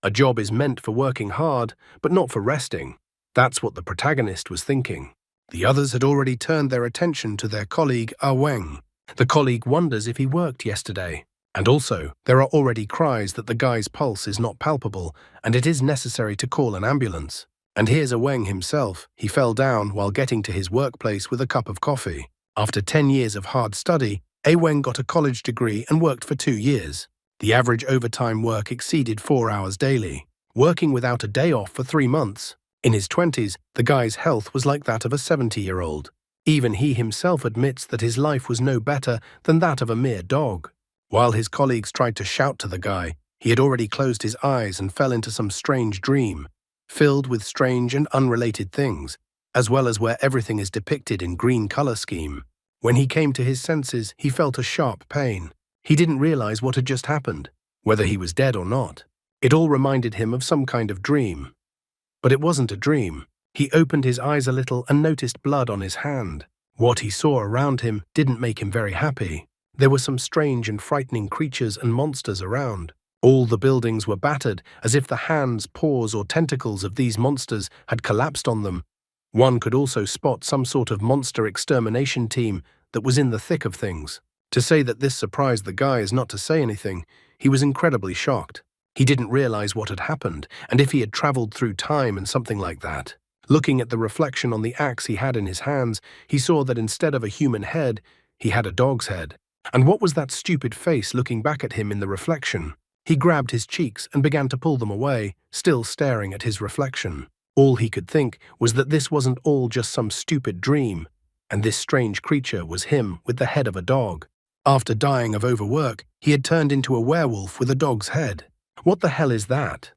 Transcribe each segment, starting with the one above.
A job is meant for working hard, but not for resting. That's what the protagonist was thinking. The others had already turned their attention to their colleague Weng. The colleague wonders if he worked yesterday. And also, there are already cries that the guy's pulse is not palpable and it is necessary to call an ambulance. And here's Weng himself. He fell down while getting to his workplace with a cup of coffee. After 10 years of hard study, Weng got a college degree and worked for 2 years. The average overtime work exceeded 4 hours daily, working without a day off for 3 months. In his 20s, the guy's health was like that of a 70-year-old. Even he himself admits that his life was no better than that of a mere dog. While his colleagues tried to shout to the guy, he had already closed his eyes and fell into some strange dream, filled with strange and unrelated things, as well as where everything is depicted in green color scheme. When he came to his senses, he felt a sharp pain. He didn't realize what had just happened, whether he was dead or not. It all reminded him of some kind of dream. But it wasn't a dream. He opened his eyes a little and noticed blood on his hand. What he saw around him didn't make him very happy. There were some strange and frightening creatures and monsters around. All the buildings were battered, as if the hands, paws, or tentacles of these monsters had collapsed on them. One could also spot some sort of monster extermination team that was in the thick of things. To say that this surprised the guy is not to say anything. He was incredibly shocked. He didn't realize what had happened, and if he had traveled through time and something like that. Looking at the reflection on the axe he had in his hands, he saw that instead of a human head, he had a dog's head. And what was that stupid face looking back at him in the reflection? He grabbed his cheeks and began to pull them away, still staring at his reflection. All he could think was that this wasn't all just some stupid dream, and this strange creature was him with the head of a dog. After dying of overwork, he had turned into a werewolf with a dog's head. What the hell is that?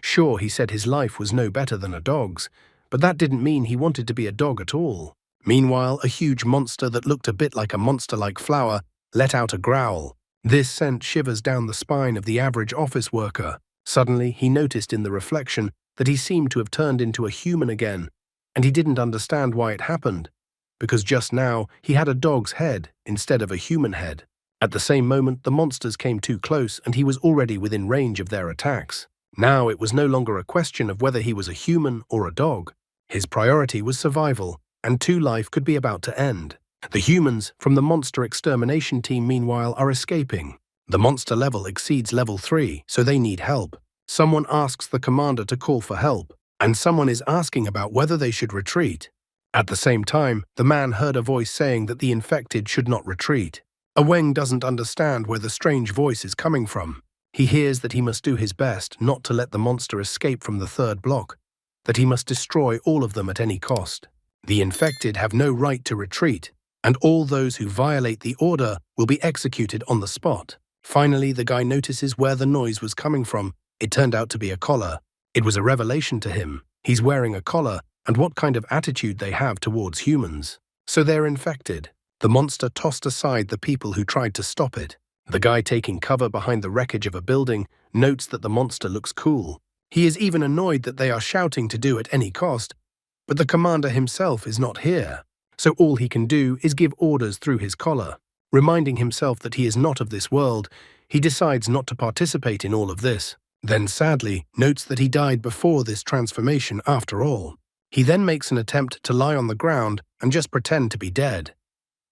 Sure, he said his life was no better than a dog's, but that didn't mean he wanted to be a dog at all. Meanwhile, a huge monster that looked a bit like a monster-like flower let out a growl. This sent shivers down the spine of the average office worker. Suddenly, he noticed in the reflection that he seemed to have turned into a human again, and he didn't understand why it happened, because just now he had a dog's head instead of a human head. At the same moment, the monsters came too close and he was already within range of their attacks. Now it was no longer a question of whether he was a human or a dog. His priority was survival, and life could be about to end. The humans from the monster extermination team, meanwhile, are escaping. The monster level exceeds level 3, so they need help. Someone asks the commander to call for help, and someone is asking about whether they should retreat. At the same time, the man heard a voice saying that the infected should not retreat. Weng doesn't understand where the strange voice is coming from. He hears that he must do his best not to let the monster escape from the third block, that he must destroy all of them at any cost. The infected have no right to retreat, and all those who violate the order will be executed on the spot. Finally, the guy notices where the noise was coming from. It turned out to be a collar. It was a revelation to him. He's wearing a collar, and what kind of attitude they have towards humans. So they're infected. The monster tossed aside the people who tried to stop it. The guy taking cover behind the wreckage of a building notes that the monster looks cool. He is even annoyed that they are shouting to do at any cost, but the commander himself is not here. So all he can do is give orders through his collar. Reminding himself that he is not of this world, he decides not to participate in all of this. Then sadly notes that he died before this transformation after all. He then makes an attempt to lie on the ground and just pretend to be dead.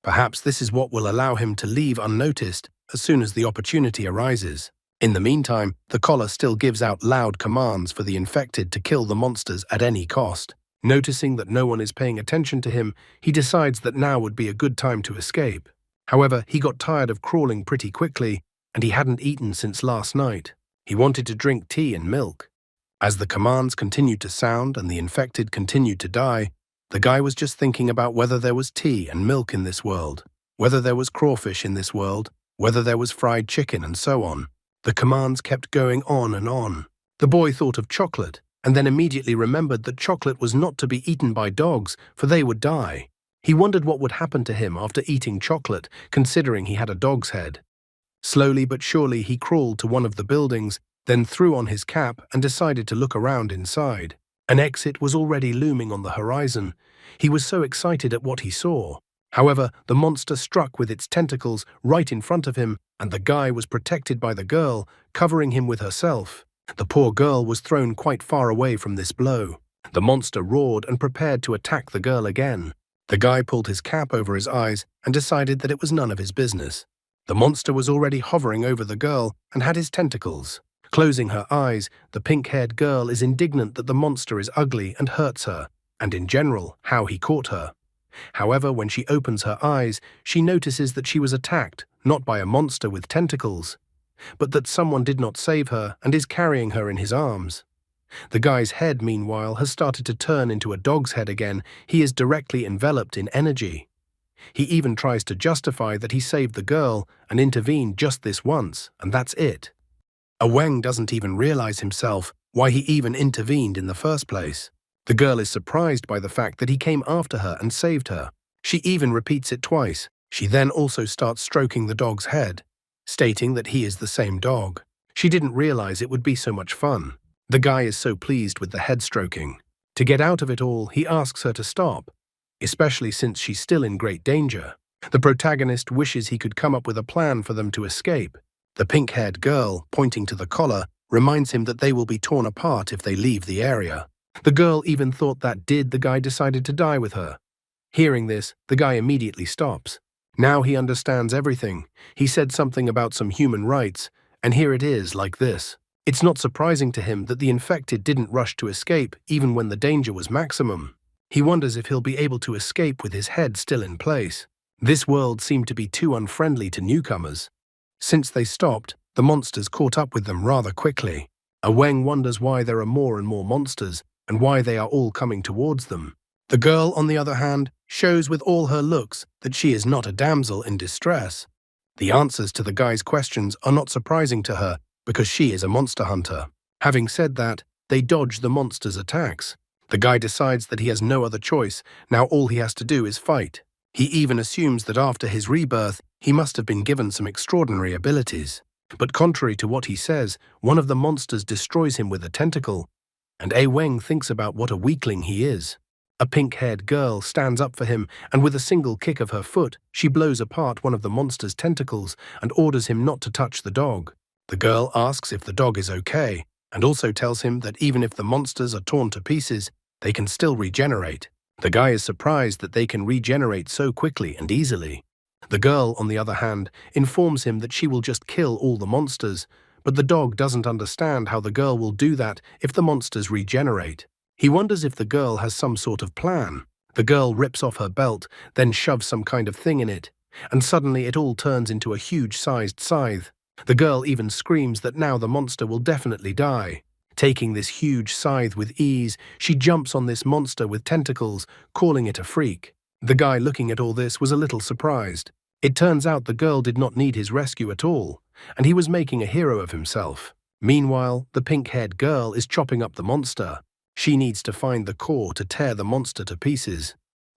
Perhaps this is what will allow him to leave unnoticed as soon as the opportunity arises. In the meantime, the collar still gives out loud commands for the infected to kill the monsters at any cost. Noticing that no one is paying attention to him, he decides that now would be a good time to escape. However, he got tired of crawling pretty quickly, and he hadn't eaten since last night. He wanted to drink tea and milk. As the commands continued to sound and the infected continued to die, the guy was just thinking about whether there was tea and milk in this world, whether there was crawfish in this world, whether there was fried chicken, and so on. The commands kept going on and on. The boy thought of chocolate, and then immediately remembered that chocolate was not to be eaten by dogs, for they would die. He wondered what would happen to him after eating chocolate, considering he had a dog's head. Slowly but surely he crawled to one of the buildings, then threw on his cap and decided to look around inside. An exit was already looming on the horizon. He was so excited at what he saw. However, the monster struck with its tentacles right in front of him, and the guy was protected by the girl, covering him with herself. The poor girl was thrown quite far away from this blow. The monster roared and prepared to attack the girl again. The guy pulled his cap over his eyes and decided that it was none of his business. The monster was already hovering over the girl and had his tentacles. Closing her eyes, the pink-haired girl is indignant that the monster is ugly and hurts her, and in general, how he caught her. However, when she opens her eyes, she notices that she was attacked, not by a monster with tentacles, but that someone did not save her and is carrying her in his arms. The guy's head, meanwhile, has started to turn into a dog's head again. He is directly enveloped in energy. He even tries to justify that he saved the girl and intervened just this once, and that's it. Wang doesn't even realize himself why he even intervened in the first place. The girl is surprised by the fact that he came after her and saved her. She even repeats it twice. She then also starts stroking the dog's head, stating that he is the same dog. She didn't realize it would be so much fun. The guy is so pleased with the head stroking. To get out of it all, he asks her to stop, especially since she's still in great danger. The protagonist wishes he could come up with a plan for them to escape. The pink-haired girl, pointing to the collar, reminds him that they will be torn apart if they leave the area. The girl even thought that the guy decided to die with her. Hearing this, the guy immediately stops. Now he understands everything. He said something about some human rights, and here it is like this. It's not surprising to him that the infected didn't rush to escape even when the danger was maximum. He wonders if he'll be able to escape with his head still in place. This world seemed to be too unfriendly to newcomers. Since they stopped, the monsters caught up with them rather quickly. Wang wonders why there are more and more monsters and why they are all coming towards them. The girl, on the other hand, shows with all her looks that she is not a damsel in distress. The answers to the guy's questions are not surprising to her because she is a monster hunter. Having said that, they dodge the monster's attacks. The guy decides that he has no other choice. Now all he has to do is fight. He even assumes that after his rebirth, he must have been given some extraordinary abilities. But contrary to what he says, one of the monsters destroys him with a tentacle, and Wang thinks about what a weakling he is. A pink-haired girl stands up for him, and with a single kick of her foot, she blows apart one of the monster's tentacles and orders him not to touch the dog. The girl asks if the dog is okay, and also tells him that even if the monsters are torn to pieces, they can still regenerate. The guy is surprised that they can regenerate so quickly and easily. The girl, on the other hand, informs him that she will just kill all the monsters, but the dog doesn't understand how the girl will do that if the monsters regenerate. He wonders if the girl has some sort of plan. The girl rips off her belt, then shoves some kind of thing in it, and suddenly it all turns into a huge-sized scythe. The girl even screams that now the monster will definitely die. Taking this huge scythe with ease, she jumps on this monster with tentacles, calling it a freak. The guy looking at all this was a little surprised. It turns out the girl did not need his rescue at all, and he was making a hero of himself. Meanwhile, the pink-haired girl is chopping up the monster. She needs to find the core to tear the monster to pieces.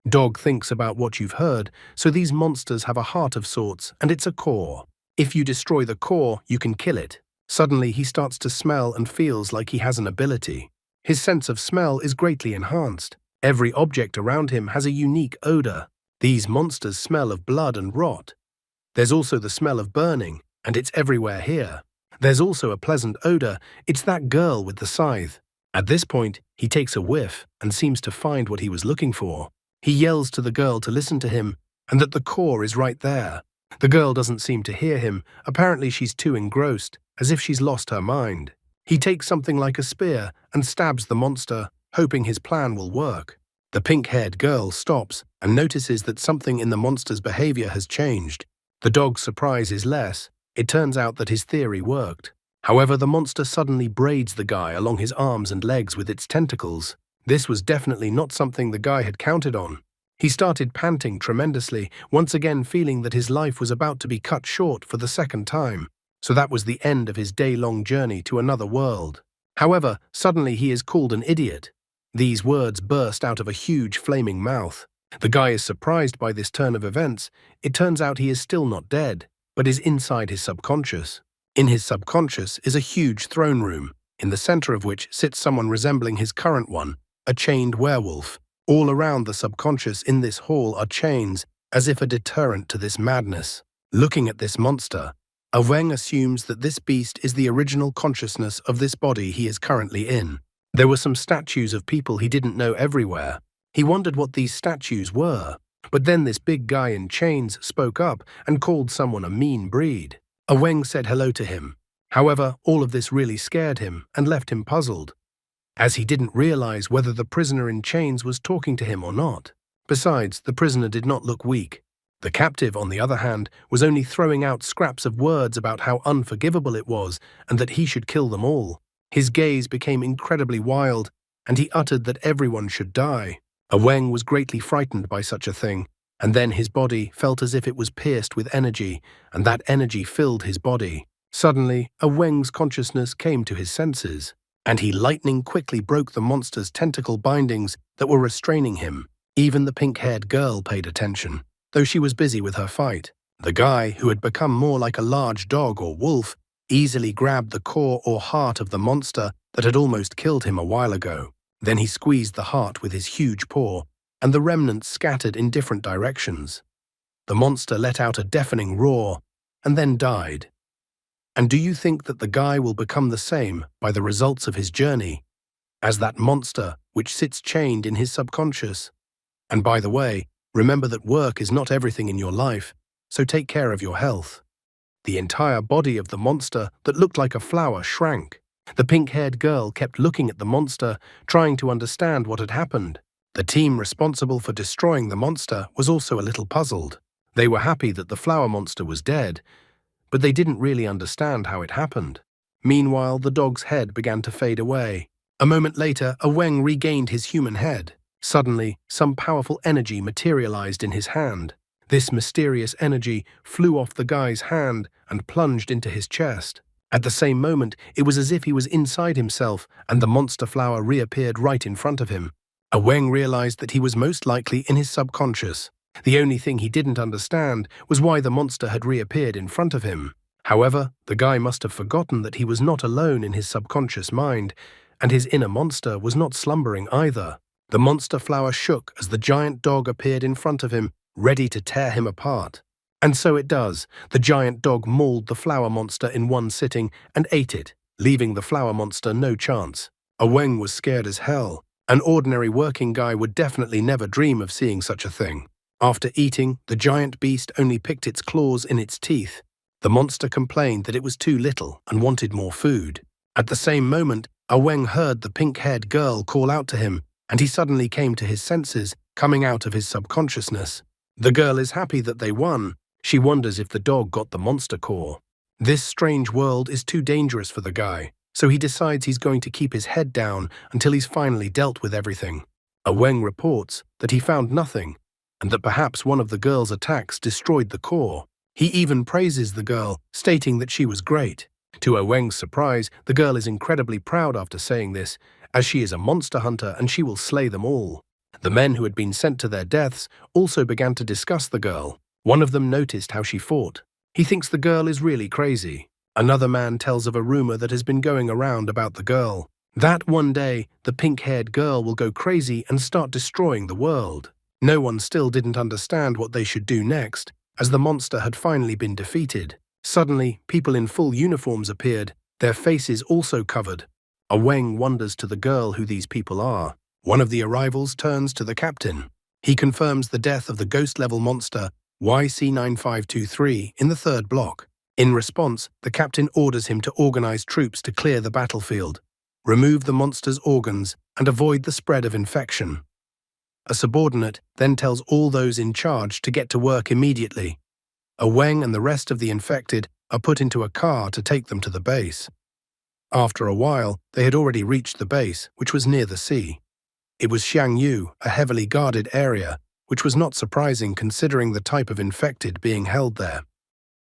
Dog thinks about what you've heard, so these monsters have a heart of sorts, and it's a core. If you destroy the core, you can kill it. Suddenly, he starts to smell and feels like he has an ability. His sense of smell is greatly enhanced. Every object around him has a unique odor. These monsters smell of blood and rot. There's also the smell of burning, and it's everywhere here. There's also a pleasant odor. It's that girl with the scythe. At this point, he takes a whiff and seems to find what he was looking for. He yells to the girl to listen to him, and that the core is right there. The girl doesn't seem to hear him. Apparently she's too engrossed, as if she's lost her mind. He takes something like a spear and stabs the monster, hoping his plan will work. The pink-haired girl stops and notices that something in the monster's behavior has changed. The dog's surprise is less. It turns out that his theory worked. However, the monster suddenly braids the guy along his arms and legs with its tentacles. This was definitely not something the guy had counted on. He started panting tremendously, once again feeling that his life was about to be cut short for the second time. So that was the end of his day-long journey to another world. However, suddenly he is called an idiot. These words burst out of a huge flaming mouth. The guy is surprised by this turn of events. It turns out he is still not dead, but is inside his subconscious. In his subconscious is a huge throne room, in the center of which sits someone resembling his current one, a chained werewolf. All around the subconscious in this hall are chains, as if a deterrent to this madness. Looking at this monster, Wang assumes that this beast is the original consciousness of this body he is currently in. There were some statues of people he didn't know everywhere. He wondered what these statues were. But then this big guy in chains spoke up and called someone a mean breed. Wang said hello to him. However, all of this really scared him and left him puzzled, as he didn't realize whether the prisoner in chains was talking to him or not. Besides, the prisoner did not look weak. The captive, on the other hand, was only throwing out scraps of words about how unforgivable it was and that he should kill them all. His gaze became incredibly wild, and he uttered that everyone should die. Wang was greatly frightened by such a thing, and then his body felt as if it was pierced with energy, and that energy filled his body. Suddenly, Wang's consciousness came to his senses, and he lightning quickly broke the monster's tentacle bindings that were restraining him. Even the pink-haired girl paid attention, though she was busy with her fight. The guy, who had become more like a large dog or wolf, easily grabbed the core or heart of the monster that had almost killed him a while ago. Then he squeezed the heart with his huge paw, and the remnants scattered in different directions. The monster let out a deafening roar, and then died. And do you think that the guy will become the same by the results of his journey as that monster which sits chained in his subconscious? And by the way, remember that work is not everything in your life, so take care of your health. The entire body of the monster that looked like a flower shrank. The pink-haired girl kept looking at the monster, trying to understand what had happened. The team responsible for destroying the monster was also a little puzzled. They were happy that the flower monster was dead, but they didn't really understand how it happened. Meanwhile, the dog's head began to fade away. A moment later, Wang regained his human head. Suddenly, some powerful energy materialized in his hand. This mysterious energy flew off the guy's hand and plunged into his chest. At the same moment, it was as if he was inside himself, and the monster flower reappeared right in front of him. Wang realized that he was most likely in his subconscious. The only thing he didn't understand was why the monster had reappeared in front of him. However, the guy must have forgotten that he was not alone in his subconscious mind, and his inner monster was not slumbering either. The monster flower shook as the giant dog appeared in front of him, ready to tear him apart. And so it does. The giant dog mauled the flower monster in one sitting and ate it, leaving the flower monster no chance. Wang was scared as hell. An ordinary working guy would definitely never dream of seeing such a thing. After eating, the giant beast only picked its claws in its teeth. The monster complained that it was too little and wanted more food. At the same moment, Wang heard the pink-haired girl call out to him, and he suddenly came to his senses, coming out of his subconsciousness. The girl is happy that they won. She wonders if the dog got the monster core. This strange world is too dangerous for the guy, so he decides he's going to keep his head down until he's finally dealt with everything. Wang reports that he found nothing, and that perhaps one of the girl's attacks destroyed the core. He even praises the girl, stating that she was great. To Wang's surprise, the girl is incredibly proud after saying this, as she is a monster hunter and she will slay them all. The men who had been sent to their deaths also began to discuss the girl. One of them noticed how she fought. He thinks the girl is really crazy. Another man tells of a rumor that has been going around about the girl. That one day, the pink-haired girl will go crazy and start destroying the world. No one still didn't understand what they should do next, as the monster had finally been defeated. Suddenly, people in full uniforms appeared, their faces also covered. Wang wonders to the girl who these people are. One of the arrivals turns to the captain. He confirms the death of the ghost-level monster YC-9523 in the third block. In response, the captain orders him to organize troops to clear the battlefield, remove the monster's organs, and avoid the spread of infection. A subordinate then tells all those in charge to get to work immediately. Wang and the rest of the infected are put into a car to take them to the base. After a while, they had already reached the base, which was near the sea. It was Xiangyu, a heavily guarded area, which was not surprising considering the type of infected being held there.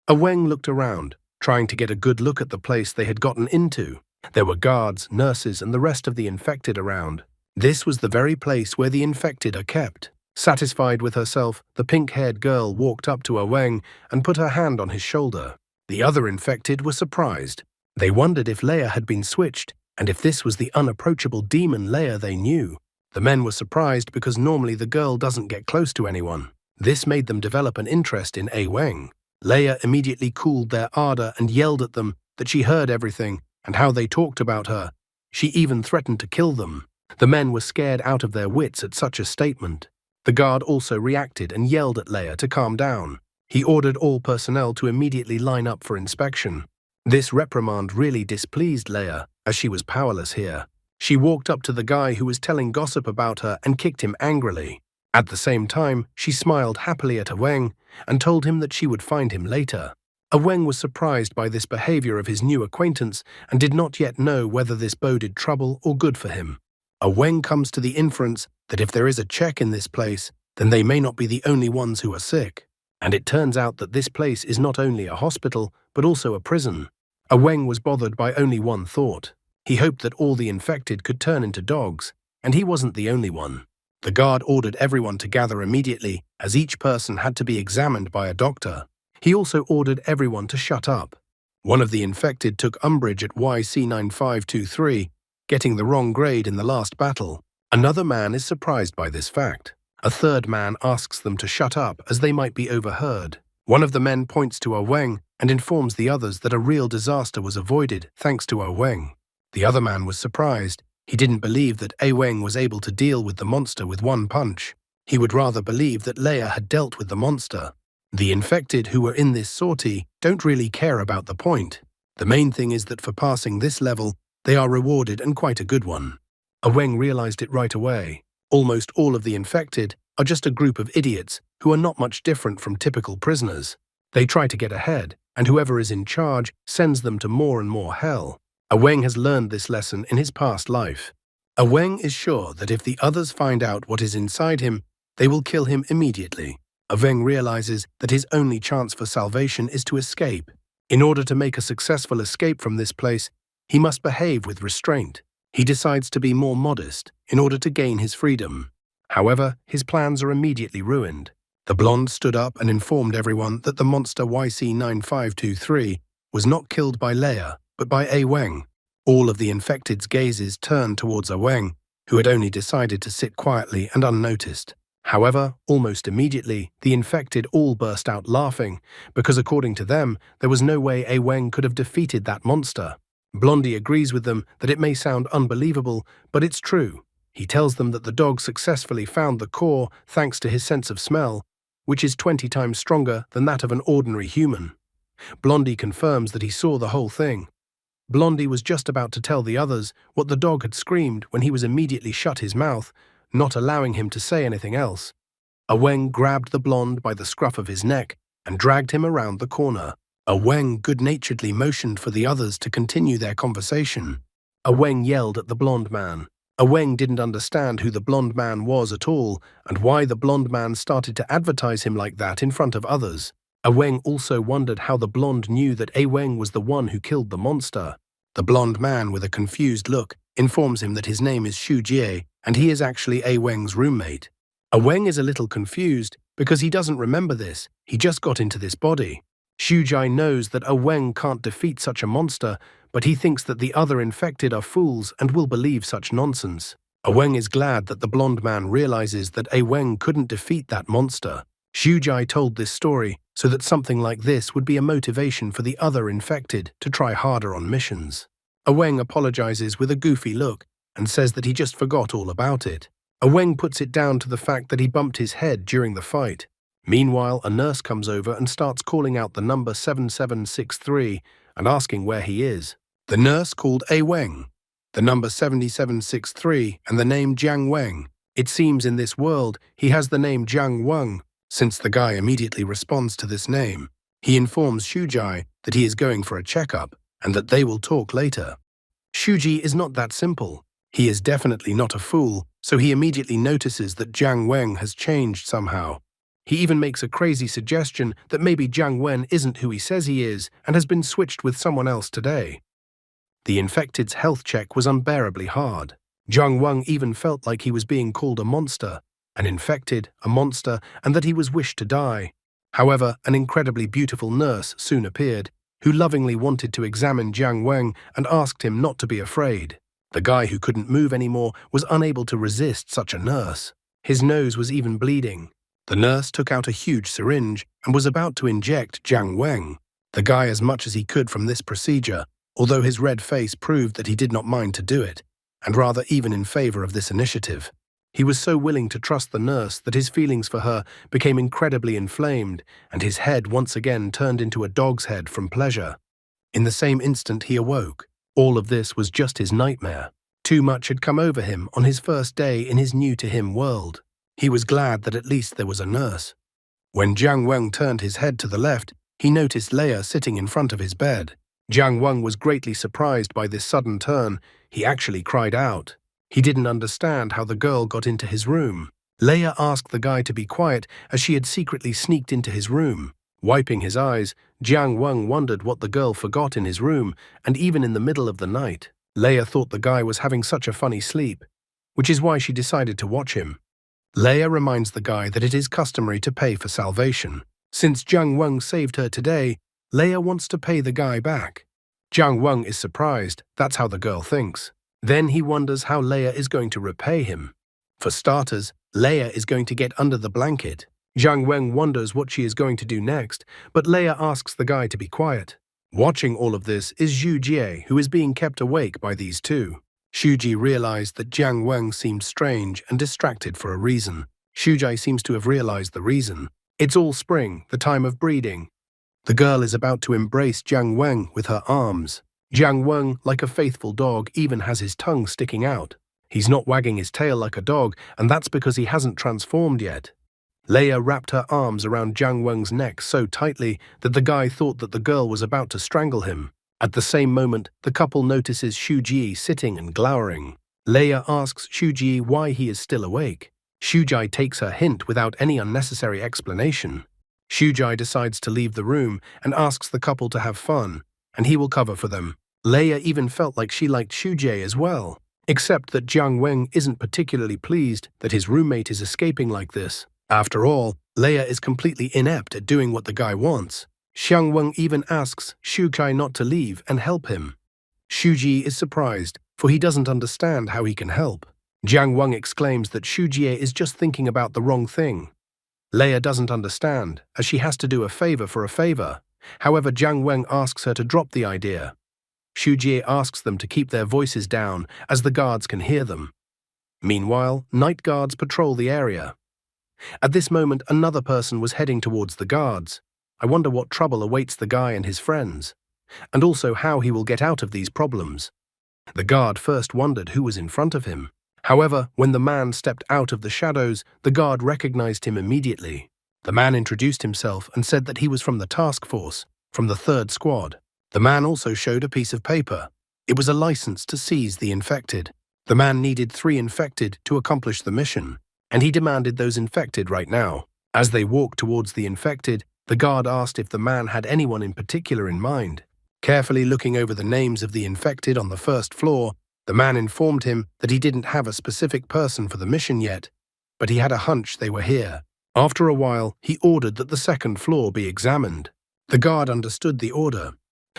Wang looked around, trying to get a good look at the place they had gotten into. There were guards, nurses, and the rest of the infected around. This was the very place where the infected are kept. Satisfied with herself, the pink-haired girl walked up to Wang and put her hand on his shoulder. The other infected were surprised. They wondered if Leia had been switched, and if this was the unapproachable demon Leia they knew. The men were surprised because normally the girl doesn't get close to anyone. This made them develop an interest in Wang. Leia immediately cooled their ardor and yelled at them that she heard everything and how they talked about her. She even threatened to kill them. The men were scared out of their wits at such a statement. The guard also reacted and yelled at Leia to calm down. He ordered all personnel to immediately line up for inspection. This reprimand really displeased Leia, as she was powerless here. She walked up to the guy who was telling gossip about her and kicked him angrily. At the same time, she smiled happily at Wang and told him that she would find him later. Wang was surprised by this behavior of his new acquaintance and did not yet know whether this boded trouble or good for him. Wang comes to the inference that if there is a check in this place, then they may not be the only ones who are sick. And it turns out that this place is not only a hospital, but also a prison. Wang was bothered by only one thought. He hoped that all the infected could turn into dogs, and he wasn't the only one. The guard ordered everyone to gather immediately, as each person had to be examined by a doctor. He also ordered everyone to shut up. One of the infected took umbrage at YC9523, getting the wrong grade in the last battle. Another man is surprised by this fact. A third man asks them to shut up as they might be overheard. One of the men points to Wang and informs the others that a real disaster was avoided thanks to Wang. The other man was surprised. He didn't believe that Wang was able to deal with the monster with one punch. He would rather believe that Leia had dealt with the monster. The infected who were in this sortie don't really care about the point. The main thing is that for passing this level, they are rewarded, and quite a good one. Wang realized it right away. Almost all of the infected are just a group of idiots who are not much different from typical prisoners. They try to get ahead, and whoever is in charge sends them to more and more hell. Wang has learned this lesson in his past life. Wang is sure that if the others find out what is inside him, they will kill him immediately. Wang realizes that his only chance for salvation is to escape. In order to make a successful escape from this place, he must behave with restraint. He decides to be more modest in order to gain his freedom. However, his plans are immediately ruined. The blonde stood up and informed everyone that the monster YC9523 was not killed by Leia, but by Wang. All of the infected's gazes turned towards Wang, who had only decided to sit quietly and unnoticed. However, almost immediately, the infected all burst out laughing, because according to them, there was no way Wang could have defeated that monster. Blondie agrees with them that it may sound unbelievable, but it's true. He tells them that the dog successfully found the core thanks to his sense of smell, which is 20 times stronger than that of an ordinary human. Blondie confirms that he saw the whole thing. Blondie was just about to tell the others what the dog had screamed when he was immediately shut his mouth, not allowing him to say anything else. Wang grabbed the blonde by the scruff of his neck and dragged him around the corner. Wang good-naturedly motioned for the others to continue their conversation. Wang yelled at the blonde man. Wang didn't understand who the blonde man was at all and why the blonde man started to advertise him like that in front of others. Wang also wondered how the blonde knew that Wang was the one who killed the monster. The blonde man, with a confused look, informs him that his name is Xu Jie and he is actually Wang's roommate. Wang is a little confused because he doesn't remember this. He just got into this body. Xu Jie knows that Wang can't defeat such a monster, but he thinks that the other infected are fools and will believe such nonsense. Wang is glad that the blonde man realizes that Wang couldn't defeat that monster. Xu Jie told this story so that something like this would be a motivation for the other infected to try harder on missions. Wang apologizes with a goofy look and says that he just forgot all about it. Wang puts it down to the fact that he bumped his head during the fight. Meanwhile, a nurse comes over and starts calling out the number 7763 and asking where he is. The nurse called Wang, the number 7763, and the name Jiang Wang. It seems in this world he has the name Jiang Wang, since the guy immediately responds to this name. He informs Xu Jie that he is going for a checkup and that they will talk later. Xu Jie is not that simple. He is definitely not a fool, so he immediately notices that Jiang Wang has changed somehow. He even makes a crazy suggestion that maybe Jiang Wen isn't who he says he is and has been switched with someone else today. The infected's health check was unbearably hard. Jiang Wang even felt like he was being called a monster, an infected, a monster, and that he was wished to die. However, an incredibly beautiful nurse soon appeared, who lovingly wanted to examine Jiang Wang and asked him not to be afraid. The guy who couldn't move anymore was unable to resist such a nurse. His nose was even bleeding. The nurse took out a huge syringe and was about to inject Jiang Weng, the guy, as much as he could from this procedure, although his red face proved that he did not mind to do it, and rather even in favor of this initiative. He was so willing to trust the nurse that his feelings for her became incredibly inflamed, and his head once again turned into a dog's head from pleasure. In the same instant he awoke. All of this was just his nightmare. Too much had come over him on his first day in his new-to-him world. He was glad that at least there was a nurse. When Jiang Weng turned his head to the left, he noticed Leia sitting in front of his bed. Jiang Weng was greatly surprised by this sudden turn. He actually cried out. He didn't understand how the girl got into his room. Leia asked the guy to be quiet as she had secretly sneaked into his room. Wiping his eyes, Jiang Weng wondered what the girl forgot in his room, and even in the middle of the night, Leia thought the guy was having such a funny sleep, which is why she decided to watch him. Leia reminds the guy that it is customary to pay for salvation. Since Jiang Weng saved her today, Leia wants to pay the guy back. Jiang Weng is surprised. That's how the girl thinks. Then he wonders how Leia is going to repay him. For starters, Leia is going to get under the blanket. Jiang Weng wonders what she is going to do next, but Leia asks the guy to be quiet. Watching all of this is Zhu Jie, who is being kept awake by these two. Shuji realized that Jiang Weng seemed strange and distracted for a reason. Shujai seems to have realized the reason. It's all spring, the time of breeding. The girl is about to embrace Jiang Weng with her arms. Jiang Weng, like a faithful dog, even has his tongue sticking out. He's not wagging his tail like a dog, and that's because he hasn't transformed yet. Leia wrapped her arms around Jiang Weng's neck so tightly that the guy thought that the girl was about to strangle him. At the same moment, the couple notices Shuji sitting and glowering. Leia asks Shuji why he is still awake. Shujai takes her hint without any unnecessary explanation. Shujai decides to leave the room and asks the couple to have fun, and he will cover for them. Leia even felt like she liked Shujai as well, except that Jiang Weng isn't particularly pleased that his roommate is escaping like this. After all, Leia is completely inept at doing what the guy wants. Jiang Weng even asks Shukai not to leave and help him. Shuji is surprised, for he doesn't understand how he can help. Jiang Weng exclaims that Shujie is just thinking about the wrong thing. Leia doesn't understand, as she has to do a favor for a favor. However, Jiang Weng asks her to drop the idea. Shujie asks them to keep their voices down, as the guards can hear them. Meanwhile, night guards patrol the area. At this moment, another person was heading towards the guards. I wonder what trouble awaits the guy and his friends, and also how he will get out of these problems. The guard first wondered who was in front of him. However, when the man stepped out of the shadows, the guard recognized him immediately. The man introduced himself and said that he was from the task force, from the 3rd squad. The man also showed a piece of paper. It was a license to seize the infected. The man needed 3 infected to accomplish the mission, and he demanded those infected right now. As they walked towards the infected, the guard asked if the man had anyone in particular in mind. Carefully looking over the names of the infected on the 1st floor, the man informed him that he didn't have a specific person for the mission yet, but he had a hunch they were here. After a while, he ordered that the 2nd floor be examined. The guard understood the order.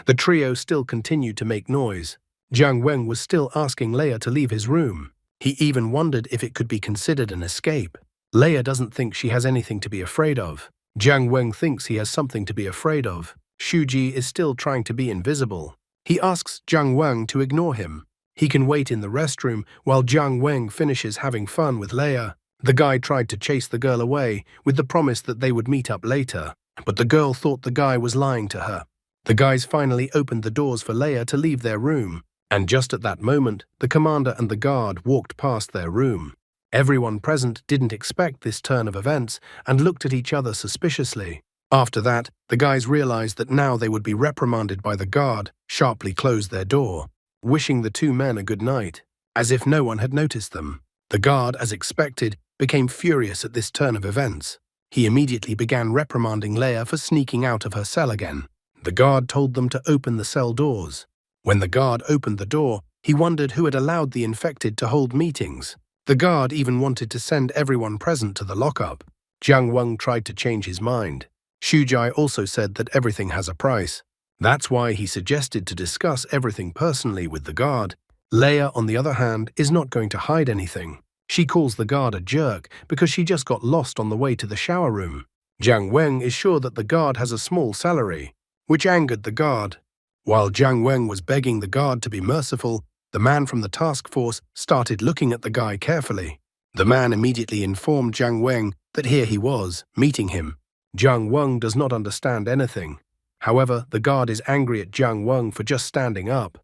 The trio still continued to make noise. Jiang Weng was still asking Leia to leave his room. He even wondered if it could be considered an escape. Leia doesn't think she has anything to be afraid of. Jiang Weng thinks he has something to be afraid of. Shuji is still trying to be invisible. He asks Jiang Weng to ignore him. He can wait in the restroom while Jiang Weng finishes having fun with Leia. The guy tried to chase the girl away with the promise that they would meet up later, but the girl thought the guy was lying to her. The guys finally opened the doors for Leia to leave their room, and just at that moment, the commander and the guard walked past their room. Everyone present didn't expect this turn of events and looked at each other suspiciously. After that, the guys realized that now they would be reprimanded by the guard, sharply closed their door, wishing the 2 men a good night, as if no one had noticed them. The guard, as expected, became furious at this turn of events. He immediately began reprimanding Leia for sneaking out of her cell again. The guard told them to open the cell doors. When the guard opened the door, he wondered who had allowed the infected to hold meetings. The guard even wanted to send everyone present to the lockup. Jiang Weng tried to change his mind. Shujai also said that everything has a price. That's why he suggested to discuss everything personally with the guard. Leia, on the other hand, is not going to hide anything. She calls the guard a jerk because she just got lost on the way to the shower room. Jiang Weng is sure that the guard has a small salary, which angered the guard. While Jiang Weng was begging the guard to be merciful, the man from the task force started looking at the guy carefully. The man immediately informed Jiang Weng that here he was, meeting him. Jiang Weng does not understand anything. However, the guard is angry at Jiang Weng for just standing up.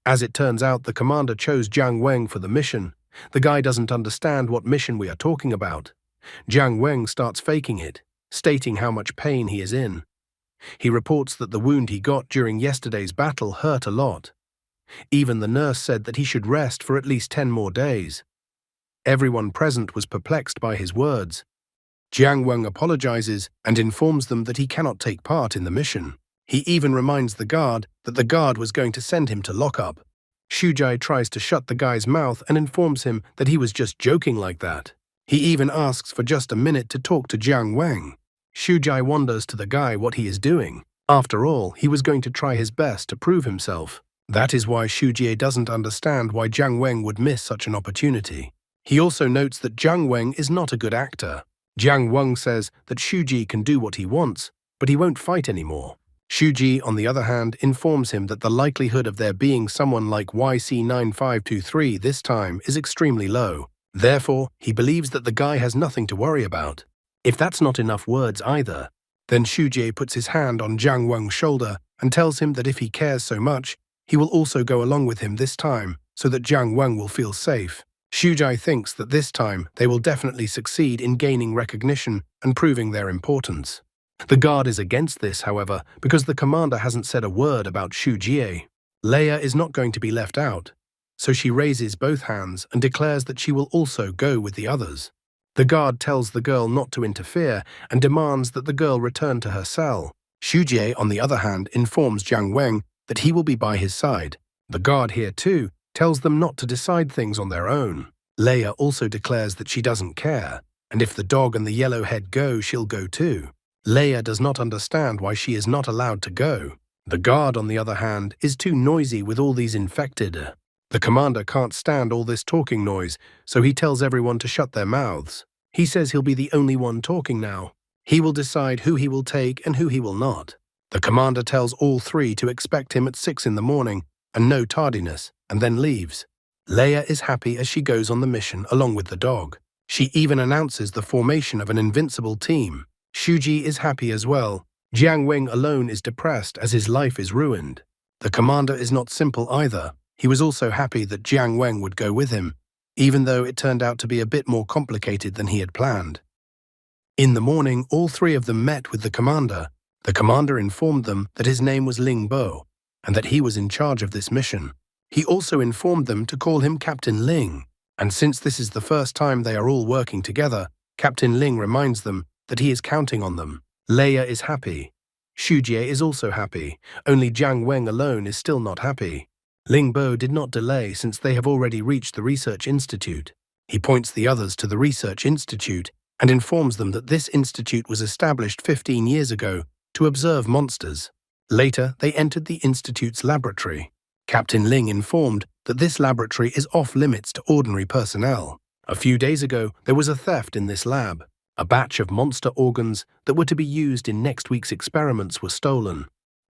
As it turns out, the commander chose Jiang Weng for the mission. The guy doesn't understand what mission we are talking about. Jiang Weng starts faking it, stating how much pain he is in. He reports that the wound he got during yesterday's battle hurt a lot. Even the nurse said that he should rest for at least 10 more days. Everyone present was perplexed by his words. Jiang Weng apologizes and informs them that he cannot take part in the mission. He even reminds the guard that the guard was going to send him to lockup. Shujai tries to shut the guy's mouth and informs him that he was just joking like that. He even asks for just a minute to talk to Jiang Weng. Shujai wonders to the guy what he is doing. After all, he was going to try his best to prove himself. That is why Shujie doesn't understand why Jiang Weng would miss such an opportunity. He also notes that Jiang Weng is not a good actor. Jiang Weng says that Shujie can do what he wants, but he won't fight anymore. Shujie, on the other hand, informs him that the likelihood of there being someone like YC9523 this time is extremely low. Therefore, he believes that the guy has nothing to worry about. If that's not enough words either, then Shujie puts his hand on Jiang Weng's shoulder and tells him that if he cares so much, he will also go along with him this time so that Jiang Weng will feel safe. Shujai thinks that this time they will definitely succeed in gaining recognition and proving their importance. The guard is against this, however, because the commander hasn't said a word about Shujie. Leia is not going to be left out, so she raises both hands and declares that she will also go with the others. The guard tells the girl not to interfere and demands that the girl return to her cell. Shujie, on the other hand, informs Jiang Weng that he will be by his side. The guard here, too, tells them not to decide things on their own. Leia also declares that she doesn't care, and if the dog and the yellow head go, she'll go too. Leia does not understand why she is not allowed to go. The guard, on the other hand, is too noisy with all these infected. The commander can't stand all this talking noise, so he tells everyone to shut their mouths. He says he'll be the only one talking now. He will decide who he will take and who he will not. The commander tells all three to expect him at 6 in the morning and no tardiness, and then leaves. Leia is happy as she goes on the mission along with the dog. She even announces the formation of an invincible team. Shuji is happy as well. Jiang Weng alone is depressed as his life is ruined. The commander is not simple either. He was also happy that Jiang Weng would go with him, even though it turned out to be a bit more complicated than he had planned. In the morning, all three of them met with the commander. The commander informed them that his name was Ling Bo, and that he was in charge of this mission. He also informed them to call him Captain Ling, and since this is the first time they are all working together, Captain Ling reminds them that he is counting on them. Leia is happy. Shujie is also happy, only Jiang Weng alone is still not happy. Ling Bo did not delay since they have already reached the research institute. He points the others to the research institute and informs them that this institute was established 15 years ago to observe monsters. Later, they entered the institute's laboratory. Captain Ling informed that this laboratory is off-limits to ordinary personnel. A few days ago, there was a theft in this lab. A batch of monster organs that were to be used in next week's experiments were stolen.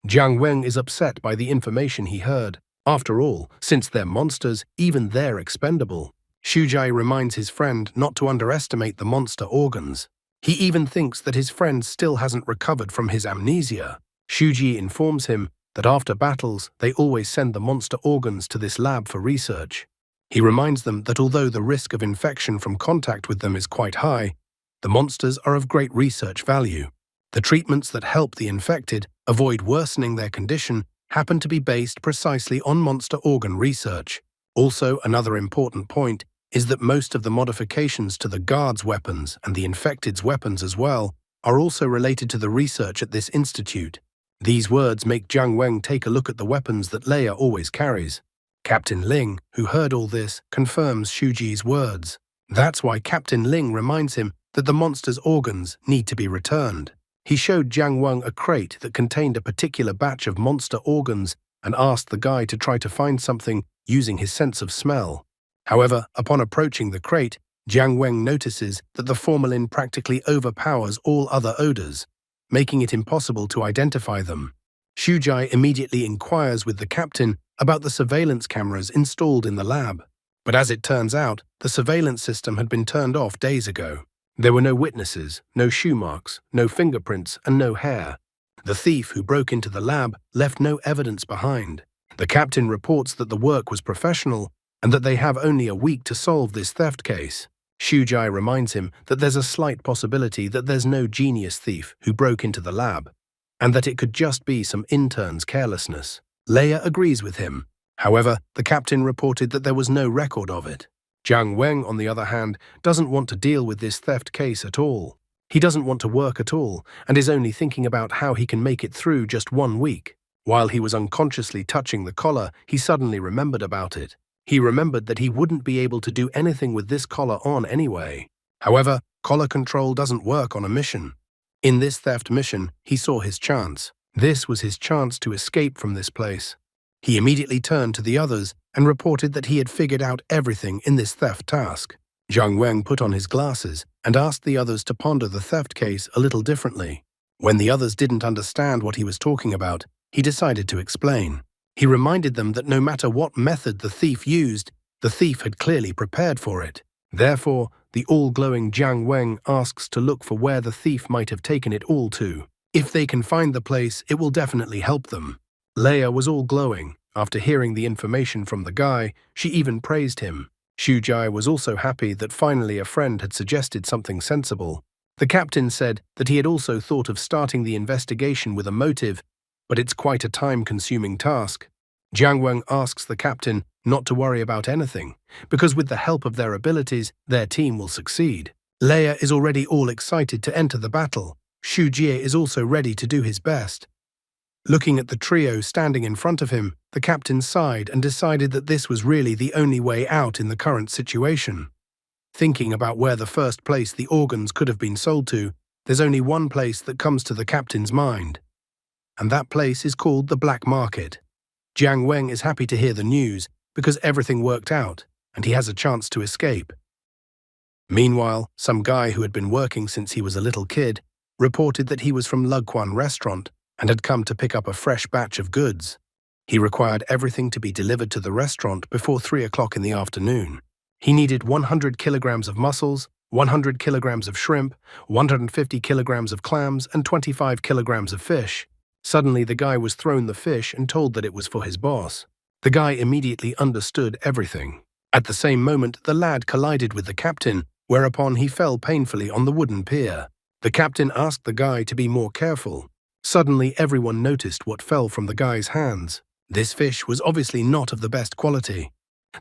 Jiang Weng is upset by the information he heard. After all, since they're monsters, even they're expendable. Shujai reminds his friend not to underestimate the monster organs. He even thinks that his friend still hasn't recovered from his amnesia. Shuji informs him that after battles, they always send the monster organs to this lab for research. He reminds them that although the risk of infection from contact with them is quite high, the monsters are of great research value. The treatments that help the infected avoid worsening their condition happen to be based precisely on monster organ research. Also, another important point is that most of the modifications to the guards' weapons and the infected's weapons as well are also related to the research at this institute. These words make Jiang Weng take a look at the weapons that Leia always carries. Captain Ling, who heard all this, confirms Shuji's words. That's why Captain Ling reminds him that the monster's organs need to be returned. He showed Jiang Weng a crate that contained a particular batch of monster organs and asked the guy to try to find something using his sense of smell. However, upon approaching the crate, Jiang Weng notices that the formalin practically overpowers all other odors, making it impossible to identify them. Xu Jai immediately inquires with the captain about the surveillance cameras installed in the lab. But as it turns out, the surveillance system had been turned off days ago. There were no witnesses, no shoe marks, no fingerprints, and no hair. The thief who broke into the lab left no evidence behind. The captain reports that the work was professional and that they have only a week to solve this theft case. Xu Jai reminds him that there's a slight possibility that there's no genius thief who broke into the lab, and that it could just be some intern's carelessness. Leia agrees with him. However, the captain reported that there was no record of it. Jiang Weng, on the other hand, doesn't want to deal with this theft case at all. He doesn't want to work at all, and is only thinking about how he can make it through just 1 week. While he was unconsciously touching the collar, he suddenly remembered about it. He remembered that he wouldn't be able to do anything with this collar on anyway. However, collar control doesn't work on a mission. In this theft mission, he saw his chance. This was his chance to escape from this place. He immediately turned to the others and reported that he had figured out everything in this theft task. Jiang Weng put on his glasses and asked the others to ponder the theft case a little differently. When the others didn't understand what he was talking about, he decided to explain. He reminded them that no matter what method the thief used, the thief had clearly prepared for it. Therefore, the all-glowing Jiang Weng asks to look for where the thief might have taken it all to. If they can find the place, it will definitely help them. Leia was all glowing. After hearing the information from the guy, she even praised him. Xu Jai was also happy that finally a friend had suggested something sensible. The captain said that he had also thought of starting the investigation with a motive, but it's quite a time-consuming task. Jiang Weng asks the captain not to worry about anything, because with the help of their abilities, their team will succeed. Leia is already all excited to enter the battle. Xu Jie is also ready to do his best. Looking at the trio standing in front of him, the captain sighed and decided that this was really the only way out in the current situation. Thinking about where the first place the organs could have been sold to, there's only one place that comes to the captain's mind. And that place is called the black market. Jiang Weng is happy to hear the news because everything worked out and he has a chance to escape. Meanwhile, some guy who had been working since he was a little kid reported that he was from Luguan restaurant and had come to pick up a fresh batch of goods. He required everything to be delivered to the restaurant before 3 o'clock in the afternoon. He needed 100 kilograms of mussels, 100 kilograms of shrimp, 150 kilograms of clams, and 25 kilograms of fish. Suddenly, the guy was thrown the fish and told that it was for his boss. The guy immediately understood everything. At the same moment, the lad collided with the captain, whereupon he fell painfully on the wooden pier. The captain asked the guy to be more careful. Suddenly, everyone noticed what fell from the guy's hands. This fish was obviously not of the best quality.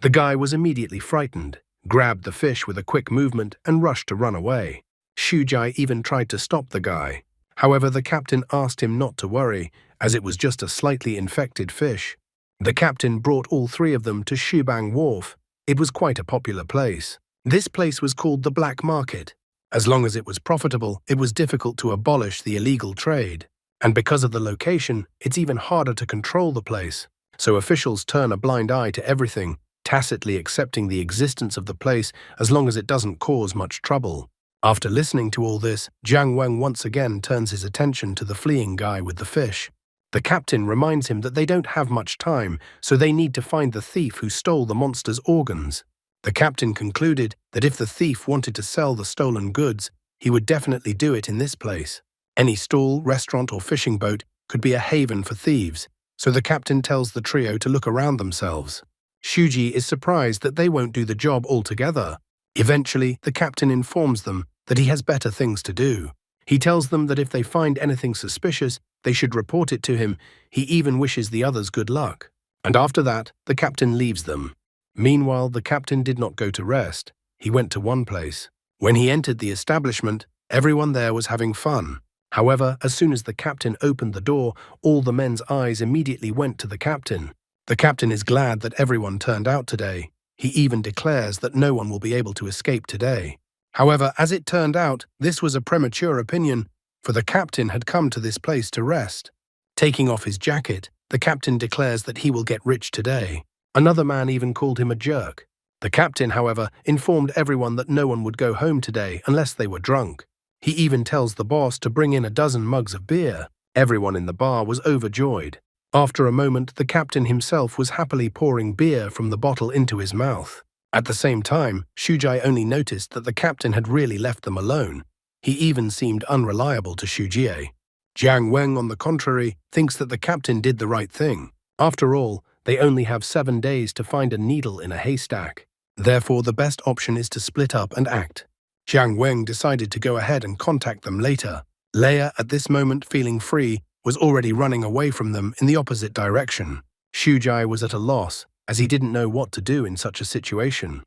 The guy was immediately frightened, grabbed the fish with a quick movement, and rushed to run away. Xu Jai even tried to stop the guy. However, the captain asked him not to worry, as it was just a slightly infected fish. The captain brought all 3 of them to Shubang Wharf. It was quite a popular place. This place was called the Black Market. As long as it was profitable, it was difficult to abolish the illegal trade. And because of the location, it's even harder to control the place. So officials turn a blind eye to everything, tacitly accepting the existence of the place as long as it doesn't cause much trouble. After listening to all this, Jiang Weng once again turns his attention to the fleeing guy with the fish. The captain reminds him that they don't have much time, so they need to find the thief who stole the monster's organs. The captain concluded that if the thief wanted to sell the stolen goods, he would definitely do it in this place. Any stall, restaurant, or fishing boat could be a haven for thieves, so the captain tells the trio to look around themselves. Shuji is surprised that they won't do the job altogether. Eventually, the captain informs them that he has better things to do. He tells them that if they find anything suspicious, they should report it to him. He even wishes the others good luck. And after that, the captain leaves them. Meanwhile, the captain did not go to rest. He went to one place. When he entered the establishment, everyone there was having fun. However, as soon as the captain opened the door, all the men's eyes immediately went to the captain. The captain is glad that everyone turned out today. He even declares that no one will be able to escape today. However, as it turned out, this was a premature opinion, for the captain had come to this place to rest. Taking off his jacket, the captain declares that he will get rich today. Another man even called him a jerk. The captain, however, informed everyone that no one would go home today unless they were drunk. He even tells the boss to bring in a dozen mugs of beer. Everyone in the bar was overjoyed. After a moment, the captain himself was happily pouring beer from the bottle into his mouth. At the same time, Shujai only noticed that the captain had really left them alone. He even seemed unreliable to Shujie. Jiang Weng, on the contrary, thinks that the captain did the right thing. After all, they only have 7 days to find a needle in a haystack. Therefore, the best option is to split up and act. Jiang Weng decided to go ahead and contact them later. Leia, at this moment feeling free, was already running away from them in the opposite direction. Shujai was at a loss, as he didn't know what to do in such a situation.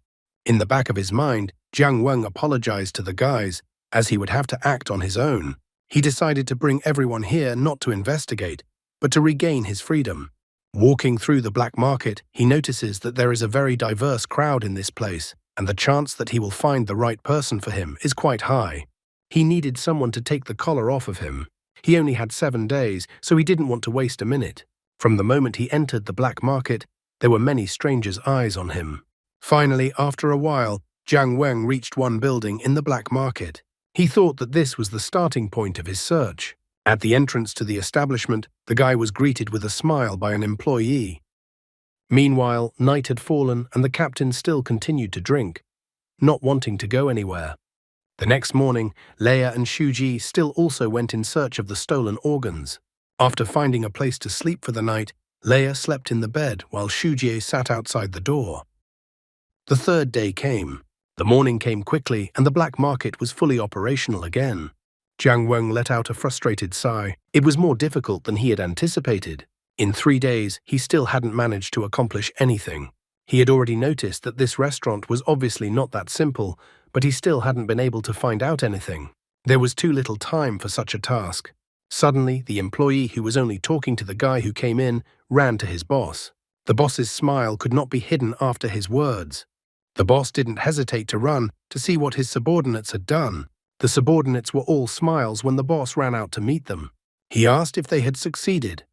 In the back of his mind, Jiang Weng apologized to the guys, as he would have to act on his own. He decided to bring everyone here not to investigate, but to regain his freedom. Walking through the black market, he notices that there is a very diverse crowd in this place, and the chance that he will find the right person for him is quite high. He needed someone to take the collar off of him. He only had 7 days, so he didn't want to waste a minute. From the moment he entered the black market, there were many strangers' eyes on him. Finally, after a while, Jiang Weng reached one building in the black market. He thought that this was the starting point of his search. At the entrance to the establishment, the guy was greeted with a smile by an employee. Meanwhile, night had fallen and the captain still continued to drink, not wanting to go anywhere. The next morning, Leia and Shuji still also went in search of the stolen organs. After finding a place to sleep for the night, Leia slept in the bed while Shuji sat outside the door. The third day came. The morning came quickly and the black market was fully operational again. Jiang Weng let out a frustrated sigh. It was more difficult than he had anticipated. In 3 days, he still hadn't managed to accomplish anything. He had already noticed that this restaurant was obviously not that simple, but he still hadn't been able to find out anything. There was too little time for such a task. Suddenly, the employee who was only talking to the guy who came in ran to his boss. The boss's smile could not be hidden after his words. The boss didn't hesitate to run to see what his subordinates had done. The subordinates were all smiles when the boss ran out to meet them. He asked if they had succeeded.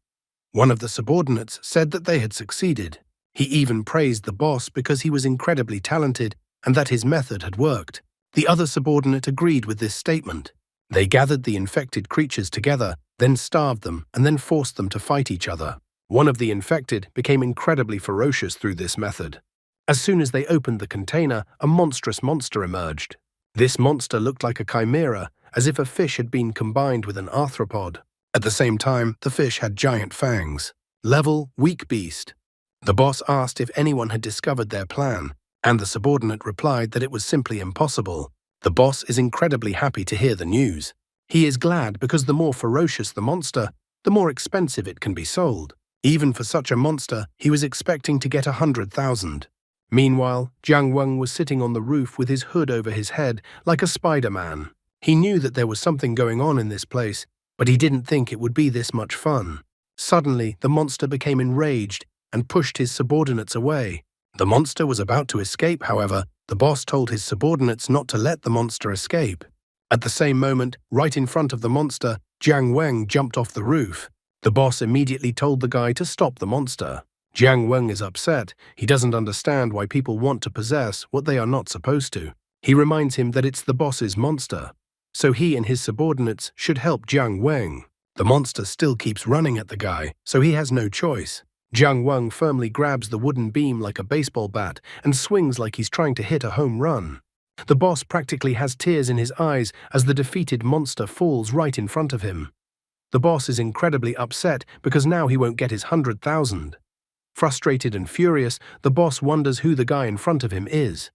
One of the subordinates said that they had succeeded. He even praised the boss because he was incredibly talented and that his method had worked. The other subordinate agreed with this statement. They gathered the infected creatures together, then starved them, and then forced them to fight each other. One of the infected became incredibly ferocious through this method. As soon as they opened the container, a monstrous monster emerged. This monster looked like a chimera, as if a fish had been combined with an arthropod. At the same time, the fish had giant fangs. Level, weak beast. The boss asked if anyone had discovered their plan, and the subordinate replied that it was simply impossible. The boss is incredibly happy to hear the news. He is glad because the more ferocious the monster, the more expensive it can be sold. Even for such a monster, he was expecting to get 100,000. Meanwhile, Jiang Weng was sitting on the roof with his hood over his head like a Spider-Man. He knew that there was something going on in this place, but he didn't think it would be this much fun. Suddenly, the monster became enraged and pushed his subordinates away. The monster was about to escape, however. The boss told his subordinates not to let the monster escape. At the same moment, right in front of the monster, Jiang Weng jumped off the roof. The boss immediately told the guy to stop the monster. Jiang Weng is upset. He doesn't understand why people want to possess what they are not supposed to. He reminds him that it's the boss's monster, so he and his subordinates should help Jiang Weng. The monster still keeps running at the guy, so he has no choice. Jiang Weng firmly grabs the wooden beam like a baseball bat and swings like he's trying to hit a home run. The boss practically has tears in his eyes as the defeated monster falls right in front of him. The boss is incredibly upset because now he won't get his 100,000. Frustrated and furious, the boss wonders who the guy in front of him is.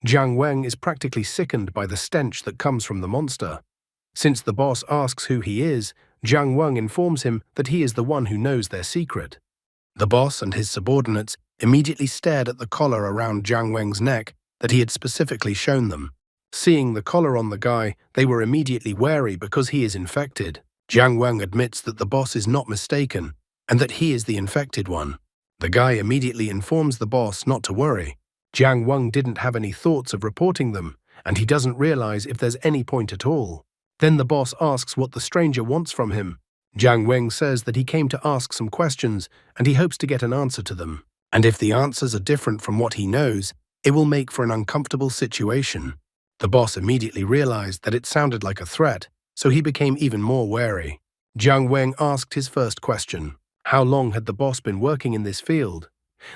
Jiang Weng is practically sickened by the stench that comes from the monster. Since the boss asks who he is, Jiang Weng informs him that he is the one who knows their secret. The boss and his subordinates immediately stared at the collar around Jiang Weng's neck that he had specifically shown them. Seeing the collar on the guy, they were immediately wary because he is infected. Jiang Weng admits that the boss is not mistaken and that he is the infected one. The guy immediately informs the boss not to worry. Jiang Weng didn't have any thoughts of reporting them, and he doesn't realize if there's any point at all. Then the boss asks what the stranger wants from him. Jiang Weng says that he came to ask some questions, and he hopes to get an answer to them. And if the answers are different from what he knows, It will make for an uncomfortable situation. The boss immediately realized that it sounded like a threat, so he became even more wary. Jiang Weng asked his first question. How long had the boss been working in this field?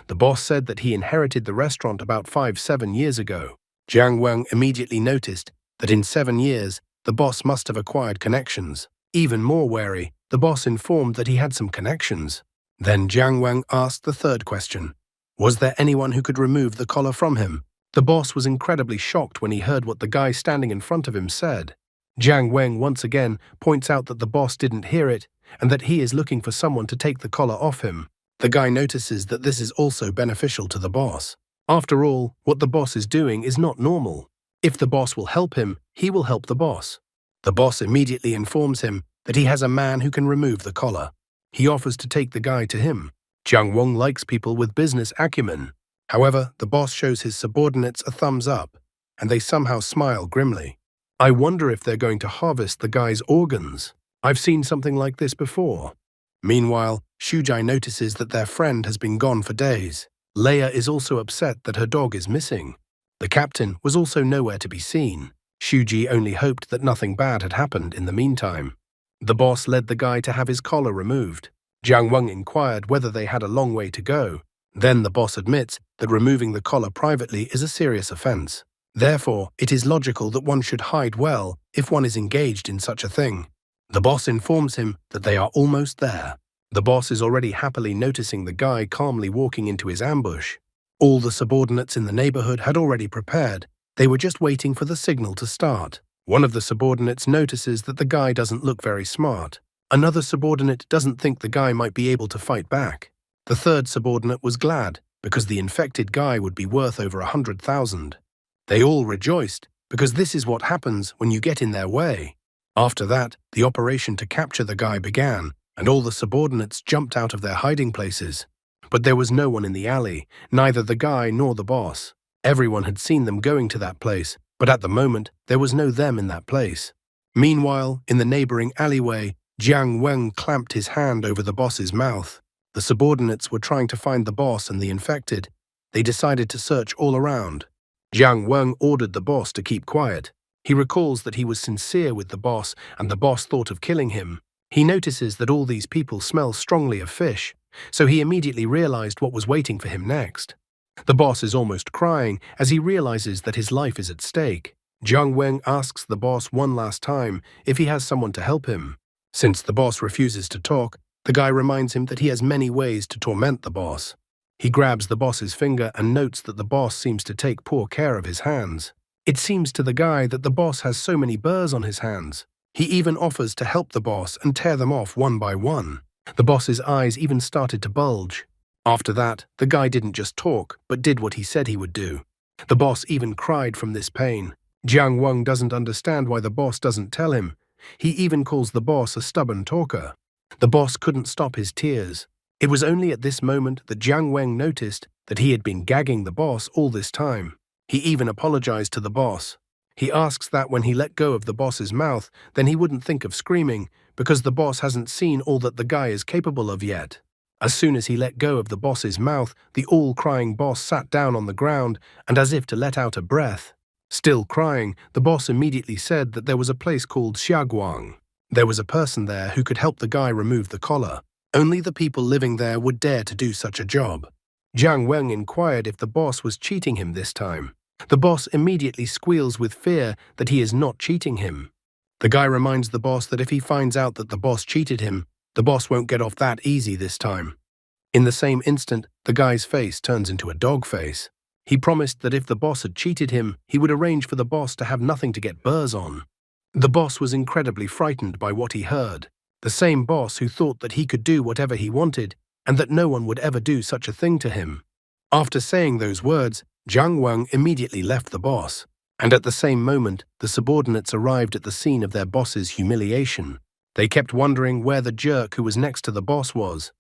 The boss said that he inherited the restaurant about 7 years ago. Jiang Weng immediately noticed that in 7 years, the boss must have acquired connections. Even more wary, the boss informed that he had some connections. Then Jiang Weng asked the third question. Was there anyone who could remove the collar from him? The boss was incredibly shocked when he heard what the guy standing in front of him said. Jiang Weng once again points out that the boss didn't hear it and that he is looking for someone to take the collar off him. The guy notices that this is also beneficial to the boss. After all, what the boss is doing is not normal. If the boss will help him, he will help the boss. The boss immediately informs him that he has a man who can remove the collar. He offers to take the guy to him. Jiang Weng likes people with business acumen. However, the boss shows his subordinates a thumbs up, and they somehow smile grimly. I wonder if they're going to harvest the guy's organs. I've seen something like this before. Meanwhile, Shujai notices that their friend has been gone for days. Leia is also upset that her dog is missing. The captain was also nowhere to be seen. Shuji only hoped that nothing bad had happened in the meantime. The boss led the guy to have his collar removed. Jiang Weng inquired whether they had a long way to go. Then the boss admits that removing the collar privately is a serious offense. Therefore, it is logical that one should hide well if one is engaged in such a thing. The boss informs him that they are almost there. The boss is already happily noticing the guy calmly walking into his ambush. All the subordinates in the neighborhood had already prepared. They were just waiting for the signal to start. One of the subordinates notices that the guy doesn't look very smart. Another subordinate doesn't think the guy might be able to fight back. The third subordinate was glad because the infected guy would be worth over 100,000. They all rejoiced because this is what happens when you get in their way. After that, the operation to capture the guy began, and all the subordinates jumped out of their hiding places. But there was no one in the alley, neither the guy nor the boss. Everyone had seen them going to that place, but at the moment, there was no them in that place. Meanwhile, in the neighboring alleyway, Jiang Weng clamped his hand over the boss's mouth. The subordinates were trying to find the boss and the infected. They decided to search all around. Jiang Weng ordered the boss to keep quiet. He recalls that he was sincere with the boss and the boss thought of killing him. He notices that all these people smell strongly of fish, so he immediately realized what was waiting for him next. The boss is almost crying as he realizes that his life is at stake. Jiang Weng asks the boss one last time if he has someone to help him. Since the boss refuses to talk, the guy reminds him that he has many ways to torment the boss. He grabs the boss's finger and notes that the boss seems to take poor care of his hands. It seems to the guy that the boss has so many burrs on his hands. He even offers to help the boss and tear them off one by one. The boss's eyes even started to bulge. After that, the guy didn't just talk, but did what he said he would do. The boss even cried from this pain. Jiang Weng doesn't understand why the boss doesn't tell him. He even calls the boss a stubborn talker. The boss couldn't stop his tears. It was only at this moment that Jiang Weng noticed that he had been gagging the boss all this time. He even apologized to the boss. He asks that when he let go of the boss's mouth, then he wouldn't think of screaming, because the boss hasn't seen all that the guy is capable of yet. As soon as he let go of the boss's mouth, the all-crying boss sat down on the ground and as if to let out a breath. Still crying, the boss immediately said that there was a place called Xiaguang. There was a person there who could help the guy remove the collar. Only the people living there would dare to do such a job. Jiang Weng inquired if the boss was cheating him this time. The boss immediately squeals with fear that he is not cheating him. The guy reminds the boss that if he finds out that the boss cheated him, the boss won't get off that easy this time. In the same instant, the guy's face turns into a dog face. He promised that if the boss had cheated him, he would arrange for the boss to have nothing to get burrs on. The boss was incredibly frightened by what he heard. The same boss who thought that he could do whatever he wanted and that no one would ever do such a thing to him. After saying those words, Jiang Weng immediately left the boss. And at the same moment, the subordinates arrived at the scene of their boss's humiliation. They kept wondering where the jerk who was next to the boss was.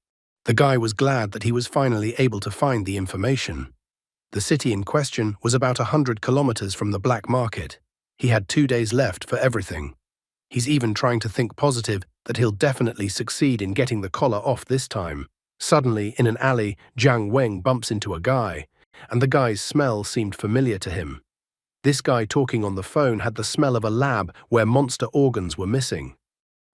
The guy was glad that he was finally able to find the information. The city in question was about 100 kilometers from the black market. He had 2 days left for everything. He's even trying to think positive that he'll definitely succeed in getting the collar off this time. Suddenly, in an alley, Jiang Weng bumps into a guy. and the guy's smell seemed familiar to him. This guy talking on the phone had the smell of a lab where monster organs were missing.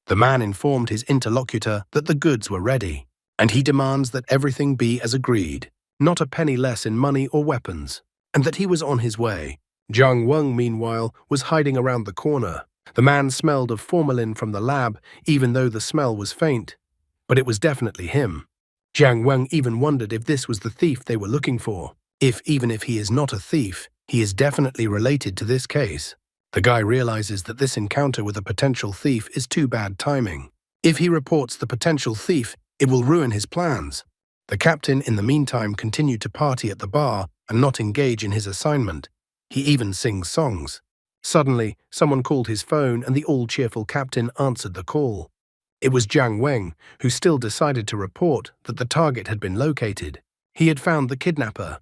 The man informed his interlocutor that the goods were ready, and he demands that everything be as agreed, not a penny less in money or weapons, and that he was on his way. Jiang Weng, meanwhile, was hiding around the corner. The man smelled of formalin from the lab, even though the smell was faint, but it was definitely him. Jiang Weng even wondered if this was the thief they were looking for. Even if he is not a thief, he is definitely related to this case. The guy realizes that this encounter with a potential thief is too bad timing. If he reports the potential thief, it will ruin his plans. The captain, in the meantime, continued to party at the bar and not engage in his assignment. He even sings songs. Suddenly, someone called his phone and the all-cheerful captain answered the call. It was Jiang Weng, who still decided to report that the target had been located. He had found the kidnapper.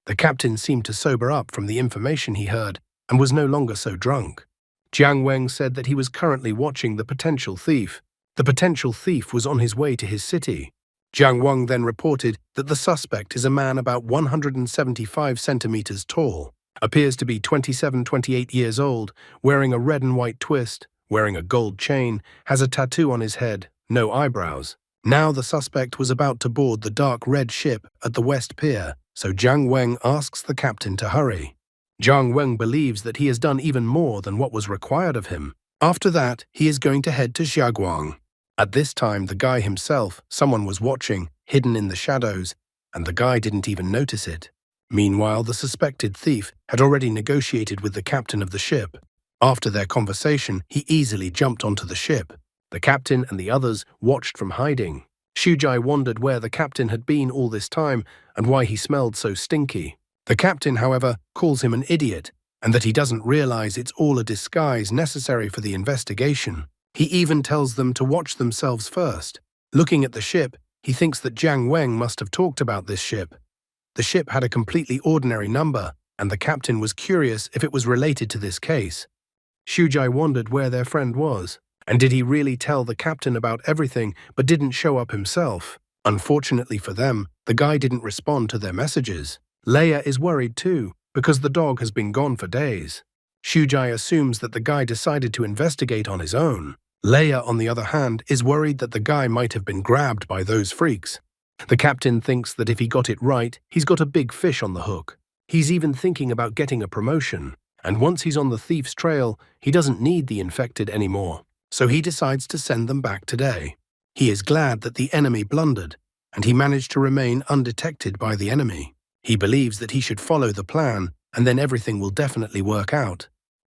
The captain seemed to sober up from the information he heard and was no longer so drunk. Jiang Weng said that he was currently watching the potential thief. The potential thief was on his way to his city. Jiang Weng then reported that the suspect is a man about 175 centimeters tall, appears to be 27-28 years old, wearing a red and white twist, wearing a gold chain, has a tattoo on his head, no eyebrows. Now the suspect was about to board the dark red ship at the West Pier, so Jiang Weng asks the captain to hurry. Jiang Weng believes that he has done even more than what was required of him. After that, he is going to head to Xiaguang. At this time, the guy himself, someone was watching, hidden in the shadows, and the guy didn't even notice it. Meanwhile, the suspected thief had already negotiated with the captain of the ship. After their conversation, he easily jumped onto the ship. The captain and the others watched from hiding. Shujai wondered where the captain had been all this time and why he smelled so stinky. The captain, however, calls him an idiot and that he doesn't realize it's all a disguise necessary for the investigation. He even tells them to watch themselves first. Looking at the ship, he thinks that Jiang Weng must have talked about this ship. The ship had a completely ordinary number, and the captain was curious if it was related to this case. Shujai wondered where their friend was, and did he really tell the captain about everything but didn't show up himself? Unfortunately for them, the guy didn't respond to their messages. Leia is worried too, because the dog has been gone for days. Shujai assumes that the guy decided to investigate on his own. Leia, on the other hand, is worried that the guy might have been grabbed by those freaks. The captain thinks that if he got it right, he's got a big fish on the hook. He's even thinking about getting a promotion, and once he's on the thief's trail, he doesn't need the infected anymore. So he decides to send them back today. He is glad that the enemy blundered, and he managed to remain undetected by the enemy. He believes that he should follow the plan, and then everything will definitely work out.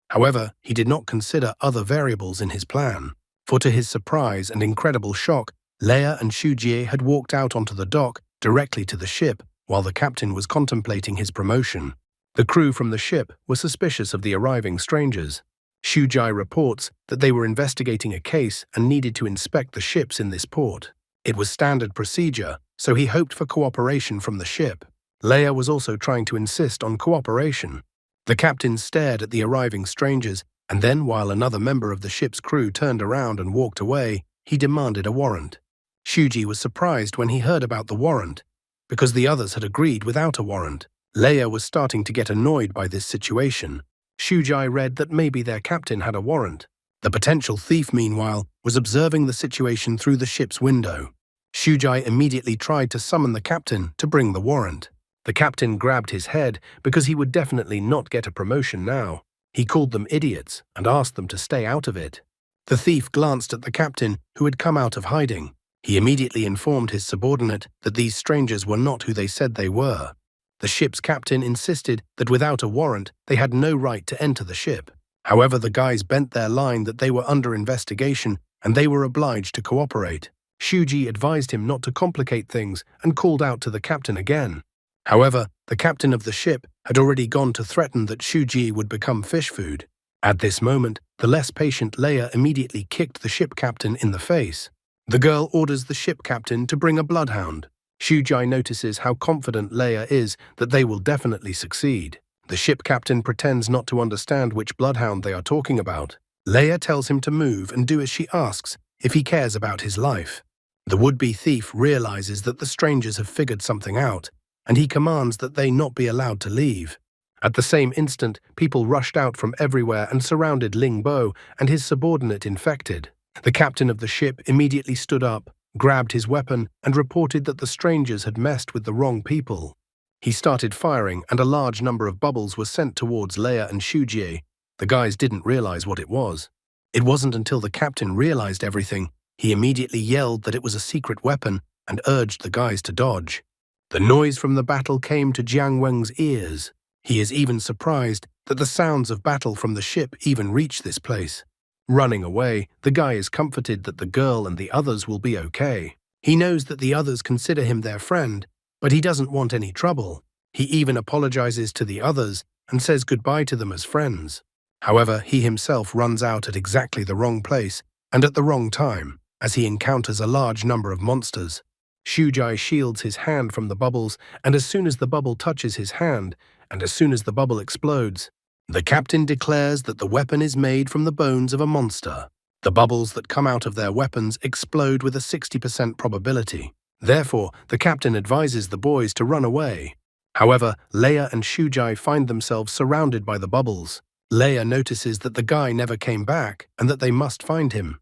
However, he did not consider other variables in his plan, for to his surprise and incredible shock, Leia and Shujie had walked out onto the dock directly to the ship while the captain was contemplating his promotion. The crew from the ship were suspicious of the arriving strangers. Shujai reports that they were investigating a case and needed to inspect the ships in this port. It was standard procedure, so he hoped for cooperation from the ship. Leia was also trying to insist on cooperation. The captain stared at the arriving strangers, and then, while another member of the ship's crew turned around and walked away, he demanded a warrant. Shuji was surprised when he heard about the warrant, because the others had agreed without a warrant. Leia was starting to get annoyed by this situation. Shujai read that maybe their captain had a warrant. The potential thief, meanwhile, was observing the situation through the ship's window. Shujai immediately tried to summon the captain to bring the warrant. The captain grabbed his head because he would definitely not get a promotion now. He called them idiots and asked them to stay out of it. The thief glanced at the captain, who had come out of hiding. He immediately informed his subordinate that these strangers were not who they said they were. The ship's captain insisted that without a warrant, they had no right to enter the ship. However, the guys bent their line that they were under investigation and they were obliged to cooperate. Shuji advised him not to complicate things and called out to the captain again. However, the captain of the ship had already gone to threaten that Shuji would become fish food. At this moment, the less patient Leia immediately kicked the ship captain in the face. The girl orders the ship captain to bring a bloodhound. Shujai notices how confident Leia is that they will definitely succeed. The ship captain pretends not to understand which bloodhound they are talking about. Leia tells him to move and do as she asks if he cares about his life. The would-be thief realizes that the strangers have figured something out, and he commands that they not be allowed to leave. At the same instant, people rushed out from everywhere and surrounded Ling Bo and his subordinate infected. The captain of the ship immediately stood up, grabbed his weapon, and reported that the strangers had messed with the wrong people. He started firing, and a large number of bubbles were sent towards Leia and Shujie. The guys didn't realize what it was. It wasn't until the captain realized everything, he immediately yelled that it was a secret weapon and urged the guys to dodge. The noise from the battle came to Jiang Wen's ears. He is even surprised that the sounds of battle from the ship even reach this place. Running away, the guy is comforted that the girl and the others will be okay. He knows that the others consider him their friend, but he doesn't want any trouble. He even apologizes to the others and says goodbye to them as friends. However, he himself runs out at exactly the wrong place and at the wrong time, as he encounters a large number of monsters. Shujie shields his hand from the bubbles, and as soon as the bubble touches his hand, and as soon as the bubble explodes, the captain declares that the weapon is made from the bones of a monster. The bubbles that come out of their weapons explode with a 60% probability. Therefore, the captain advises the boys to run away. However, Leia and Shujie find themselves surrounded by the bubbles. Leia notices that the guy never came back and that they must find him.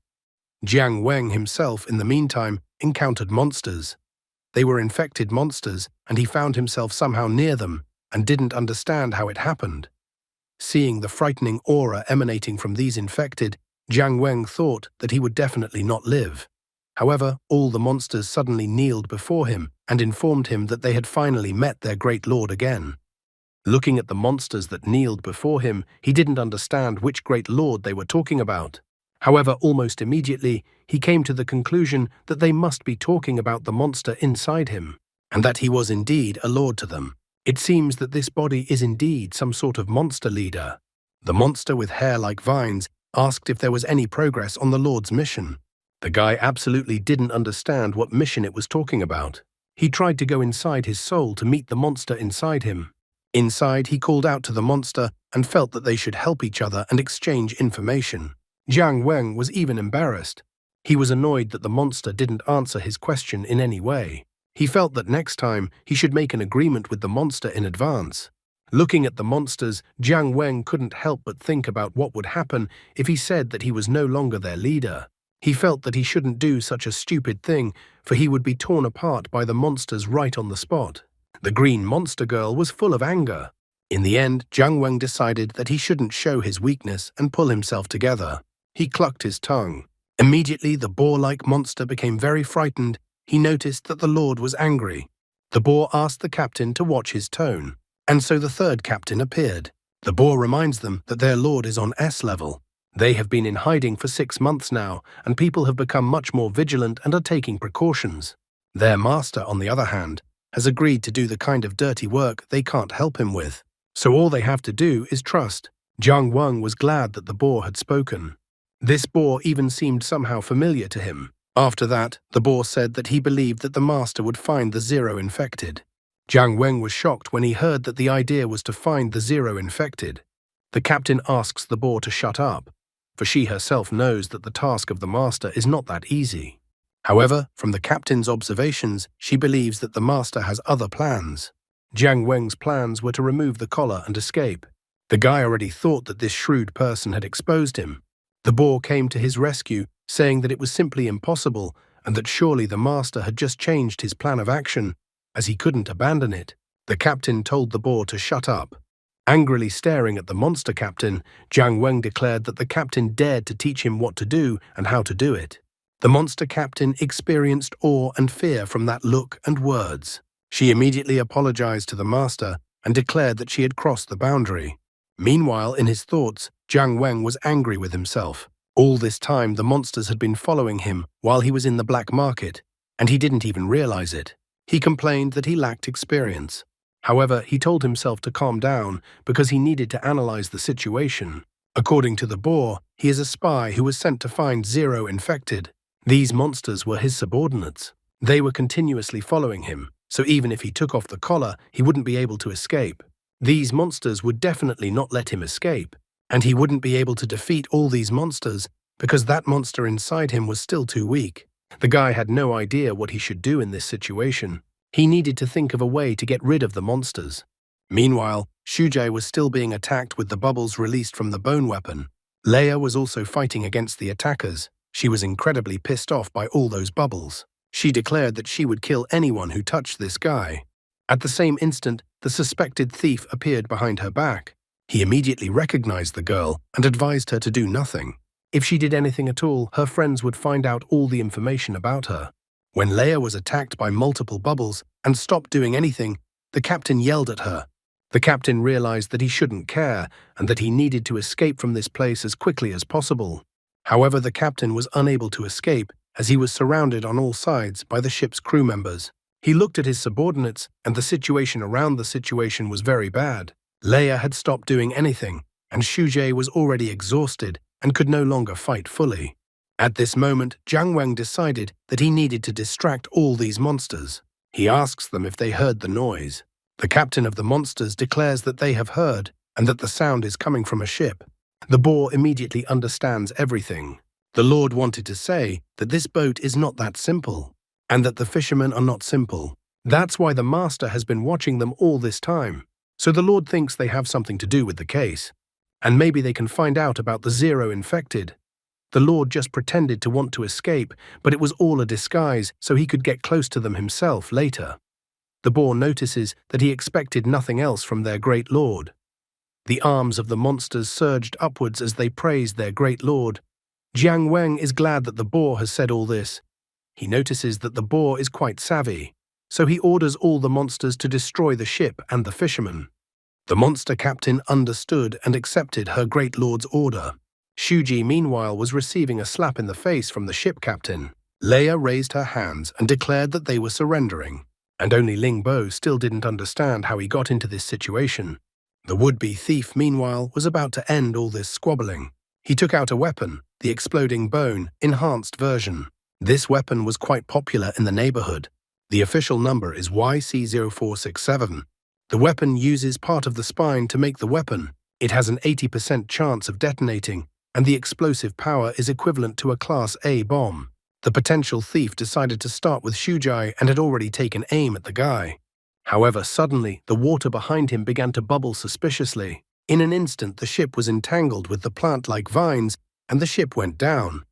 Jiang Wen himself, in the meantime, encountered monsters. They were infected monsters, and he found himself somehow near them and didn't understand how it happened. Seeing the frightening aura emanating from these infected, Jiang Wen thought that he would definitely not live. However, all the monsters suddenly kneeled before him and informed him that they had finally met their great lord again. Looking at the monsters that kneeled before him, he didn't understand which great lord they were talking about. However, almost immediately, he came to the conclusion that they must be talking about the monster inside him, and that he was indeed a lord to them. It seems that this body is indeed some sort of monster leader. The monster with hair like vines asked if there was any progress on the Lord's mission. The guy absolutely didn't understand what mission it was talking about. He tried to go inside his soul to meet the monster inside him. Inside, he called out to the monster and felt that they should help each other and exchange information. Jiang Wen was even embarrassed. He was annoyed that the monster didn't answer his question in any way. He felt that next time he should make an agreement with the monster in advance. Looking at the monsters, Jiang Wen couldn't help but think about what would happen if he said that he was no longer their leader. He felt that he shouldn't do such a stupid thing, for he would be torn apart by the monsters right on the spot. The green monster girl was full of anger. In the end, Jiang Wen decided that he shouldn't show his weakness and pull himself together. He clucked his tongue. Immediately, the boar-like monster became very frightened. He noticed that the Lord was angry. The boar asked the captain to watch his tone, and so the third captain appeared. The boar reminds them that their Lord is on S level. They have been in hiding for 6 months now, and people have become much more vigilant and are taking precautions. Their master, on the other hand, has agreed to do the kind of dirty work they can't help him with. So all they have to do is trust. Jiang Wen was glad that the boar had spoken. This boar even seemed somehow familiar to him. After that, the boar said that he believed that the master would find the 0 infected. Jiang Wen was shocked when he heard that the idea was to find the 0 infected. The captain asks the boar to shut up, for she herself knows that the task of the master is not that easy. However, from the captain's observations, she believes that the master has other plans. Jiang Wen's plans were to remove the collar and escape. The guy already thought that this shrewd person had exposed him. The boar came to his rescue, saying that it was simply impossible and that surely the master had just changed his plan of action, as he couldn't abandon it. The captain told the boar to shut up. Angrily staring at the monster captain, Jiang Wen declared that the captain dared to teach him what to do and how to do it. The monster captain experienced awe and fear from that look and words. She immediately apologized to the master and declared that she had crossed the boundary. Meanwhile, in his thoughts, Jiang Wen was angry with himself. All this time, the monsters had been following him while he was in the black market, and he didn't even realize it. He complained that he lacked experience. However, he told himself to calm down because he needed to analyze the situation. According to the boar, he is a spy who was sent to find 0 infected. These monsters were his subordinates. They were continuously following him, so even if he took off the collar, he wouldn't be able to escape. These monsters would definitely not let him escape, and he wouldn't be able to defeat all these monsters because that monster inside him was still too weak. The guy had no idea what he should do in this situation. He needed to think of a way to get rid of the monsters. Meanwhile, Shujai was still being attacked with the bubbles released from the bone weapon. Leia was also fighting against the attackers. She was incredibly pissed off by all those bubbles. She declared that she would kill anyone who touched this guy. At the same instant, the suspected thief appeared behind her back. He immediately recognized the girl and advised her to do nothing. If she did anything at all, her friends would find out all the information about her. When Leia was attacked by multiple bubbles and stopped doing anything, the captain yelled at her. The captain realized that he shouldn't care and that he needed to escape from this place as quickly as possible. However, the captain was unable to escape as he was surrounded on all sides by the ship's crew members. He looked at his subordinates, and the situation around the situation was very bad. Leia had stopped doing anything, and Shujai was already exhausted and could no longer fight fully. At this moment, Jiang Wang decided that he needed to distract all these monsters. He asks them if they heard the noise. The captain of the monsters declares that they have heard and that the sound is coming from a ship. The boar immediately understands everything. The Lord wanted to say that this boat is not that simple, and that the fishermen are not simple. That's why the master has been watching them all this time. So the Lord thinks they have something to do with the case. And maybe they can find out about the 0 infected. The Lord just pretended to want to escape, but it was all a disguise so he could get close to them himself later. The boar notices that he expected nothing else from their great Lord. The arms of the monsters surged upwards as they praised their great Lord. Jiang Wang is glad that the boar has said all this. He notices that the boar is quite savvy, so he orders all the monsters to destroy the ship and the fishermen. The monster captain understood and accepted her great lord's order. Shuji, meanwhile, was receiving a slap in the face from the ship captain. Leia raised her hands and declared that they were surrendering, and only Ling Bo still didn't understand how he got into this situation. The would-be thief, meanwhile, was about to end all this squabbling. He took out a weapon, the exploding bone, enhanced version. This weapon was quite popular in the neighborhood. The official number is YC0467. The weapon uses part of the spine to make the weapon. It has an 80% chance of detonating, and the explosive power is equivalent to a Class A bomb. The potential thief decided to start with Shujai and had already taken aim at the guy. However, suddenly, the water behind him began to bubble suspiciously. In an instant, the ship was entangled with the plant-like vines, and the ship went down.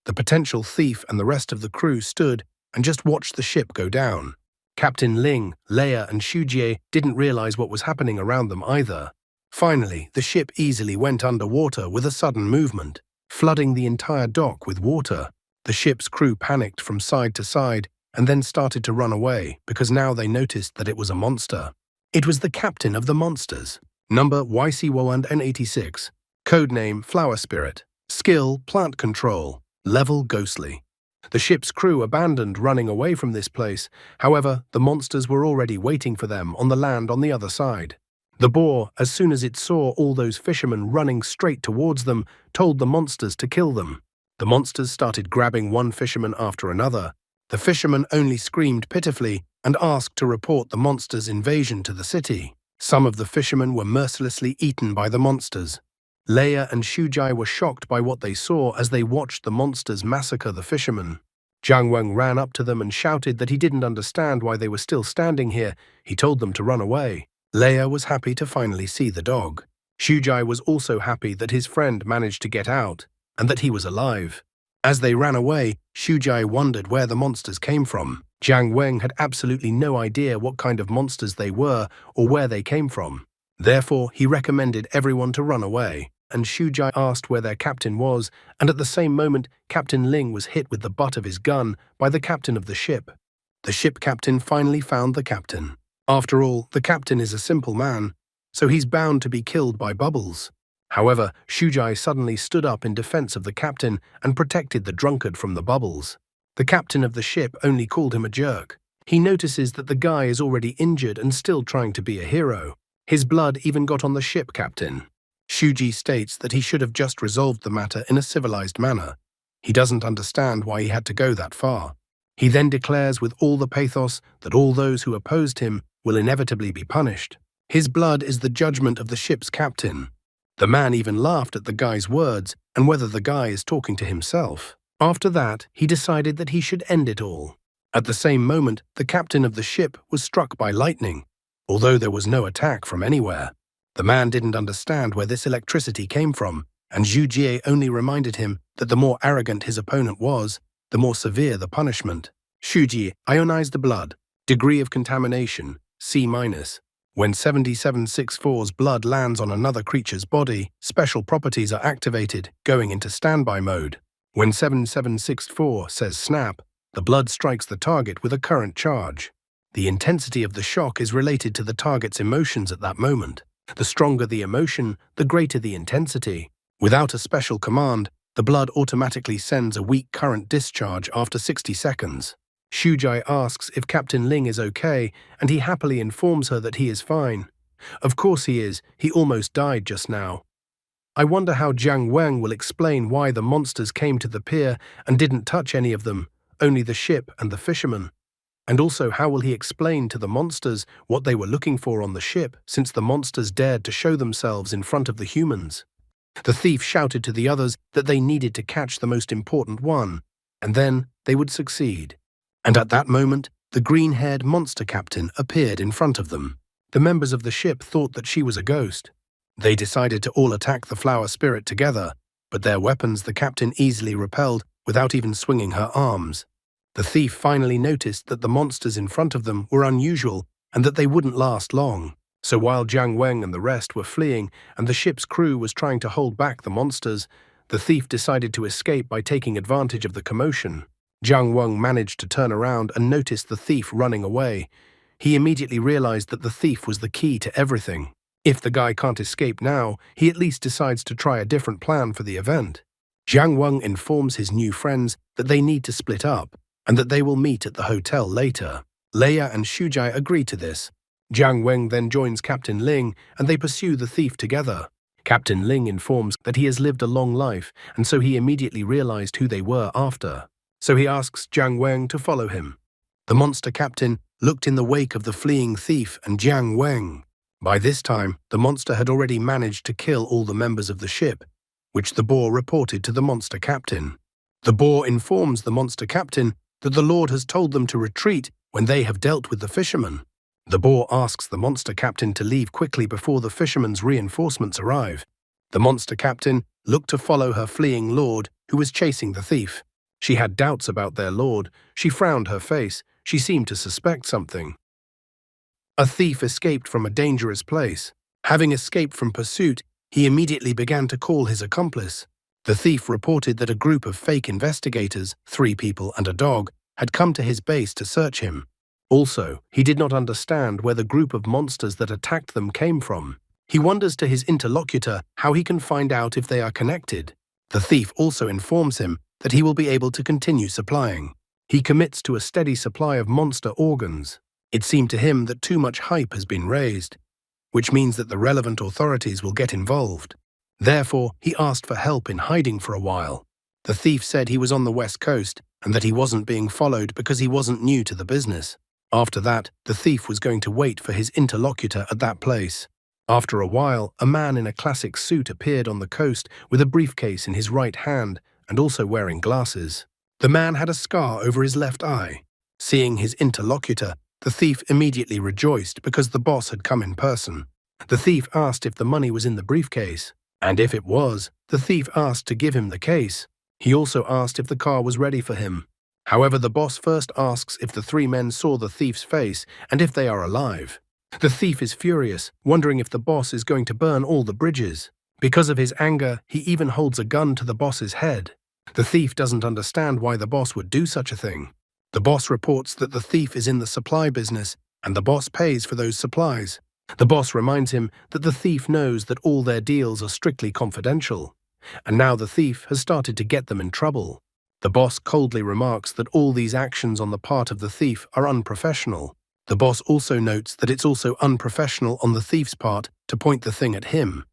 The potential thief and the rest of the crew stood and just watched the ship go down. Captain Ling, Leia, and Shujie didn't realize what was happening around them either. Finally, the ship easily went underwater with a sudden movement, flooding the entire dock with water. The ship's crew panicked from side to side and then started to run away because now they noticed that it was a monster. It was the captain of the monsters. Number YC186. Codename Flower Spirit. Skill Plant Control. Level Ghostly. The ship's crew abandoned running away from this place. However, the monsters were already waiting for them on the land on the other side. The boar, as soon as it saw all those fishermen running straight towards them, told the monsters to kill them. The monsters started grabbing one fisherman after another. The fisherman only screamed pitifully and asked to report the monsters' invasion to the city. Some of the fishermen were mercilessly eaten by the monsters. Leia and Shujai were shocked by what they saw as they watched the monsters massacre the fishermen. Jiang Wang ran up to them and shouted that he didn't understand why they were still standing here. He told them to run away. Leia was happy to finally see the dog. Shujai was also happy that his friend managed to get out and that he was alive. As they ran away, Shujai wondered where the monsters came from. Jiang Wang had absolutely no idea what kind of monsters they were or where they came from. Therefore, he recommended everyone to run away, and Shujai asked where their captain was, and at the same moment, Captain Ling was hit with the butt of his gun by the captain of the ship. The ship captain finally found the captain. After all, the captain is a simple man, so he's bound to be killed by bubbles. However, Shujai suddenly stood up in defense of the captain and protected the drunkard from the bubbles. The captain of the ship only called him a jerk. He notices that the guy is already injured and still trying to be a hero. His blood even got on the ship captain. Shuji states that he should have just resolved the matter in a civilized manner. He doesn't understand why he had to go that far. He then declares with all the pathos that all those who opposed him will inevitably be punished. His blood is the judgment of the ship's captain. The man even laughed at the guy's words and whether the guy is talking to himself. After that, he decided that he should end it all. At the same moment, the captain of the ship was struck by lightning, although there was no attack from anywhere. The man didn't understand where this electricity came from, and Zhu Jie only reminded him that the more arrogant his opponent was, the more severe the punishment. Shuji ionized the blood. Degree of contamination, C-. When 7764's blood lands on another creature's body, special properties are activated, going into standby mode. When 7764 says snap, the blood strikes the target with a current charge. The intensity of the shock is related to the target's emotions at that moment. The stronger the emotion, the greater the intensity. Without a special command, the blood automatically sends a weak current discharge after 60 seconds. Shujai asks if Captain Ling is okay, and he happily informs her that he is fine. Of course he is, he almost died just now. I wonder how Jiang Weng will explain why the monsters came to the pier and didn't touch any of them, only the ship and the fishermen. And also how will he explain to the monsters what they were looking for on the ship, since the monsters dared to show themselves in front of the humans. The thief shouted to the others that they needed to catch the most important one, and then they would succeed. And at that moment, the green-haired monster captain appeared in front of them. The members of the ship thought that she was a ghost. They decided to all attack the flower spirit together, but their weapons the captain easily repelled without even swinging her arms. The thief finally noticed that the monsters in front of them were unusual and that they wouldn't last long. So while Jiang Weng and the rest were fleeing and the ship's crew was trying to hold back the monsters, the thief decided to escape by taking advantage of the commotion. Jiang Weng managed to turn around and noticed the thief running away. He immediately realized that the thief was the key to everything. If the guy can't escape now, he at least decides to try a different plan for the event. Jiang Weng informs his new friends that they need to split up and that they will meet at the hotel later. Leia and Shujai agree to this. Jiang Weng then joins Captain Ling and they pursue the thief together. Captain Ling informs that he has lived a long life, and so he immediately realized who they were after. So he asks Jiang Weng to follow him. The monster captain looked in the wake of the fleeing thief and Jiang Weng. By this time, the monster had already managed to kill all the members of the ship, which the boar reported to the monster captain. The boar informs the monster captain that the Lord has told them to retreat when they have dealt with the fishermen. The boar asks the monster captain to leave quickly before the fishermen's reinforcements arrive. The monster captain looked to follow her fleeing lord, who was chasing the thief. She had doubts about their lord. She frowned her face. She seemed to suspect something. A thief escaped from a dangerous place. Having escaped from pursuit, he immediately began to call his accomplice. The thief reported that a group of fake investigators, 3 people and a dog, had come to his base to search him. Also, he did not understand where the group of monsters that attacked them came from. He wonders to his interlocutor how he can find out if they are connected. The thief also informs him that he will be able to continue supplying. He commits to a steady supply of monster organs. It seemed to him that too much hype has been raised, which means that the relevant authorities will get involved. Therefore, he asked for help in hiding for a while. The thief said he was on the west coast and that he wasn't being followed because he wasn't new to the business. After that, the thief was going to wait for his interlocutor at that place. After a while, a man in a classic suit appeared on the coast with a briefcase in his right hand and also wearing glasses. The man had a scar over his left eye. Seeing his interlocutor, the thief immediately rejoiced because the boss had come in person. The thief asked if the money was in the briefcase, and if it was, the thief asked to give him the case. He also asked if the car was ready for him. However, the boss first asks if the 3 men saw the thief's face and if they are alive. The thief is furious, wondering if the boss is going to burn all the bridges. Because of his anger, he even holds a gun to the boss's head. The thief doesn't understand why the boss would do such a thing. The boss reports that the thief is in the supply business, and the boss pays for those supplies. The boss reminds him that the thief knows that all their deals are strictly confidential, and now the thief has started to get them in trouble. The boss coldly remarks that all these actions on the part of the thief are unprofessional. The boss also notes that it's also unprofessional on the thief's part to point the thing at him,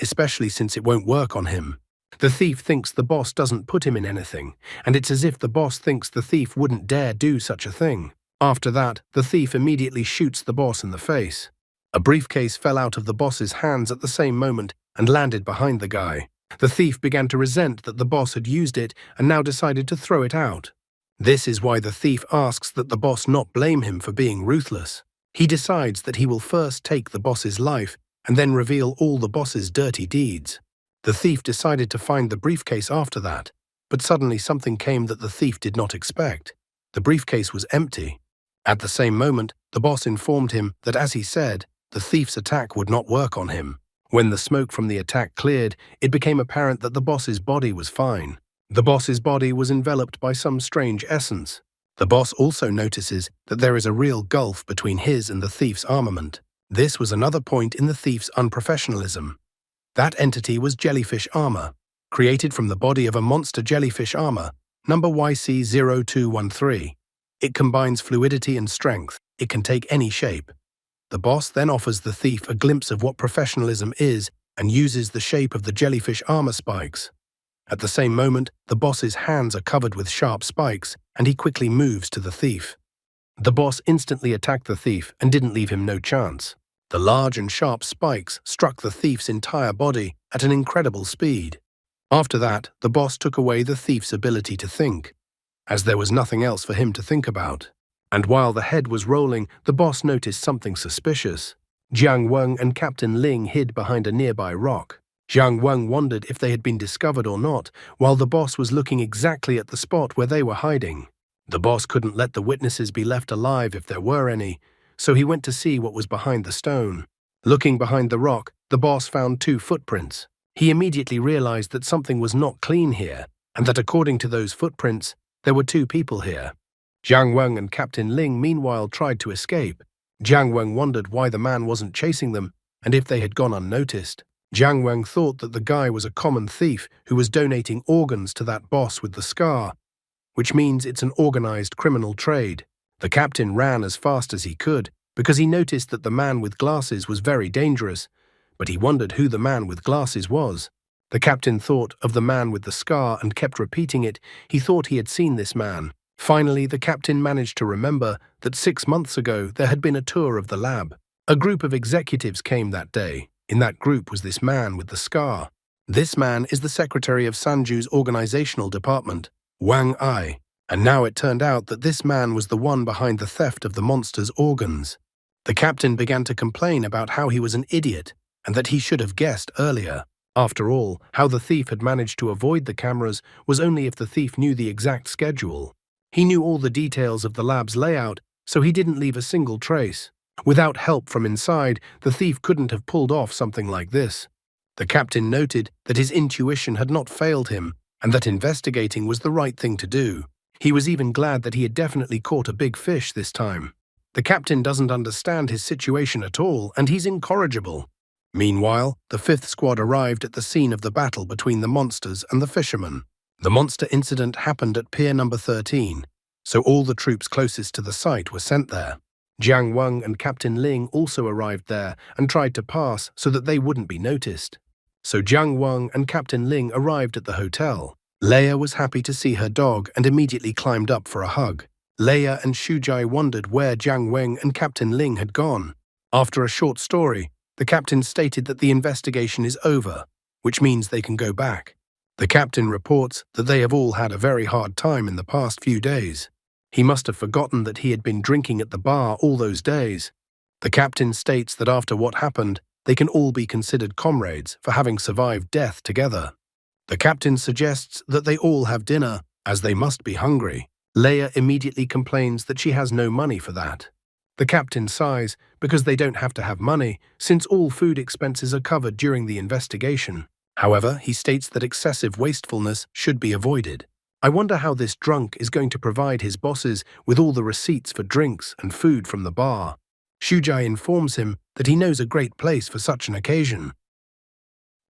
especially since it won't work on him. The thief thinks the boss doesn't put him in anything, and it's as if the boss thinks the thief wouldn't dare do such a thing. After that, the thief immediately shoots the boss in the face. A briefcase fell out of the boss's hands at the same moment and landed behind the guy. The thief began to resent that the boss had used it and now decided to throw it out. This is why the thief asks that the boss not blame him for being ruthless. He decides that he will first take the boss's life and then reveal all the boss's dirty deeds. The thief decided to find the briefcase after that, but suddenly something came that the thief did not expect. The briefcase was empty. At the same moment, the boss informed him that, as he said, the thief's attack would not work on him. When the smoke from the attack cleared, it became apparent that the boss's body was fine. The boss's body was enveloped by some strange essence. The boss also notices that there is a real gulf between his and the thief's armament. This was another point in the thief's unprofessionalism. That entity was jellyfish armor, created from the body of a monster jellyfish armor, number YC0213. It combines fluidity and strength. It can take any shape. The boss then offers the thief a glimpse of what professionalism is and uses the shape of the jellyfish armor spikes. At the same moment, the boss's hands are covered with sharp spikes, and he quickly moves to the thief. The boss instantly attacked the thief and didn't leave him no chance. The large and sharp spikes struck the thief's entire body at an incredible speed. After that, the boss took away the thief's ability to think, as there was nothing else for him to think about. And while the head was rolling, the boss noticed something suspicious. Jiang Weng and Captain Ling hid behind a nearby rock. Jiang Weng wondered if they had been discovered or not, while the boss was looking exactly at the spot where they were hiding. The boss couldn't let the witnesses be left alive if there were any, so he went to see what was behind the stone. Looking behind the rock, the boss found 2 footprints. He immediately realized that something was not clean here, and that according to those footprints, there were 2 people here. Jiang Weng and Captain Ling meanwhile tried to escape. Jiang Weng wondered why the man wasn't chasing them, and if they had gone unnoticed. Jiang Weng thought that the guy was a common thief who was donating organs to that boss with the scar, which means it's an organized criminal trade. The captain ran as fast as he could because he noticed that the man with glasses was very dangerous, but he wondered who the man with glasses was. The captain thought of the man with the scar and kept repeating it. He thought he had seen this man. Finally, the captain managed to remember that 6 months ago there had been a tour of the lab. A group of executives came that day. In that group was this man with the scar. This man is the secretary of Sanju's organizational department, Wang Ai, and now it turned out that this man was the one behind the theft of the monster's organs. The captain began to complain about how he was an idiot and that he should have guessed earlier. After all, how the thief had managed to avoid the cameras was only if the thief knew the exact schedule. He knew all the details of the lab's layout, so he didn't leave a single trace. Without help from inside, the thief couldn't have pulled off something like this. The captain noted that his intuition had not failed him and that investigating was the right thing to do. He was even glad that he had definitely caught a big fish this time. The captain doesn't understand his situation at all, and he's incorrigible. Meanwhile, the 5th squad arrived at the scene of the battle between the monsters and the fishermen. The monster incident happened at pier number 13, so all the troops closest to the site were sent there. Jiang Weng and Captain Ling also arrived there and tried to pass so that they wouldn't be noticed. So Jiang Weng and Captain Ling arrived at the hotel. Leia was happy to see her dog and immediately climbed up for a hug. Leia and Shujai wondered where Jiang Weng and Captain Ling had gone. After a short story, the captain stated that the investigation is over, which means they can go back. The captain reports that they have all had a very hard time in the past few days. He must have forgotten that he had been drinking at the bar all those days. The captain states that after what happened, they can all be considered comrades for having survived death together. The captain suggests that they all have dinner, as they must be hungry. Leia immediately complains that she has no money for that. The captain sighs because they don't have to have money, since all food expenses are covered during the investigation. However, he states that excessive wastefulness should be avoided. I wonder how this drunk is going to provide his bosses with all the receipts for drinks and food from the bar. Shujai informs him that he knows a great place for such an occasion.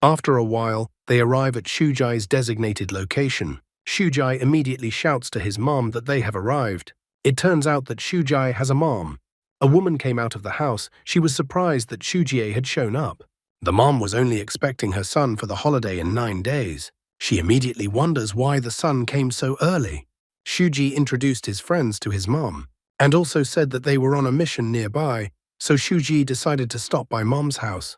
After a while, they arrive at Shujai's designated location. Shujai immediately shouts to his mom that they have arrived. It turns out that Shujai has a mom. A woman came out of the house. She was surprised that Shujie had shown up. The mom was only expecting her son for the holiday in 9 days. She immediately wonders why the son came so early. Shuji introduced his friends to his mom, and also said that they were on a mission nearby, so Shuji decided to stop by mom's house.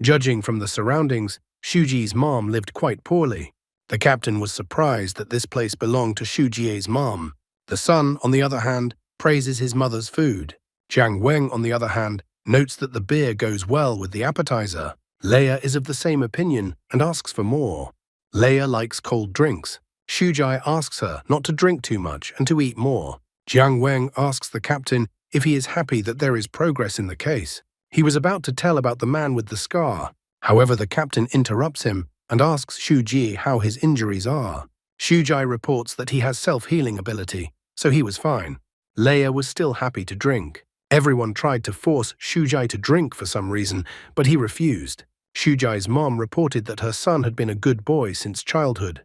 Judging from the surroundings, Shuji's mom lived quite poorly. The captain was surprised that this place belonged to Shujie's mom. The son, on the other hand, praises his mother's food. Jiang Weng, on the other hand, notes that the beer goes well with the appetizer. Leia is of the same opinion and asks for more. Leia likes cold drinks. Shujai asks her not to drink too much and to eat more. Jiang Weng asks the captain if he is happy that there is progress in the case. He was about to tell about the man with the scar. However, the captain interrupts him and asks Shu Ji how his injuries are. Shujai reports that he has self-healing ability, so he was fine. Leia was still happy to drink. Everyone tried to force Shujai to drink for some reason, but he refused. Shujai's mom reported that her son had been a good boy since childhood.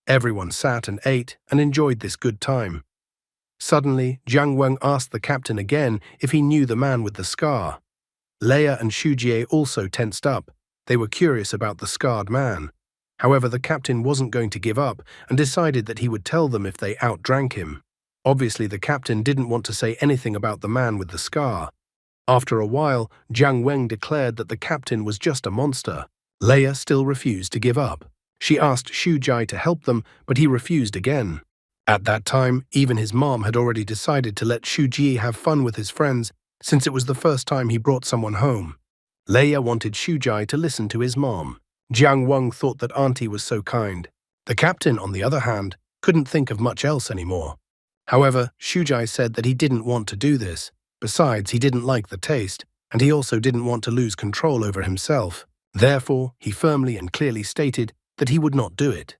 Everyone sat and ate and enjoyed this good time. Suddenly, Jiang Weng asked the captain again if he knew the man with the scar. Leia and Shujie also tensed up. They were curious about the scarred man. However, the captain wasn't going to give up and decided that he would tell them if they outdrank him. Obviously, the captain didn't want to say anything about the man with the scar. After a while, Jiang Weng declared that the captain was just a monster. Leia still refused to give up. She asked Shujai to help them, but he refused again. At that time, even his mom had already decided to let Shuji have fun with his friends since it was the first time he brought someone home. Leia wanted Shujai to listen to his mom. Jiang Weng thought that auntie was so kind. The captain, on the other hand, couldn't think of much else anymore. However, Shujai said that he didn't want to do this. Besides, he didn't like the taste, and he also didn't want to lose control over himself. Therefore, he firmly and clearly stated that he would not do it.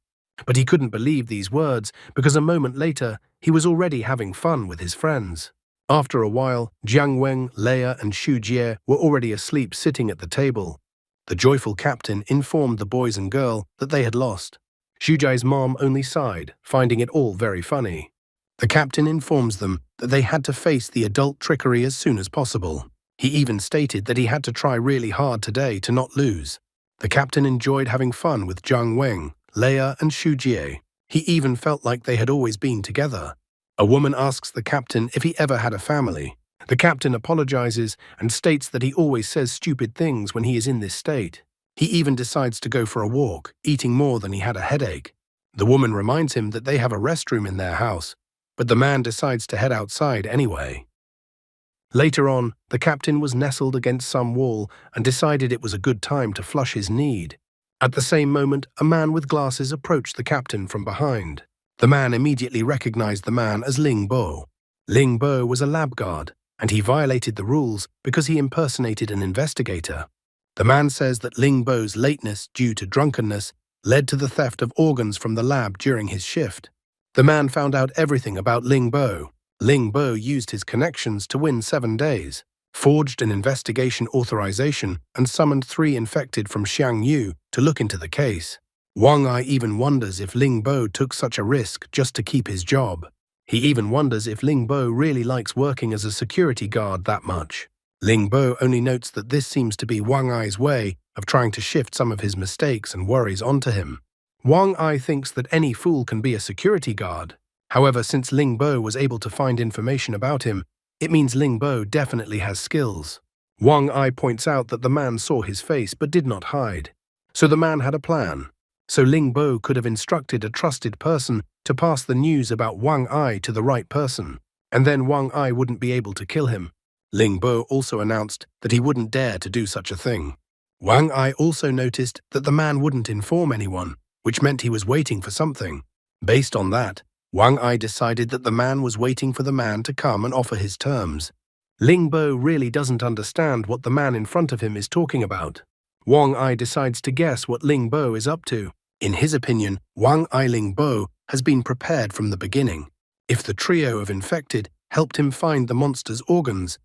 But he couldn't believe these words because a moment later, he was already having fun with his friends. After a while, Jiang Weng, Leia, and Shu Jie were already asleep sitting at the table. The joyful captain informed the boys and girl that they had lost. Shujai's mom only sighed, finding it all very funny. The captain informs them that they had to face the adult trickery as soon as possible. He even stated that he had to try really hard today to not lose. The captain enjoyed having fun with Jiang Weng, Leia, and Shu Jie. He even felt like they had always been together. A woman asks the captain if he ever had a family. The captain apologizes and states that he always says stupid things when he is in this state. He even decides to go for a walk, eating more than he had a headache. The woman reminds him that they have a restroom in their house, but the man decides to head outside anyway. Later on, the captain was nestled against some wall and decided it was a good time to flush his need. At the same moment, a man with glasses approached the captain from behind. The man immediately recognized the man as Ling Bo. Ling Bo was a lab guard, and he violated the rules because he impersonated an investigator. The man says that Ling Bo's lateness due to drunkenness led to the theft of organs from the lab during his shift. The man found out everything about Ling Bo. Ling Bo used his connections to win 7 days, forged an investigation authorization, and summoned 3 infected from Xiangyu to look into the case. Wang Ai even wonders if Ling Bo took such a risk just to keep his job. He even wonders if Ling Bo really likes working as a security guard that much. Ling Bo only notes that this seems to be Wang Ai's way of trying to shift some of his mistakes and worries onto him. Wang Ai thinks that any fool can be a security guard. However, since Ling Bo was able to find information about him, it means Ling Bo definitely has skills. Wang Ai points out that the man saw his face but did not hide. So the man had a plan. So Ling Bo could have instructed a trusted person to pass the news about Wang Ai to the right person, and then Wang Ai wouldn't be able to kill him. Ling Bo also announced that he wouldn't dare to do such a thing. Wang Ai also noticed that the man wouldn't inform anyone, which meant he was waiting for something. Based on that, Wang Ai decided that the man was waiting for the man to come and offer his terms. Ling Bo really doesn't understand what the man in front of him is talking about. Wang Ai decides to guess what Ling Bo is up to. In his opinion, Wang Ai Ling Bo has been prepared from the beginning. If the trio of infected helped him find the monster's organs,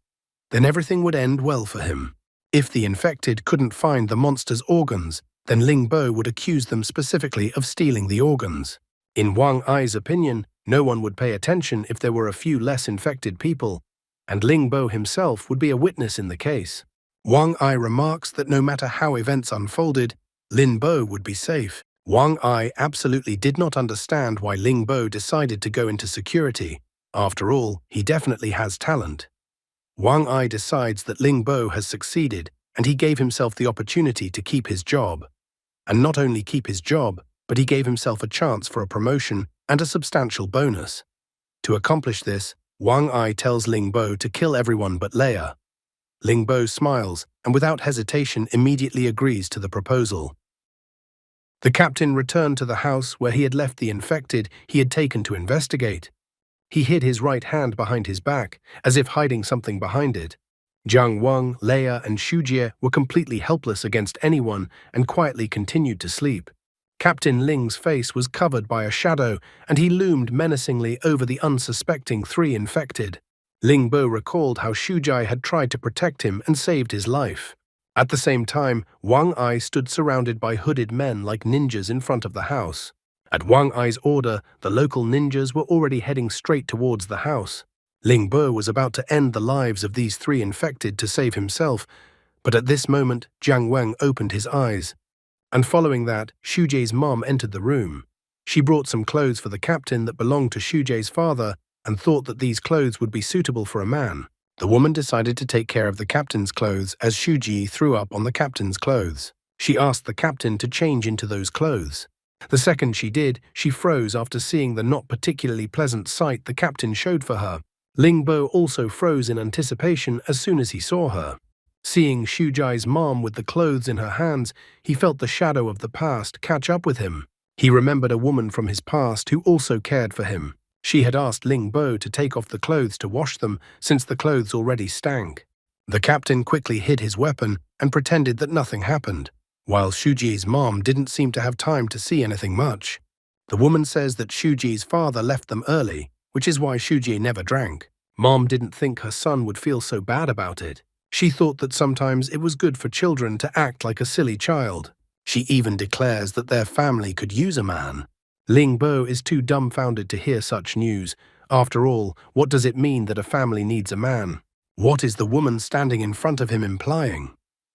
then everything would end well for him. If the infected couldn't find the monster's organs, then Ling Bo would accuse them specifically of stealing the organs. In Wang Ai's opinion, no one would pay attention if there were a few less infected people, and Ling Bo himself would be a witness in the case. Wang Ai remarks that no matter how events unfolded, Ling Bo would be safe. Wang Ai absolutely did not understand why Ling Bo decided to go into security. After all, he definitely has talent. Wang Ai decides that Ling Bo has succeeded, and he gave himself the opportunity to keep his job. And not only keep his job, but he gave himself a chance for a promotion and a substantial bonus. To accomplish this, Wang Ai tells Ling Bo to kill everyone but Leia. Ling Bo smiles and without hesitation immediately agrees to the proposal. The captain returned to the house where he had left the infected he had taken to investigate. He hid his right hand behind his back, as if hiding something behind it. Jiang Wang, Leia, and Shujie were completely helpless against anyone and quietly continued to sleep. Captain Ling's face was covered by a shadow, and he loomed menacingly over the unsuspecting three infected. Ling Bo recalled how Shujie had tried to protect him and saved his life. At the same time, Wang Ai stood surrounded by hooded men like ninjas in front of the house. At Wang Ai's order, the local ninjas were already heading straight towards the house. Ling Bo was about to end the lives of these three infected to save himself, but at this moment, Jiang Wang opened his eyes. And following that, Shujie's mom entered the room. She brought some clothes for the captain that belonged to Shujie's father and thought that these clothes would be suitable for a man. The woman decided to take care of the captain's clothes as Shujie threw up on the captain's clothes. She asked the captain to change into those clothes. The second she did, she froze after seeing the not particularly pleasant sight the captain showed for her. Ling Bo also froze in anticipation as soon as he saw her. Seeing Shujie's mom with the clothes in her hands, he felt the shadow of the past catch up with him. He remembered a woman from his past who also cared for him. She had asked Ling Bo to take off the clothes to wash them since the clothes already stank. The captain quickly hid his weapon and pretended that nothing happened, while Shujie's mom didn't seem to have time to see anything much. The woman says that Shujie's father left them early, which is why Shujie never drank. Mom didn't think her son would feel so bad about it. She thought that sometimes it was good for children to act like a silly child. She even declares that their family could use a man. Ling Bo is too dumbfounded to hear such news. After all, what does it mean that a family needs a man? What is the woman standing in front of him implying?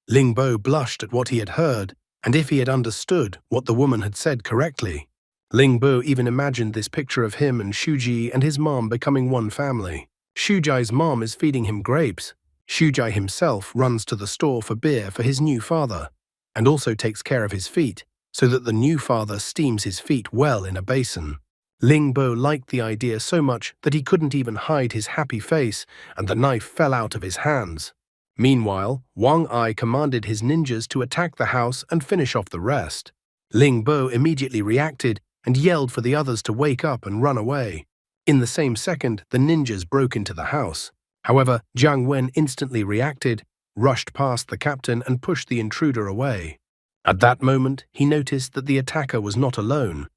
Ling Bo blushed at what he had heard, and if he had understood what the woman had said correctly. Ling Bo even imagined this picture of him and Shujie and his mom becoming one family. Shujie's mom is feeding him grapes. Shujie himself runs to the store for beer for his new father, and also takes care of his feet, so that the new father steams his feet well in a basin. Ling Bo liked the idea so much that he couldn't even hide his happy face, and the knife fell out of his hands. Meanwhile, Wang Ai commanded his ninjas to attack the house and finish off the rest. Ling Bo immediately reacted and yelled for the others to wake up and run away. In the same second, the ninjas broke into the house. However, Jiang Wen instantly reacted, rushed past the captain and pushed the intruder away. At that moment, he noticed that the attacker was not alone,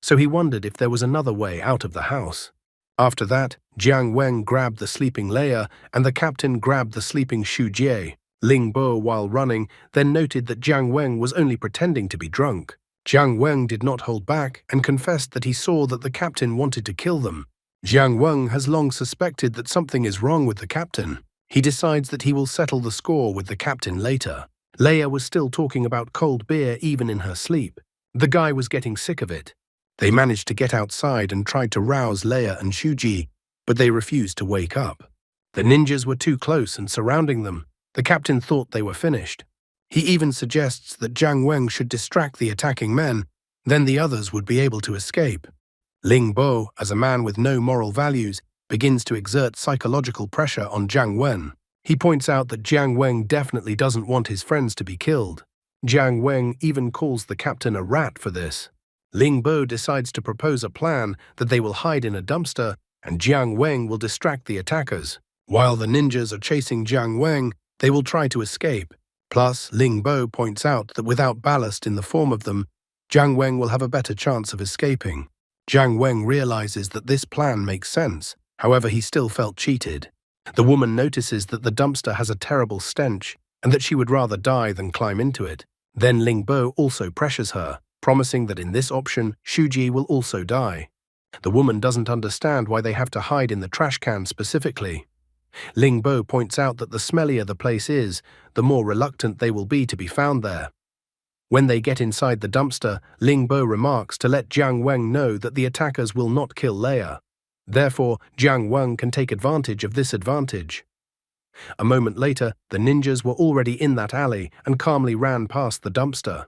so he wondered if there was another way out of the house. After that, Jiang Wen grabbed the sleeping Leia and the captain grabbed the sleeping Shujie. Ling Bo, while running, then noted that Jiang Wen was only pretending to be drunk. Jiang Wen did not hold back and confessed that he saw that the captain wanted to kill them. Jiang Wen has long suspected that something is wrong with the captain. He decides that he will settle the score with the captain later. Leia was still talking about cold beer even in her sleep. The guy was getting sick of it. They managed to get outside and tried to rouse Leia and Shujie, but they refused to wake up. The ninjas were too close and surrounding them. The captain thought they were finished. He even suggests that Jiang Wen should distract the attacking men, then the others would be able to escape. Ling Bo, as a man with no moral values, begins to exert psychological pressure on Jiang Wen. He points out that Jiang Wen definitely doesn't want his friends to be killed. Jiang Wen even calls the captain a rat for this. Ling Bo decides to propose a plan that they will hide in a dumpster and Jiang Wen will distract the attackers. While the ninjas are chasing Jiang Wen, they will try to escape. Plus, Ling Bo points out that without ballast in the form of them, Jiang Wen will have a better chance of escaping. Jiang Wen realizes that this plan makes sense, however he still felt cheated. The woman notices that the dumpster has a terrible stench and that she would rather die than climb into it. Then Ling Bo also pressures her, promising that in this option, Shujie will also die. The woman doesn't understand why they have to hide in the trash can specifically. Ling Bo points out that the smellier the place is, the more reluctant they will be to be found there. When they get inside the dumpster, Ling Bo remarks to let Jiang Wen know that the attackers will not kill Leia. Therefore, Jiang Wen can take advantage of this advantage. A moment later, the ninjas were already in that alley and calmly ran past the dumpster.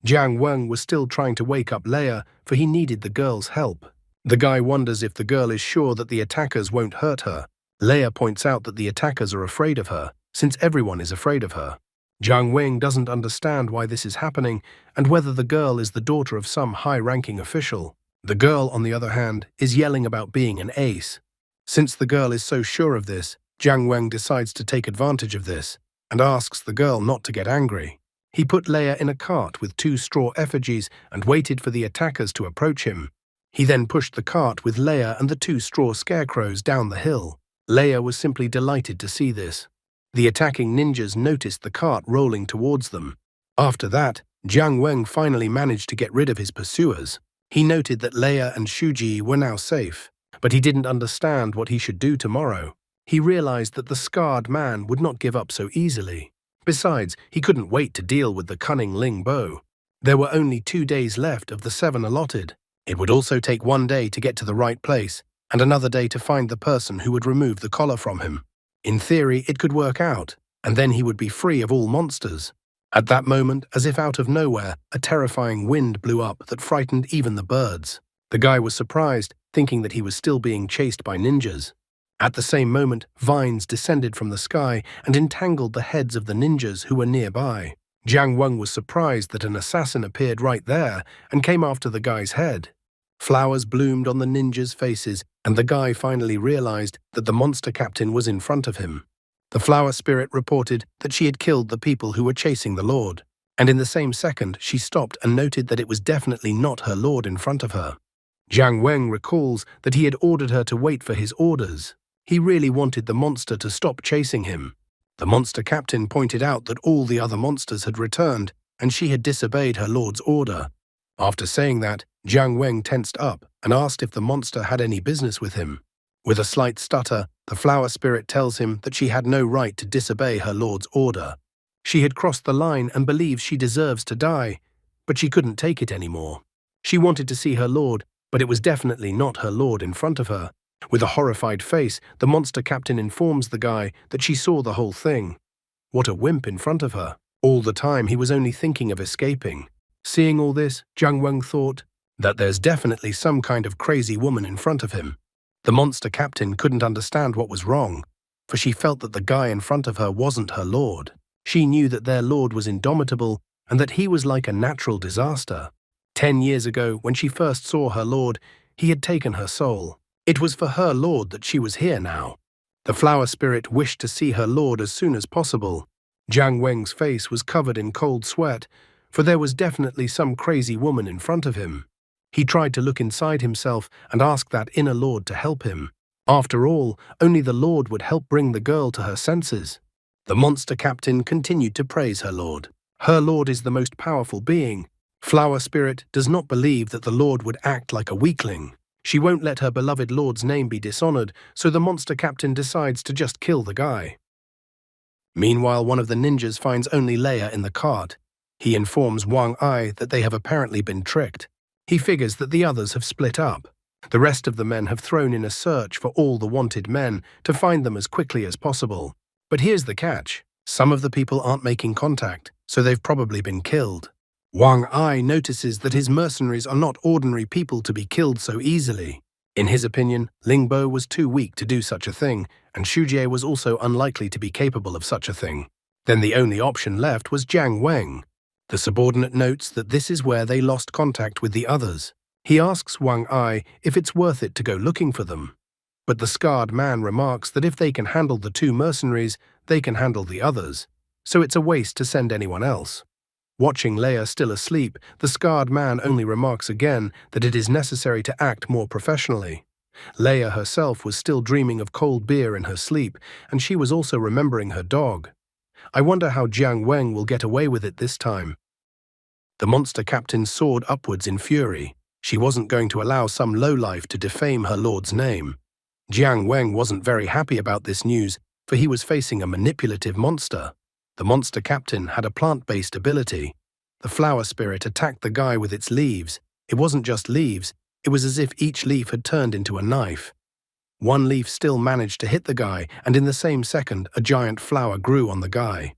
Jiang Wen was still trying to wake up Leia, for he needed the girl's help. The guy wonders if the girl is sure that the attackers won't hurt her. Leia points out that the attackers are afraid of her, since everyone is afraid of her. Jiang Weng doesn't understand why this is happening and whether the girl is the daughter of some high-ranking official. The girl, on the other hand, is yelling about being an ace. Since the girl is so sure of this, Jiang Weng decides to take advantage of this and asks the girl not to get angry. He put Leia in a cart with 2 straw effigies and waited for the attackers to approach him. He then pushed the cart with Leia and the 2 straw scarecrows down the hill. Leia was simply delighted to see this. The attacking ninjas noticed the cart rolling towards them. After that, Jiang Weng finally managed to get rid of his pursuers. He noted that Leia and Shuji were now safe, but he didn't understand what he should do tomorrow. He realized that the scarred man would not give up so easily. Besides, he couldn't wait to deal with the cunning Ling Bo. There were only 2 days left of the 7 allotted. It would also take 1 day to get to the right place, and another day to find the person who would remove the collar from him. In theory, it could work out, and then he would be free of all monsters. At that moment, as if out of nowhere, a terrifying wind blew up that frightened even the birds. The guy was surprised, thinking that he was still being chased by ninjas. At the same moment, vines descended from the sky and entangled the heads of the ninjas who were nearby. Jiang Weng was surprised that an assassin appeared right there and came after the guy's head. Flowers bloomed on the ninjas' faces, and the guy finally realized that the monster captain was in front of him. The flower spirit reported that she had killed the people who were chasing the lord, and in the same second she stopped and noted that it was definitely not her lord in front of her. Jiang Weng recalls that he had ordered her to wait for his orders. He really wanted the monster to stop chasing him. The monster captain pointed out that all the other monsters had returned, and she had disobeyed her lord's order. After saying that, Jiang Weng tensed up and asked if the monster had any business with him. With a slight stutter, the flower spirit tells him that she had no right to disobey her lord's order. She had crossed the line and believes she deserves to die, but she couldn't take it anymore. She wanted to see her lord, but it was definitely not her lord in front of her. With a horrified face, the monster captain informs the guy that she saw the whole thing. What a wimp in front of her. All the time he was only thinking of escaping. Seeing all this, Jiang Weng thought that there's definitely some kind of crazy woman in front of him. The monster captain couldn't understand what was wrong, for she felt that the guy in front of her wasn't her lord. She knew that their lord was indomitable and that he was like a natural disaster. 10 years ago, when she first saw her lord, he had taken her soul. It was for her lord that she was here now. The flower spirit wished to see her lord as soon as possible. Jiang Weng's face was covered in cold sweat, for there was definitely some crazy woman in front of him. He tried to look inside himself and ask that inner lord to help him. After all, only the lord would help bring the girl to her senses. The monster captain continued to praise her lord. Her lord is the most powerful being. Flower spirit does not believe that the lord would act like a weakling. She won't let her beloved lord's name be dishonored, so the monster captain decides to just kill the guy. Meanwhile, one of the ninjas finds only Leia in the cart. He informs Wang Ai that they have apparently been tricked. He figures that the others have split up. The rest of the men have thrown in a search for all the wanted men to find them as quickly as possible. But here's the catch. Some of the people aren't making contact, so they've probably been killed. Wang Ai notices that his mercenaries are not ordinary people to be killed so easily. In his opinion, Ling Bo was too weak to do such a thing, and Shujie was also unlikely to be capable of such a thing. Then the only option left was Jiang Weng. The subordinate notes that this is where they lost contact with the others. He asks Wang Ai if it's worth it to go looking for them. But the scarred man remarks that if they can handle the 2 mercenaries, they can handle the others, so it's a waste to send anyone else. Watching Leia still asleep, the scarred man only remarks again that it is necessary to act more professionally. Leia herself was still dreaming of cold beer in her sleep, and she was also remembering her dog. I wonder how Jiang Weng will get away with it this time. The monster captain soared upwards in fury. She wasn't going to allow some lowlife to defame her lord's name. Jiang Weng wasn't very happy about this news, for he was facing a manipulative monster. The monster captain had a plant-based ability. The flower spirit attacked the guy with its leaves. It wasn't just leaves, it was as if each leaf had turned into a knife. One leaf still managed to hit the guy, and in the same second, a giant flower grew on the guy.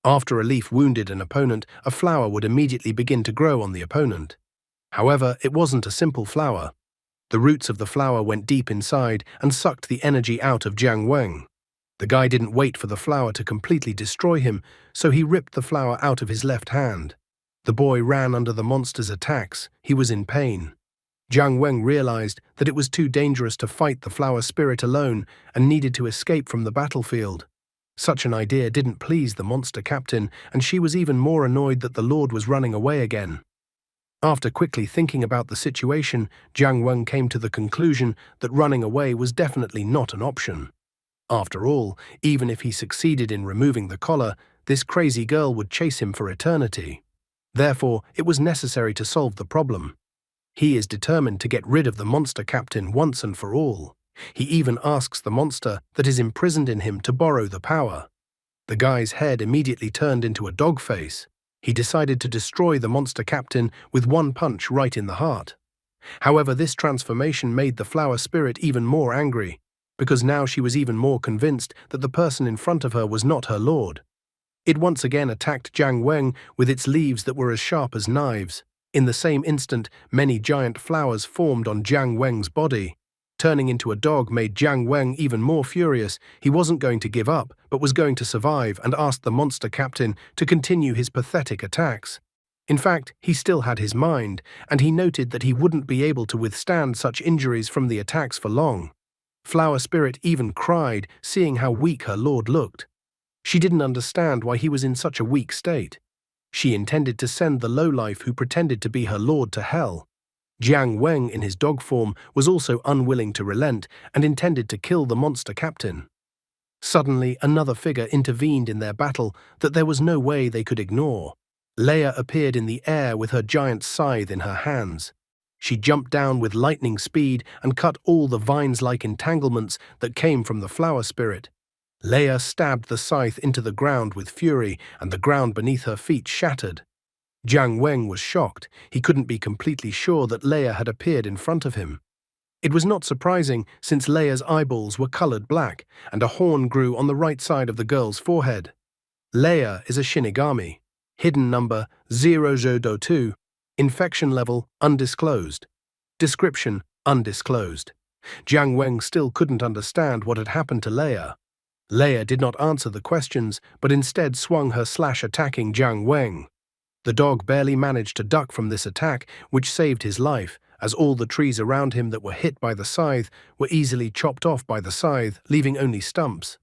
After a leaf wounded an opponent, a flower would immediately begin to grow on the opponent. However, it wasn't a simple flower. The roots of the flower went deep inside and sucked the energy out of Jiang Weng. The guy didn't wait for the flower to completely destroy him, so he ripped the flower out of his left hand. The boy ran under the monster's attacks. He was in pain. Jiang Weng realized that it was too dangerous to fight the flower spirit alone and needed to escape from the battlefield. Such an idea didn't please the monster captain, and she was even more annoyed that the Lord was running away again. After quickly thinking about the situation, Jiang Weng came to the conclusion that running away was definitely not an option. After all, even if he succeeded in removing the collar, this crazy girl would chase him for eternity. Therefore, it was necessary to solve the problem. He is determined to get rid of the monster captain once and for all. He even asks the monster that is imprisoned in him to borrow the power. The guy's head immediately turned into a dog face. He decided to destroy the monster captain with one punch right in the heart. However, this transformation made the flower spirit even more angry, because now she was even more convinced that the person in front of her was not her lord. It once again attacked Jiang Weng with its leaves that were as sharp as knives. In the same instant, many giant flowers formed on Jiang Weng's body. Turning into a dog made Jiang Weng even more furious. He wasn't going to give up, but was going to survive, and asked the monster captain to continue his pathetic attacks. In fact, he still had his mind, and he noted that he wouldn't be able to withstand such injuries from the attacks for long. Flower Spirit even cried, seeing how weak her lord looked. She didn't understand why he was in such a weak state. She intended to send the lowlife who pretended to be her lord to hell. Jiang Weng in his dog form was also unwilling to relent and intended to kill the monster captain. Suddenly, another figure intervened in their battle that there was no way they could ignore. Leia appeared in the air with her giant scythe in her hands. She jumped down with lightning speed and cut all the vines-like entanglements that came from the flower spirit. Leia stabbed the scythe into the ground with fury, and the ground beneath her feet shattered. Jiang Weng was shocked. He couldn't be completely sure that Leia had appeared in front of him. It was not surprising, since Leia's eyeballs were colored black, and a horn grew on the right side of the girl's forehead. Leia is a Shinigami. Hidden number 0002. Infection level undisclosed. Description undisclosed. Jiang Weng still couldn't understand what had happened to Leia. Leia did not answer the questions, but instead swung her slash attacking Jiang Weng. The dog barely managed to duck from this attack, which saved his life, as all the trees around him that were hit by the scythe were easily chopped off by the scythe, leaving only stumps.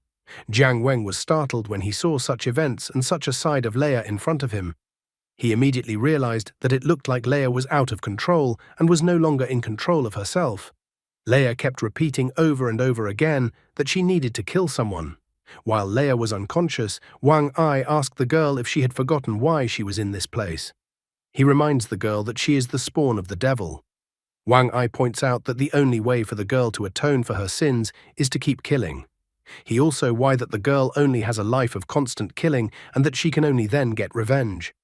Jiang Weng was startled when he saw such events and such a side of Leia in front of him. He immediately realized that it looked like Leia was out of control and was no longer in control of herself. Leia kept repeating over and over again that she needed to kill someone. While Leia was unconscious, Wang Ai asked the girl if she had forgotten why she was in this place. He reminds the girl that she is the spawn of the devil. Wang Ai points out that the only way for the girl to atone for her sins is to keep killing. He also why that the girl only has a life of constant killing and that she can only then get revenge.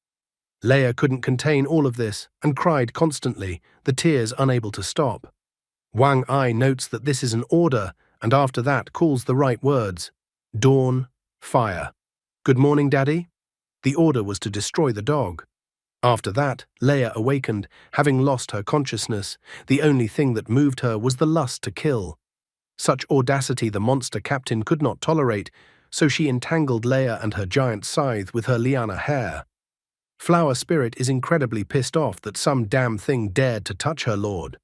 Leia couldn't contain all of this and cried constantly, the tears unable to stop. Wang Ai notes that this is an order, and after that calls the right words. Dawn, fire. Good morning, Daddy. The order was to destroy the dog. After that, Leia awakened, having lost her consciousness. The only thing that moved her was the lust to kill. Such audacity the monster captain could not tolerate, so she entangled Leia and her giant scythe with her liana hair. Flower Spirit is incredibly pissed off that some damn thing dared to touch her lord.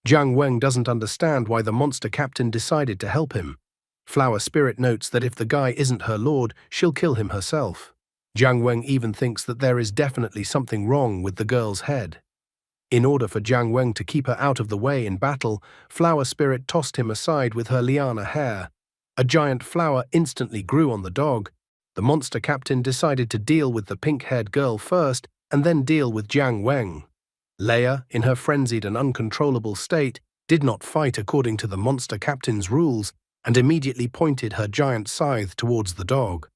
Jiang Weng doesn't understand why the monster captain decided to help him. Flower Spirit notes that if the guy isn't her lord, she'll kill him herself. Jiang Weng even thinks that there is definitely something wrong with the girl's head. In order for Jiang Weng to keep her out of the way in battle, Flower Spirit tossed him aside with her liana hair. A giant flower instantly grew on the dog. The monster captain decided to deal with the pink-haired girl first and then deal with Jiang Weng. Leia, in her frenzied and uncontrollable state, did not fight according to the monster captain's rules and immediately pointed her giant scythe towards the dog.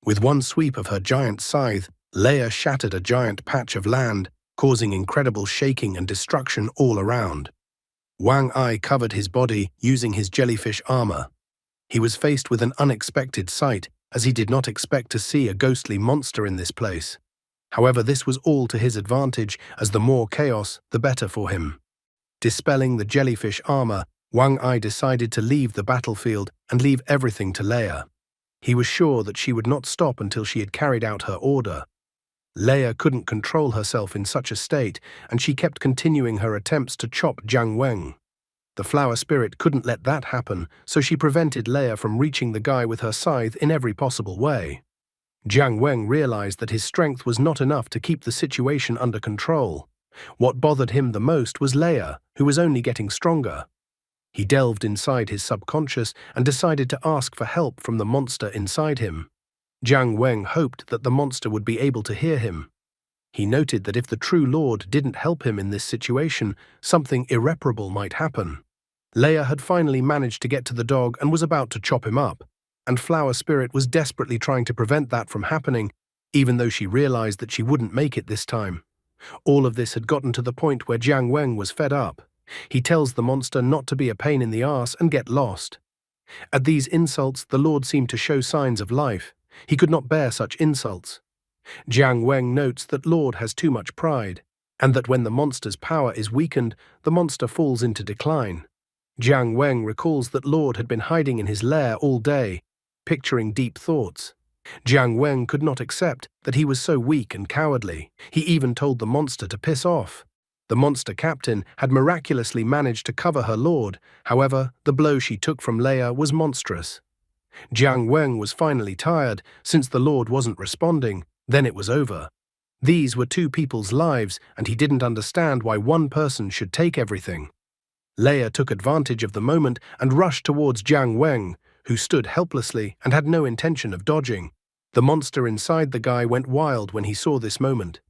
With one sweep of her giant scythe, Leia shattered a giant patch of land, causing incredible shaking and destruction all around. Wang Ai covered his body using his jellyfish armor. He was faced with an unexpected sight, as he did not expect to see a ghostly monster in this place. However, this was all to his advantage, as the more chaos, the better for him. Dispelling the jellyfish armor, Wang Ai decided to leave the battlefield and leave everything to Leia. He was sure that she would not stop until she had carried out her order. Leia couldn't control herself in such a state, and she kept continuing her attempts to chop Jiang Weng. The flower spirit couldn't let that happen, so she prevented Leia from reaching the guy with her scythe in every possible way. Jiang Weng realized that his strength was not enough to keep the situation under control. What bothered him the most was Leia, who was only getting stronger. He delved inside his subconscious and decided to ask for help from the monster inside him. Jiang Weng hoped that the monster would be able to hear him. He noted that if the true Lord didn't help him in this situation, something irreparable might happen. Leia had finally managed to get to the dog and was about to chop him up, and Flower Spirit was desperately trying to prevent that from happening, even though she realized that she wouldn't make it this time. All of this had gotten to the point where Jiang Weng was fed up. He tells the monster not to be a pain in the ass and get lost. At these insults, the Lord seemed to show signs of life. He could not bear such insults. Jiang Weng notes that Lord has too much pride, and that when the monster's power is weakened, the monster falls into decline. Jiang Weng recalls that Lord had been hiding in his lair all day, picturing deep thoughts. Jiang Weng could not accept that he was so weak and cowardly. He even told the monster to piss off. The monster captain had miraculously managed to cover her Lord. However, the blow she took from Leia was monstrous. Jiang Weng was finally tired. Since the Lord wasn't responding, then it was over. These were two people's lives, and he didn't understand why one person should take everything. Leia took advantage of the moment and rushed towards Jiang Weng, who stood helplessly and had no intention of dodging. The monster inside the guy went wild when he saw this moment.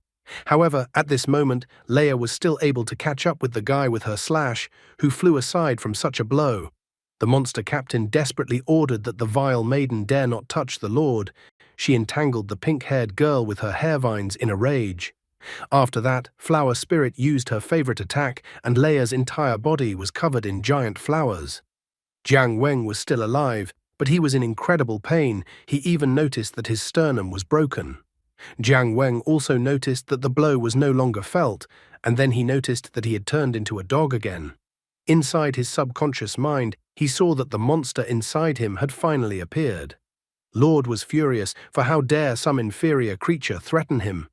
However, at this moment, Leia was still able to catch up with the guy with her slash, who flew aside from such a blow. The monster captain desperately ordered that the vile maiden dare not touch the Lord. She entangled the pink-haired girl with her hair vines in a rage. After that, Flower Spirit used her favorite attack, and Leia's entire body was covered in giant flowers. Jiang Weng was still alive, but he was in incredible pain. He even noticed that his sternum was broken. Jiang Weng also noticed that the blow was no longer felt, and then he noticed that he had turned into a dog again. Inside his subconscious mind, he saw that the monster inside him had finally appeared. Lord was furious, for how dare some inferior creature threaten him?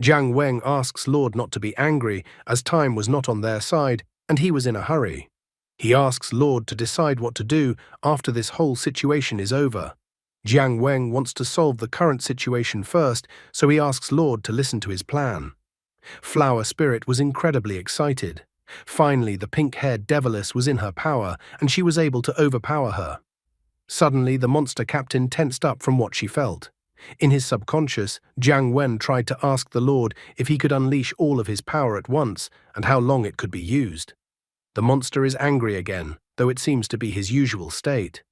Jiang Weng asks Lord not to be angry, as time was not on their side, and he was in a hurry. He asks Lord to decide what to do after this whole situation is over. Jiang Weng wants to solve the current situation first, so he asks Lord to listen to his plan. Flower Spirit was incredibly excited. Finally, the pink-haired deviless was in her power, and she was able to overpower her. Suddenly, the monster captain tensed up from what she felt. In his subconscious, Jiang Weng tried to ask the Lord if he could unleash all of his power at once and how long it could be used. The monster is angry again, though it seems to be his usual state.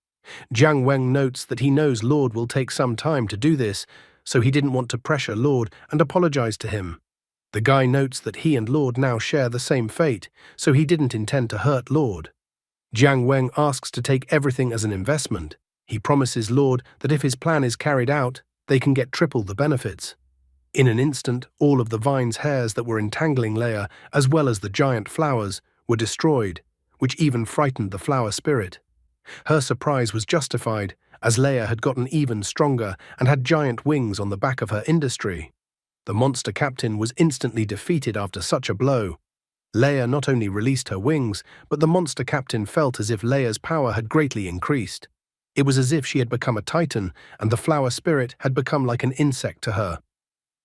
Jiang Weng notes that he knows Lord will take some time to do this, so he didn't want to pressure Lord and apologized to him. The guy notes that he and Lord now share the same fate, so he didn't intend to hurt Lord. Jiang Weng asks to take everything as an investment. He promises Lord that if his plan is carried out, they can get triple the benefits. In an instant, all of the vine's hairs that were entangling Leia, as well as the giant flowers, were destroyed, which even frightened the Flower Spirit. Her surprise was justified, as Leia had gotten even stronger and had giant wings on the back of her industry. The monster captain was instantly defeated after such a blow. Leia not only released her wings, but the monster captain felt as if Leia's power had greatly increased. It was as if she had become a titan, and the Flower Spirit had become like an insect to her.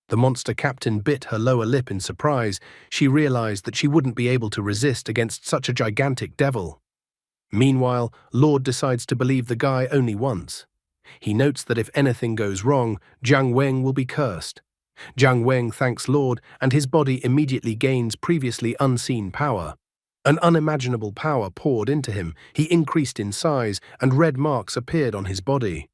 The monster captain bit her lower lip in surprise. She realized that she wouldn't be able to resist against such a gigantic devil. Meanwhile, Lord decides to believe the guy only once. He notes that if anything goes wrong, Jiang Weng will be cursed. Jiang Weng thanks Lord, and his body immediately gains previously unseen power. An unimaginable power poured into him. He increased in size, and red marks appeared on his body.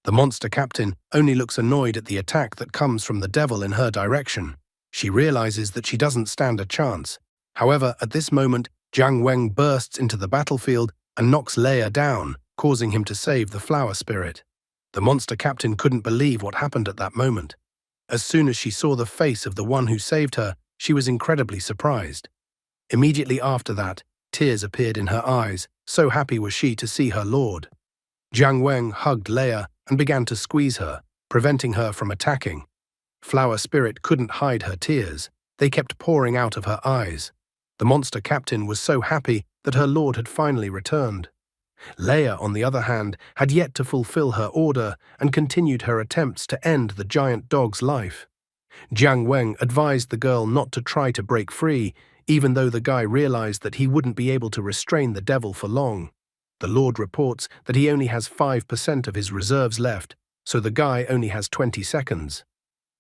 The monster captain only looks annoyed at the attack that comes from the devil in her direction. She realizes that she doesn't stand a chance. However, at this moment, Jiang Weng bursts into the battlefield and knocks Leia down, causing him to save the Flower Spirit. The monster captain couldn't believe what happened at that moment. As soon as she saw the face of the one who saved her, she was incredibly surprised. Immediately after that, tears appeared in her eyes, so happy was she to see her lord. Jiang Weng hugged Leia and began to squeeze her, preventing her from attacking. Flower Spirit couldn't hide her tears. They kept pouring out of her eyes. The monster captain was so happy that her lord had finally returned. Leia, on the other hand, had yet to fulfill her order and continued her attempts to end the giant dog's life. Jiang Weng advised the girl not to try to break free, even though the guy realized that he wouldn't be able to restrain the devil for long. The Lord reports that he only has 5% of his reserves left, so the guy only has 20 seconds.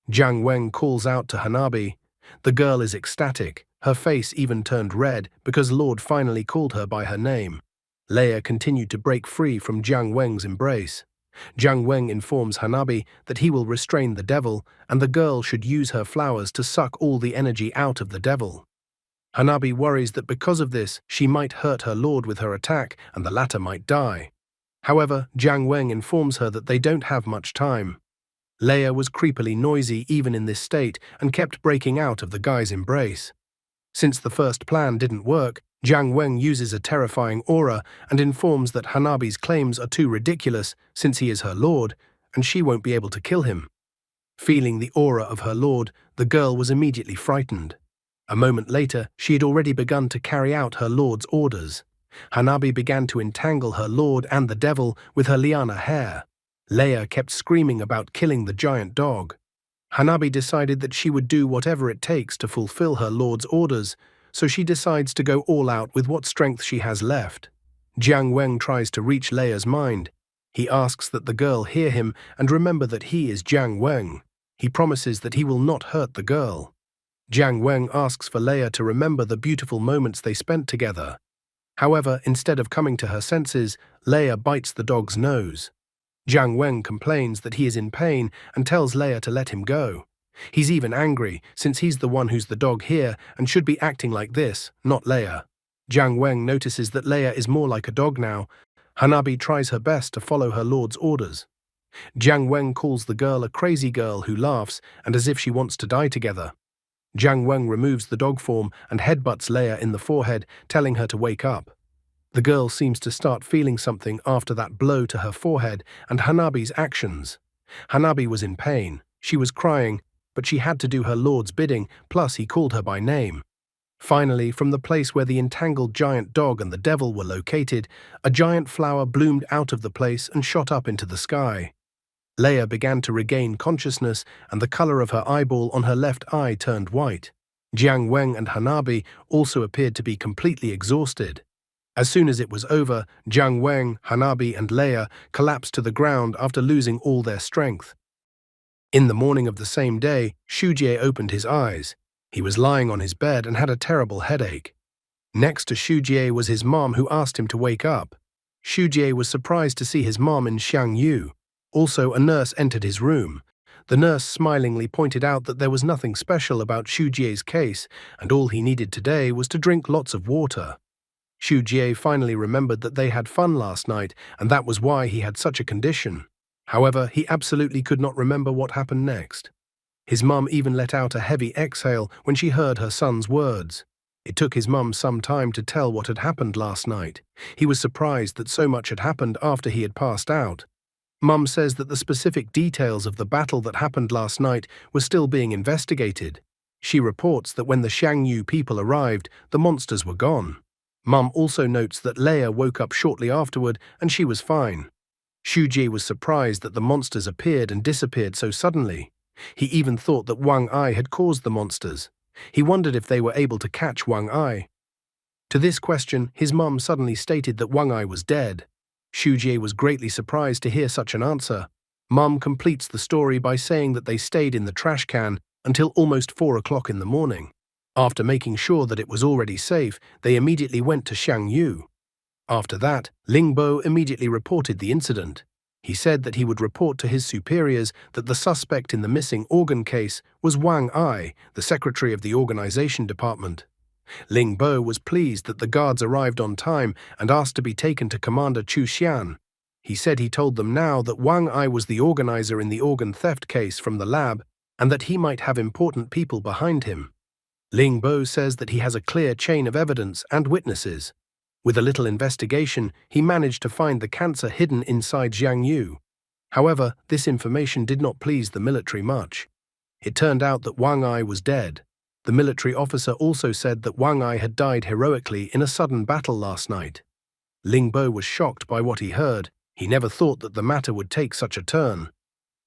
Jiang Weng calls out to Hanabi. The girl is ecstatic. Her face even turned red because Lord finally called her by her name. Leia continued to break free from Jiang Weng's embrace. Jiang Weng informs Hanabi that he will restrain the devil and the girl should use her flowers to suck all the energy out of the devil. Hanabi worries that because of this, she might hurt her lord with her attack and the latter might die. However, Jiang Weng informs her that they don't have much time. Leia was creepily noisy even in this state and kept breaking out of the guy's embrace. Since the first plan didn't work, Jiang Weng uses a terrifying aura and informs that Hanabi's claims are too ridiculous since he is her lord, and she won't be able to kill him. Feeling the aura of her lord, the girl was immediately frightened. A moment later, she had already begun to carry out her lord's orders. Hanabi began to entangle her lord and the devil with her liana hair. Leia kept screaming about killing the giant dog. Hanabi decided that she would do whatever it takes to fulfill her lord's orders, so she decides to go all out with what strength she has left. Jiang Weng tries to reach Leia's mind. He asks that the girl hear him and remember that he is Jiang Weng. He promises that he will not hurt the girl. Jiang Weng asks for Leia to remember the beautiful moments they spent together. However, instead of coming to her senses, Leia bites the dog's nose. Jiang Weng complains that he is in pain and tells Leia to let him go. He's even angry, since he's the one who's the dog here and should be acting like this, not Leia. Jiang Weng notices that Leia is more like a dog now. Hanabi tries her best to follow her lord's orders. Jiang Weng calls the girl a crazy girl who laughs and as if she wants to die together. Jiang Weng removes the dog form and headbutts Leia in the forehead, telling her to wake up. The girl seems to start feeling something after that blow to her forehead and Hanabi's actions. Hanabi was in pain. She was crying, but she had to do her lord's bidding, plus he called her by name. Finally, from the place where the entangled giant dog and the devil were located, a giant flower bloomed out of the place and shot up into the sky. Leia began to regain consciousness and the color of her eyeball on her left eye turned white. Jiang Weng and Hanabi also appeared to be completely exhausted. As soon as it was over, Jiang Weng, Hanabi, and Leia collapsed to the ground after losing all their strength. In the morning of the same day, Shujie opened his eyes. He was lying on his bed and had a terrible headache. Next to Shujie was his mom, who asked him to wake up. Shujie was surprised to see his mom in Xiangyu. Also, a nurse entered his room. The nurse smilingly pointed out that there was nothing special about Shujie's case, and all he needed today was to drink lots of water. Shujie finally remembered that they had fun last night, and that was why he had such a condition. However, he absolutely could not remember what happened next. His mum even let out a heavy exhale when she heard her son's words. It took his mum some time to tell what had happened last night. He was surprised that so much had happened after he had passed out. Mum says that the specific details of the battle that happened last night were still being investigated. She reports that when the Xiangyu people arrived, the monsters were gone. Mum also notes that Leia woke up shortly afterward and she was fine. Shujie was surprised that the monsters appeared and disappeared so suddenly. He even thought that Wang Ai had caused the monsters. He wondered if they were able to catch Wang Ai. To this question, his mum suddenly stated that Wang Ai was dead. Shujie was greatly surprised to hear such an answer. Mum completes the story by saying that they stayed in the trash can until almost 4 o'clock in the morning. After making sure that it was already safe, they immediately went to Xiangyu. After that, Ling Bo immediately reported the incident. He said that he would report to his superiors that the suspect in the missing organ case was Wang Ai, the secretary of the organization department. Ling Bo was pleased that the guards arrived on time and asked to be taken to Commander Chu Xian. He said he told them now that Wang Ai was the organizer in the organ theft case from the lab and that he might have important people behind him. Ling Bo says that he has a clear chain of evidence and witnesses. With a little investigation, he managed to find the cancer hidden inside Jiang Yu. However, this information did not please the military much. It turned out that Wang Ai was dead. The military officer also said that Wang Ai had died heroically in a sudden battle last night. Ling Bo was shocked by what he heard. He never thought that the matter would take such a turn.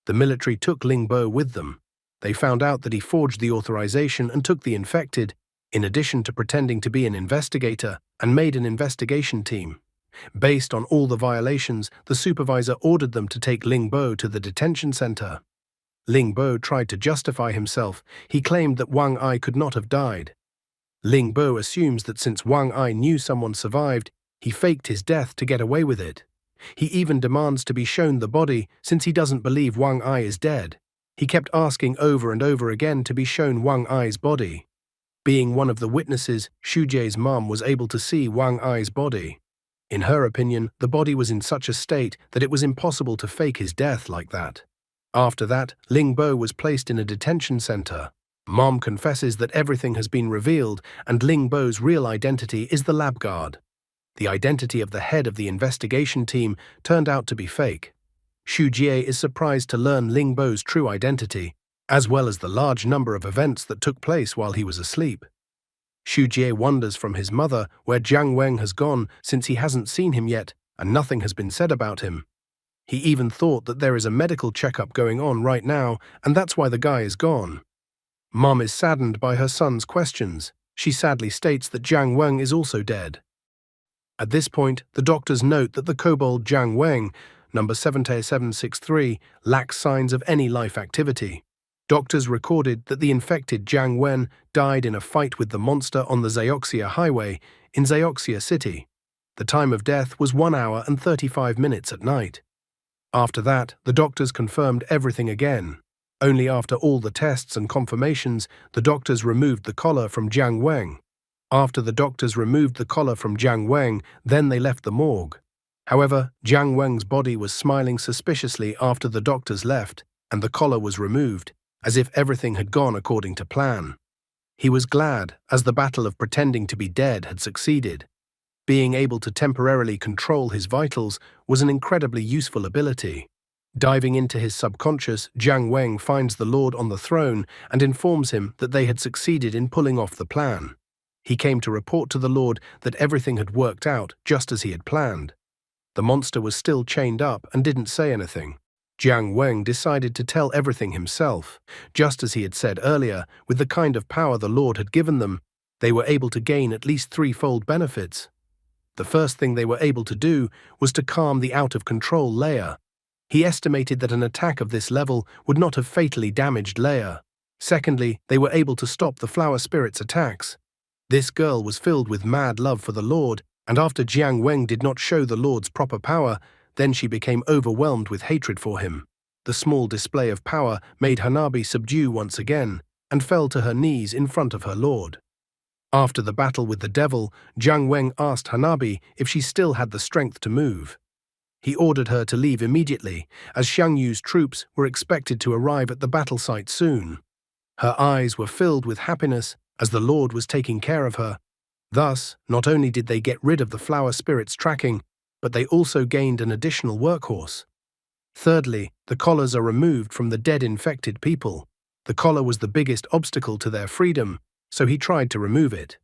The military took Ling Bo with them. They found out that he forged the authorization and took the infected, in addition to pretending to be an investigator, and made an investigation team. Based on all the violations, the supervisor ordered them to take Ling Bo to the detention center. Ling Bo tried to justify himself. He claimed that Wang Ai could not have died. Ling Bo assumes that since Wang Ai knew someone survived, he faked his death to get away with it. He even demands to be shown the body since he doesn't believe Wang Ai is dead. He kept asking over and over again to be shown Wang Ai's body. Being one of the witnesses, Xu Jie's mom was able to see Wang Ai's body. In her opinion, the body was in such a state that it was impossible to fake his death like that. After that, Ling Bo was placed in a detention center. Mom confesses that everything has been revealed and Ling Bo's real identity is the lab guard. The identity of the head of the investigation team turned out to be fake. Xu Jie is surprised to learn Ling Bo's true identity, as well as the large number of events that took place while he was asleep. Xu Jie wonders from his mother where Jiang Weng has gone since he hasn't seen him yet and nothing has been said about him. He even thought that there is a medical checkup going on right now and that's why the guy is gone. Mom is saddened by her son's questions. She sadly states that Jiang Weng is also dead. At this point, the doctors note that the kobold Jiang Weng, number 77763, lacks signs of any life activity. Doctors recorded that the infected Jiang Wen died in a fight with the monster on the Zioxia Highway in Zioxia City. The time of death was 1 hour and 35 minutes at night. After that, the doctors confirmed everything again. Only after all the tests and confirmations, the doctors removed the collar from Jiang Weng. After the doctors removed the collar from Jiang Weng, then they left the morgue. However, Jiang Weng's body was smiling suspiciously after the doctors left, and the collar was removed, as if everything had gone according to plan. He was glad, as the battle of pretending to be dead had succeeded. Being able to temporarily control his vitals was an incredibly useful ability. Diving into his subconscious, Jiang Weng finds the Lord on the throne and informs him that they had succeeded in pulling off the plan. He came to report to the Lord that everything had worked out just as he had planned. The monster was still chained up and didn't say anything. Jiang Weng decided to tell everything himself. Just as he had said earlier, with the kind of power the Lord had given them, they were able to gain at least threefold benefits. The first thing they were able to do was to calm the out-of-control Leia. He estimated that an attack of this level would not have fatally damaged Leia. Secondly, they were able to stop the flower spirit's attacks. This girl was filled with mad love for the Lord, and after Jiang Weng did not show the Lord's proper power, then she became overwhelmed with hatred for him. The small display of power made Hanabi subdue once again, and fell to her knees in front of her Lord. After the battle with the devil, Jiang Weng asked Hanabi if she still had the strength to move. He ordered her to leave immediately, as Xiang Yu's troops were expected to arrive at the battle site soon. Her eyes were filled with happiness, as the Lord was taking care of her. Thus, not only did they get rid of the flower spirit's tracking, but they also gained an additional workhorse. Thirdly, the collars are removed from the dead infected people. The collar was the biggest obstacle to their freedom, so he tried to remove it.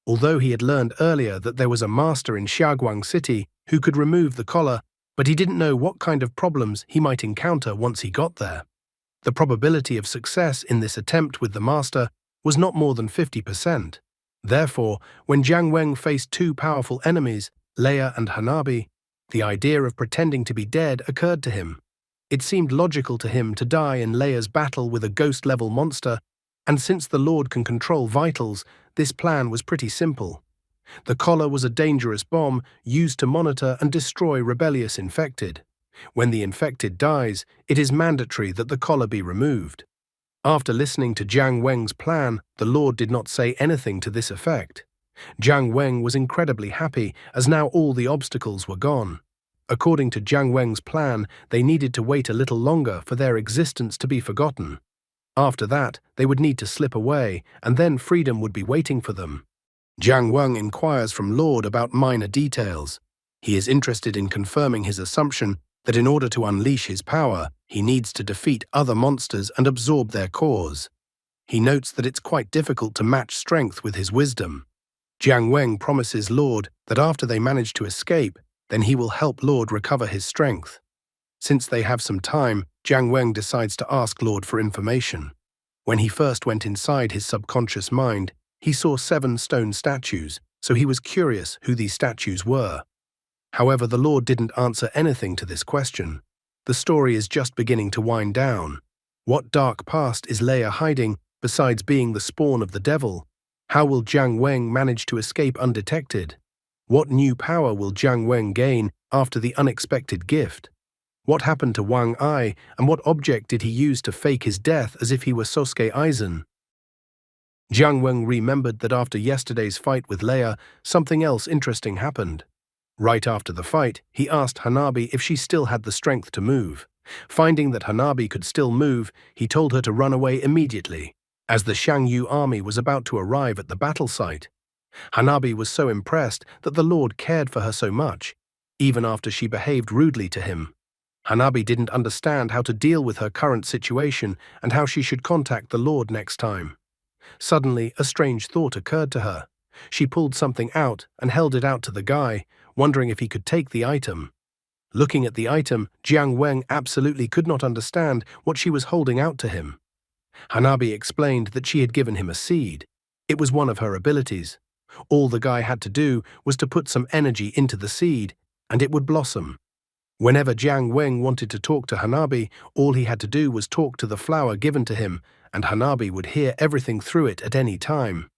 Although he had learned earlier that there was a master in Xiaoguang City who could remove the collar, but he didn't know what kind of problems he might encounter once he got there. The probability of success in this attempt with the master was not more than 50%. Therefore, when Jiang Weng faced two powerful enemies, Leia and Hanabi, the idea of pretending to be dead occurred to him. It seemed logical to him to die in Leia's battle with a ghost-level monster, and since the Lord can control vitals, this plan was pretty simple. The collar was a dangerous bomb used to monitor and destroy rebellious infected. When the infected dies, it is mandatory that the collar be removed. After listening to Jiang Weng's plan, the Lord did not say anything to this effect. Jiang Weng was incredibly happy, as now all the obstacles were gone. According to Jiang Weng's plan, they needed to wait a little longer for their existence to be forgotten. After that, they would need to slip away, and then freedom would be waiting for them. Jiang Weng inquires from Lord about minor details. He is interested in confirming his assumption that in order to unleash his power, he needs to defeat other monsters and absorb their cores. He notes that it's quite difficult to match strength with his wisdom. Jiang Weng promises Lord that after they manage to escape, then he will help Lord recover his strength. Since they have some time, Jiang Weng decides to ask Lord for information. When he first went inside his subconscious mind, he saw 7 stone statues, so he was curious who these statues were. However, the Lord didn't answer anything to this question. The story is just beginning to wind down. What dark past is Leia hiding besides being the spawn of the devil? How will Jiang Weng manage to escape undetected? What new power will Jiang Weng gain after the unexpected gift? What happened to Wang Ai, and what object did he use to fake his death as if he were Sosuke Aizen? Jiang Weng remembered that after yesterday's fight with Leia, something else interesting happened. Right after the fight, he asked Hanabi if she still had the strength to move. Finding that Hanabi could still move, he told her to run away immediately. As the Shangyu army was about to arrive at the battle site, Hanabi was so impressed that the Lord cared for her so much, even after she behaved rudely to him. Hanabi didn't understand how to deal with her current situation and how she should contact the Lord next time. Suddenly, a strange thought occurred to her. She pulled something out and held it out to the guy, wondering if he could take the item. Looking at the item, Jiang Weng absolutely could not understand what she was holding out to him. Hanabi explained that she had given him a seed. It was one of her abilities. All the guy had to do was to put some energy into the seed, and it would blossom. Whenever Jiang Weng wanted to talk to Hanabi, all he had to do was talk to the flower given to him, and Hanabi would hear everything through it at any time.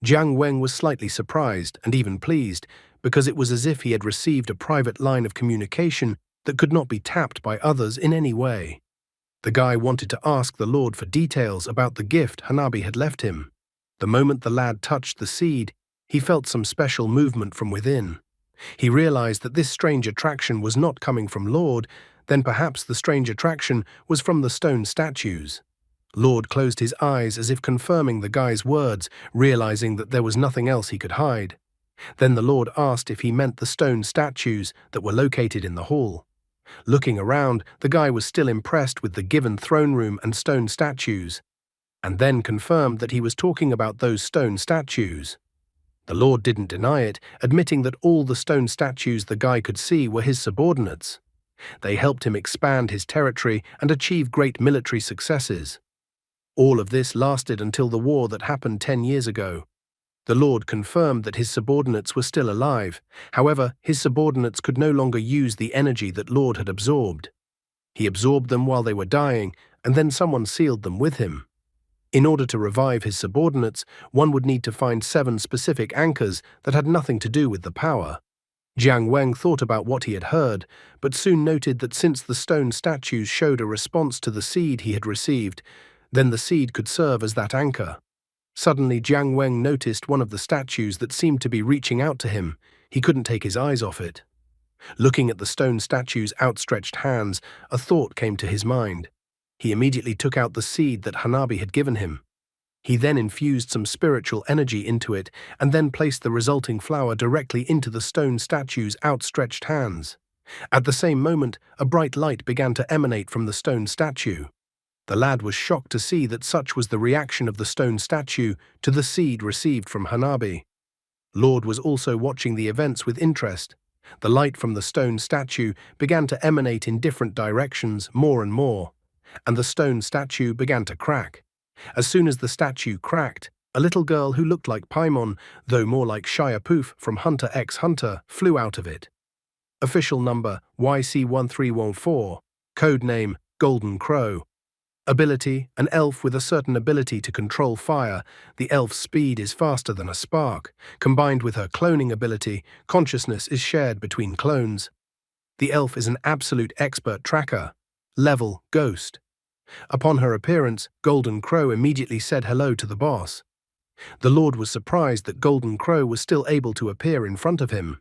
Jiang Weng was slightly surprised and even pleased, because it was as if he had received a private line of communication that could not be tapped by others in any way. The guy wanted to ask the Lord for details about the gift Hanabi had left him. The moment the lad touched the seed, he felt some special movement from within. He realized that this strange attraction was not coming from Lord, then perhaps the strange attraction was from the stone statues. Lord closed his eyes as if confirming the guy's words, realizing that there was nothing else he could hide. Then the Lord asked if he meant the stone statues that were located in the hall. Looking around, the guy was still impressed with the given throne room and stone statues, and then confirmed that he was talking about those stone statues. The Lord didn't deny it, admitting that all the stone statues the guy could see were his subordinates. They helped him expand his territory and achieve great military successes. All of this lasted until the war that happened 10 years ago. The Lord confirmed that his subordinates were still alive. However, his subordinates could no longer use the energy that Lord had absorbed. He absorbed them while they were dying, and then someone sealed them with him. In order to revive his subordinates, one would need to find 7 specific anchors that had nothing to do with the power. Jiang Weng thought about what he had heard, but soon noted that since the stone statues showed a response to the seed he had received, then the seed could serve as that anchor. Suddenly, Jiang Weng noticed one of the statues that seemed to be reaching out to him. He couldn't take his eyes off it. Looking at the stone statue's outstretched hands, a thought came to his mind. He immediately took out the seed that Hanabi had given him. He then infused some spiritual energy into it and then placed the resulting flower directly into the stone statue's outstretched hands. At the same moment, a bright light began to emanate from the stone statue. The lad was shocked to see that such was the reaction of the stone statue to the seed received from Hanabi. Lord was also watching the events with interest. The light from the stone statue began to emanate in different directions more and more, and the stone statue began to crack. As soon as the statue cracked, a little girl who looked like Paimon, though more like Shia Poof from Hunter x Hunter, flew out of it. Official number YC1314, code name Golden Crow. Ability, an elf with a certain ability to control fire. The elf's speed is faster than a spark. Combined with her cloning ability, consciousness is shared between clones. The elf is an absolute expert tracker. Level, Ghost. Upon her appearance, Golden Crow immediately said hello to the boss. The Lord was surprised that Golden Crow was still able to appear in front of him.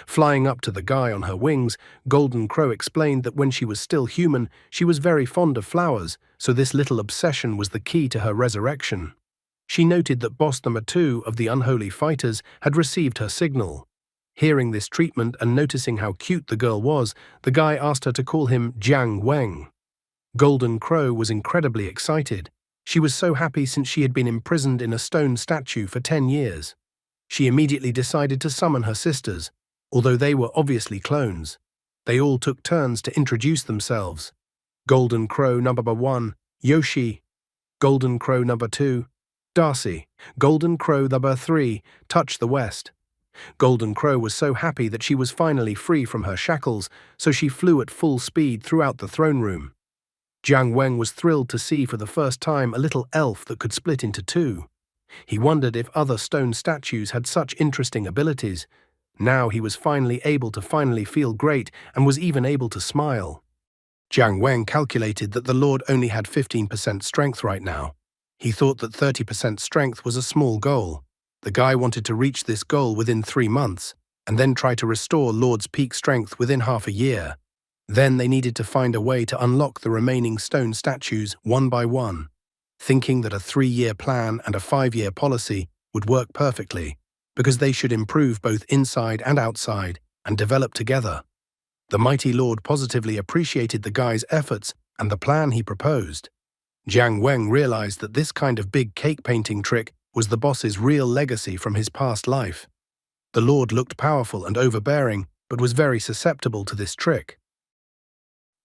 Flying up to the guy on her wings, Golden Crow explained that when she was still human, she was very fond of flowers, so this little obsession was the key to her resurrection. She noted that boss number 2 of the unholy fighters had received her signal. Hearing this treatment and noticing how cute the girl was, the guy asked her to call him Jiang Weng. Golden Crow was incredibly excited. She was so happy since she had been imprisoned in a stone statue for 10 years. She immediately decided to summon her sisters, although they were obviously clones. They all took turns to introduce themselves. Golden Crow number 1, Yoshi. Golden Crow number 2, Darcy. Golden Crow number 3, Touch the West. Golden Crow was so happy that she was finally free from her shackles, so she flew at full speed throughout the throne room. Jiang Weng was thrilled to see for the first time a little elf that could split into two. He wondered if other stone statues had such interesting abilities. Now he was finally able to feel great and was even able to smile. Jiang Weng calculated that the Lord only had 15% strength right now. He thought that 30% strength was a small goal. The guy wanted to reach this goal within 3 months, and then try to restore Lord's peak strength within half a year. Then they needed to find a way to unlock the remaining stone statues one by one, thinking that a 3-year plan and a 5-year policy would work perfectly, because they should improve both inside and outside and develop together. The mighty Lord positively appreciated the guy's efforts and the plan he proposed. Jiang Weng realized that this kind of big cake painting trick was the boss's real legacy from his past life. The Lord looked powerful and overbearing, but was very susceptible to this trick.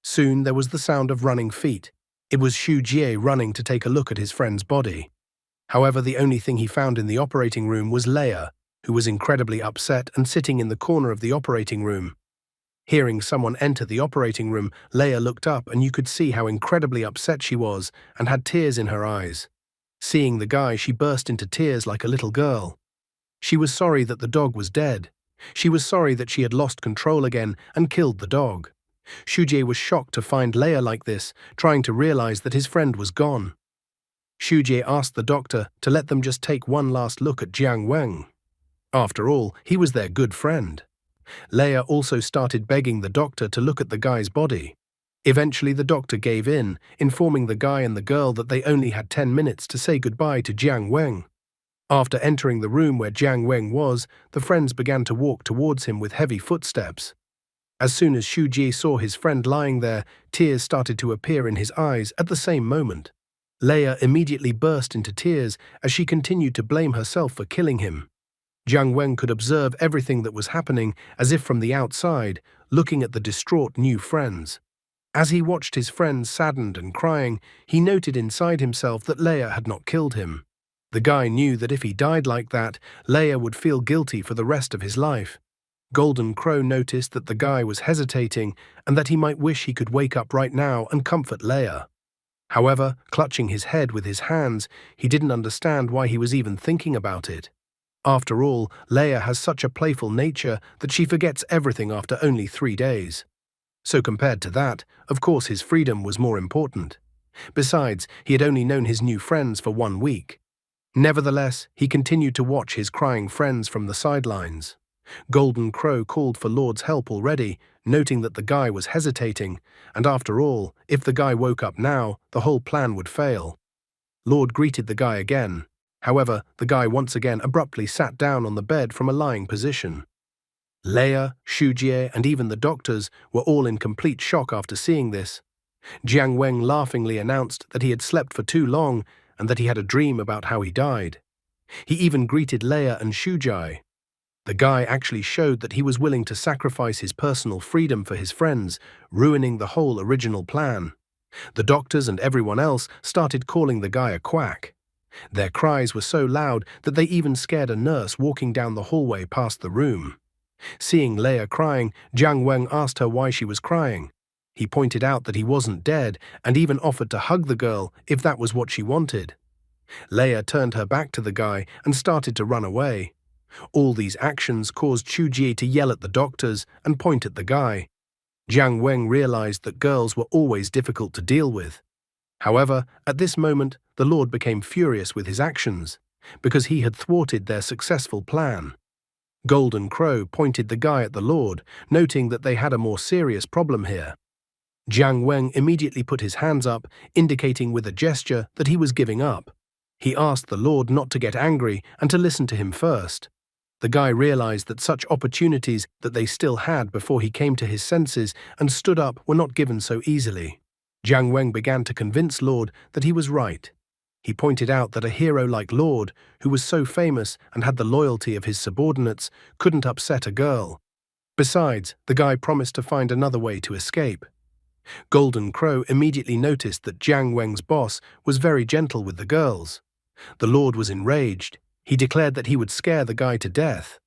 Soon there was the sound of running feet. It was Xu Jie running to take a look at his friend's body. However, the only thing he found in the operating room was Leia, who was incredibly upset and sitting in the corner of the operating room. Hearing someone enter the operating room, Leia looked up and you could see how incredibly upset she was and had tears in her eyes. Seeing the guy, she burst into tears like a little girl. She was sorry that the dog was dead. She was sorry that she had lost control again and killed the dog. Xu Jie was shocked to find Leia like this, trying to realize that his friend was gone. Xu Jie asked the doctor to let them just take one last look at Jiang Weng. After all, he was their good friend. Leia also started begging the doctor to look at the guy's body. Eventually the doctor gave in, informing the guy and the girl that they only had 10 minutes to say goodbye to Jiang Weng. After entering the room where Jiang Weng was, the friends began to walk towards him with heavy footsteps. As soon as Xu Jie saw his friend lying there, tears started to appear in his eyes at the same moment. Leia immediately burst into tears as she continued to blame herself for killing him. Jiang Weng could observe everything that was happening as if from the outside, looking at the distraught new friends. As he watched his friends saddened and crying, he noted inside himself that Leia had not killed him. The guy knew that if he died like that, Leia would feel guilty for the rest of his life. Golden Crow noticed that the guy was hesitating and that he might wish he could wake up right now and comfort Leia. However, clutching his head with his hands, he didn't understand why he was even thinking about it. After all, Leia has such a playful nature that she forgets everything after only 3 days. So compared to that, of course his freedom was more important. Besides, he had only known his new friends for 1 week. Nevertheless, he continued to watch his crying friends from the sidelines. Golden Crow called for Lord's help already, noting that the guy was hesitating, and after all, if the guy woke up now, the whole plan would fail. Lord greeted the guy again. However, the guy once again abruptly sat down on the bed from a lying position. Leia, Xu Jie, and even the doctors were all in complete shock after seeing this. Jiang Weng laughingly announced that he had slept for too long and that he had a dream about how he died. He even greeted Leia and Xu Jie. The guy actually showed that he was willing to sacrifice his personal freedom for his friends, ruining the whole original plan. The doctors and everyone else started calling the guy a quack. Their cries were so loud that they even scared a nurse walking down the hallway past the room. Seeing Leia crying, Jiang Weng asked her why she was crying. He pointed out that he wasn't dead and even offered to hug the girl if that was what she wanted. Leia turned her back to the guy and started to run away. All these actions caused Xu Jie to yell at the doctors and point at the guy. Jiang Weng realized that girls were always difficult to deal with. However, at this moment, the Lord became furious with his actions, because he had thwarted their successful plan. Golden Crow pointed the guy at the Lord, noting that they had a more serious problem here. Jiang Weng immediately put his hands up, indicating with a gesture that he was giving up. He asked the Lord not to get angry and to listen to him first. The guy realized that such opportunities that they still had before he came to his senses and stood up were not given so easily. Jiang Weng began to convince Lord that he was right. He pointed out that a hero like Lord, who was so famous and had the loyalty of his subordinates, couldn't upset a girl. Besides, the guy promised to find another way to escape. Golden Crow immediately noticed that Jiang Weng's boss was very gentle with the girls. The Lord was enraged. He declared that he would scare the guy to death.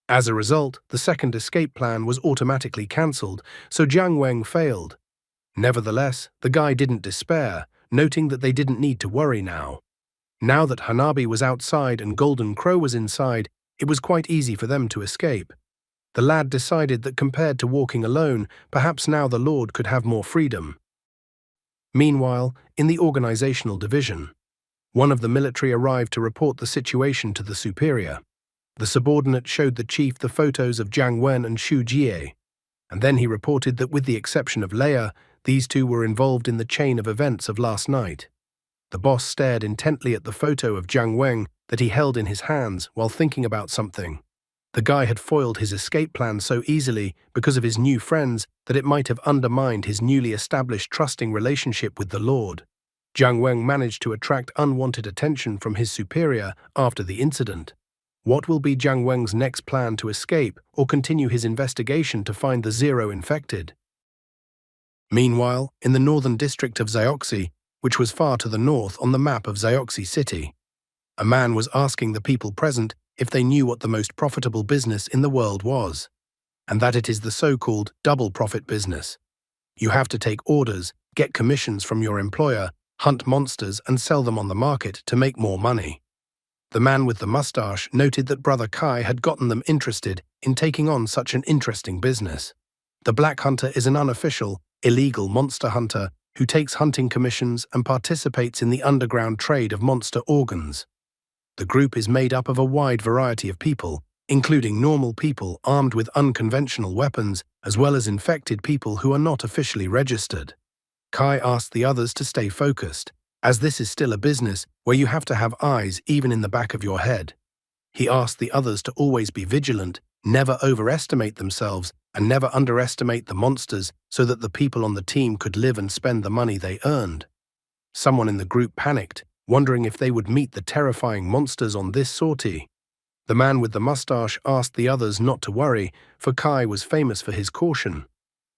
As a result, the second escape plan was automatically cancelled, so Jiang Weng failed. Nevertheless, the guy didn't despair, noting that they didn't need to worry now. Now that Hanabi was outside and Golden Crow was inside, it was quite easy for them to escape. The lad decided that compared to walking alone, perhaps now the Lord could have more freedom. Meanwhile, in the organizational division, one of the military arrived to report the situation to the superior. The subordinate showed the chief the photos of Jiang Wen and Xu Jie, and then he reported that with the exception of Leia, these two were involved in the chain of events of last night. The boss stared intently at the photo of Jiang Weng that he held in his hands while thinking about something. The guy had foiled his escape plan so easily because of his new friends that it might have undermined his newly established trusting relationship with the Lord. Jiang Weng managed to attract unwanted attention from his superior after the incident. What will be Jiang Weng's next plan to escape or continue his investigation to find the Zero infected? Meanwhile, in the northern district of Zioxi, which was far to the north on the map of Zioxi City, a man was asking the people present if they knew what the most profitable business in the world was, and that it is the so-called double profit business. You have to take orders, get commissions from your employer, hunt monsters and sell them on the market to make more money. The man with the mustache noted that Brother Kai had gotten them interested in taking on such an interesting business. The Black Hunter is an unofficial, illegal monster hunter who takes hunting commissions and participates in the underground trade of monster organs. The group is made up of a wide variety of people, including normal people armed with unconventional weapons, as well as infected people who are not officially registered. Kai asked the others to stay focused, as this is still a business where you have to have eyes even in the back of your head. He asked the others to always be vigilant, never overestimate themselves, and never underestimate the monsters so that the people on the team could live and spend the money they earned. Someone in the group panicked, wondering if they would meet the terrifying monsters on this sortie. The man with the mustache asked the others not to worry, for Kai was famous for his caution.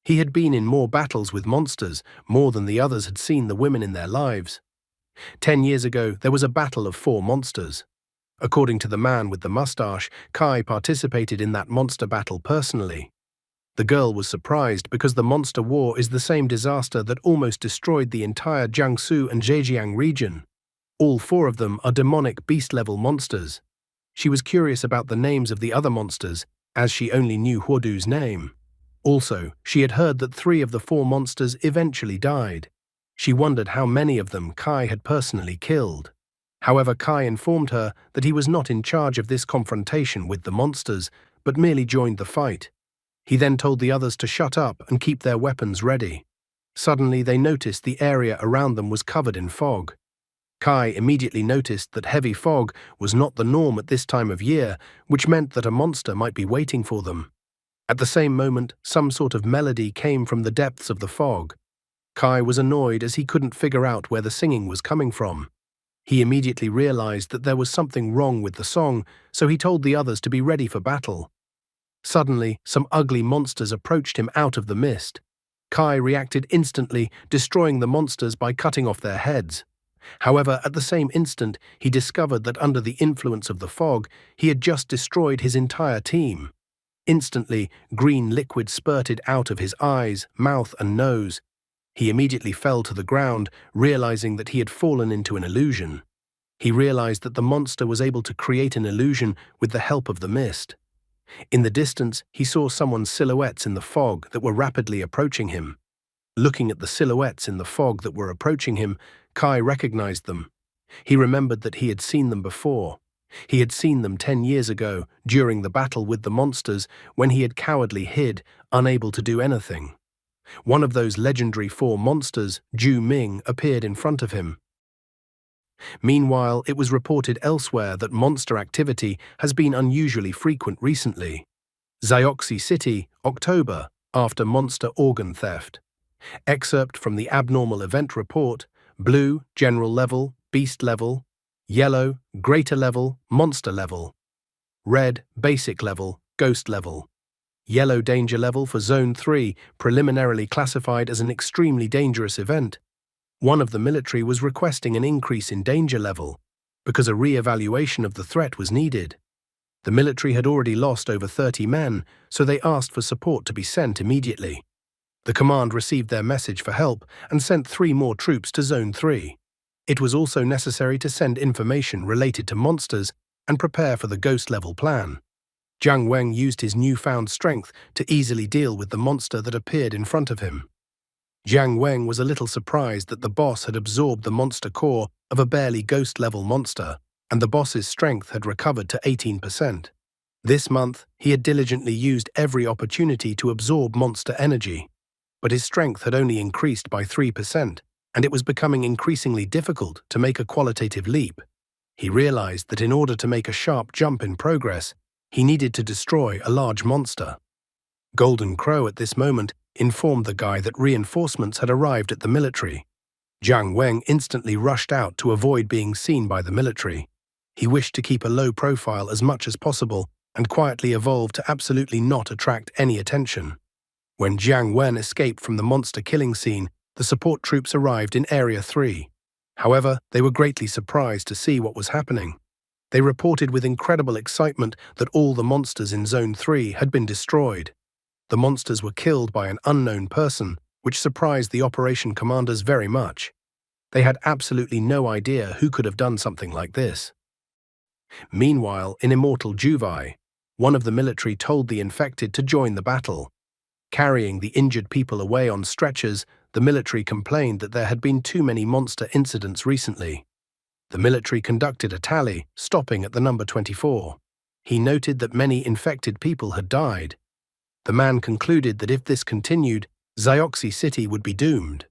He had been in more battles with monsters, more than the others had seen the women in their lives. 10 years ago, there was a battle of 4 monsters. According to the man with the mustache, Kai participated in that monster battle personally. The girl was surprised because the monster war is the same disaster that almost destroyed the entire Jiangsu and Zhejiang region. All 4 of them are demonic beast-level monsters. She was curious about the names of the other monsters, as she only knew Huodu's name. Also, she had heard that 3 of the 4 monsters eventually died. She wondered how many of them Kai had personally killed. However, Kai informed her that he was not in charge of this confrontation with the monsters, but merely joined the fight. He then told the others to shut up and keep their weapons ready. Suddenly, they noticed the area around them was covered in fog. Kai immediately noticed that heavy fog was not the norm at this time of year, which meant that a monster might be waiting for them. At the same moment, some sort of melody came from the depths of the fog. Kai was annoyed as he couldn't figure out where the singing was coming from. He immediately realized that there was something wrong with the song, so he told the others to be ready for battle. Suddenly, some ugly monsters approached him out of the mist. Kai reacted instantly, destroying the monsters by cutting off their heads. However, at the same instant, he discovered that under the influence of the fog, he had just destroyed his entire team. Instantly, green liquid spurted out of his eyes, mouth, and nose. He immediately fell to the ground, realizing that he had fallen into an illusion. He realized that the monster was able to create an illusion with the help of the mist. In the distance, he saw someone's silhouettes in the fog that were rapidly approaching him. Looking at the silhouettes in the fog that were approaching him, Kai recognized them. He remembered that he had seen them before. He had seen them 10 years ago, during the battle with the monsters, when he had cowardly hid, unable to do anything. One of those legendary 4 monsters, Ju Ming, appeared in front of him. Meanwhile, it was reported elsewhere that monster activity has been unusually frequent recently. Zioxi City, October, after monster organ theft. Excerpt from the abnormal event report: blue, general level, beast level; yellow, greater level, monster level; red, basic level, ghost level; yellow, danger level for Zone 3, preliminarily classified as an extremely dangerous event. One of the military was requesting an increase in danger level, because a re-evaluation of the threat was needed. The military had already lost over 30 men, so they asked for support to be sent immediately. The command received their message for help and sent 3 more troops to Zone 3. It was also necessary to send information related to monsters and prepare for the ghost-level plan. Jiang Weng used his newfound strength to easily deal with the monster that appeared in front of him. Jiang Weng was a little surprised that the boss had absorbed the monster core of a barely ghost-level monster, and the boss's strength had recovered to 18%. This month, he had diligently used every opportunity to absorb monster energy, but his strength had only increased by 3%, and it was becoming increasingly difficult to make a qualitative leap. He realized that in order to make a sharp jump in progress, he needed to destroy a large monster. Golden Crow at this moment informed the guy that reinforcements had arrived at the military. Jiang Weng instantly rushed out to avoid being seen by the military. He wished to keep a low profile as much as possible and quietly evolved to absolutely not attract any attention. When Jiang Wen escaped from the monster killing scene, the support troops arrived in Area 3. However, they were greatly surprised to see what was happening. They reported with incredible excitement that all the monsters in Zone 3 had been destroyed. The monsters were killed by an unknown person, which surprised the operation commanders very much. They had absolutely no idea who could have done something like this. Meanwhile, in Immortal Juvai, one of the military told the infected to join the battle. Carrying the injured people away on stretchers, the military complained that there had been too many monster incidents recently. The military conducted a tally, stopping at the number 24. He noted that many infected people had died. The man concluded that if this continued, Zioxi City would be doomed.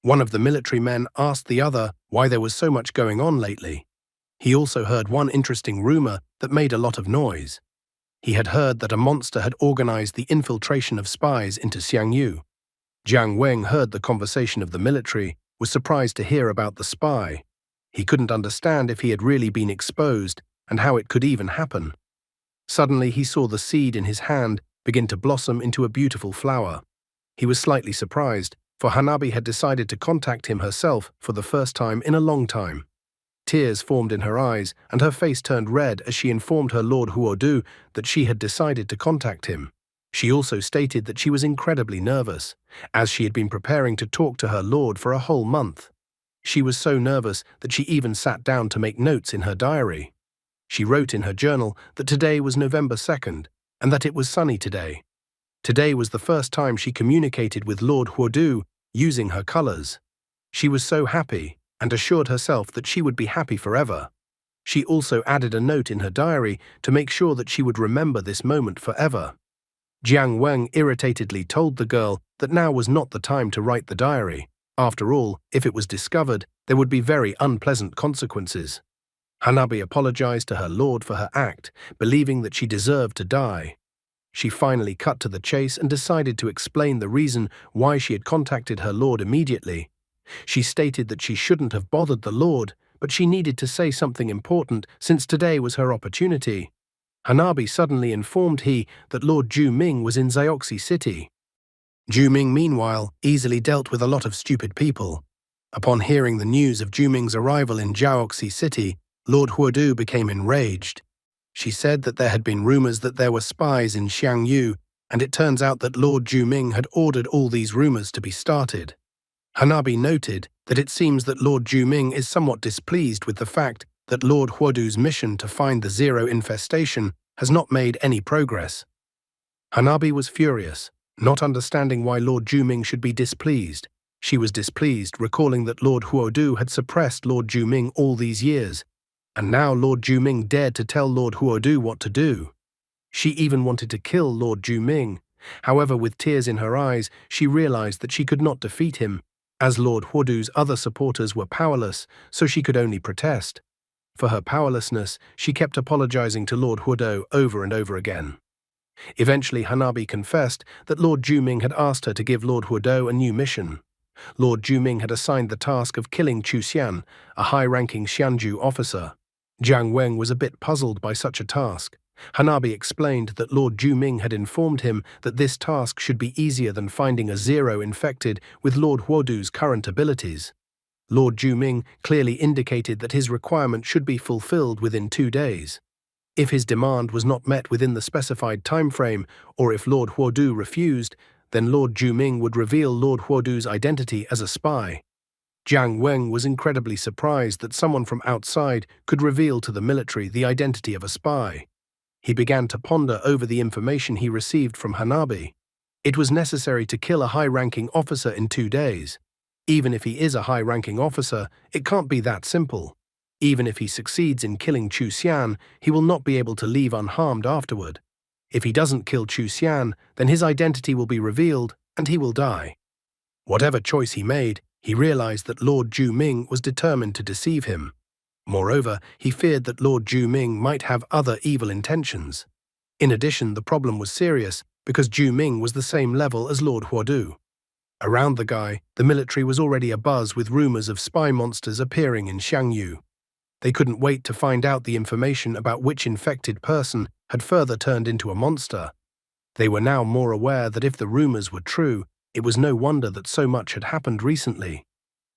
One of the military men asked the other why there was so much going on lately. He also heard one interesting rumor that made a lot of noise. He had heard that a monster had organized the infiltration of spies into Xiangyu. Jiang Weng heard the conversation of the military, was surprised to hear about the spy. He couldn't understand if he had really been exposed and how it could even happen. Suddenly he saw the seed in his hand begin to blossom into a beautiful flower. He was slightly surprised, for Hanabi had decided to contact him herself for the first time in a long time. Tears formed in her eyes, and her face turned red as she informed her Lord Huodu that she had decided to contact him. She also stated that she was incredibly nervous, as she had been preparing to talk to her lord for a whole month. She was so nervous that she even sat down to make notes in her diary. She wrote in her journal that today was November 2nd, and that it was sunny today. Today was the first time she communicated with Lord Huodu using her colors. She was so happy, and assured herself that she would be happy forever. She also added a note in her diary to make sure that she would remember this moment forever. Jiang Weng irritatedly told the girl that now was not the time to write the diary. After all, if it was discovered, there would be very unpleasant consequences. Hanabi apologized to her lord for her act, believing that she deserved to die. She finally cut to the chase and decided to explain the reason why she had contacted her lord immediately. She stated that she shouldn't have bothered the lord, but she needed to say something important since today was her opportunity. Hanabi suddenly informed he that Lord Ju Ming was in Zioxi City. Ju Ming, meanwhile, easily dealt with a lot of stupid people. Upon hearing the news of Ju Ming's arrival in Zioxi City, Lord Huodu became enraged. She said that there had been rumors that there were spies in Xiangyu, and it turns out that Lord Ju Ming had ordered all these rumors to be started. Hanabi noted that it seems that Lord Ju Ming is somewhat displeased with the fact that Lord Huodu's mission to find the Zero infestation has not made any progress. Hanabi was furious, not understanding why Lord Ju Ming should be displeased. She was displeased, recalling that Lord Huodu had suppressed Lord Ju Ming all these years. And now Lord Juming dared to tell Lord Huodu what to do. She even wanted to kill Lord Juming. However, with tears in her eyes, she realized that she could not defeat him, as Lord Huodu's other supporters were powerless, so she could only protest. For her powerlessness, she kept apologizing to Lord Huodu over and over again. Eventually, Hanabi confessed that Lord Juming had asked her to give Lord Huodu a new mission. Lord Juming had assigned the task of killing Chu Xian, a high-ranking Xianju officer. Jiang Weng was a bit puzzled by such a task. Hanabi explained that Lord Juming had informed him that this task should be easier than finding a zero infected with Lord Huodu's current abilities. Lord Juming clearly indicated that his requirement should be fulfilled within 2 days. If his demand was not met within the specified time frame, or if Lord Huodu refused, then Lord Juming would reveal Lord Huodu's identity as a spy. Jiang Weng was incredibly surprised that someone from outside could reveal to the military the identity of a spy. He began to ponder over the information he received from Hanabi. It was necessary to kill a high-ranking officer in 2 days. Even if he is a high-ranking officer, it can't be that simple. Even if he succeeds in killing Chu Xian, he will not be able to leave unharmed afterward. If he doesn't kill Chu Xian, then his identity will be revealed and he will die. Whatever choice he made, he realized that Lord Juming was determined to deceive him. Moreover, he feared that Lord Juming might have other evil intentions. In addition, the problem was serious because Juming was the same level as Lord Huodu. Around the guy, the military was already abuzz with rumors of spy monsters appearing in Xiangyu. They couldn't wait to find out the information about which infected person had further turned into a monster. They were now more aware that if the rumors were true, it was no wonder that so much had happened recently.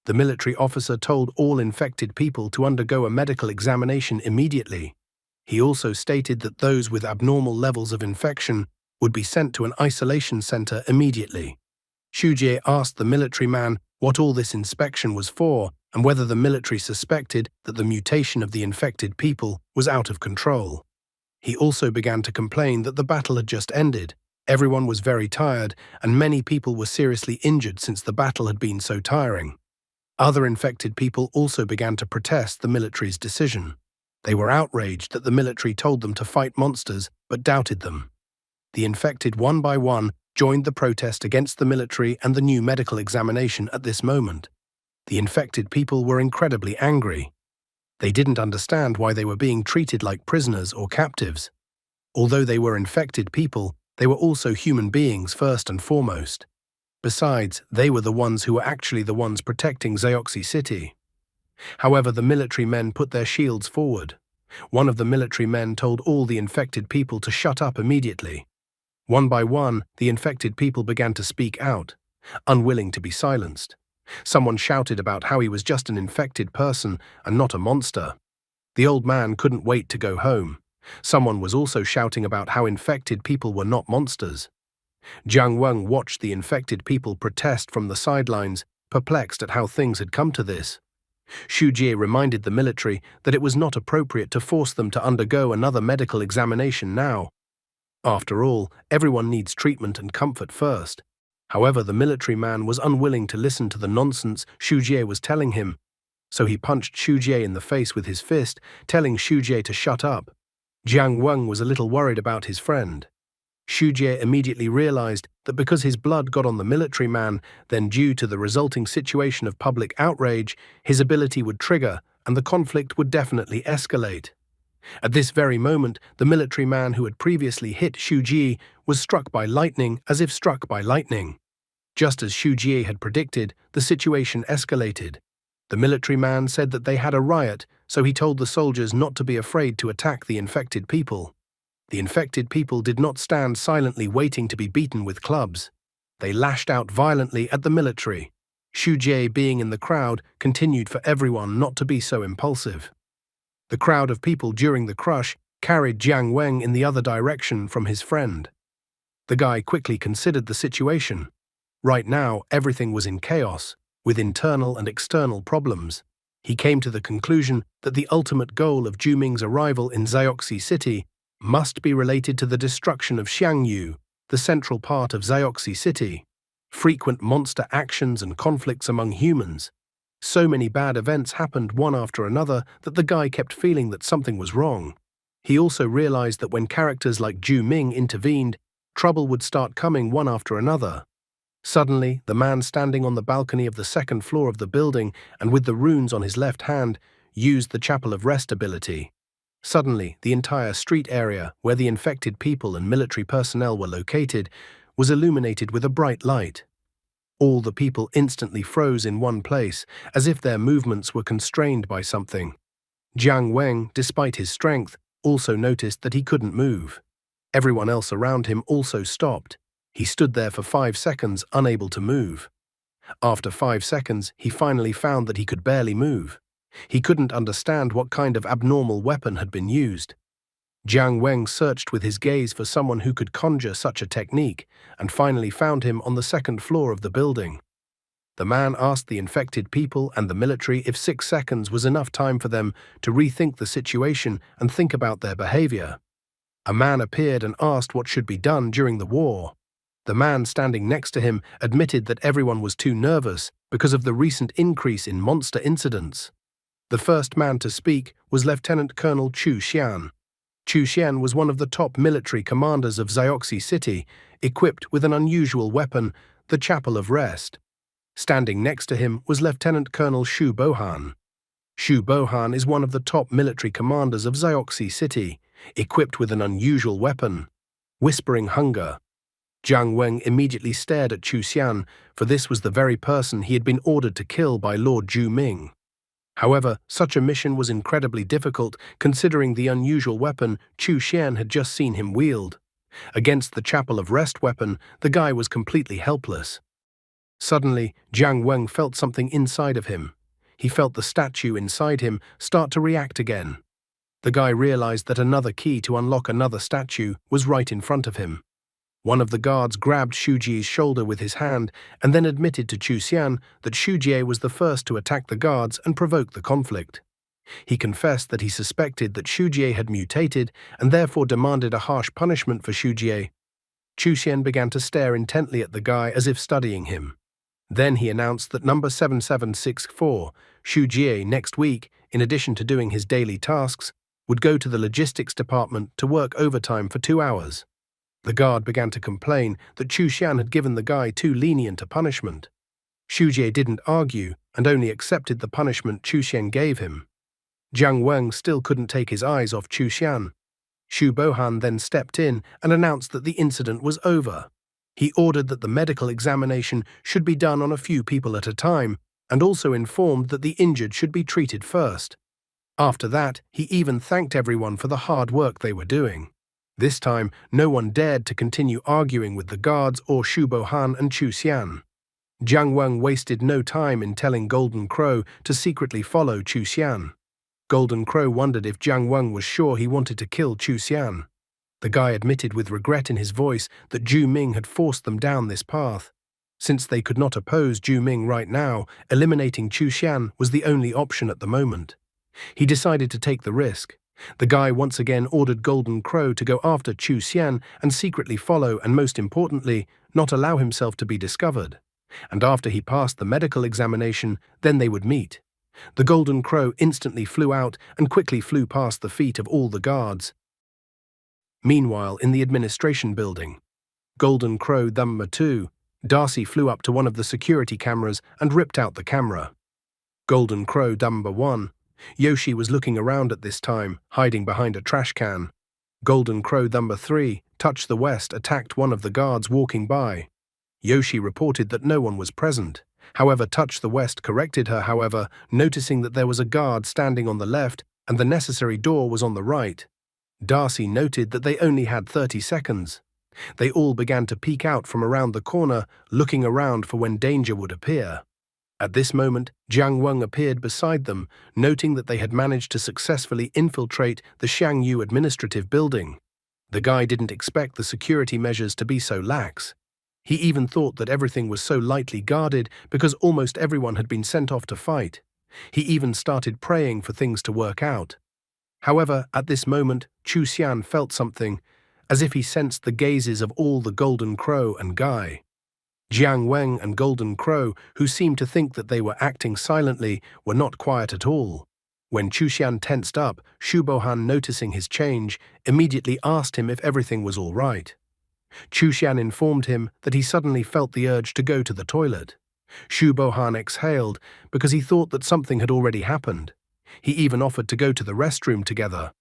The military officer told all infected people to undergo a medical examination immediately. He also stated that those with abnormal levels of infection would be sent to an isolation center immediately. Xu Jie asked the military man what all this inspection was for and whether the military suspected that the mutation of the infected people was out of control. He also began to complain that the battle had just ended. Everyone was very tired, and many people were seriously injured since the battle had been so tiring. Other infected people also began to protest the military's decision. They were outraged that the military told them to fight monsters, but doubted them. The infected one by one joined the protest against the military and the new medical examination at this moment. The infected people were incredibly angry. They didn't understand why they were being treated like prisoners or captives. Although they were infected people, they were also human beings first and foremost. Besides, they were the ones who were actually the ones protecting Zioxi City. However, the military men put their shields forward. One of the military men told all the infected people to shut up immediately. One by one, the infected people began to speak out, unwilling to be silenced. Someone shouted about how he was just an infected person and not a monster. The old man couldn't wait to go home. Someone was also shouting about how infected people were not monsters. Jiang Weng watched the infected people protest from the sidelines, perplexed at how things had come to this. Xu Jie reminded the military that it was not appropriate to force them to undergo another medical examination now. After all, everyone needs treatment and comfort first. However, the military man was unwilling to listen to the nonsense Xu Jie was telling him, so he punched Xu Jie in the face with his fist, telling Xu Jie to shut up. Jiang Weng was a little worried about his friend. Xu Jie immediately realized that because his blood got on the military man, then due to the resulting situation of public outrage, his ability would trigger and the conflict would definitely escalate. At this very moment, the military man who had previously hit Xu Jie was struck by lightning as if struck by lightning. Just as Xu Jie had predicted, the situation escalated. The military man said that they had a riot, so he told the soldiers not to be afraid to attack the infected people. The infected people did not stand silently waiting to be beaten with clubs. They lashed out violently at the military. Xu Jie, being in the crowd, continued for everyone not to be so impulsive. The crowd of people during the crush carried Jiang Weng in the other direction from his friend. The guy quickly considered the situation. Right now, everything was in chaos, with internal and external problems. He came to the conclusion that the ultimate goal of Juming's arrival in Zioxi City must be related to the destruction of Xiangyu, the central part of Zioxi City. Frequent monster actions and conflicts among humans. So many bad events happened one after another that the guy kept feeling that something was wrong. He also realized that when characters like Ju Ming intervened, trouble would start coming one after another. Suddenly, the man standing on the balcony of the second floor of the building and with the runes on his left hand used the Chapel of Rest ability. Suddenly, the entire street area, where the infected people and military personnel were located, was illuminated with a bright light. All the people instantly froze in one place, as if their movements were constrained by something. Jiang Weng, despite his strength, also noticed that he couldn't move. Everyone else around him also stopped. He stood there for 5 seconds, unable to move. After 5 seconds, he finally found that he could barely move. He couldn't understand what kind of abnormal weapon had been used. Jiang Weng searched with his gaze for someone who could conjure such a technique, and finally found him on the second floor of the building. The man asked the infected people and the military if 6 seconds was enough time for them to rethink the situation and think about their behavior. A man appeared and asked what should be done during the war. The man standing next to him admitted that everyone was too nervous because of the recent increase in monster incidents. The first man to speak was Lieutenant Colonel Chu Xian. Chu Xian was one of the top military commanders of Zioxi City, equipped with an unusual weapon, the Chapel of Rest. Standing next to him was Lieutenant Colonel Xu Bohan. Xu Bohan is one of the top military commanders of Zioxi City, equipped with an unusual weapon, Whispering Hunger. Jiang Weng immediately stared at Chu Xian, for this was the very person he had been ordered to kill by Lord Ju Ming. However, such a mission was incredibly difficult considering the unusual weapon Chu Xian had just seen him wield. Against the Chapel of Rest weapon, the guy was completely helpless. Suddenly, Jiang Weng felt something inside of him. He felt the statue inside him start to react again. The guy realized that another key to unlock another statue was right in front of him. One of the guards grabbed Xu Jie's shoulder with his hand and then admitted to Chu Xian that Xu Jie was the first to attack the guards and provoke the conflict. He confessed that he suspected that Xu Jie had mutated and therefore demanded a harsh punishment for Xu Jie. Chu Xian began to stare intently at the guy as if studying him. Then he announced that number 7764, Xu Jie, next week, in addition to doing his daily tasks, would go to the logistics department to work overtime for 2 hours. The guard began to complain that Chu Xian had given the guy too lenient a punishment. Xu Jie didn't argue and only accepted the punishment Chu Xian gave him. Jiang Weng still couldn't take his eyes off Chu Xian. Xu Bohan then stepped in and announced that the incident was over. He ordered that the medical examination should be done on a few people at a time, and also informed that the injured should be treated first. After that, he even thanked everyone for the hard work they were doing. This time, no one dared to continue arguing with the guards or Xu Bohan and Chu Xian. Jiang Weng wasted no time in telling Golden Crow to secretly follow Chu Xian. Golden Crow wondered if Jiang Weng was sure he wanted to kill Chu Xian. The guy admitted with regret in his voice that Ju Ming had forced them down this path. Since they could not oppose Ju Ming right now, eliminating Chu Xian was the only option at the moment. He decided to take the risk. The guy once again ordered Golden Crow to go after Chu Xian and secretly follow and, most importantly, not allow himself to be discovered. And after he passed the medical examination, then they would meet. The Golden Crow instantly flew out and quickly flew past the feet of all the guards. Meanwhile, in the administration building, Golden Crow Number 2, Darcy flew up to one of the security cameras and ripped out the camera. Golden Crow Number 1, Yoshi was looking around at this time, hiding behind a trash can. Golden Crow Number 3, Touch the West, attacked one of the guards walking by. Yoshi reported that no one was present. However, Touch the West corrected her, noticing that there was a guard standing on the left and the necessary door was on the right. Darcy noted that they only had 30 seconds. They all began to peek out from around the corner, looking around for when danger would appear. At this moment, Jiang Weng appeared beside them, noting that they had managed to successfully infiltrate the Xiangyu administrative building. The guy didn't expect the security measures to be so lax. He even thought that everything was so lightly guarded because almost everyone had been sent off to fight. He even started praying for things to work out. However, at this moment, Chu Xian felt something, as if he sensed the gazes of all the Golden Crow and Guy. Jiang Weng and Golden Crow, who seemed to think that they were acting silently, were not quiet at all. When Chu Xian tensed up, Shu Bohan, noticing his change, immediately asked him if everything was all right. Chu Xian informed him that he suddenly felt the urge to go to the toilet. Shu Bohan exhaled because he thought that something had already happened. He even offered to go to the restroom together.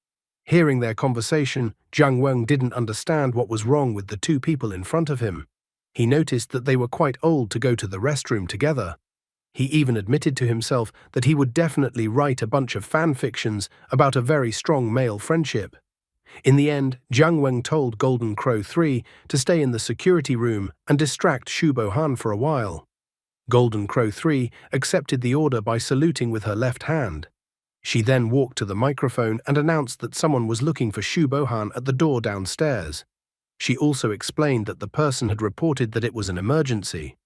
Hearing their conversation, Jiang Weng didn't understand what was wrong with the two people in front of him. He noticed that they were quite old to go to the restroom together. He even admitted to himself that he would definitely write a bunch of fan fictions about a very strong male friendship. In the end, Jiang Weng told Golden Crow 3 to stay in the security room and distract Shu Bohan for a while. Golden Crow 3 accepted the order by saluting with her left hand. She then walked to the microphone and announced that someone was looking for Shu Bohan at the door downstairs. She also explained that the person had reported that it was an emergency.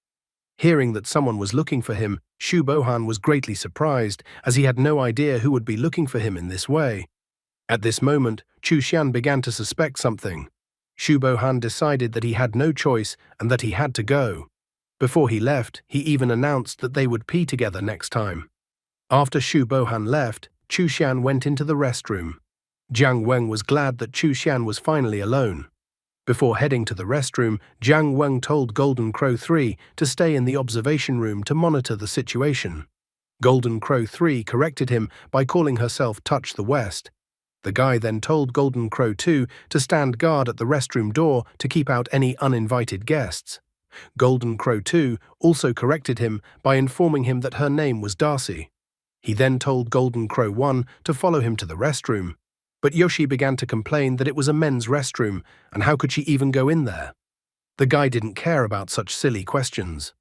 Hearing that someone was looking for him, Shu Bohan was greatly surprised, as he had no idea who would be looking for him in this way. At this moment, Chu Xian began to suspect something. Shu Bohan decided that he had no choice and that he had to go. Before he left, he even announced that they would pee together next time. After Shu Bohan left, Chu Xian went into the restroom. Jiang Weng was glad that Chu Xian was finally alone. Before heading to the restroom, Jiang Weng told Golden Crow 3 to stay in the observation room to monitor the situation. Golden Crow 3 corrected him by calling herself Touch the West. The guy then told Golden Crow 2 to stand guard at the restroom door to keep out any uninvited guests. Golden Crow 2 also corrected him by informing him that her name was Darcy. He then told Golden Crow 1 to follow him to the restroom. But Yoshi began to complain that it was a men's restroom, and how could she even go in there? The guy didn't care about such silly questions.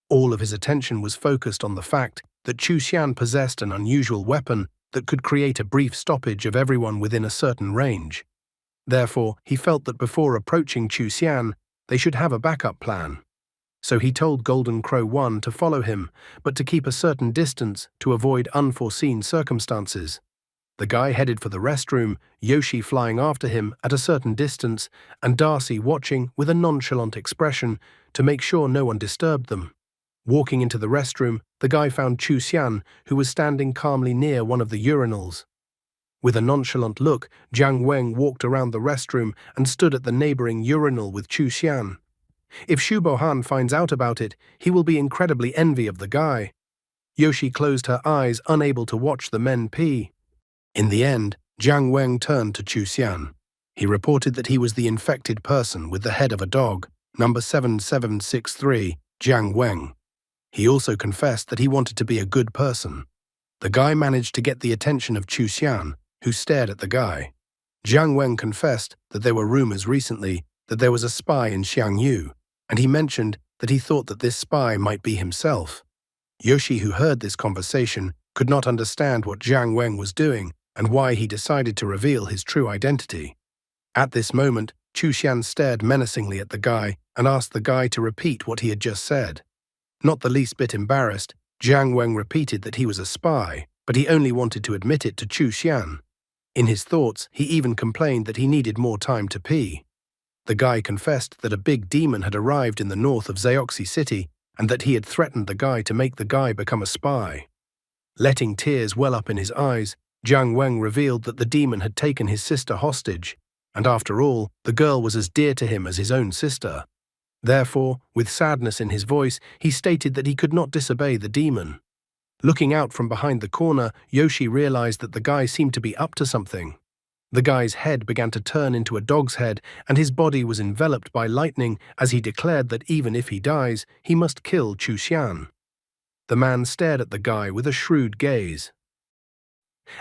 All of his attention was focused on the fact that Chu Xian possessed an unusual weapon that could create a brief stoppage of everyone within a certain range. Therefore, he felt that before approaching Chu Xian, they should have a backup plan. So he told Golden Crow 1 to follow him, but to keep a certain distance to avoid unforeseen circumstances. The guy headed for the restroom, Yoshi flying after him at a certain distance, and Darcy watching with a nonchalant expression to make sure no one disturbed them. Walking into the restroom, the guy found Chu Xian, who was standing calmly near one of the urinals. With a nonchalant look, Jiang Weng walked around the restroom and stood at the neighboring urinal with Chu Xian. If Shu Bohan finds out about it, he will be incredibly envious of the guy. Yoshi closed her eyes, unable to watch the men pee. In the end, Jiang Weng turned to Chu Xian. He reported that he was the infected person with the head of a dog, number 7763, Jiang Weng. He also confessed that he wanted to be a good person. The guy managed to get the attention of Chu Xian, who stared at the guy. Jiang Weng confessed that there were rumors recently that there was a spy in Xiangyu, and he mentioned that he thought that this spy might be himself. Yoshi, who heard this conversation, could not understand what Jiang Weng was doing and why he decided to reveal his true identity. At this moment, Chu Xian stared menacingly at the guy and asked the guy to repeat what he had just said. Not the least bit embarrassed, Jiang Weng repeated that he was a spy, but he only wanted to admit it to Chu Xian. In his thoughts, he even complained that he needed more time to pee. The guy confessed that a big demon had arrived in the north of Zioxi City and that he had threatened the guy to make the guy become a spy. Letting tears well up in his eyes, Jiang Weng revealed that the demon had taken his sister hostage, and after all, the girl was as dear to him as his own sister. Therefore, with sadness in his voice, he stated that he could not disobey the demon. Looking out from behind the corner, Yoshi realized that the guy seemed to be up to something. The guy's head began to turn into a dog's head, and his body was enveloped by lightning as he declared that even if he dies, he must kill Chu Xian. The man stared at the guy with a shrewd gaze.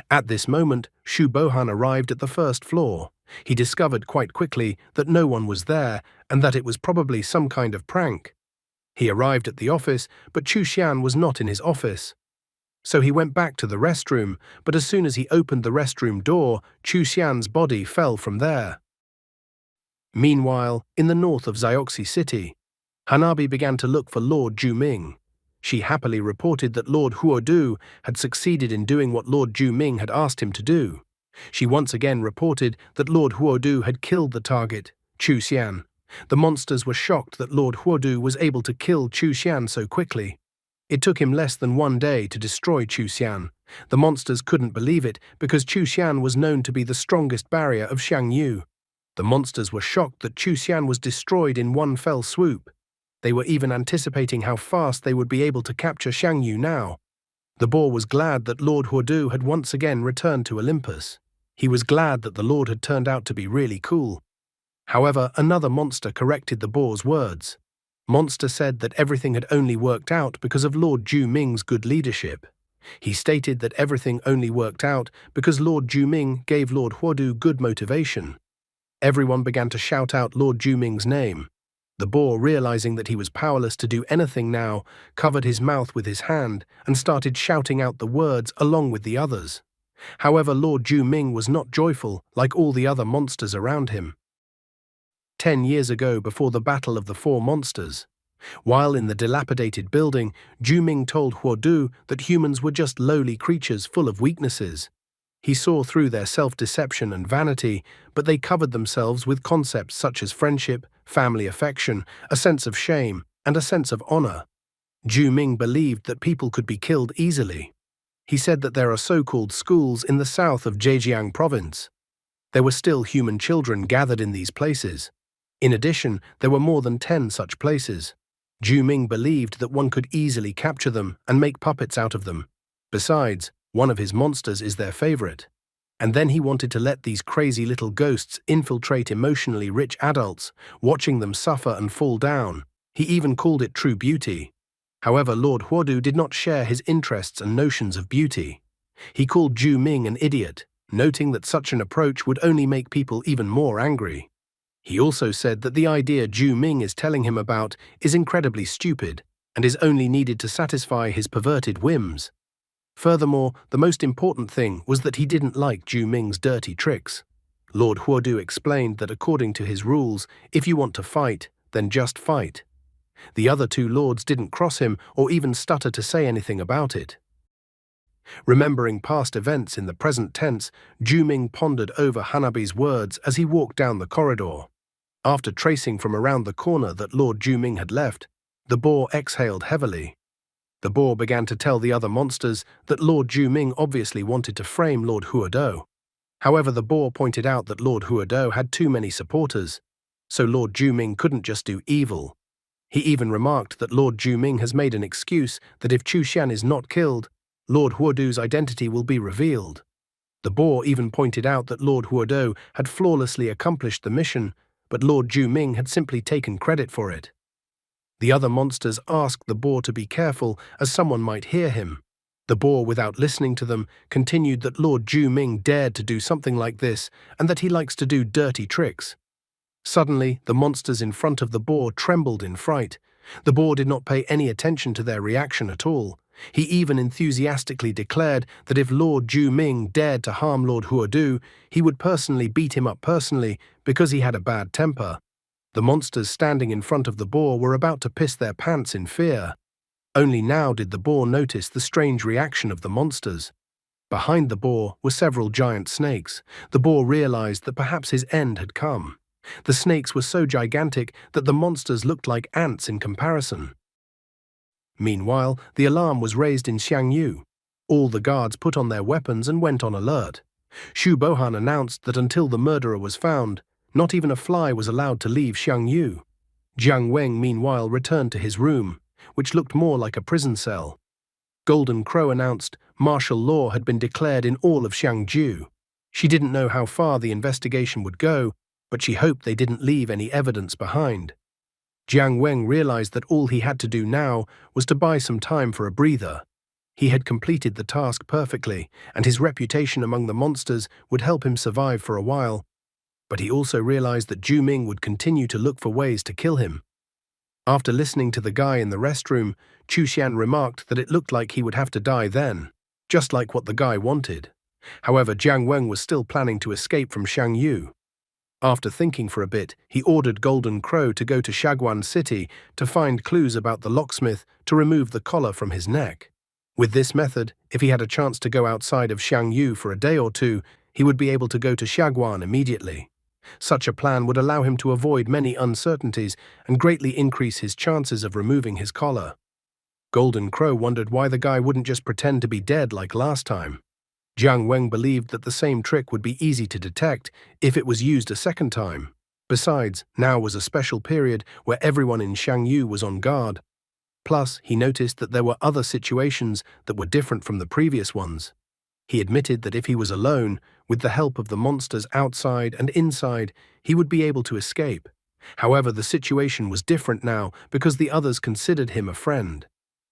At this moment, Shu Bohan arrived at the first floor. He discovered quite quickly that no one was there and that it was probably some kind of prank. He arrived at the office, but Chu Xian was not in his office. So he went back to the restroom, but as soon as he opened the restroom door, Chu Xian's body fell from there. Meanwhile, in the north of Zioxi City, Hanabi began to look for Lord Juming. She happily reported that Lord Huodu had succeeded in doing what Lord Juming had asked him to do. She once again reported that Lord Huodu had killed the target, Chu Xian. The monsters were shocked that Lord Huodu was able to kill Chu Xian so quickly. It took him less than 1 day to destroy Chu Xian. The monsters couldn't believe it because Chu Xian was known to be the strongest barrier of Xiangyu. The monsters were shocked that Chu Xian was destroyed in one fell swoop. They were even anticipating how fast they would be able to capture Xiangyu now. The boar was glad that Lord Huodu had once again returned to Olympus. He was glad that the Lord had turned out to be really cool. However, another monster corrected the boar's words. Monster said that everything had only worked out because of Lord Ju Ming's good leadership. He stated that everything only worked out because Lord Ju Ming gave Lord Huodu good motivation. Everyone began to shout out Lord Ju Ming's name. The boar, realizing that he was powerless to do anything now, covered his mouth with his hand and started shouting out the words along with the others. However, Lord Ju Ming was not joyful like all the other monsters around him. 10 years ago, before the Battle of the Four Monsters, while in the dilapidated building, Ju Ming told Huodu that humans were just lowly creatures full of weaknesses. He saw through their self-deception and vanity, but they covered themselves with concepts such as friendship, family affection, a sense of shame, and a sense of honor. Ju Ming believed that people could be killed easily. He said that there are so-called schools in the south of Zhejiang province. There were still human children gathered in these places. In addition, there were more than 10 such places. Ju Ming believed that one could easily capture them and make puppets out of them. Besides, one of his monsters is their favorite. And then he wanted to let these crazy little ghosts infiltrate emotionally rich adults, watching them suffer and fall down. He even called it true beauty. However, Lord Huodu did not share his interests and notions of beauty. He called Ju Ming an idiot, noting that such an approach would only make people even more angry. He also said that the idea Ju Ming is telling him about is incredibly stupid and is only needed to satisfy his perverted whims. Furthermore, the most important thing was that he didn't like Ju Ming's dirty tricks. Lord Huodu explained that according to his rules, if you want to fight, then just fight. The other 2 lords didn't cross him or even stutter to say anything about it. Remembering past events in the present tense, Ju Ming pondered over Hanabi's words as he walked down the corridor. After tracing from around the corner that Lord Ju Ming had left, the boar exhaled heavily. The boar began to tell the other monsters that Lord Ju Ming obviously wanted to frame Lord Huodu. However, the boar pointed out that Lord Huodu had too many supporters, so Lord Ju Ming couldn't just do evil. He even remarked that Lord Ju Ming has made an excuse that if Chu Xian is not killed, Lord Huodu's identity will be revealed. The boar even pointed out that Lord Huodu had flawlessly accomplished the mission, but Lord Ju Ming had simply taken credit for it. The other monsters asked the boar to be careful as someone might hear him. The boar, without listening to them, continued that Lord Ju Ming dared to do something like this and that he likes to do dirty tricks. Suddenly, the monsters in front of the boar trembled in fright. The boar did not pay any attention to their reaction at all. He even enthusiastically declared that if Lord Ju Ming dared to harm Lord Huodu, he would personally beat him up personally because he had a bad temper. The monsters standing in front of the boar were about to piss their pants in fear. Only now did the boar notice the strange reaction of the monsters. Behind the boar were several giant snakes. The boar realized that perhaps his end had come. The snakes were so gigantic that the monsters looked like ants in comparison. Meanwhile, the alarm was raised in Xiangyu. All the guards put on their weapons and went on alert. Xu Bohan announced that until the murderer was found, not even a fly was allowed to leave Xiangyu. Jiang Weng meanwhile returned to his room, which looked more like a prison cell. Golden Crow announced martial law had been declared in all of Xiangju. She didn't know how far the investigation would go, but she hoped they didn't leave any evidence behind. Jiang Weng realized that all he had to do now was to buy some time for a breather. He had completed the task perfectly, and his reputation among the monsters would help him survive for a while. But he also realized that Ju Ming would continue to look for ways to kill him. After listening to the guy in the restroom, Chu Xian remarked that it looked like he would have to die then, just like what the guy wanted. However, Jiang Weng was still planning to escape from Xiangyu. After thinking for a bit, he ordered Golden Crow to go to Shaguan City to find clues about the locksmith to remove the collar from his neck. With this method, if he had a chance to go outside of Xiangyu for a day or two, he would be able to go to Shaguan immediately. Such a plan would allow him to avoid many uncertainties and greatly increase his chances of removing his collar. Golden Crow wondered why the guy wouldn't just pretend to be dead like last time. Jiang Weng believed that the same trick would be easy to detect if it was used a second time. Besides, now was a special period where everyone in Shangyu was on guard. Plus, he noticed that there were other situations that were different from the previous ones. He admitted that if he was alone, with the help of the monsters outside and inside, he would be able to escape. However, the situation was different now because the others considered him a friend.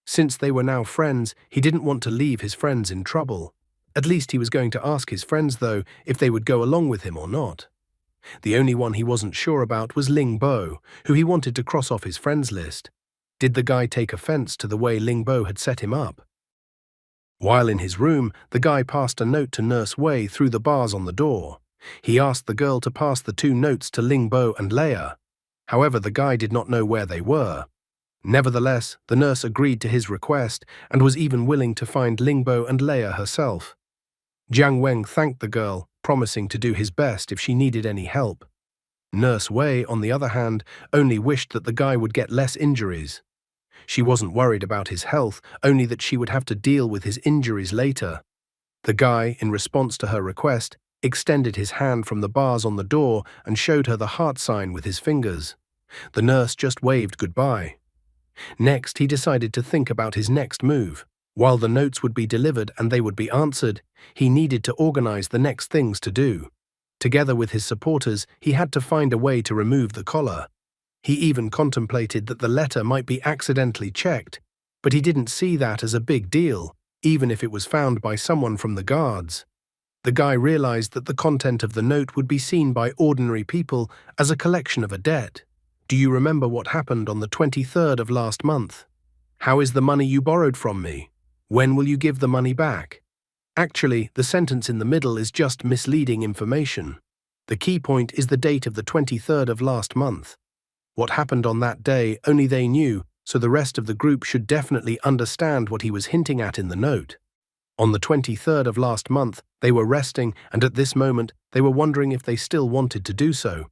Since they were now friends, he didn't want to leave his friends in trouble. At least he was going to ask his friends, though, if they would go along with him or not. The only one he wasn't sure about was Ling Bo, who he wanted to cross off his friends list. Did the guy take offense to the way Ling Bo had set him up? While in his room, the guy passed a note to Nurse Wei through the bars on the door. He asked the girl to pass the 2 notes to Ling Bo and Leia. However, the guy did not know where they were. Nevertheless, the nurse agreed to his request and was even willing to find Ling Bo and Leia herself. Jiang Weng thanked the girl, promising to do his best if she needed any help. Nurse Wei, on the other hand, only wished that the guy would get less injuries. She wasn't worried about his health, only that she would have to deal with his injuries later. The guy, in response to her request, extended his hand from the bars on the door and showed her the heart sign with his fingers. The nurse just waved goodbye. Next, he decided to think about his next move. While the notes would be delivered and they would be answered, he needed to organize the next things to do. Together with his supporters, he had to find a way to remove the collar. He even contemplated that the letter might be accidentally checked, but he didn't see that as a big deal, even if it was found by someone from the guards. The guy realized that the content of the note would be seen by ordinary people as a collection of a debt. Do you remember what happened on the 23rd of last month? How is the money you borrowed from me? When will you give the money back? Actually, the sentence in the middle is just misleading information. The key point is the date of the 23rd of last month. What happened on that day, only they knew, so the rest of the group should definitely understand what he was hinting at in the note. On the 23rd of last month, they were resting, and at this moment, they were wondering if they still wanted to do so.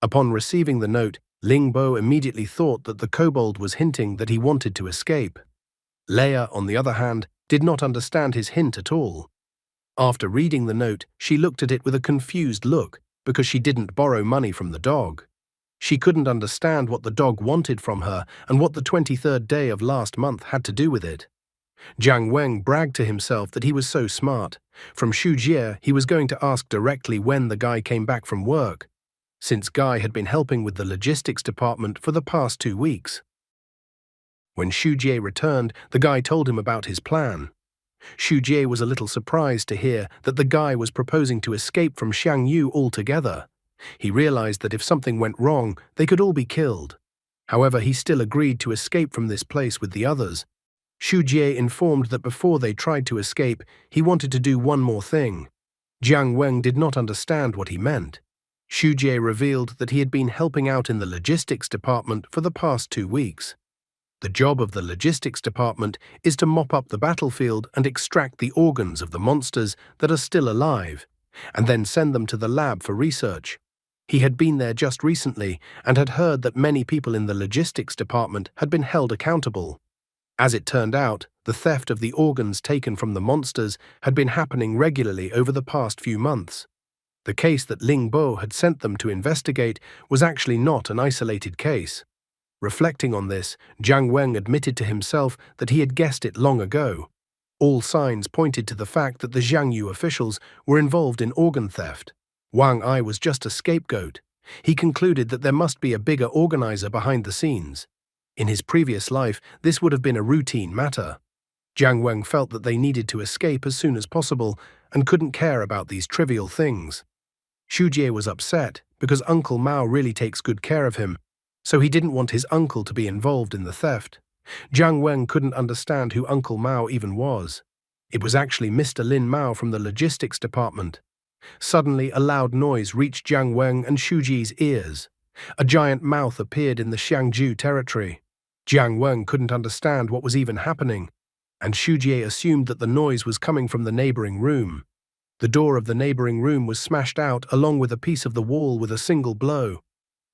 Upon receiving the note, Ling Bo immediately thought that the kobold was hinting that he wanted to escape. Leia, on the other hand, did not understand his hint at all. After reading the note, she looked at it with a confused look because she didn't borrow money from the dog. She couldn't understand what the dog wanted from her and what the 23rd day of last month had to do with it. Jiang Weng bragged to himself that he was so smart. From Xu Jie, he was going to ask directly when the guy came back from work, since Guy had been helping with the logistics department for the past 2 weeks. When Xu Jie returned, the guy told him about his plan. Xu Jie was a little surprised to hear that the guy was proposing to escape from Shangyu altogether. He realized that if something went wrong, they could all be killed. However, he still agreed to escape from this place with the others. Xu Jie informed that before they tried to escape, he wanted to do one more thing. Jiang Weng did not understand what he meant. Xu Jie revealed that he had been helping out in the logistics department for the past 2 weeks. The job of the logistics department is to mop up the battlefield and extract the organs of the monsters that are still alive, and then send them to the lab for research. He had been there just recently and had heard that many people in the logistics department had been held accountable. As it turned out, the theft of the organs taken from the monsters had been happening regularly over the past few months. The case that Ling Bo had sent them to investigate was actually not an isolated case. Reflecting on this, Jiang Weng admitted to himself that he had guessed it long ago. All signs pointed to the fact that the Jiangyu officials were involved in organ theft. Wang Ai was just a scapegoat. He concluded that there must be a bigger organizer behind the scenes. In his previous life, this would have been a routine matter. Jiang Weng felt that they needed to escape as soon as possible and couldn't care about these trivial things. Xu Jie was upset because Uncle Mao really takes good care of him, so he didn't want his uncle to be involved in the theft. Jiang Weng couldn't understand who Uncle Mao even was. It was actually Mr. Lin Mao from the logistics department. Suddenly, a loud noise reached Jiang Weng and Xu Jie's ears. A giant mouth appeared in the Xiangju territory. Jiang Weng couldn't understand what was even happening, and Xu Jie assumed that the noise was coming from the neighboring room. The door of the neighboring room was smashed out along with a piece of the wall with a single blow.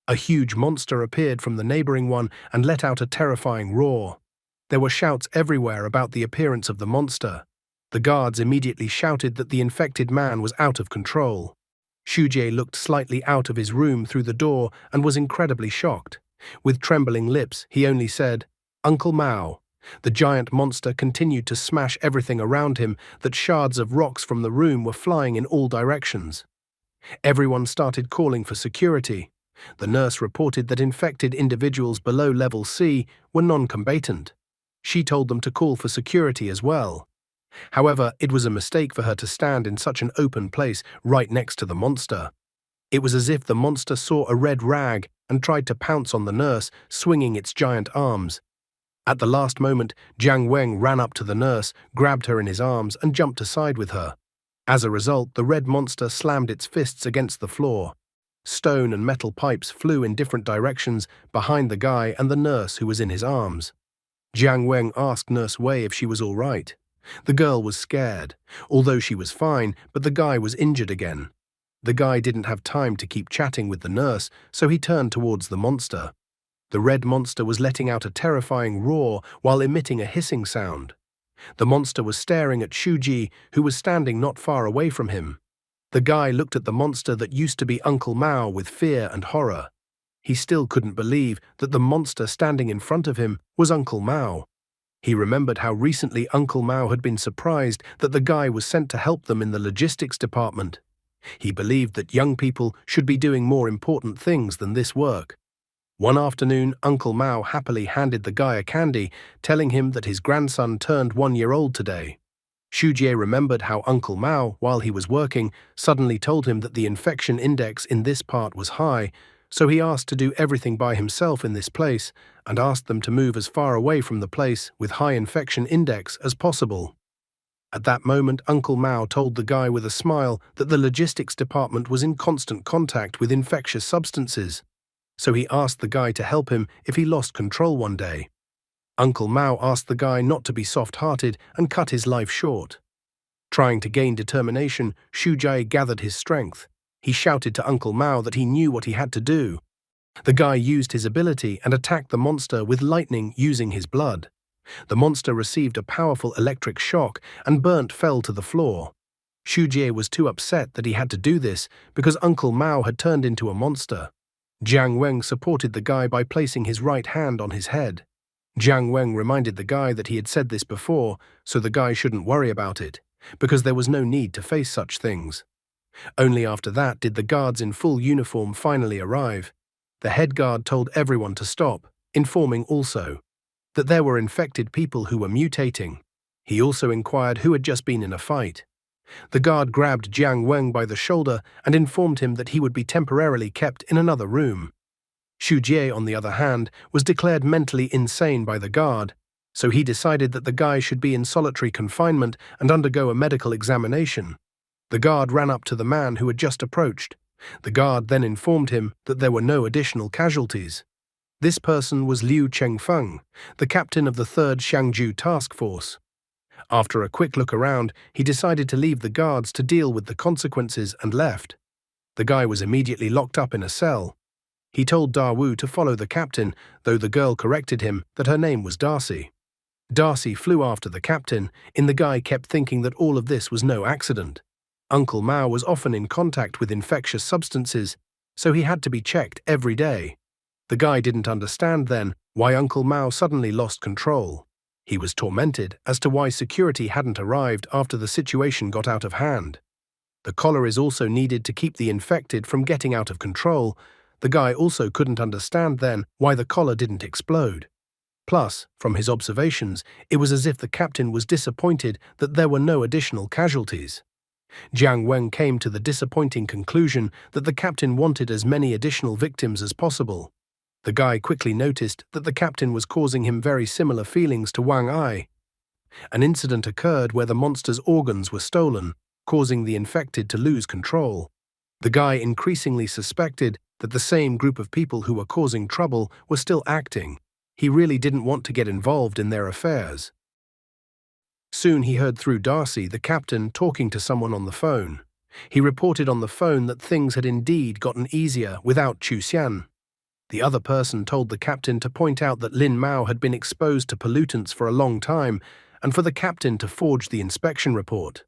A huge monster appeared from the neighboring one and let out a terrifying roar. There were shouts everywhere about the appearance of the monster. The guards immediately shouted that the infected man was out of control. Shujie looked slightly out of his room through the door and was incredibly shocked. With trembling lips, he only said, "Uncle Mao." The giant monster continued to smash everything around him, that shards of rocks from the room were flying in all directions. Everyone started calling for security. The nurse reported that infected individuals below level C were non-combatant. She told them to call for security as well. However, it was a mistake for her to stand in such an open place right next to the monster. It was as if the monster saw a red rag and tried to pounce on the nurse, swinging its giant arms. At the last moment, Jiang Weng ran up to the nurse, grabbed her in his arms, and jumped aside with her. As a result, the red monster slammed its fists against the floor. Stone and metal pipes flew in different directions behind the guy and the nurse who was in his arms. Jiang Weng asked Nurse Wei if she was all right. The girl was scared, although she was fine, but the guy was injured again. The guy didn't have time to keep chatting with the nurse, so he turned towards the monster. The red monster was letting out a terrifying roar while emitting a hissing sound. The monster was staring at Shuji, who was standing not far away from him. The guy looked at the monster that used to be Uncle Mao with fear and horror. He still couldn't believe that the monster standing in front of him was Uncle Mao. He remembered how recently Uncle Mao had been surprised that the guy was sent to help them in the logistics department. He believed that young people should be doing more important things than this work. One afternoon, Uncle Mao happily handed the guy a candy, telling him that his grandson turned 1 year old today. Shujie remembered how Uncle Mao, while he was working, suddenly told him that the infection index in this part was high, so he asked to do everything by himself in this place and asked them to move as far away from the place with high infection index as possible. At that moment, Uncle Mao told the guy with a smile that the logistics department was in constant contact with infectious substances, so he asked the guy to help him if he lost control one day. Uncle Mao asked the guy not to be soft-hearted and cut his life short. Trying to gain determination, Shujie gathered his strength. He shouted to Uncle Mao that he knew what he had to do. The guy used his ability and attacked the monster with lightning using his blood. The monster received a powerful electric shock and fell to the floor. Shujie was too upset that he had to do this because Uncle Mao had turned into a monster. Jiang Weng supported the guy by placing his right hand on his head. Jiang Weng reminded the guy that he had said this before, so the guy shouldn't worry about it, because there was no need to face such things. Only after that did the guards in full uniform finally arrive. The head guard told everyone to stop, informing also that there were infected people who were mutating. He also inquired who had just been in a fight. The guard grabbed Jiang Weng by the shoulder and informed him that he would be temporarily kept in another room. Shujie, on the other hand, was declared mentally insane by the guard, so he decided that the guy should be in solitary confinement and undergo a medical examination. The guard ran up to the man who had just approached. The guard then informed him that there were no additional casualties. This person was Liu Chengfeng, the captain of the 3rd Xiangju Task Force. After a quick look around, he decided to leave the guards to deal with the consequences and left. The guy was immediately locked up in a cell. He told Dawu to follow the captain, though the girl corrected him that her name was Darcy. Darcy flew after the captain, and the guy kept thinking that all of this was no accident. Uncle Mao was often in contact with infectious substances, so he had to be checked every day. The guy didn't understand then why Uncle Mao suddenly lost control. He was tormented as to why security hadn't arrived after the situation got out of hand. The collar is also needed to keep the infected from getting out of control. The guy also couldn't understand then why the collar didn't explode. Plus, from his observations, it was as if the captain was disappointed that there were no additional casualties. Jiang Weng came to the disappointing conclusion that the captain wanted as many additional victims as possible. The guy quickly noticed that the captain was causing him very similar feelings to Wang Ai. An incident occurred where the monster's organs were stolen, causing the infected to lose control. The guy increasingly suspected that the same group of people who were causing trouble were still acting. He really didn't want to get involved in their affairs. Soon he heard through Darcy, the captain, talking to someone on the phone. He reported on the phone that things had indeed gotten easier without Chu Xian. The other person told the captain to point out that Lin Mao had been exposed to pollutants for a long time and for the captain to forge the inspection report.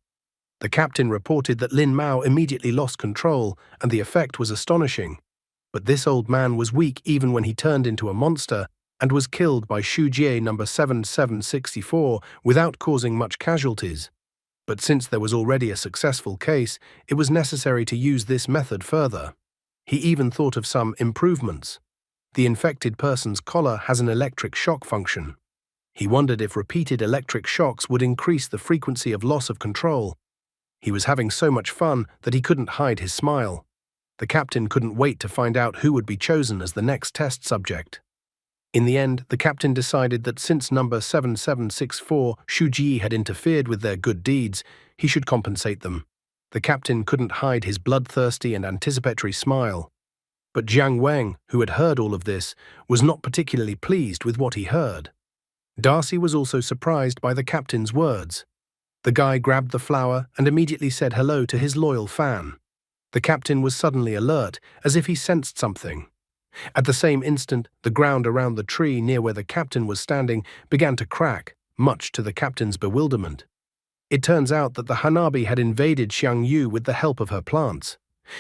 The captain reported that Lin Mao immediately lost control and the effect was astonishing. But this old man was weak even when he turned into a monster and was killed by Shu Jie number 7764 without causing much casualties. But since there was already a successful case, it was necessary to use this method further. He even thought of some improvements. The infected person's collar has an electric shock function. He wondered if repeated electric shocks would increase the frequency of loss of control. He was having so much fun that he couldn't hide his smile. The captain couldn't wait to find out who would be chosen as the next test subject. In the end, the captain decided that since number 7764 Shu Ji had interfered with their good deeds, he should compensate them. The captain couldn't hide his bloodthirsty and anticipatory smile. But Jiang Weng, who had heard all of this, was not particularly pleased with what he heard. Darcy was also surprised by the captain's words. The guy grabbed the flower and immediately said hello to his loyal fan. The captain was suddenly alert, as if he sensed something. At the same instant, the ground around the tree near where the captain was standing began to crack, much to the captain's bewilderment. It turns out that the Hanabi had invaded Xiang Yu with the help of her plants.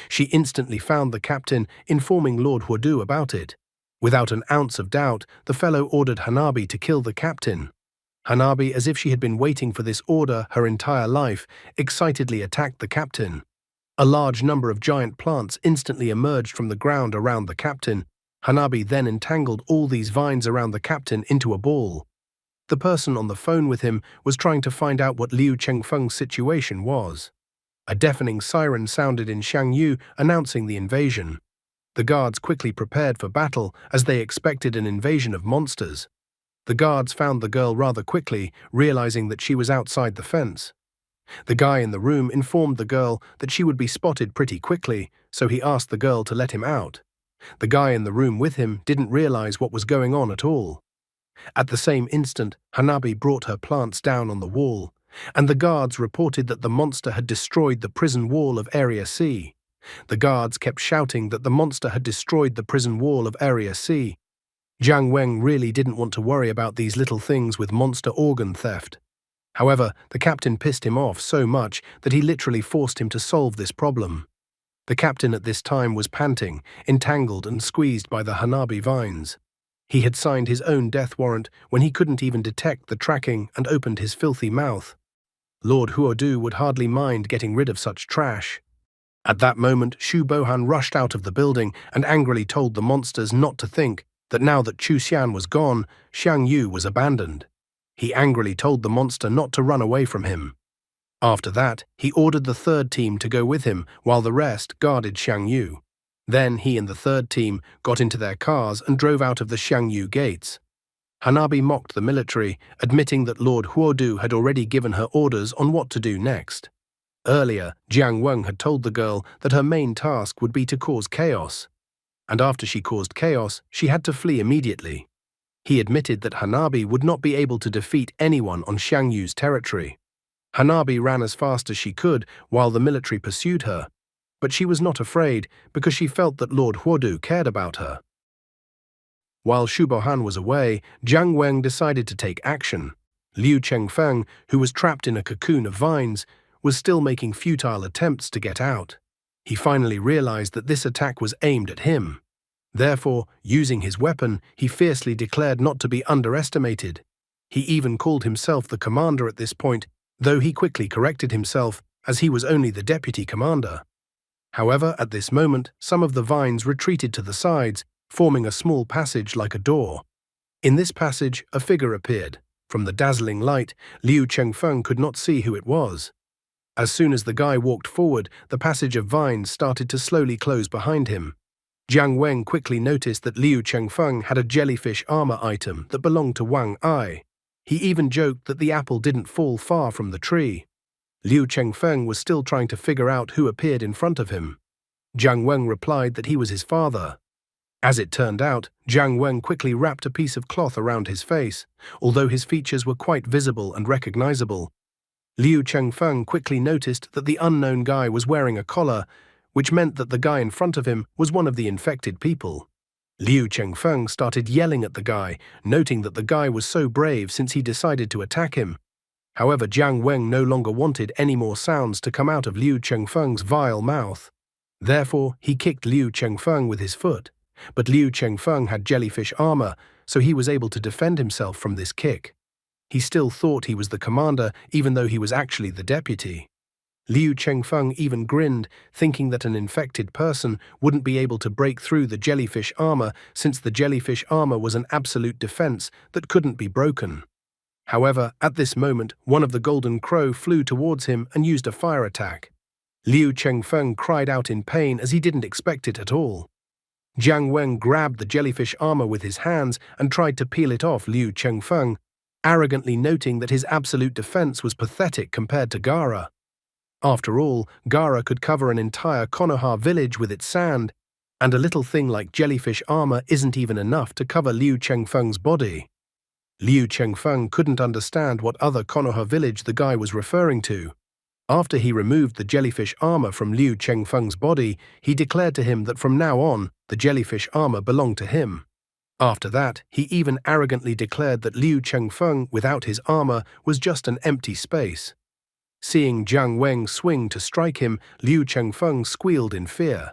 She instantly found the captain, informing Lord Huodu about it. Without an ounce of doubt, the fellow ordered Hanabi to kill the captain. Hanabi, as if she had been waiting for this order her entire life, excitedly attacked the captain. A large number of giant plants instantly emerged from the ground around the captain. Hanabi then entangled all these vines around the captain into a ball. The person on the phone with him was trying to find out what Liu Chengfeng's situation was. A deafening siren sounded in Xiangyu, announcing the invasion. The guards quickly prepared for battle, as they expected an invasion of monsters. The guards found the girl rather quickly, realizing that she was outside the fence. The guy in the room informed the girl that she would be spotted pretty quickly, so he asked the girl to let him out. The guy in the room with him didn't realize what was going on at all. At the same instant, Hanabi brought her plants down on the wall, and the guards reported that the monster had destroyed the prison wall of Area C. The guards kept shouting that the monster had destroyed the prison wall of Area C. Jiang Weng really didn't want to worry about these little things with monster organ theft. However, the captain pissed him off so much that he literally forced him to solve this problem. The captain at this time was panting, entangled and squeezed by the Hanabi vines. He had signed his own death warrant when he couldn't even detect the tracking and opened his filthy mouth. Lord Huodu would hardly mind getting rid of such trash. At that moment, Shu Bohan rushed out of the building and angrily told the monsters not to think that now that Chu Xian was gone, Xiang Yu was abandoned. He angrily told the monster not to run away from him. After that, he ordered the third team to go with him while the rest guarded Xiang Yu. Then he and the third team got into their cars and drove out of the Xiang Yu gates. Hanabi mocked the military, admitting that Lord Huodu had already given her orders on what to do next. Earlier, Jiang Weng had told the girl that her main task would be to cause chaos. And after she caused chaos, she had to flee immediately. He admitted that Hanabi would not be able to defeat anyone on Xiang Yu's territory. Hanabi ran as fast as she could while the military pursued her. But she was not afraid because she felt that Lord Huodu cared about her. While Shu Bohan was away, Jiang Weng decided to take action. Liu Chengfeng, who was trapped in a cocoon of vines, was still making futile attempts to get out. He finally realized that this attack was aimed at him. Therefore, using his weapon, he fiercely declared not to be underestimated. He even called himself the commander at this point, though he quickly corrected himself, as he was only the deputy commander. However, at this moment, some of the vines retreated to the sides, forming a small passage like a door. In this passage, a figure appeared. From the dazzling light, Liu Chengfeng could not see who it was. As soon as the guy walked forward, the passage of vines started to slowly close behind him. Jiang Weng quickly noticed that Liu Chengfeng had a jellyfish armor item that belonged to Wang Ai. He even joked that the apple didn't fall far from the tree. Liu Chengfeng was still trying to figure out who appeared in front of him. Jiang Weng replied that he was his father. As it turned out, Jiang Weng quickly wrapped a piece of cloth around his face. Although his features were quite visible and recognizable, Liu Chengfeng quickly noticed that the unknown guy was wearing a collar, which meant that the guy in front of him was one of the infected people. Liu Chengfeng started yelling at the guy, noting that the guy was so brave since he decided to attack him. However, Jiang Weng no longer wanted any more sounds to come out of Liu Chengfeng's vile mouth. Therefore, he kicked Liu Chengfeng with his foot. But Liu Chengfeng had jellyfish armor, so he was able to defend himself from this kick. He still thought he was the commander, even though he was actually the deputy. Liu Chengfeng even grinned, thinking that an infected person wouldn't be able to break through the jellyfish armor since the jellyfish armor was an absolute defense that couldn't be broken. However, at this moment, one of the golden crow flew towards him and used a fire attack. Liu Chengfeng cried out in pain as he didn't expect it at all. Jiang Weng grabbed the jellyfish armor with his hands and tried to peel it off Liu Chengfeng, arrogantly noting that his absolute defense was pathetic compared to Gaara. After all, Gaara could cover an entire Konoha village with its sand, and a little thing like jellyfish armor isn't even enough to cover Liu Chengfeng's body. Liu Chengfeng couldn't understand what other Konoha village the guy was referring to. After he removed the jellyfish armor from Liu Chengfeng's body, he declared to him that from now on, the jellyfish armor belonged to him. After that, he even arrogantly declared that Liu Chengfeng, without his armor, was just an empty space. Seeing Jiang Weng swing to strike him, Liu Chengfeng squealed in fear.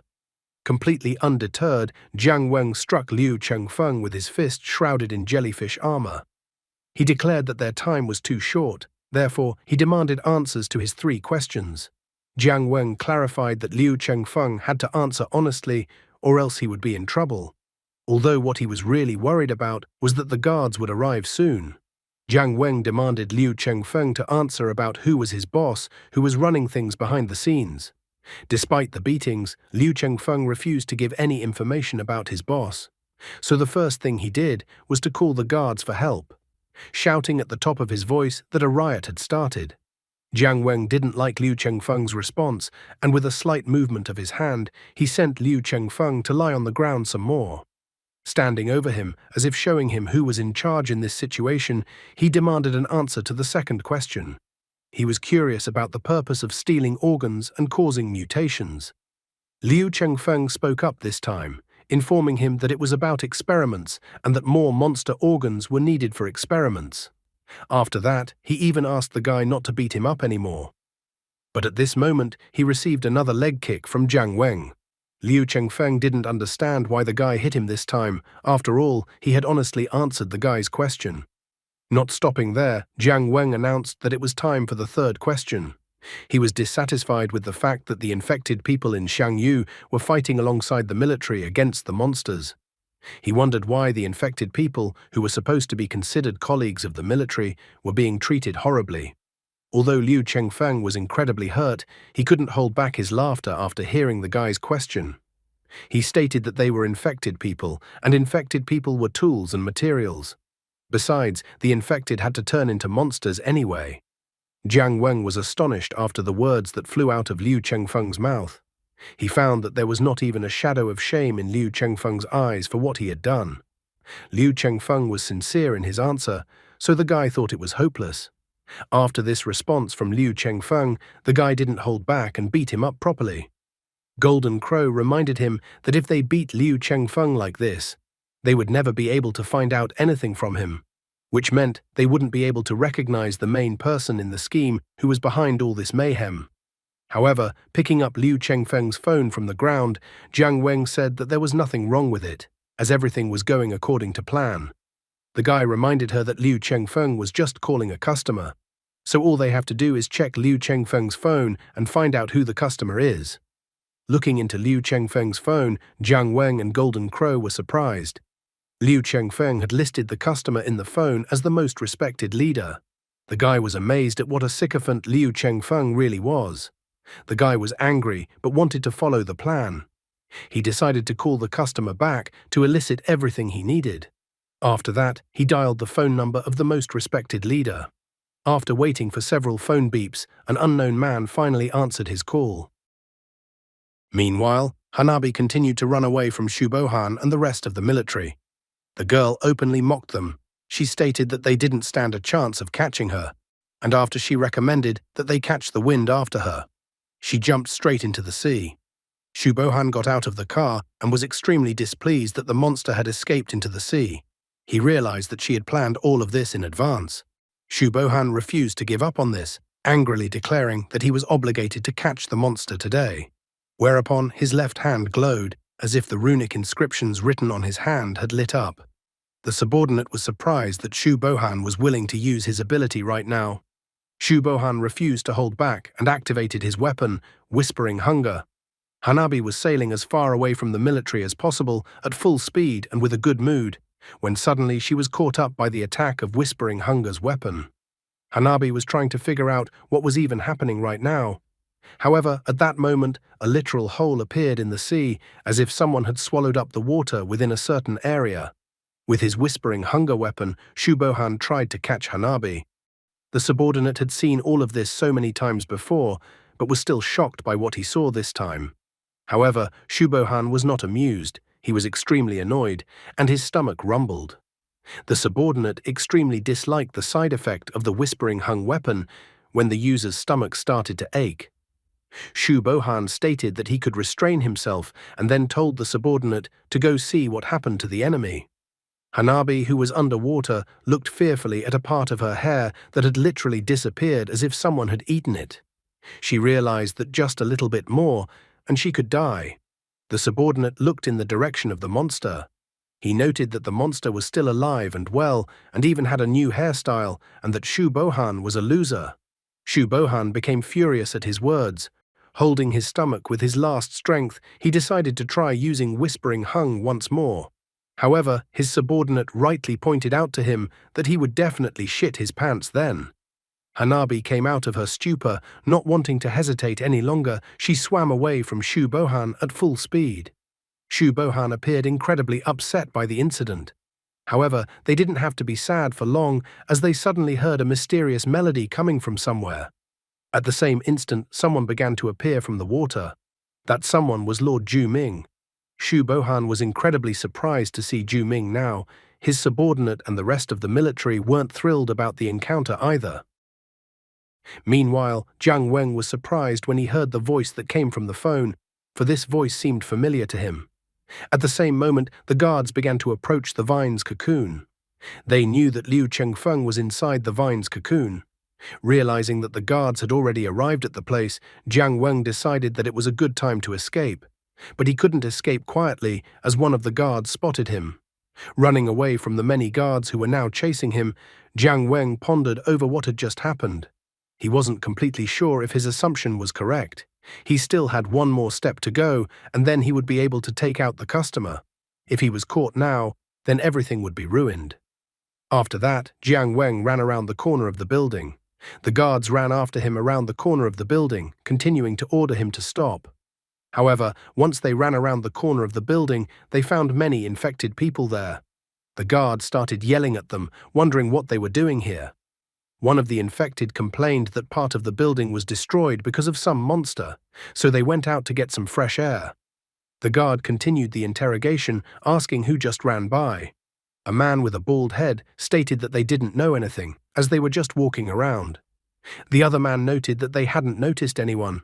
Completely undeterred, Jiang Weng struck Liu Chengfeng with his fist shrouded in jellyfish armor. He declared that their time was too short, therefore he demanded answers to his 3 questions. Jiang Weng clarified that Liu Chengfeng had to answer honestly, or else he would be in trouble. Although what he was really worried about was that the guards would arrive soon. Jiang Weng demanded Liu Chengfeng to answer about who was his boss, who was running things behind the scenes. Despite the beatings, Liu Chengfeng refused to give any information about his boss. So the first thing he did was to call the guards for help, shouting at the top of his voice that a riot had started. Jiang Weng didn't like Liu Chengfeng's response, and with a slight movement of his hand, he sent Liu Chengfeng to lie on the ground some more. Standing over him, as if showing him who was in charge in this situation, he demanded an answer to the second question. He was curious about the purpose of stealing organs and causing mutations. Liu Chengfeng spoke up this time, informing him that it was about experiments and that more monster organs were needed for experiments. After that, he even asked the guy not to beat him up anymore. But at this moment, he received another leg kick from Jiang Weng. Liu Chengfeng didn't understand why the guy hit him this time. After all, he had honestly answered the guy's question. Not stopping there, Jiang Weng announced that it was time for the third question. He was dissatisfied with the fact that the infected people in Xiangyu were fighting alongside the military against the monsters. He wondered why the infected people, who were supposed to be considered colleagues of the military, were being treated horribly. Although Liu Chengfeng was incredibly hurt, he couldn't hold back his laughter after hearing the guy's question. He stated that they were infected people, and infected people were tools and materials. Besides, the infected had to turn into monsters anyway. Jiang Weng was astonished after the words that flew out of Liu Chengfeng's mouth. He found that there was not even a shadow of shame in Liu Chengfeng's eyes for what he had done. Liu Chengfeng was sincere in his answer, so the guy thought it was hopeless. After this response from Liu Chengfeng, the guy didn't hold back and beat him up properly. Golden Crow reminded him that if they beat Liu Chengfeng like this, they would never be able to find out anything from him, which meant they wouldn't be able to recognize the main person in the scheme who was behind all this mayhem. However, picking up Liu Chengfeng's phone from the ground, Jiang Weng said that there was nothing wrong with it, as everything was going according to plan. The guy reminded her that Liu Chengfeng was just calling a customer, so all they have to do is check Liu Chengfeng's phone and find out who the customer is. Looking into Liu Chengfeng's phone, Jiang Weng and Golden Crow were surprised. Liu Chengfeng had listed the customer in the phone as the most respected leader. The guy was amazed at what a sycophant Liu Chengfeng really was. The guy was angry but wanted to follow the plan. He decided to call the customer back to elicit everything he needed. After that, he dialed the phone number of the most respected leader. After waiting for several phone beeps, an unknown man finally answered his call. Meanwhile, Hanabi continued to run away from Shubohan and the rest of the military. The girl openly mocked them. She stated that they didn't stand a chance of catching her, and after she recommended that they catch the wind after her, she jumped straight into the sea. Shu Bohan got out of the car and was extremely displeased that the monster had escaped into the sea. He realized that she had planned all of this in advance. Shu Bohan refused to give up on this, angrily declaring that he was obligated to catch the monster today. Whereupon his left hand glowed, as if the runic inscriptions written on his hand had lit up. The subordinate was surprised that Shu Bohan was willing to use his ability right now. Shu Bohan refused to hold back and activated his weapon, Whispering Hunger. Hanabi was sailing as far away from the military as possible at full speed and with a good mood, when suddenly she was caught up by the attack of Whispering Hunger's weapon. Hanabi was trying to figure out what was even happening right now. However, at that moment, a literal hole appeared in the sea, as if someone had swallowed up the water within a certain area. With his Whispering Hunger weapon, Shu Bohan tried to catch Hanabi. The subordinate had seen all of this so many times before, but was still shocked by what he saw this time. However, Shu Bohan was not amused, he was extremely annoyed, and his stomach rumbled. The subordinate extremely disliked the side effect of the Whispering Hung weapon when the user's stomach started to ache. Shu Bohan stated that he could restrain himself and then told the subordinate to go see what happened to the enemy. Hanabi, who was underwater, looked fearfully at a part of her hair that had literally disappeared as if someone had eaten it. She realized that just a little bit more, and she could die. The subordinate looked in the direction of the monster. He noted that the monster was still alive and well, and even had a new hairstyle, and that Shu Bohan was a loser. Shu Bohan became furious at his words. Holding his stomach with his last strength, he decided to try using Whispering Hung once more. However, his subordinate rightly pointed out to him that he would definitely shit his pants then. Hanabi came out of her stupor, not wanting to hesitate any longer. She swam away from Shu Bohan at full speed. Shu Bohan appeared incredibly upset by the incident. However, they didn't have to be sad for long, as they suddenly heard a mysterious melody coming from somewhere. At the same instant, someone began to appear from the water. That someone was Lord Ju Ming. Shu Bohan was incredibly surprised to see Ju Ming now. His subordinate and the rest of the military weren't thrilled about the encounter either. Meanwhile, Jiang Weng was surprised when he heard the voice that came from the phone, for this voice seemed familiar to him. At the same moment, the guards began to approach the vine's cocoon. They knew that Liu Chengfeng was inside the vine's cocoon. Realizing that the guards had already arrived at the place, Jiang Weng decided that it was a good time to escape. But he couldn't escape quietly, as one of the guards spotted him. Running away from the many guards who were now chasing him, Jiang Weng pondered over what had just happened. He wasn't completely sure if his assumption was correct. He still had one more step to go, and then he would be able to take out the customer. If he was caught now, then everything would be ruined. After that, Jiang Weng ran around the corner of the building. The guards ran after him around the corner of the building, continuing to order him to stop. However, once they ran around the corner of the building, they found many infected people there. The guards started yelling at them, wondering what they were doing here. One of the infected complained that part of the building was destroyed because of some monster, so they went out to get some fresh air. The guard continued the interrogation, asking who just ran by. A man with a bald head stated that they didn't know anything, as they were just walking around. The other man noted that they hadn't noticed anyone.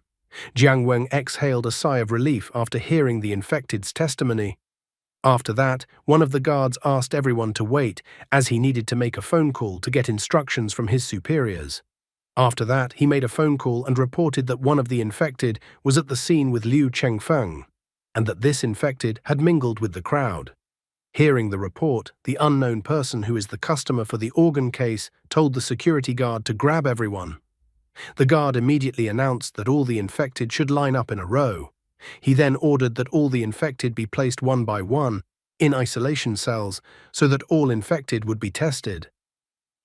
Jiang Weng exhaled a sigh of relief after hearing the infected's testimony. After that, one of the guards asked everyone to wait, as he needed to make a phone call to get instructions from his superiors. After that, he made a phone call and reported that one of the infected was at the scene with Liu Chengfeng, and that this infected had mingled with the crowd. Hearing the report, the unknown person who is the customer for the organ case told the security guard to grab everyone. The guard immediately announced that all the infected should line up in a row. He then ordered that all the infected be placed one by one in isolation cells so that all infected would be tested.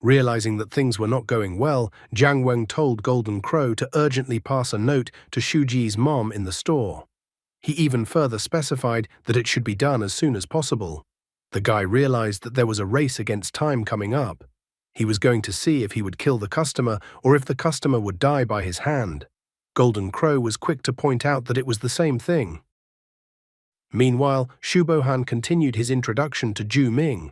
Realizing that things were not going well, Jiang Weng told Golden Crow to urgently pass a note to Shuji's mom in the store. He even further specified that it should be done as soon as possible. The guy realized that there was a race against time coming up. He was going to see if he would kill the customer or if the customer would die by his hand. Golden Crow was quick to point out that it was the same thing. Meanwhile, Shu Bohan continued his introduction to Ju Ming.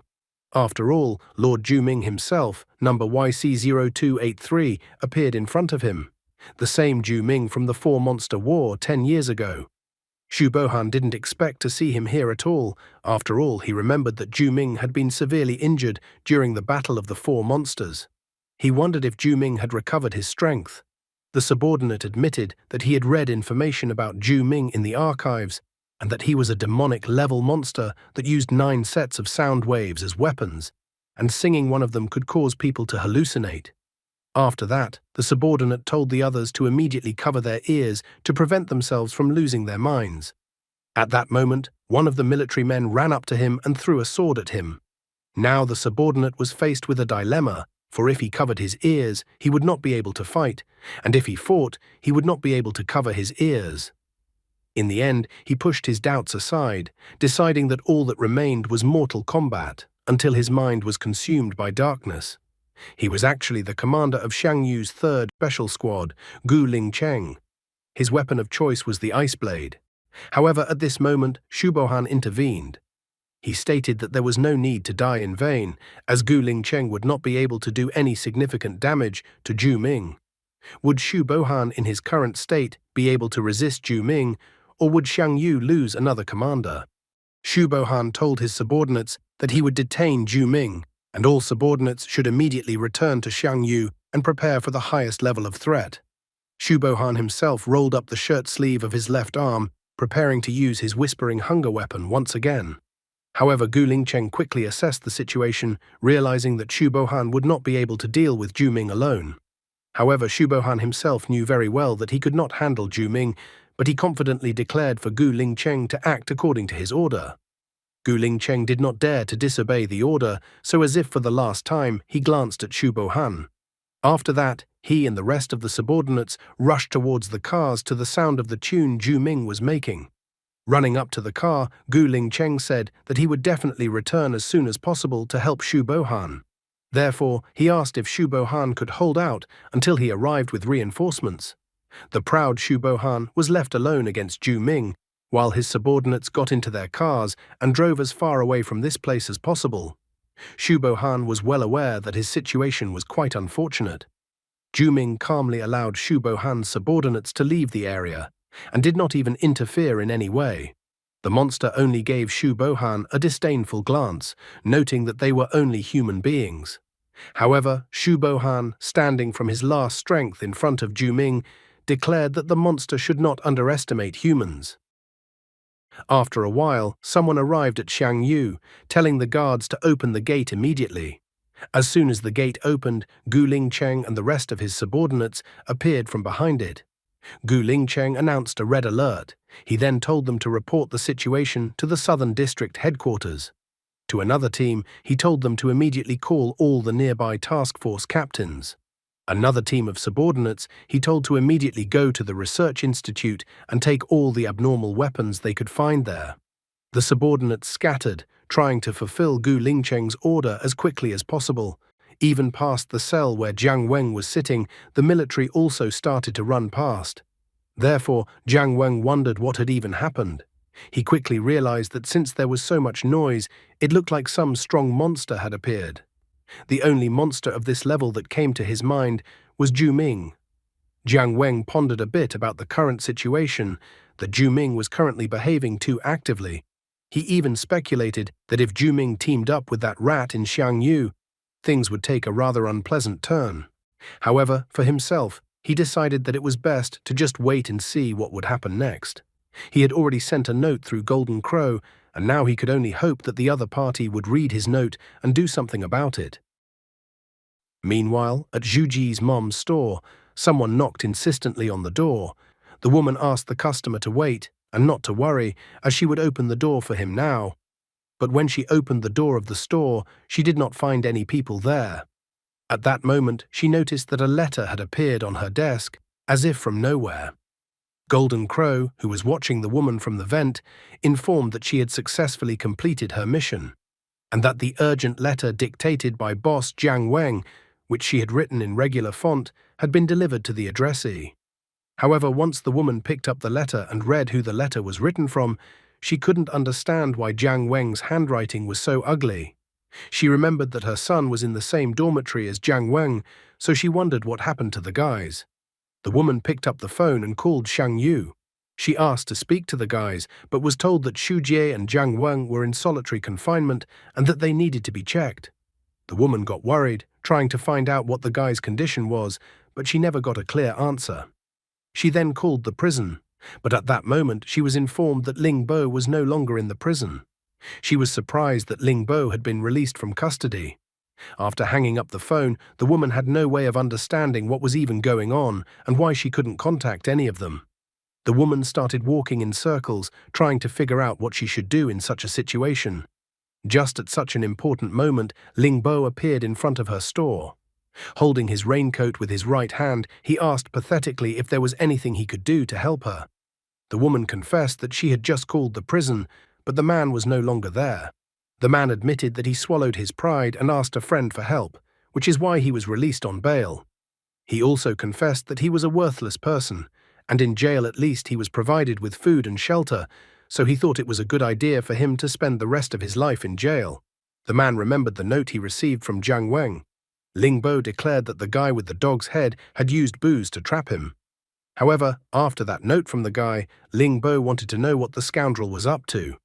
After all, Lord Juming himself, number YC0283, appeared in front of him. The same Juming from the Four-Monster War 10 years ago. Xu Bohan didn't expect to see him here at all. After all, he remembered that Juming had been severely injured during the Battle of the Four Monsters. He wondered if Juming had recovered his strength. The subordinate admitted that he had read information about Juming in the archives, and that he was a demonic-level monster that used 9 sets of sound waves as weapons, and singing one of them could cause people to hallucinate. After that, the subordinate told the others to immediately cover their ears to prevent themselves from losing their minds. At that moment, one of the military men ran up to him and threw a sword at him. Now the subordinate was faced with a dilemma, for if he covered his ears, he would not be able to fight, and if he fought, he would not be able to cover his ears. In the end, he pushed his doubts aside, deciding that all that remained was mortal combat, until his mind was consumed by darkness. He was actually the commander of Xiang Yu's 3rd Special Squad, Gu Lingcheng. His weapon of choice was the ice blade. However, at this moment, Xu Bohan intervened. He stated that there was no need to die in vain, as Gu Lingcheng would not be able to do any significant damage to Juming. Would Xu Bohan in his current state be able to resist Juming, or would Xiang Yu lose another commander? Xu Bohan told his subordinates that he would detain Juming, and all subordinates should immediately return to Xiang Yu and prepare for the highest level of threat. Xu Bohan himself rolled up the shirt sleeve of his left arm, preparing to use his whispering hunger weapon once again. However, Gu Lingcheng quickly assessed the situation, realizing that Xu Bohan would not be able to deal with Juming alone. However, Xu Bohan himself knew very well that he could not handle Juming, but he confidently declared for Gu Lingcheng to act according to his order. Gu Lingcheng did not dare to disobey the order, so as if for the last time, he glanced at Xu Bohan. After that, he and the rest of the subordinates rushed towards the cars to the sound of the tune Juming was making. Running up to the car, Gu Lingcheng said that he would definitely return as soon as possible to help Xu Bohan. Therefore, he asked if Xu Bohan could hold out until he arrived with reinforcements. The proud Xu Bohan was left alone against Juming, while his subordinates got into their cars and drove as far away from this place as possible. Xu Bohan was well aware that his situation was quite unfortunate. Juming calmly allowed Xu Bohan's subordinates to leave the area, and did not even interfere in any way. The monster only gave Xu Bohan a disdainful glance, noting that they were only human beings. However, Xu Bohan, standing from his last strength in front of Juming, declared that the monster should not underestimate humans. After a while, someone arrived at Xiang Yu, telling the guards to open the gate immediately. As soon as the gate opened, Gu Lingcheng and the rest of his subordinates appeared from behind it. Gu Lingcheng announced a red alert. He then told them to report the situation to the Southern District headquarters. To another team, he told them to immediately call all the nearby task force captains. Another team of subordinates he told to immediately go to the research institute and take all the abnormal weapons they could find there. The subordinates scattered, trying to fulfill Gu Lingcheng's order as quickly as possible. Even past the cell where Jiang Weng was sitting, the military also started to run past. Therefore, Jiang Weng wondered what had even happened. He quickly realized that since there was so much noise, it looked like some strong monster had appeared. The only monster of this level that came to his mind was Juming. Jiang Weng pondered a bit about the current situation, that Juming was currently behaving too actively. He even speculated that if Juming teamed up with that rat in Xiang Yu, things would take a rather unpleasant turn. However, for himself, he decided that it was best to just wait and see what would happen next. He had already sent a note through Golden Crow, and now he could only hope that the other party would read his note and do something about it. Meanwhile, at Zhuji's mom's store, someone knocked insistently on the door. The woman asked the customer to wait and not to worry, as she would open the door for him now. But when she opened the door of the store, she did not find any people there. At that moment, she noticed that a letter had appeared on her desk, as if from nowhere. Golden Crow, who was watching the woman from the vent, informed that she had successfully completed her mission, and that the urgent letter dictated by boss Jiang Weng, which she had written in regular font, had been delivered to the addressee. However, once the woman picked up the letter and read who the letter was written from, she couldn't understand why Jiang Weng's handwriting was so ugly. She remembered that her son was in the same dormitory as Jiang Weng, so she wondered what happened to the guys. The woman picked up the phone and called Shang Yu. She asked to speak to the guys, but was told that Xu Jie and Jiang Weng were in solitary confinement and that they needed to be checked. The woman got worried, trying to find out what the guy's condition was, but she never got a clear answer. She then called the prison, but at that moment she was informed that Ling Bo was no longer in the prison. She was surprised that Ling Bo had been released from custody. After hanging up the phone, the woman had no way of understanding what was even going on and why she couldn't contact any of them. The woman started walking in circles, trying to figure out what she should do in such a situation. Just at such an important moment, Ling Bo appeared in front of her store. Holding his raincoat with his right hand, he asked pathetically if there was anything he could do to help her. The woman confessed that she had just called the prison, but the man was no longer there. The man admitted that he swallowed his pride and asked a friend for help, which is why he was released on bail. He also confessed that he was a worthless person, and in jail at least he was provided with food and shelter, so he thought it was a good idea for him to spend the rest of his life in jail. The man remembered the note he received from Jiang Weng. Ling Bo declared that the guy with the dog's head had used booze to trap him. However, after that note from the guy, Ling Bo wanted to know what the scoundrel was up to.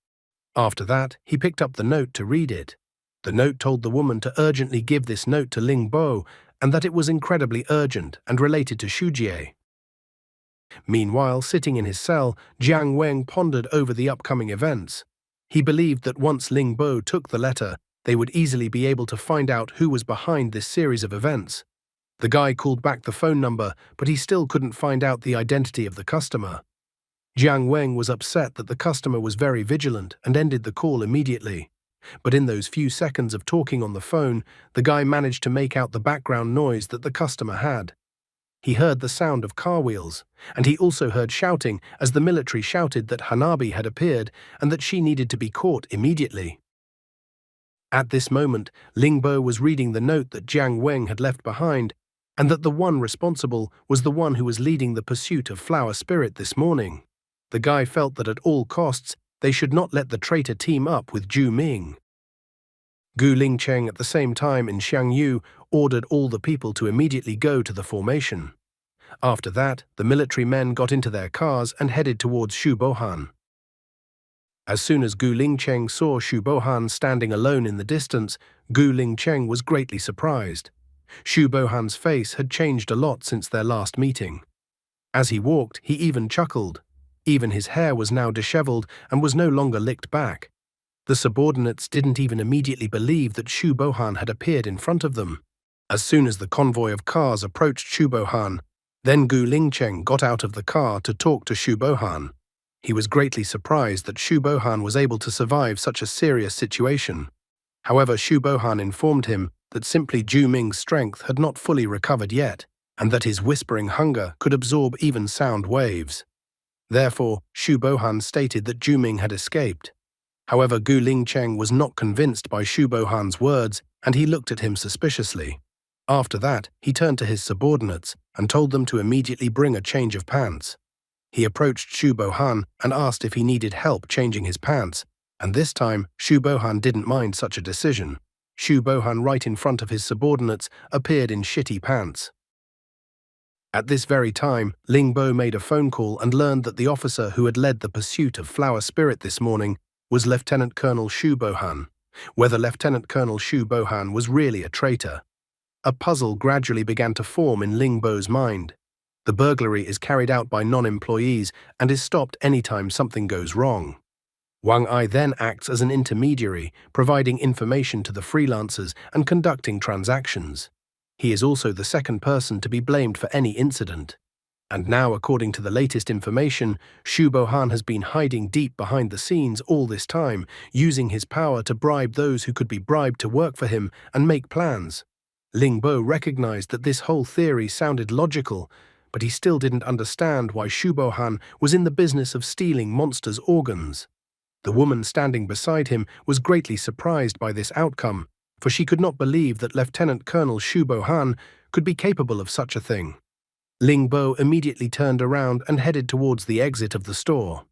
After that, he picked up the note to read it. The note told the woman to urgently give this note to Ling Bo and that it was incredibly urgent and related to Xu Jie. Meanwhile, sitting in his cell, Jiang Weng pondered over the upcoming events. He believed that once Ling Bo took the letter, they would easily be able to find out who was behind this series of events. The guy called back the phone number, but he still couldn't find out the identity of the customer. Jiang Weng was upset that the customer was very vigilant and ended the call immediately. But in those few seconds of talking on the phone, the guy managed to make out the background noise that the customer had. He heard the sound of car wheels, and he also heard shouting as the military shouted that Hanabi had appeared and that she needed to be caught immediately. At this moment, Ling Bo was reading the note that Jiang Weng had left behind, and that the one responsible was the one who was leading the pursuit of Flower Spirit this morning. The guy felt that at all costs, they should not let the traitor team up with Zhu Ming. Gu Lingcheng at the same time in Xiangyu ordered all the people to immediately go to the formation. After that, the military men got into their cars and headed towards Shu Bohan. As soon as Gu Lingcheng saw Shu Bohan standing alone in the distance, Gu Lingcheng was greatly surprised. Shu Bohan's face had changed a lot since their last meeting. As he walked, he even chuckled. Even his hair was now disheveled and was no longer licked back. The subordinates didn't even immediately believe that Shu Bohan had appeared in front of them. As soon as the convoy of cars approached Shu Bohan, then Gu Lingcheng got out of the car to talk to Shu Bohan. He was greatly surprised that Shu Bohan was able to survive such a serious situation. However, Shu Bohan informed him that simply Zhu Ming's strength had not fully recovered yet, and that his whispering hunger could absorb even sound waves. Therefore, Shu Bohan stated that Zhu Ming had escaped. However, Gu Lingcheng was not convinced by Shu Bohan's words, and he looked at him suspiciously. After that, he turned to his subordinates and told them to immediately bring a change of pants. He approached Shu Bohan and asked if he needed help changing his pants, and this time Shu Bohan didn't mind such a decision. Shu Bohan, right in front of his subordinates, appeared in shitty pants. At this very time, Ling Bo made a phone call and learned that the officer who had led the pursuit of Flower Spirit this morning was Lieutenant Colonel Shu Bohan. Whether Lieutenant Colonel Shu Bohan was really a traitor. A puzzle gradually began to form in Ling Bo's mind. The burglary is carried out by non-employees and is stopped anytime something goes wrong. Wang Ai then acts as an intermediary, providing information to the freelancers and conducting transactions. He is also the second person to be blamed for any incident. And now, according to the latest information, Shu Bohan has been hiding deep behind the scenes all this time, using his power to bribe those who could be bribed to work for him and make plans. Ling Bo recognized that this whole theory sounded logical, but he still didn't understand why Shu Bohan was in the business of stealing monsters' organs. The woman standing beside him was greatly surprised by this outcome, for she could not believe that Lieutenant Colonel Shu Bohan could be capable of such a thing. Ling Bo immediately turned around and headed towards the exit of the store.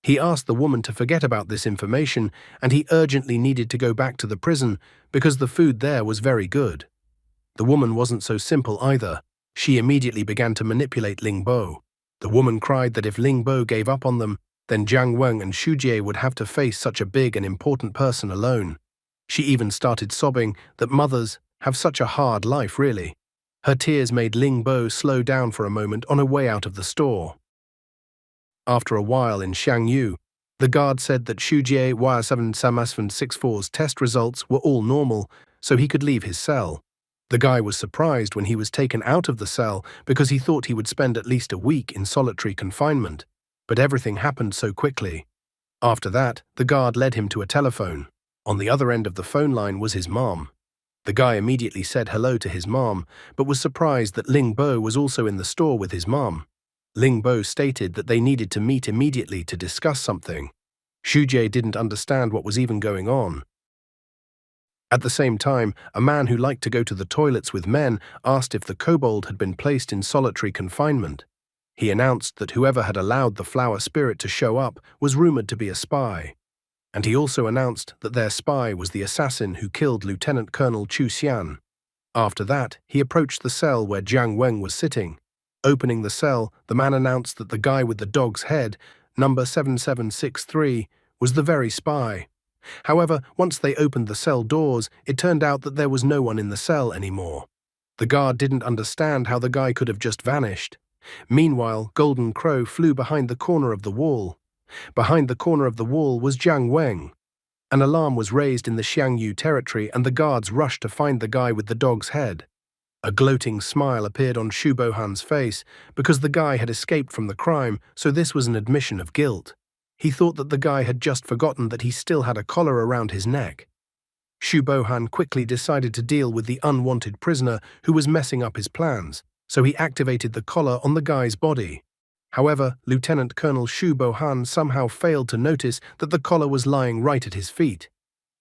He asked the woman to forget about this information, and he urgently needed to go back to the prison because the food there was very good. The woman wasn't so simple either. She immediately began to manipulate Ling Bo. The woman cried that if Ling Bo gave up on them, then Jiang Weng and Xu Jie would have to face such a big and important person alone. She even started sobbing that mothers have such a hard life, really. Her tears made Ling Bo slow down for a moment on her way out of the store. After a while in Xiangyu, the guard said that Xu Jie Y7-64's test results were all normal, so he could leave his cell. The guy was surprised when he was taken out of the cell because he thought he would spend at least a week in solitary confinement, but everything happened so quickly. After that, the guard led him to a telephone. On the other end of the phone line was his mom. The guy immediately said hello to his mom, but was surprised that Ling Bo was also in the store with his mom. Ling Bo stated that they needed to meet immediately to discuss something. Xu Jie didn't understand what was even going on. At the same time, a man who liked to go to the toilets with men asked if the kobold had been placed in solitary confinement. He announced that whoever had allowed the flower spirit to show up was rumored to be a spy. And he also announced that their spy was the assassin who killed Lieutenant Colonel Chu Xian. After that, he approached the cell where Jiang Weng was sitting. Opening the cell, the man announced that the guy with the dog's head, number 7763, was the very spy. However, once they opened the cell doors, it turned out that there was no one in the cell anymore. The guard didn't understand how the guy could have just vanished. Meanwhile, Golden Crow flew behind the corner of the wall. Behind the corner of the wall was Jiang Weng. An alarm was raised in the Xiangyu territory and the guards rushed to find the guy with the dog's head. A gloating smile appeared on Xu Bohan's face because the guy had escaped from the crime, so this was an admission of guilt. He thought that the guy had just forgotten that he still had a collar around his neck. Xu Bohan quickly decided to deal with the unwanted prisoner who was messing up his plans, so he activated the collar on the guy's body. However, Lieutenant Colonel Xu Bohan somehow failed to notice that the collar was lying right at his feet.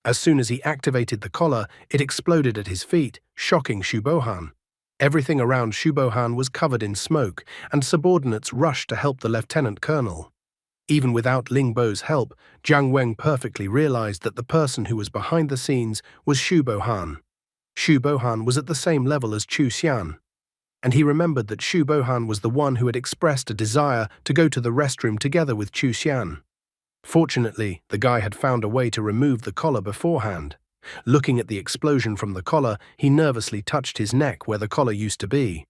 As soon as he activated the collar, it exploded at his feet, shocking Xu Bohan. Everything around Xu Bohan was covered in smoke, and subordinates rushed to help the lieutenant colonel. Even without Ling Bo's help, Jiang Weng perfectly realized that the person who was behind the scenes was Xu Bohan. Xu Bohan was at the same level as Chu Xian, and he remembered that Xu Bohan was the one who had expressed a desire to go to the restroom together with Chu Xian. Fortunately, the guy had found a way to remove the collar beforehand. Looking at the explosion from the collar, he nervously touched his neck where the collar used to be.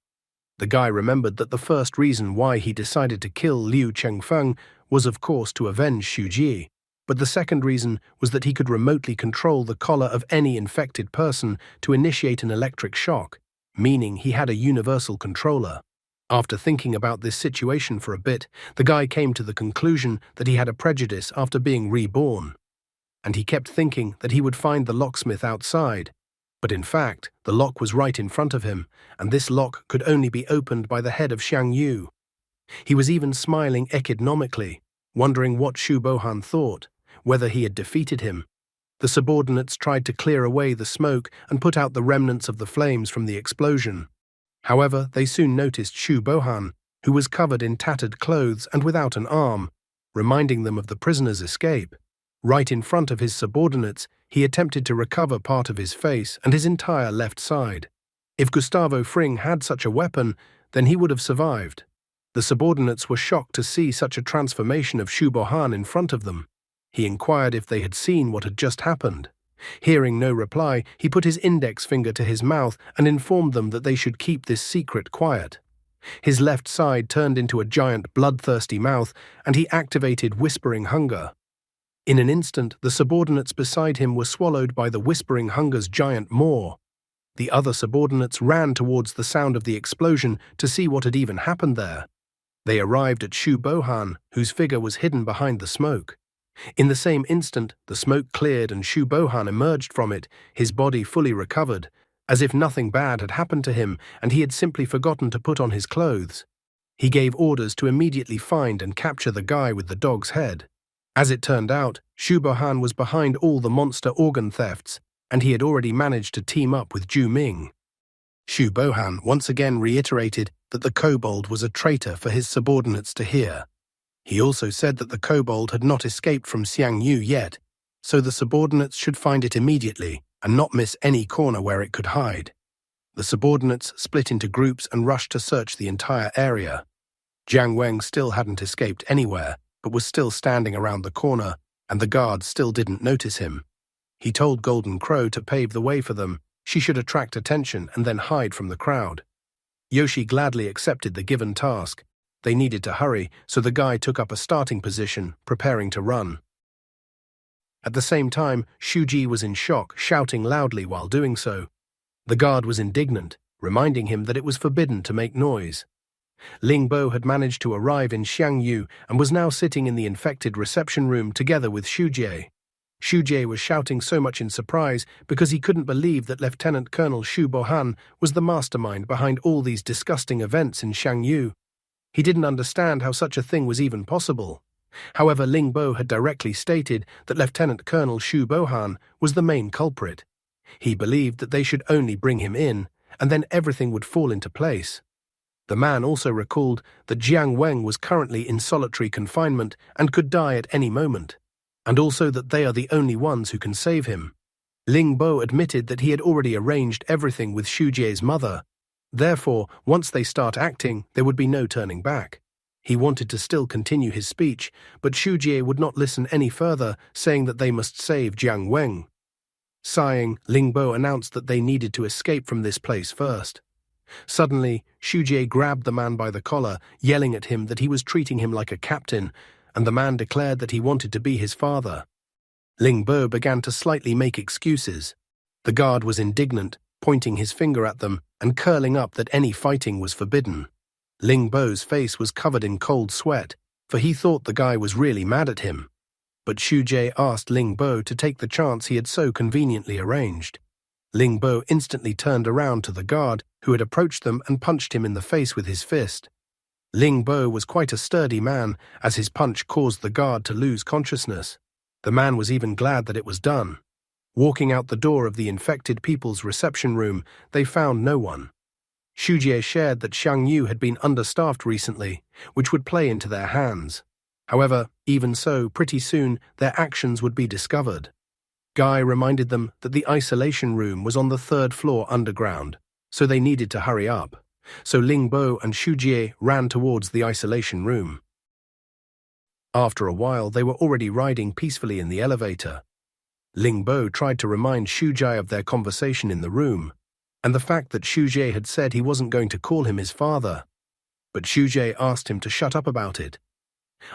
The guy remembered that the first reason why he decided to kill Liu Chengfeng was of course to avenge Xu Ji, but the second reason was that he could remotely control the collar of any infected person to initiate an electric shock, meaning he had a universal controller. After thinking about this situation for a bit, the guy came to the conclusion that he had a prejudice after being reborn. And he kept thinking that he would find the locksmith outside. But in fact, the lock was right in front of him, and this lock could only be opened by the head of Xiangyu. He was even smiling economically, wondering what Xu Bohan thought, whether he had defeated him. The subordinates tried to clear away the smoke and put out the remnants of the flames from the explosion. However, they soon noticed Xu Bohan, who was covered in tattered clothes and without an arm, reminding them of the prisoner's escape. Right in front of his subordinates, he attempted to recover part of his face and his entire left side. If Gustavo Fring had such a weapon, then he would have survived. The subordinates were shocked to see such a transformation of Xu Bohan in front of them. He inquired if they had seen what had just happened. Hearing no reply, he put his index finger to his mouth and informed them that they should keep this secret quiet. His left side turned into a giant bloodthirsty mouth, and he activated Whispering Hunger. In an instant, the subordinates beside him were swallowed by the Whispering Hunger's giant maw. The other subordinates ran towards the sound of the explosion to see what had even happened there. They arrived at Xu Bohan, whose figure was hidden behind the smoke. In the same instant, the smoke cleared and Xu Bohan emerged from it, his body fully recovered, as if nothing bad had happened to him and he had simply forgotten to put on his clothes. He gave orders to immediately find and capture the guy with the dog's head. As it turned out, Xu Bohan was behind all the monster organ thefts, and he had already managed to team up with Zhu Ming. Xu Bohan once again reiterated that the kobold was a traitor for his subordinates to hear. He also said that the kobold had not escaped from Xiang Yu yet, so the subordinates should find it immediately and not miss any corner where it could hide. The subordinates split into groups and rushed to search the entire area. Jiang Weng still hadn't escaped anywhere, but was still standing around the corner, and the guards still didn't notice him. He told Golden Crow to pave the way for them. She should attract attention and then hide from the crowd. Yoshi gladly accepted the given task. They needed to hurry, so the guy took up a starting position, preparing to run. At the same time, Shuji was in shock, shouting loudly while doing so. The guard was indignant, reminding him that it was forbidden to make noise. Ling Bo had managed to arrive in Xiangyu and was now sitting in the infected reception room together with Shujie. Shujie was shouting so much in surprise because he couldn't believe that Lieutenant Colonel Shu Bohan was the mastermind behind all these disgusting events in Xiangyu. He didn't understand how such a thing was even possible. However, Ling Bo had directly stated that Lieutenant Colonel Shu Bohan was the main culprit. He believed that they should only bring him in, and then everything would fall into place. The man also recalled that Jiang Weng was currently in solitary confinement and could die at any moment, and also that they are the only ones who can save him. Ling Bo admitted that he had already arranged everything with Shujie's mother. Therefore, once they start acting, there would be no turning back. He wanted to still continue his speech, but Shujie would not listen any further, saying that they must save Jiang Weng. Sighing, Ling Bo announced that they needed to escape from this place first. Suddenly, Shujie grabbed the man by the collar, yelling at him that he was treating him like a captain, and the man declared that he wanted to be his father. Ling Bo began to slightly make excuses. The guard was indignant, pointing his finger at them and curling up that any fighting was forbidden. Ling Bo's face was covered in cold sweat, for he thought the guy was really mad at him. But Shujie asked Ling Bo to take the chance he had so conveniently arranged. Ling Bo instantly turned around to the guard, who had approached them, and punched him in the face with his fist. Ling Bo was quite a sturdy man, as his punch caused the guard to lose consciousness. The man was even glad that it was done. Walking out the door of the infected people's reception room, they found no one. Shujie shared that Xiangyu had been understaffed recently, which would play into their hands. However, even so, pretty soon their actions would be discovered. Guy reminded them that the isolation room was on the 3rd floor underground, so they needed to hurry up. So Ling Bo and Shujie ran towards the isolation room. After a while, they were already riding peacefully in the elevator. Ling Bo tried to remind Shujie of their conversation in the room, and the fact that Shujie had said he wasn't going to call him his father. But Shujie asked him to shut up about it.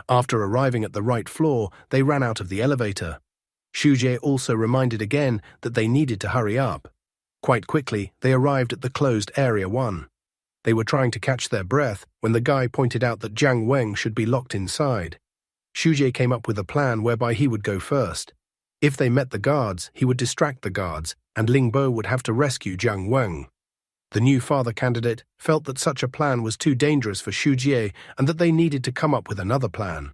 After arriving at the right floor, they ran out of the elevator. Shujie also reminded again that they needed to hurry up. Quite quickly, they arrived at the closed Area 1. They were trying to catch their breath when the guy pointed out that Jiang Weng should be locked inside. Shujie came up with a plan whereby he would go first. If they met the guards, he would distract the guards, and Ling Bo would have to rescue Jiang Weng. The new father candidate felt that such a plan was too dangerous for Shujie and that they needed to come up with another plan.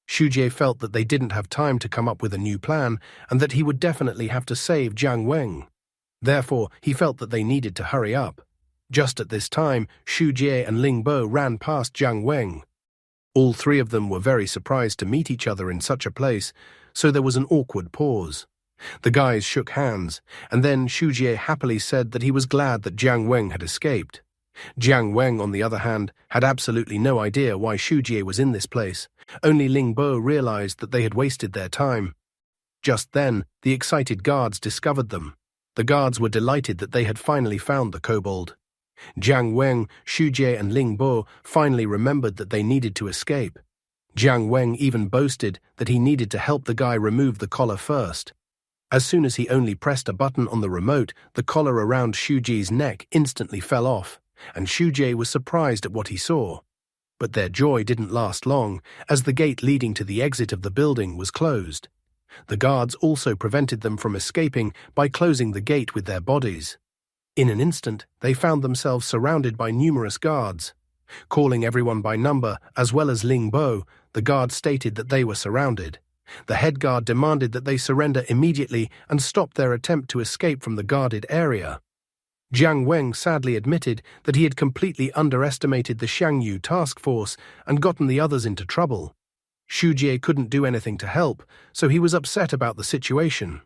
Shujie felt that they didn't have time to come up with a new plan and that he would definitely have to save Jiang Weng. Therefore, he felt that they needed to hurry up. Just at this time, Shujie and Ling Bo ran past Jiang Weng. All three of them were very surprised to meet each other in such a place, so there was an awkward pause. The guys shook hands, and then Shujie happily said that he was glad that Jiang Weng had escaped. Jiang Weng, on the other hand, had absolutely no idea why Shujie was in this place. Only Ling Bo realized that they had wasted their time. Just then, the excited guards discovered them. The guards were delighted that they had finally found the kobold. Jiang Weng, Shujie, and Ling Bo finally remembered that they needed to escape. Jiang Weng even boasted that he needed to help the guy remove the collar first. As soon as he only pressed a button on the remote, the collar around Shujie's neck instantly fell off, and Shujie was surprised at what he saw. But their joy didn't last long, as the gate leading to the exit of the building was closed. The guards also prevented them from escaping by closing the gate with their bodies. In an instant, they found themselves surrounded by numerous guards. Calling everyone by number, as well as Ling Bo, the guard stated that they were surrounded. The head guard demanded that they surrender immediately and stop their attempt to escape from the guarded area. Jiang Weng sadly admitted that he had completely underestimated the Xiangyu task force and gotten the others into trouble. Shujie couldn't do anything to help, so he was upset about the situation.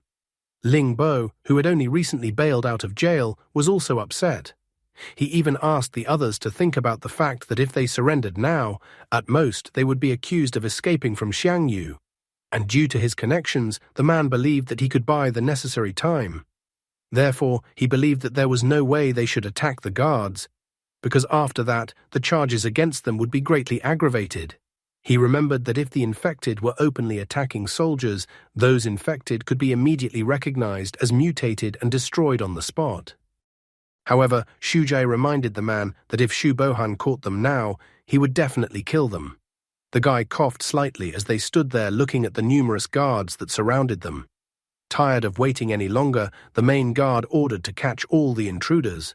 Ling Bo, who had only recently bailed out of jail, was also upset. He even asked the others to think about the fact that if they surrendered now, at most they would be accused of escaping from Xiangyu. And due to his connections, the man believed that he could buy the necessary time. Therefore, he believed that there was no way they should attack the guards, because after that, the charges against them would be greatly aggravated. He remembered that if the infected were openly attacking soldiers, those infected could be immediately recognized as mutated and destroyed on the spot. However, Shujie reminded the man that if Shu Bohan caught them now, he would definitely kill them. The guy coughed slightly as they stood there looking at the numerous guards that surrounded them. Tired of waiting any longer, the main guard ordered to catch all the intruders.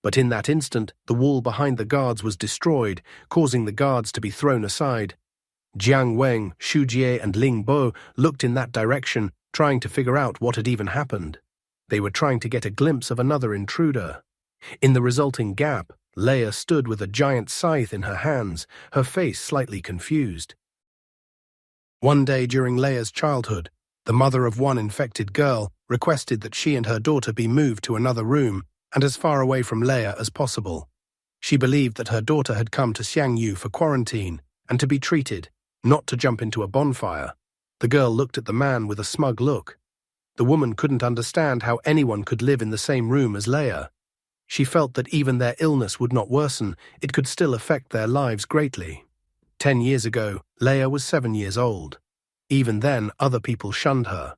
But in that instant, the wall behind the guards was destroyed, causing the guards to be thrown aside. Jiang Weng, Xu Jie, and Ling Bo looked in that direction, trying to figure out what had even happened. They were trying to get a glimpse of another intruder. In the resulting gap, Leia stood with a giant scythe in her hands, her face slightly confused. One day during Leia's childhood, the mother of one infected girl requested that she and her daughter be moved to another room and as far away from Leia as possible. She believed that her daughter had come to Xiangyu for quarantine and to be treated, not to jump into a bonfire. The girl looked at the man with a smug look. The woman couldn't understand how anyone could live in the same room as Leia. She felt that even their illness would not worsen, it could still affect their lives greatly. 10 years ago, Leia was 7 years old. Even then, other people shunned her.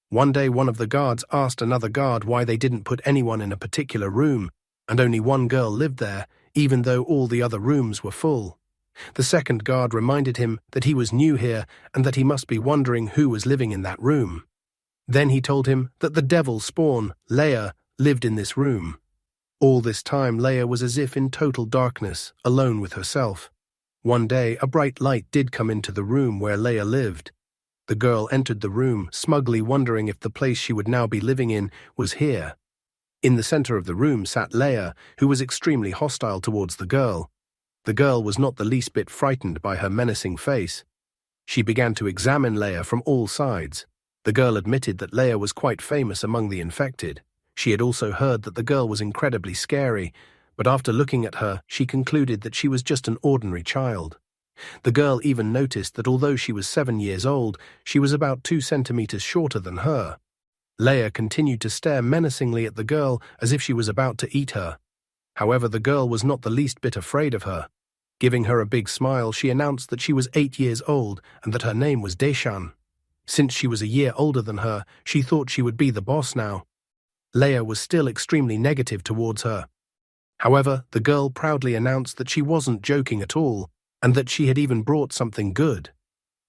One day one of the guards asked another guard why they didn't put anyone in a particular room, and only one girl lived there, even though all the other rooms were full. The second guard reminded him that he was new here and that he must be wondering who was living in that room. Then he told him that the devil spawn, Leia, lived in this room. All this time Leia was as if in total darkness, alone with herself. One day a bright light did come into the room where Leia lived. The girl entered the room, smugly wondering if the place she would now be living in was here. In the center of the room sat Leia, who was extremely hostile towards the girl. The girl was not the least bit frightened by her menacing face. She began to examine Leia from all sides. The girl admitted that Leia was quite famous among the infected. She had also heard that the girl was incredibly scary, but after looking at her, she concluded that she was just an ordinary child. The girl even noticed that although she was 7 years old, she was about 2 centimeters shorter than her. Leia continued to stare menacingly at the girl as if she was about to eat her. However, the girl was not the least bit afraid of her. Giving her a big smile, she announced that she was 8 years old and that her name was Deshan. Since she was a year older than her, she thought she would be the boss now. Leia was still extremely negative towards her. However, the girl proudly announced that she wasn't joking at all, and that she had even brought something good.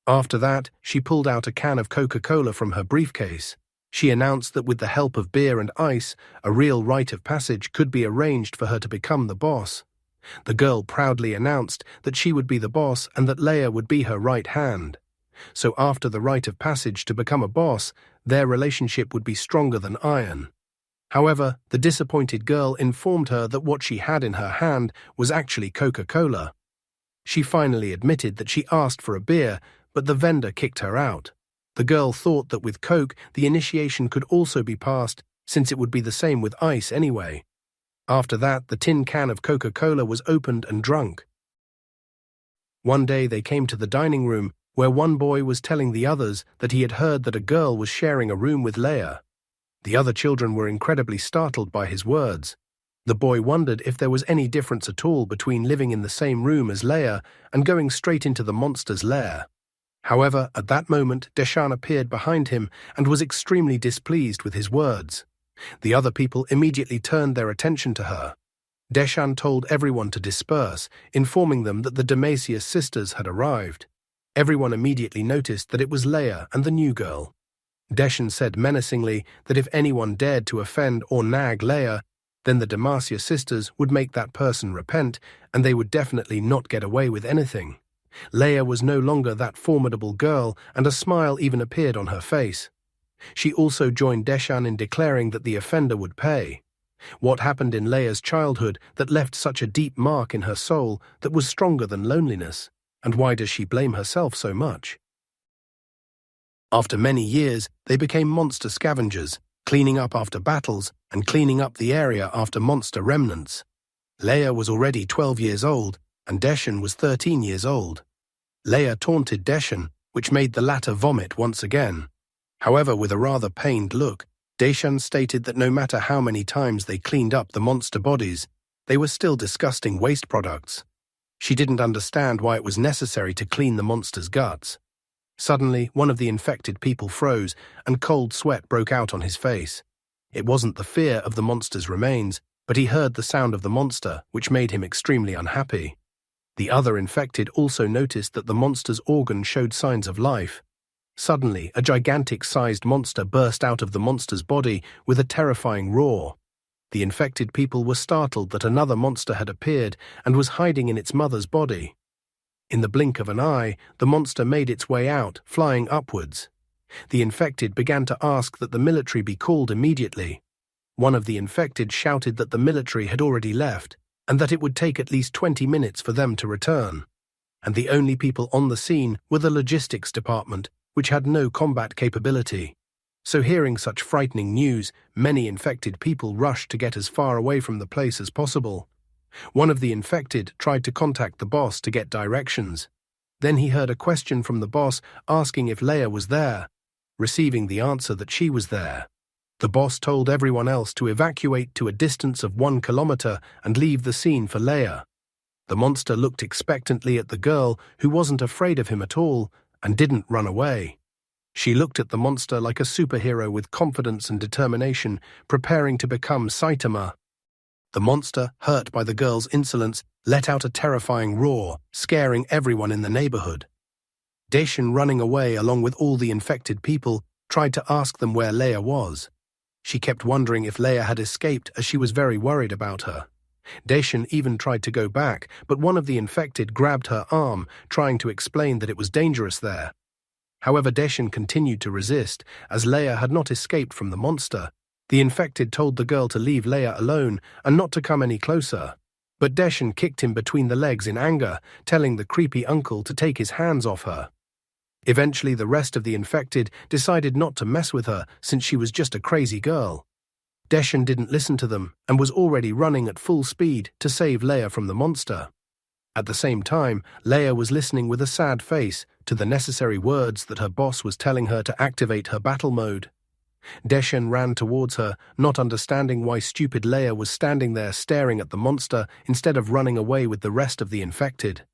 After that, she pulled out a can of Coca-Cola from her briefcase. She announced that with the help of beer and ice, a real rite of passage could be arranged for her to become the boss. The girl proudly announced that she would be the boss and that Leia would be her right hand. So after the rite of passage to become a boss, their relationship would be stronger than iron. However, the disappointed girl informed her that what she had in her hand was actually Coca-Cola. She finally admitted that she asked for a beer, but the vendor kicked her out. The girl thought that with Coke, the initiation could also be passed, since it would be the same with ice anyway. After that, the tin can of Coca-Cola was opened and drunk. One day they came to the dining room, where one boy was telling the others that he had heard that a girl was sharing a room with Leia. The other children were incredibly startled by his words. The boy wondered if there was any difference at all between living in the same room as Leia and going straight into the monster's lair. However, at that moment, Deshan appeared behind him and was extremely displeased with his words. The other people immediately turned their attention to her. Deshan told everyone to disperse, informing them that the Demacious sisters had arrived. Everyone immediately noticed that it was Leia and the new girl. Deshan said menacingly that if anyone dared to offend or nag Leia, then the Demacia sisters would make that person repent, and they would definitely not get away with anything. Leia was no longer that formidable girl, and a smile even appeared on her face. She also joined Deshan in declaring that the offender would pay. What happened in Leia's childhood that left such a deep mark in her soul that was stronger than loneliness? And why does she blame herself so much? After many years, they became monster scavengers, cleaning up after battles and cleaning up the area after monster remnants. Leia was already 12 years old, and Deshan was 13 years old. Leia taunted Deshan, which made the latter vomit once again. However, with a rather pained look, Deshan stated that no matter how many times they cleaned up the monster bodies, they were still disgusting waste products. She didn't understand why it was necessary to clean the monster's guts. Suddenly, one of the infected people froze, and cold sweat broke out on his face. It wasn't the fear of the monster's remains, but he heard the sound of the monster, which made him extremely unhappy. The other infected also noticed that the monster's organ showed signs of life. Suddenly, a gigantic-sized monster burst out of the monster's body with a terrifying roar. The infected people were startled that another monster had appeared and was hiding in its mother's body. In the blink of an eye, the monster made its way out, flying upwards. The infected began to ask that the military be called immediately. One of the infected shouted that the military had already left, and that it would take at least 20 minutes for them to return. And the only people on the scene were the logistics department, which had no combat capability. So hearing such frightening news, many infected people rushed to get as far away from the place as possible. One of the infected tried to contact the boss to get directions. Then he heard a question from the boss asking if Leia was there. Receiving the answer that she was there, the boss told everyone else to evacuate to a distance of 1 kilometer and leave the scene for Leia. The monster looked expectantly at the girl, who wasn't afraid of him at all and didn't run away. She looked at the monster like a superhero with confidence and determination, preparing to become Saitama. The monster, hurt by the girl's insolence, let out a terrifying roar, scaring everyone in the neighborhood. Deshan, running away along with all the infected people, tried to ask them where Leia was. She kept wondering if Leia had escaped, as she was very worried about her. Deshan even tried to go back, but one of the infected grabbed her arm, trying to explain that it was dangerous there. However, Deshan continued to resist, as Leia had not escaped from the monster. The infected told the girl to leave Leia alone and not to come any closer. But Deshan kicked him between the legs in anger, telling the creepy uncle to take his hands off her. Eventually, the rest of the infected decided not to mess with her since she was just a crazy girl. Deshan didn't listen to them and was already running at full speed to save Leia from the monster. At the same time, Leia was listening with a sad face to the necessary words that her boss was telling her to activate her battle mode. Deshan ran towards her, not understanding why stupid Leia was standing there staring at the monster instead of running away with the rest of the infected.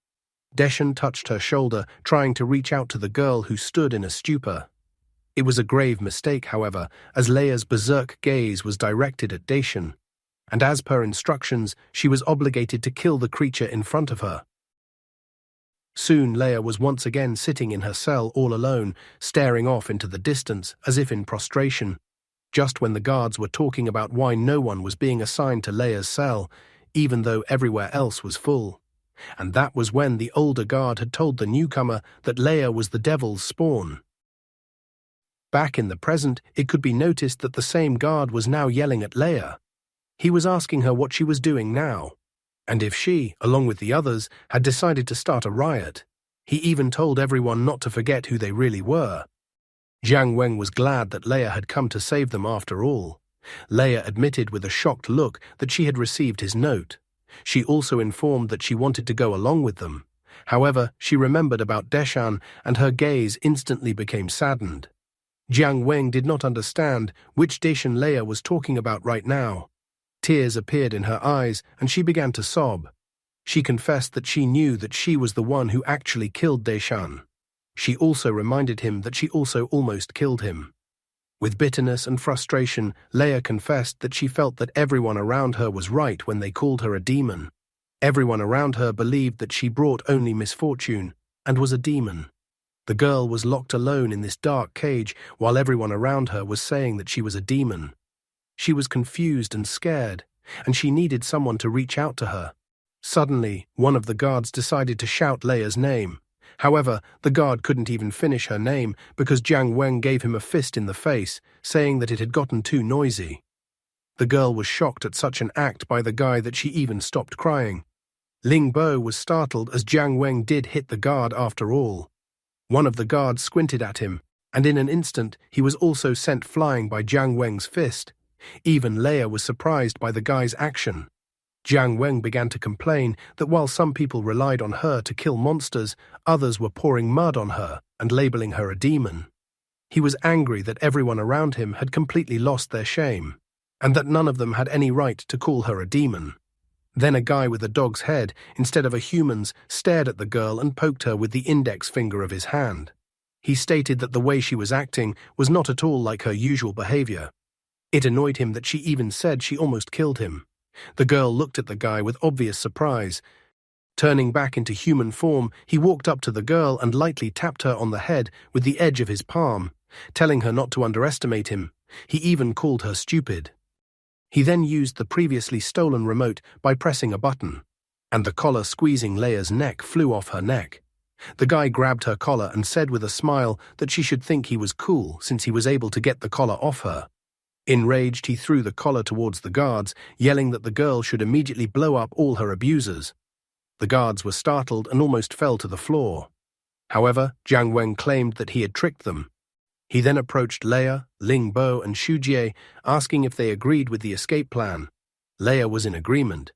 Deshan touched her shoulder, trying to reach out to the girl who stood in a stupor. It was a grave mistake, however, as Leia's berserk gaze was directed at Deshan, and as per instructions, she was obligated to kill the creature in front of her. Soon Leia was once again sitting in her cell all alone, staring off into the distance as if in prostration. Just when the guards were talking about why no one was being assigned to Leia's cell, even though everywhere else was full. And that was when the older guard had told the newcomer that Leia was the devil's spawn. Back in the present, it could be noticed that the same guard was now yelling at Leia. He was asking her what she was doing now, and if she, along with the others, had decided to start a riot. He even told everyone not to forget who they really were. Jiang Weng was glad that Leia had come to save them after all. Leia admitted with a shocked look that she had received his note. She also informed that she wanted to go along with them. However, she remembered about Deshan, and her gaze instantly became saddened. Jiang Weng did not understand which Deshan Leia was talking about right now. Tears appeared in her eyes, and she began to sob. She confessed that she knew that she was the one who actually killed Deshan. She also reminded him that she also almost killed him. With bitterness and frustration, Leia confessed that she felt that everyone around her was right when they called her a demon. Everyone around her believed that she brought only misfortune and was a demon. The girl was locked alone in this dark cage while everyone around her was saying that she was a demon. She was confused and scared, and she needed someone to reach out to her. Suddenly, one of the guards decided to shout Leia's name. However, the guard couldn't even finish her name because Jiang Weng gave him a fist in the face, saying that it had gotten too noisy. The girl was shocked at such an act by the guy that she even stopped crying. Ling Bo was startled as Jiang Weng did hit the guard after all. One of the guards squinted at him, and in an instant he was also sent flying by Jiang Weng's fist. Even Leia was surprised by the guy's action. Jiang Weng began to complain that while some people relied on her to kill monsters, others were pouring mud on her and labeling her a demon. He was angry that everyone around him had completely lost their shame, and that none of them had any right to call her a demon. Then a guy with a dog's head, instead of a human's, stared at the girl and poked her with the index finger of his hand. He stated that the way she was acting was not at all like her usual behavior. It annoyed him that she even said she almost killed him. The girl looked at the guy with obvious surprise. Turning back into human form, he walked up to the girl and lightly tapped her on the head with the edge of his palm, telling her not to underestimate him. He even called her stupid. He then used the previously stolen remote by pressing a button, and the collar squeezing Leia's neck flew off her neck. The guy grabbed her collar and said with a smile that she should think he was cool since he was able to get the collar off her. Enraged, he threw the collar towards the guards, yelling that the girl should immediately blow up all her abusers. The guards were startled and almost fell to the floor. However, Jiang Weng claimed that he had tricked them. He then approached Leia, Ling Bo, and Xu Jie, asking if they agreed with the escape plan. Leia was in agreement.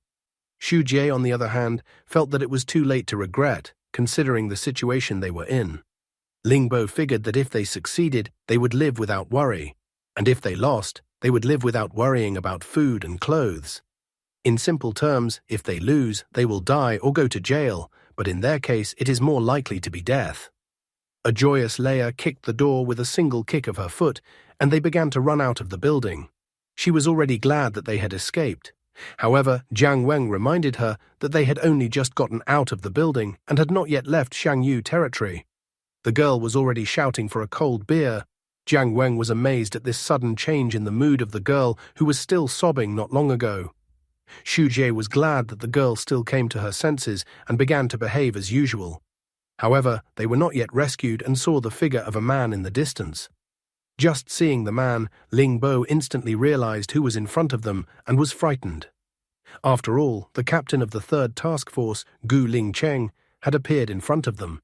Xu Jie, on the other hand, felt that it was too late to regret, considering the situation they were in. Ling Bo figured that if they succeeded, they would live without worry, and if they lost, they would live without worrying about food and clothes. In simple terms, if they lose, they will die or go to jail, but in their case it is more likely to be death. A joyous Leia kicked the door with a single kick of her foot, and they began to run out of the building. She was already glad that they had escaped. However, Jiang Weng reminded her that they had only just gotten out of the building and had not yet left Shangyu territory. The girl was already shouting for a cold beer. Jiang Weng was amazed at this sudden change in the mood of the girl who was still sobbing not long ago. Xu Jie was glad that the girl still came to her senses and began to behave as usual. However, they were not yet rescued and saw the figure of a man in the distance. Just seeing the man, Ling Bo instantly realized who was in front of them and was frightened. After all, the captain of the 3rd Task Force, Gu Lingcheng, had appeared in front of them.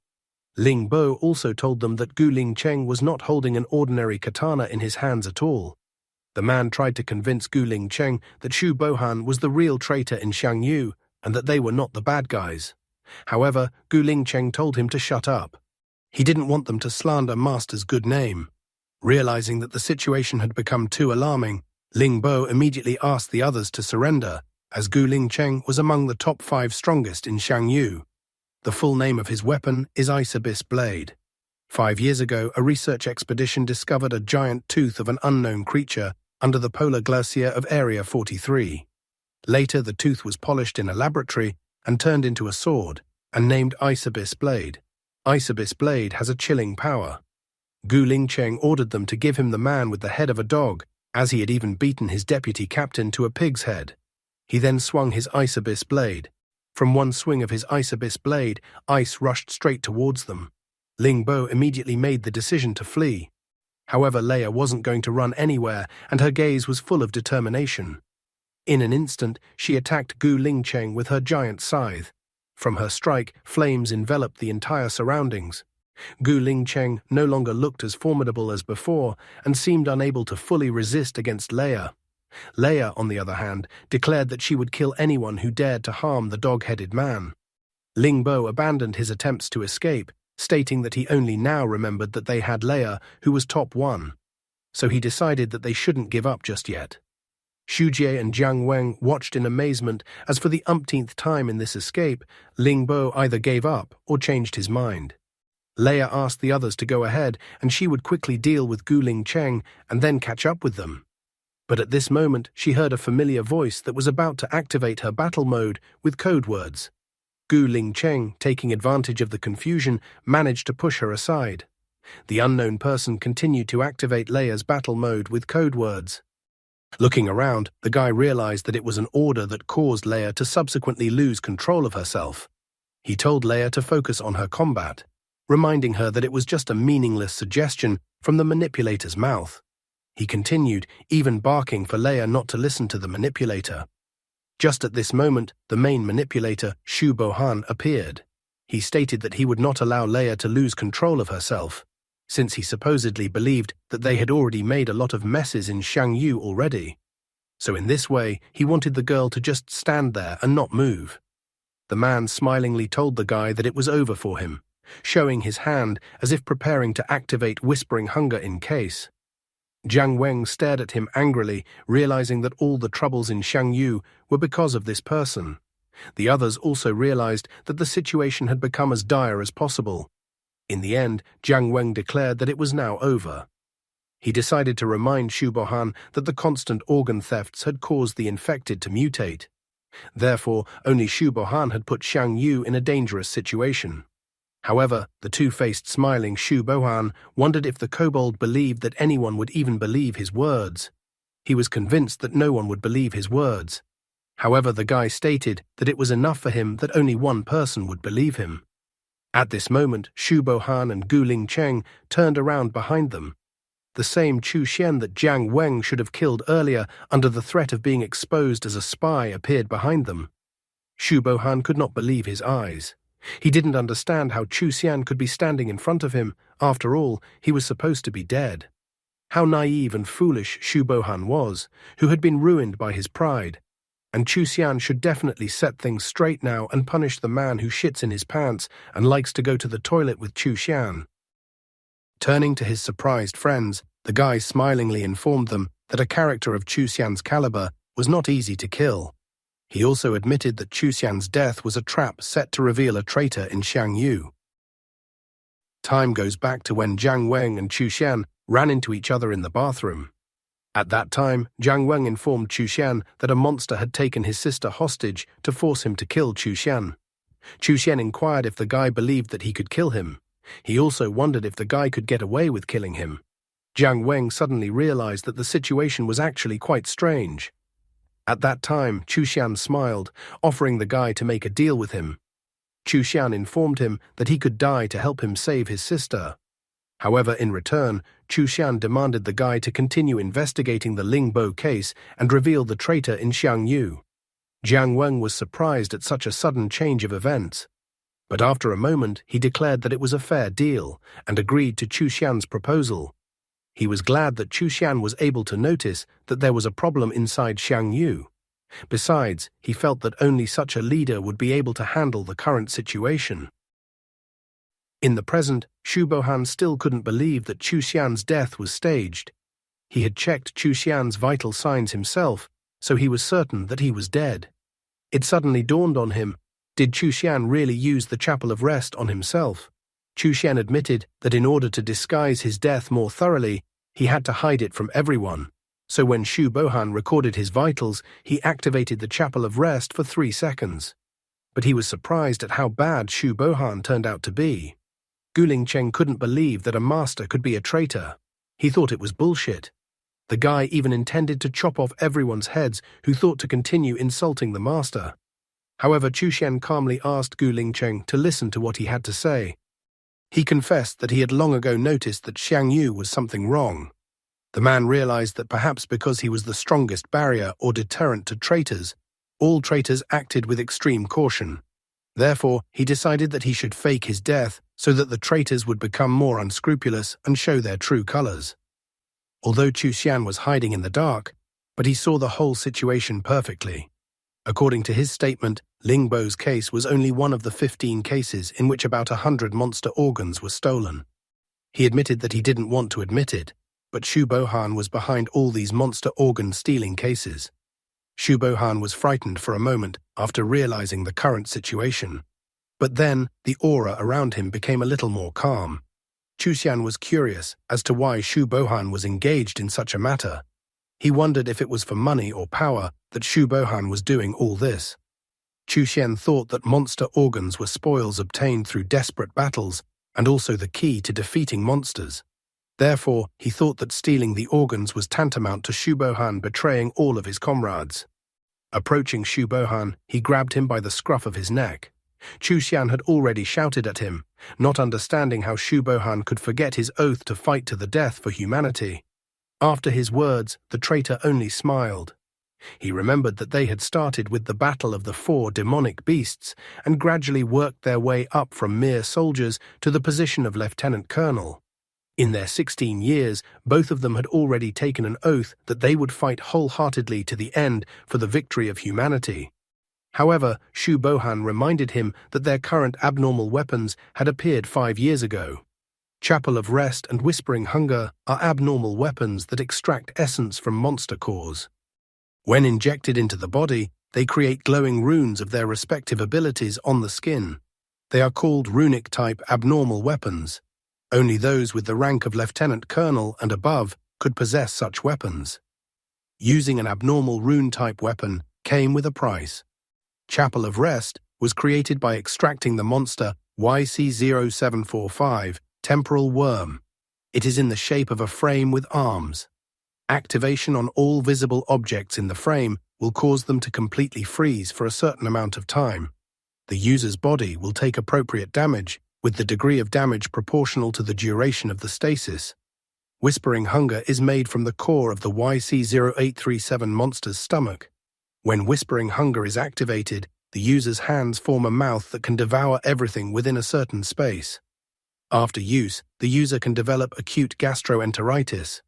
Ling Bo also told them that Gu Lingcheng was not holding an ordinary katana in his hands at all. The man tried to convince Gu Lingcheng that Xu Bohan was the real traitor in Shangyu and that they were not the bad guys. However, Gu Lingcheng told him to shut up. He didn't want them to slander Master's good name. Realizing that the situation had become too alarming, Ling Bo immediately asked the others to surrender, as Gu Lingcheng was among the top 5 strongest in Shangyu. The full name of his weapon is Ice Abyss Blade. 5 years ago, a research expedition discovered a giant tooth of an unknown creature under the polar glacier of Area 43. Later, the tooth was polished in a laboratory and turned into a sword, and named Ice Abyss Blade. Ice Abyss Blade has a chilling power. Gu Lingcheng ordered them to give him the man with the head of a dog, as he had even beaten his deputy captain to a pig's head. He then swung his Ice Abyss Blade. From one swing of his Ice Abyss Blade, ice rushed straight towards them. Ling Bo immediately made the decision to flee. However, Leia wasn't going to run anywhere, and her gaze was full of determination. In an instant, she attacked Gu Lingcheng with her giant scythe. From her strike, flames enveloped the entire surroundings. Gu Lingcheng no longer looked as formidable as before and seemed unable to fully resist against Leia. Leia, on the other hand, declared that she would kill anyone who dared to harm the dog-headed man. Ling Bo abandoned his attempts to escape, stating that he only now remembered that they had Leia, who was top 1. So he decided that they shouldn't give up just yet. Xu Jie and Jiang Weng watched in amazement as for the umpteenth time in this escape, Ling Bo either gave up or changed his mind. Leia asked the others to go ahead and she would quickly deal with Gu Lingcheng and then catch up with them. But at this moment, she heard a familiar voice that was about to activate her battle mode with code words. Gu Lingcheng, taking advantage of the confusion, managed to push her aside. The unknown person continued to activate Leia's battle mode with code words. Looking around, the guy realized that it was an order that caused Leia to subsequently lose control of herself. He told Leia to focus on her combat, reminding her that it was just a meaningless suggestion from the manipulator's mouth. He continued, even barking for Leia not to listen to the manipulator. Just at this moment, the main manipulator, Shu Bohan, appeared. He stated that he would not allow Leia to lose control of herself, since he supposedly believed that they had already made a lot of messes in Xiangyu already. So in this way, he wanted the girl to just stand there and not move. The man smilingly told the guy that it was over for him, showing his hand as if preparing to activate Whispering Hunger in case. Jiang Weng stared at him angrily, realizing that all the troubles in Xiangyu were because of this person. The others also realized that the situation had become as dire as possible. In the end, Jiang Weng declared that it was now over. He decided to remind Shu Bohan that the constant organ thefts had caused the infected to mutate. Therefore, only Shu Bohan had put Xiangyu in a dangerous situation. However, the two-faced smiling Shu Bohan wondered if the kobold believed that anyone would even believe his words. He was convinced that no one would believe his words. However, the guy stated that it was enough for him that only one person would believe him. At this moment, Shu Bohan and Gu Lingcheng turned around behind them. The same Chu Xian that Jiang Weng should have killed earlier under the threat of being exposed as a spy appeared behind them. Shu Bohan could not believe his eyes. He didn't understand how Chu Xian could be standing in front of him. After all, he was supposed to be dead. How naive and foolish Shu Bohan was, who had been ruined by his pride. And Chu Xian should definitely set things straight now and punish the man who shits in his pants and likes to go to the toilet with Chu Xian. Turning to his surprised friends, the guy smilingly informed them that a character of Chu Xian's caliber was not easy to kill. He also admitted that Chu Xian's death was a trap set to reveal a traitor in Xiangyu. Time goes back to when Jiang Weng and Chu Xian ran into each other in the bathroom. At that time, Jiang Weng informed Chu Xian that a monster had taken his sister hostage to force him to kill Chu Xian. Chu Xian inquired if the guy believed that he could kill him. He also wondered if the guy could get away with killing him. Jiang Weng suddenly realized that the situation was actually quite strange. At that time, Chu Xian smiled, offering the guy to make a deal with him. Chu Xian informed him that he could die to help him save his sister. However, in return, Chu Xian demanded the guy to continue investigating the Lingbo case and reveal the traitor in Xiangyu. Jiang Weng was surprised at such a sudden change of events. But after a moment, he declared that it was a fair deal and agreed to Chu Xian's proposal. He was glad that Chu Xian was able to notice that there was a problem inside Xiangyu. Besides, he felt that only such a leader would be able to handle the current situation. In the present, Shu Bohan still couldn't believe that Chu Xian's death was staged. He had checked Chu Xian's vital signs himself, so he was certain that he was dead. It suddenly dawned on him, did Chu Xian really use the Chapel of Rest on himself? Chu Xian admitted that in order to disguise his death more thoroughly, he had to hide it from everyone. So when Shu Bohan recorded his vitals, he activated the Chapel of Rest for 3 seconds. But he was surprised at how bad Shu Bohan turned out to be. Gu Lingcheng couldn't believe that a master could be a traitor. He thought it was bullshit. The guy even intended to chop off everyone's heads who thought to continue insulting the master. However, Chu Xian calmly asked Gu Lingcheng to listen to what he had to say. He confessed that he had long ago noticed that Xiangyu was something wrong. The man realized that perhaps because he was the strongest barrier or deterrent to traitors, all traitors acted with extreme caution. Therefore, he decided that he should fake his death so that the traitors would become more unscrupulous and show their true colors. Although Chu Xian was hiding in the dark, but he saw the whole situation perfectly. According to his statement, Lingbo's case was only one of the 15 cases in which about 100 monster organs were stolen. He admitted that he didn't want to admit it, but Shu Bohan was behind all these monster organ-stealing cases. Shu Bohan was frightened for a moment after realizing the current situation. But then, the aura around him became a little more calm. Chu Xian was curious as to why Shu Bohan was engaged in such a matter. He wondered if it was for money or power that Shu Bohan was doing all this. Chu Xian thought that monster organs were spoils obtained through desperate battles and also the key to defeating monsters. Therefore, he thought that stealing the organs was tantamount to Shu Bohan betraying all of his comrades. Approaching Shu Bohan, he grabbed him by the scruff of his neck. Chu Xian had already shouted at him, not understanding how Shu Bohan could forget his oath to fight to the death for humanity. After his words, the traitor only smiled. He remembered that they had started with the battle of the 4 demonic beasts and gradually worked their way up from mere soldiers to the position of lieutenant colonel. In their 16 years, both of them had already taken an oath that they would fight wholeheartedly to the end for the victory of humanity. However, Shu Bohan reminded him that their current abnormal weapons had appeared 5 years ago. Chapel of Rest and Whispering Hunger are abnormal weapons that extract essence from monster cores. When injected into the body, they create glowing runes of their respective abilities on the skin. They are called runic-type abnormal weapons. Only those with the rank of lieutenant colonel and above could possess such weapons. Using an abnormal rune-type weapon came with a price. Chapel of Rest was created by extracting the monster YC0745, Temporal Worm. It is in the shape of a frame with arms. Activation on all visible objects in the frame will cause them to completely freeze for a certain amount of time. The user's body will take appropriate damage, with the degree of damage proportional to the duration of the stasis. Whispering Hunger is made from the core of the YC0837 monster's stomach. When Whispering Hunger is activated, the user's hands form a mouth that can devour everything within a certain space. After use, the user can develop acute gastroenteritis.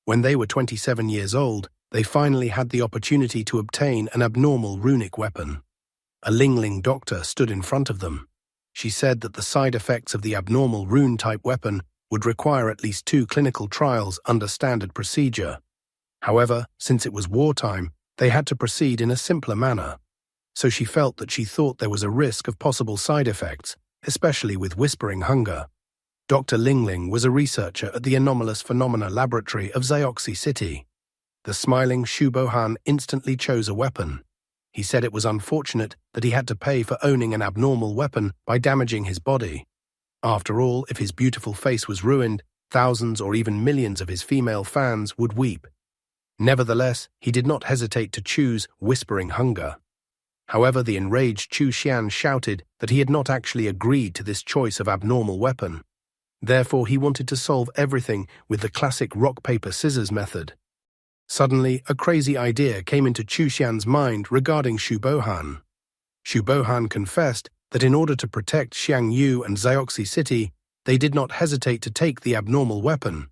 When they were 27 years old, they finally had the opportunity to obtain an abnormal runic weapon. A Lingling doctor stood in front of them. She said that the side effects of the abnormal rune-type weapon would require at least 2 clinical trials under standard procedure. However, since it was wartime, they had to proceed in a simpler manner. So she felt that she thought there was a risk of possible side effects, especially with Whispering Hunger. Dr. Lingling was a researcher at the Anomalous Phenomena Laboratory of Xioxi City. The smiling Shu Bohan instantly chose a weapon. He said it was unfortunate that he had to pay for owning an abnormal weapon by damaging his body. After all, if his beautiful face was ruined, thousands or even millions of his female fans would weep. Nevertheless, he did not hesitate to choose Whispering Hunger. However, the enraged Chu Xian shouted that he had not actually agreed to this choice of abnormal weapon. Therefore, he wanted to solve everything with the classic rock-paper-scissors method. Suddenly, a crazy idea came into Chu Xian's mind regarding Shu Bohan. Shu Bohan confessed that in order to protect Xiang Yu and Xioxi City, they did not hesitate to take the abnormal weapon.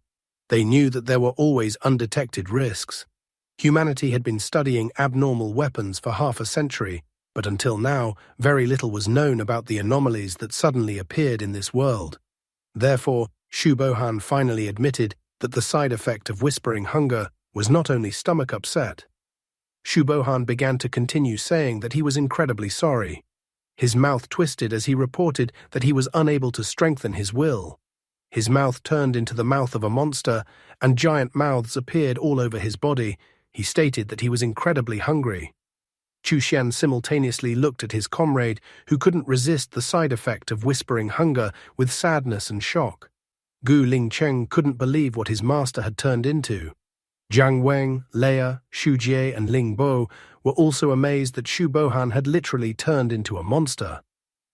They knew that there were always undetected risks. Humanity had been studying abnormal weapons for half a century, but until now, very little was known about the anomalies that suddenly appeared in this world. Therefore, Shu Bohan finally admitted that the side effect of Whispering Hunger was not only stomach upset. Shu Bohan began to continue saying that he was incredibly sorry. His mouth twisted as he reported that he was unable to strengthen his will. His mouth turned into the mouth of a monster, and giant mouths appeared all over his body. He stated that he was incredibly hungry. Chu Xian simultaneously looked at his comrade, who couldn't resist the side effect of Whispering Hunger, with sadness and shock. Gu Lingcheng couldn't believe what his master had turned into. Jiang Weng, Leia, Xu Jie, and Ling Bo were also amazed that Shu Bohan had literally turned into a monster.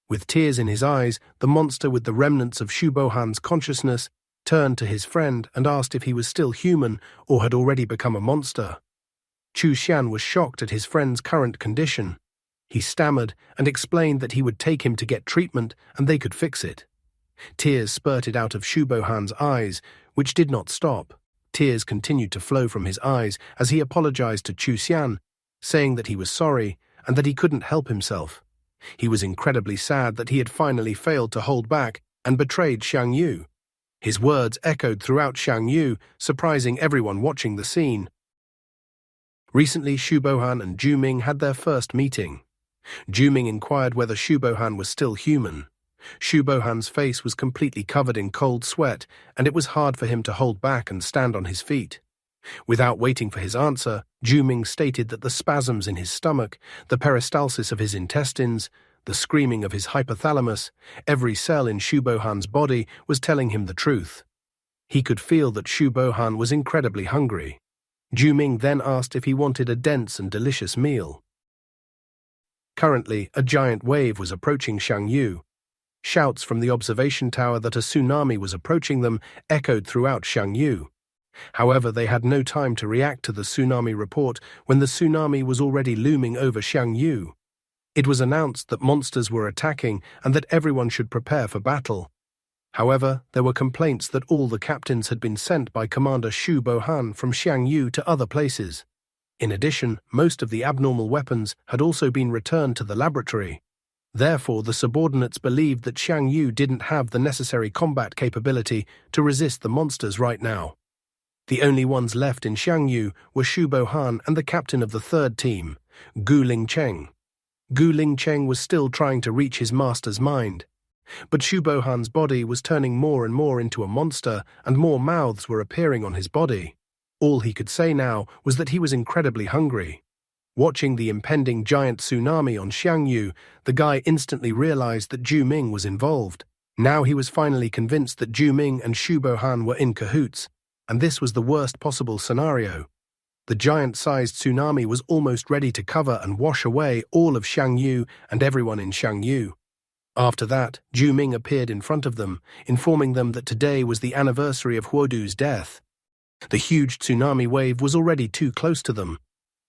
With tears in his eyes, the monster with the remnants of Shu Bohan's consciousness turned to his friend and asked if he was still human or had already become a monster. Chu Xian was shocked at his friend's current condition. He stammered and explained that he would take him to get treatment and they could fix it. Tears spurted out of Shu Bohan's eyes, which did not stop. Tears continued to flow from his eyes as he apologized to Chu Xian, saying that he was sorry and that he couldn't help himself. He was incredibly sad that he had finally failed to hold back and betrayed Xiang Yu. His words echoed throughout Xiang Yu, surprising everyone watching the scene. Recently, Shu Bohan and Ju Ming had their first meeting. Ju Ming inquired whether Shu Bohan was still human. Shu Bohan's face was completely covered in cold sweat, and it was hard for him to hold back and stand on his feet. Without waiting for his answer, Ju Ming stated that the spasms in his stomach, the peristalsis of his intestines, the screaming of his hypothalamus, every cell in Shu Bohan's body was telling him the truth. He could feel that Shu Bohan was incredibly hungry. Ju Ming then asked if he wanted a dense and delicious meal. Currently, a giant wave was approaching Xiang Yu. Shouts from the observation tower that a tsunami was approaching them echoed throughout Xiang Yu. However, they had no time to react to the tsunami report when the tsunami was already looming over Xiangyu. It was announced that monsters were attacking and that everyone should prepare for battle. However, there were complaints that all the captains had been sent by Commander Xu Bohan from Xiangyu to other places. In addition, most of the abnormal weapons had also been returned to the laboratory. Therefore, the subordinates believed that Xiangyu didn't have the necessary combat capability to resist the monsters right now. The only ones left in Xiangyu were Xu Bohan and the captain of the third team, Gu Lingcheng. Gu Lingcheng was still trying to reach his master's mind. But Xu Bohan's body was turning more and more into a monster, and more mouths were appearing on his body. All he could say now was that he was incredibly hungry. Watching the impending giant tsunami on Xiangyu, the guy instantly realized that Zhu Ming was involved. Now he was finally convinced that Zhu Ming and Xu Bohan were in cahoots, and this was the worst possible scenario. The giant-sized tsunami was almost ready to cover and wash away all of Xiangyu and everyone in Xiangyu. After that, Zhu Ming appeared in front of them, informing them that today was the anniversary of Huodu's death. The huge tsunami wave was already too close to them.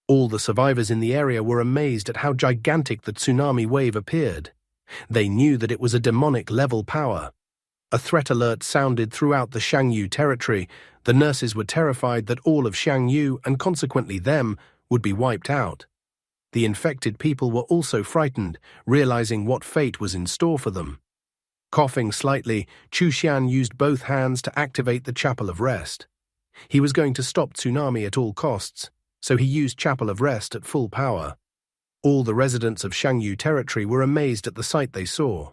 All the survivors in the area were amazed at how gigantic the tsunami wave appeared. They knew that it was a demonic-level power. A threat alert sounded throughout the Xiangyu territory. The nurses were terrified that all of Xiangyu, and consequently them, would be wiped out. The infected people were also frightened, realizing what fate was in store for them. Coughing slightly, Chu Xian used both hands to activate the Chapel of Rest. He was going to stop tsunami at all costs, so he used Chapel of Rest at full power. All the residents of Xiangyu territory were amazed at the sight they saw.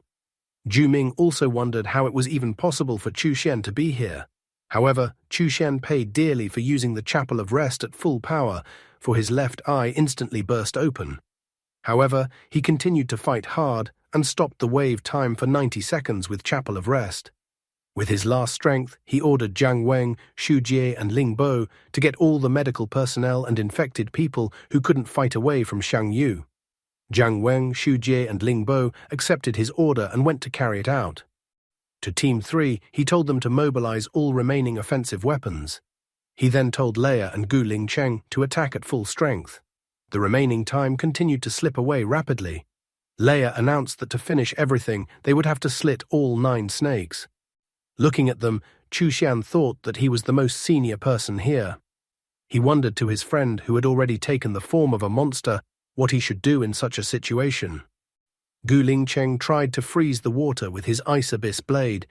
Zhu Ming also wondered how it was even possible for Chu Xian to be here. However, Chu Xian paid dearly for using the Chapel of Rest at full power, for his left eye instantly burst open. However, he continued to fight hard and stopped the wave time for 90 seconds with Chapel of Rest. With his last strength, he ordered Jiang Weng, Xu Jie and Ling Bo to get all the medical personnel and infected people who couldn't fight away from Xiangyu. Jiang Weng, Xu Jie and Ling Bo accepted his order and went to carry it out. To Team 3, he told them to mobilize all remaining offensive weapons. He then told Leia and Gu Lingcheng to attack at full strength. The remaining time continued to slip away rapidly. Leia announced that to finish everything, they would have to slit all 9 snakes. Looking at them, Chu Xian thought that he was the most senior person here. He wondered to his friend, who had already taken the form of a monster, what he should do in such a situation. Gu Lingcheng tried to freeze the water with his ice abyss blade.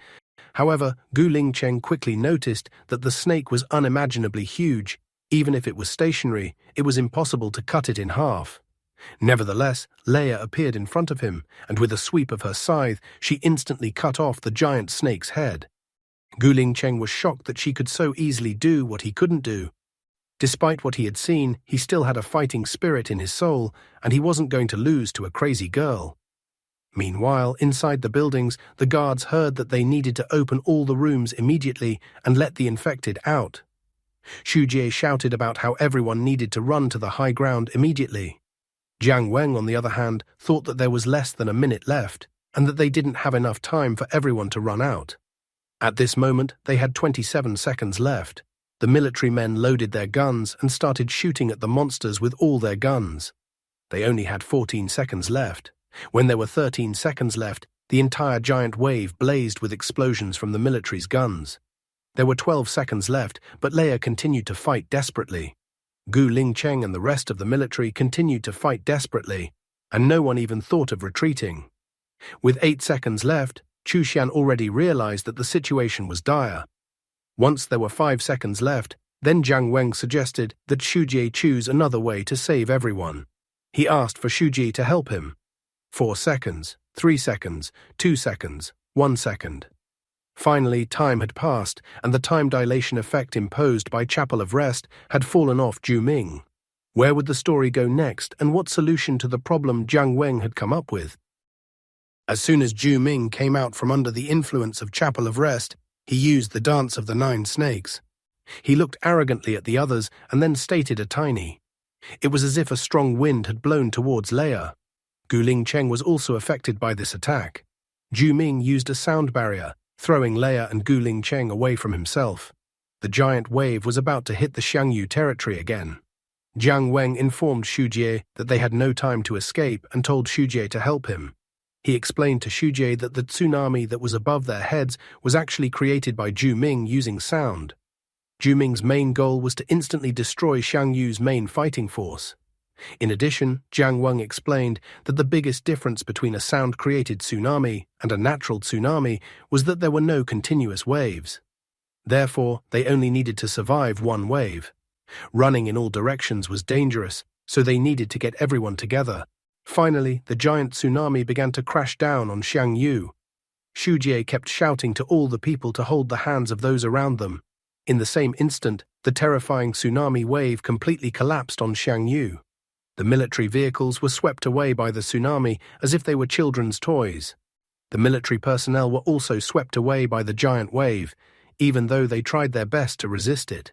However, Gu Lingcheng quickly noticed that the snake was unimaginably huge. Even if it was stationary, it was impossible to cut it in half. Nevertheless, Leia appeared in front of him, and with a sweep of her scythe, she instantly cut off the giant snake's head. Gu Lingcheng was shocked that she could so easily do what he couldn't do. Despite what he had seen, he still had a fighting spirit in his soul, and he wasn't going to lose to a crazy girl. Meanwhile, inside the buildings, the guards heard that they needed to open all the rooms immediately and let the infected out. Xu Jie shouted about how everyone needed to run to the high ground immediately. Jiang Weng, on the other hand, thought that there was less than a minute left, and that they didn't have enough time for everyone to run out. At this moment, they had 27 seconds left. The military men loaded their guns and started shooting at the monsters with all their guns. They only had 14 seconds left. When there were 13 seconds left, the entire giant wave blazed with explosions from the military's guns. There were 12 seconds left, but Leia continued to fight desperately. Gu Lingcheng and the rest of the military continued to fight desperately, and no one even thought of retreating. With 8 seconds left, Chu Xian already realized that the situation was dire. Once there were 5 seconds left, then Jiang Weng suggested that Xu Jie choose another way to save everyone. He asked for Xu Jie to help him. 4 seconds, 3 seconds, 2 seconds, 1 second. Finally, time had passed, and the time dilation effect imposed by Chapel of Rest had fallen off Zhu Ming. Where would the story go next, and what solution to the problem Jiang Weng had come up with? As soon as Zhu Ming came out from under the influence of Chapel of Rest, he used the Dance of the 9 Snakes. He looked arrogantly at the others and then stated a tiny. It was as if a strong wind had blown towards Leia. Gu Lingcheng was also affected by this attack. Zhu Ming used a sound barrier, throwing Leia and Gu Lingcheng away from himself. The giant wave was about to hit the Xiangyu territory again. Jiang Weng informed Xu Jie that they had no time to escape and told Xu Jie to help him. He explained to Xu Jie that the tsunami that was above their heads was actually created by Zhu Ming using sound. Zhu Ming's main goal was to instantly destroy Xiangyu's main fighting force. In addition, Jiang Weng explained that the biggest difference between a sound-created tsunami and a natural tsunami was that there were no continuous waves. Therefore, they only needed to survive one wave. Running in all directions was dangerous, so they needed to get everyone together. Finally, the giant tsunami began to crash down on Xiangyu. Xu Jie kept shouting to all the people to hold the hands of those around them. In the same instant, the terrifying tsunami wave completely collapsed on Xiangyu. The military vehicles were swept away by the tsunami as if they were children's toys. The military personnel were also swept away by the giant wave, even though they tried their best to resist it.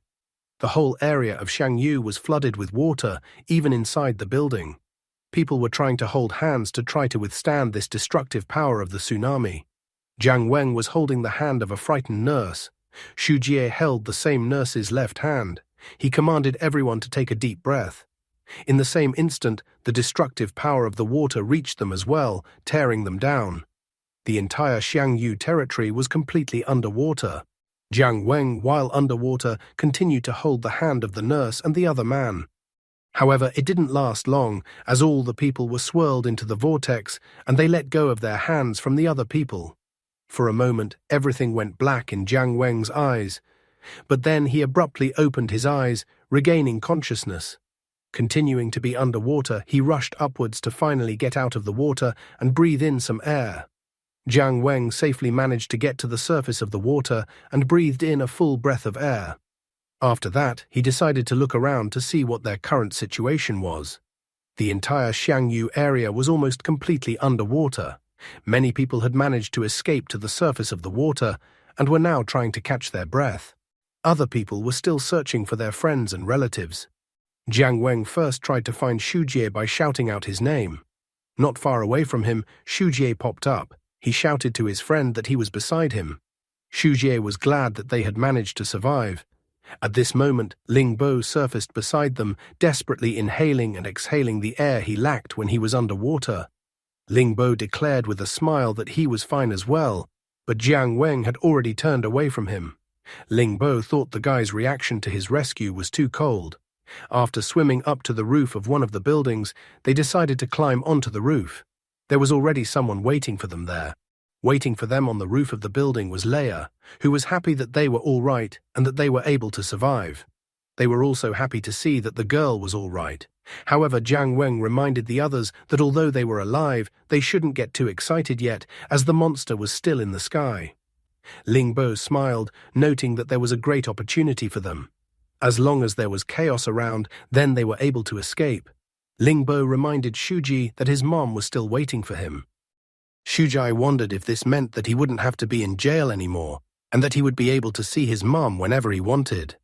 The whole area of Xiangyu was flooded with water, even inside the building. People were trying to hold hands to try to withstand this destructive power of the tsunami. Jiang Weng was holding the hand of a frightened nurse. Xu Jie held the same nurse's left hand. He commanded everyone to take a deep breath. In the same instant, the destructive power of the water reached them as well, tearing them down. The entire Xiangyu territory was completely underwater. Jiang Weng, while underwater, continued to hold the hand of the nurse and the other man. However, it didn't last long, as all the people were swirled into the vortex, and they let go of their hands from the other people. For a moment, everything went black in Jiang Weng's eyes, but then he abruptly opened his eyes, regaining consciousness. Continuing to be underwater, he rushed upwards to finally get out of the water and breathe in some air. Jiang Weng safely managed to get to the surface of the water and breathed in a full breath of air. After that, he decided to look around to see what their current situation was. The entire Xiangyu area was almost completely underwater. Many people had managed to escape to the surface of the water and were now trying to catch their breath. Other people were still searching for their friends and relatives. Jiang Weng first tried to find Xu Jie by shouting out his name. Not far away from him, Xu Jie popped up. He shouted to his friend that he was beside him. Xu Jie was glad that they had managed to survive. At this moment, Ling Bo surfaced beside them, desperately inhaling and exhaling the air he lacked when he was underwater. Ling Bo declared with a smile that he was fine as well, but Jiang Weng had already turned away from him. Ling Bo thought the guy's reaction to his rescue was too cold. After swimming up to the roof of one of the buildings, they decided to climb onto the roof. There was already someone waiting for them there. Waiting for them on the roof of the building was Leia, who was happy that they were all right and that they were able to survive. They were also happy to see that the girl was all right. However, Jiang Weng reminded the others that although they were alive, they shouldn't get too excited yet, as the monster was still in the sky. Ling Bo smiled, noting that there was a great opportunity for them. As long as there was chaos around, then they were able to escape. Ling Bo reminded Xu Ji that his mom was still waiting for him. Xu Ji wondered if this meant that he wouldn't have to be in jail anymore, and that he would be able to see his mom whenever he wanted.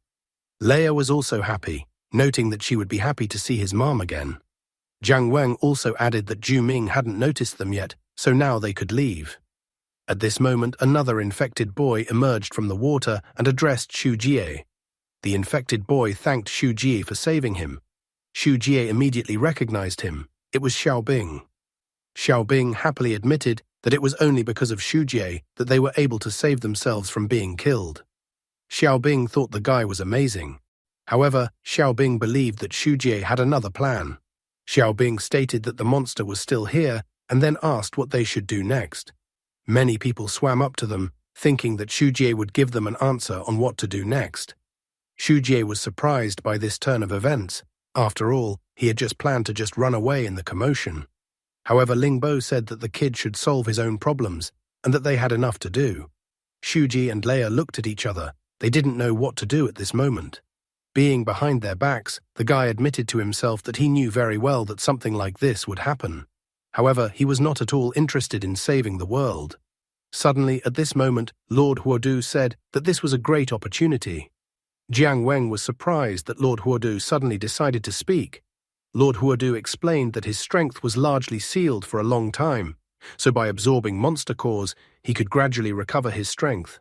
Leia was also happy, noting that she would be happy to see his mom again. Jiang Weng also added that Zhu Ming hadn't noticed them yet, so now they could leave. At this moment, another infected boy emerged from the water and addressed Xu Jie. The infected boy thanked Xu Jie for saving him. Xu Jie immediately recognized him. It was Xiaobing. Xiaobing happily admitted that it was only because of Xu Jie that they were able to save themselves from being killed. Xiaobing thought the guy was amazing. However, Xiaobing believed that Xu Jie had another plan. Xiaobing stated that the monster was still here and then asked what they should do next. Many people swam up to them, thinking that Xu Jie would give them an answer on what to do next. Xu Jie was surprised by this turn of events. After all, he had just planned to just run away in the commotion. However, Ling Bo said that the kid should solve his own problems and that they had enough to do. Xu Ji and Leia looked at each other. They didn't know what to do at this moment. Being behind their backs, the guy admitted to himself that he knew very well that something like this would happen. However, he was not at all interested in saving the world. Suddenly, at this moment, Lord Huodu said that this was a great opportunity. Jiang Weng was surprised that Lord Huodu suddenly decided to speak. Lord Huodu explained that his strength was largely sealed for a long time, so by absorbing monster cores, he could gradually recover his strength.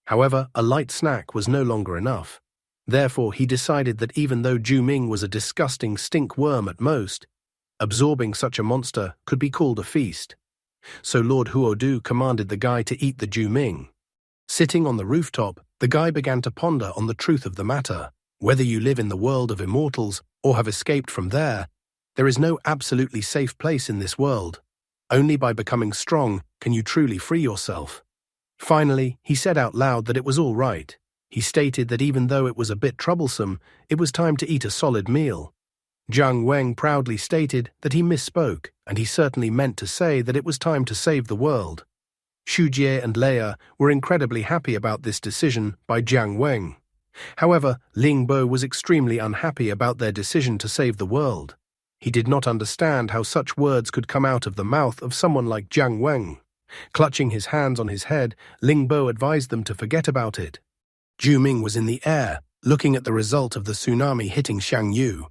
However, a light snack was no longer enough. Therefore, he decided that even though Ju Ming was a disgusting stink worm at most, absorbing such a monster could be called a feast. So Lord Huodu commanded the guy to eat the Ju Ming. Sitting on the rooftop, the guy began to ponder on the truth of the matter. Whether you live in the world of immortals or have escaped from there is no absolutely safe place in this world. Only by becoming strong can you truly free yourself. Finally, he said out loud that it was all right. He stated that even though it was a bit troublesome, it was time to eat a solid meal. Jiang Weng proudly stated that he misspoke, and he certainly meant to say that it was time to save the world. Xu Jie and Leia were incredibly happy about this decision by Jiang Weng. However, Ling Bo was extremely unhappy about their decision to save the world. He did not understand how such words could come out of the mouth of someone like Jiang Weng. Clutching his hands on his head, Ling Bo advised them to forget about it. Ju Ming was in the air, looking at the result of the tsunami hitting Xiangyu.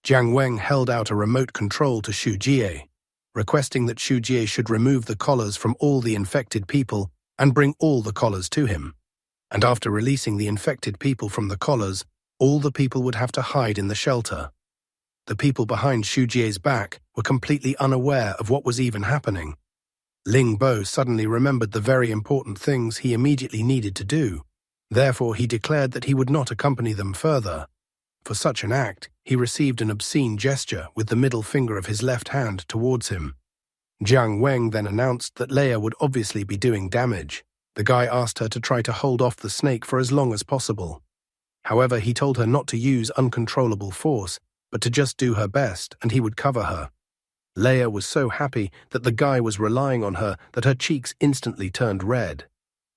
Jiang Weng held out a remote control to Xu Jie, requesting that Xu Jie should remove the collars from all the infected people and bring all the collars to him. And after releasing the infected people from the collars, all the people would have to hide in the shelter. The people behind Xu Jie's back were completely unaware of what was even happening. Ling Bo suddenly remembered the very important things he immediately needed to do. Therefore, he declared that he would not accompany them further. For such an act, he received an obscene gesture with the middle finger of his left hand towards him. Jiang Weng then announced that Leia would obviously be doing damage. The guy asked her to try to hold off the snake for as long as possible. However, he told her not to use uncontrollable force, but to just do her best, and he would cover her. Leia was so happy that the guy was relying on her that her cheeks instantly turned red.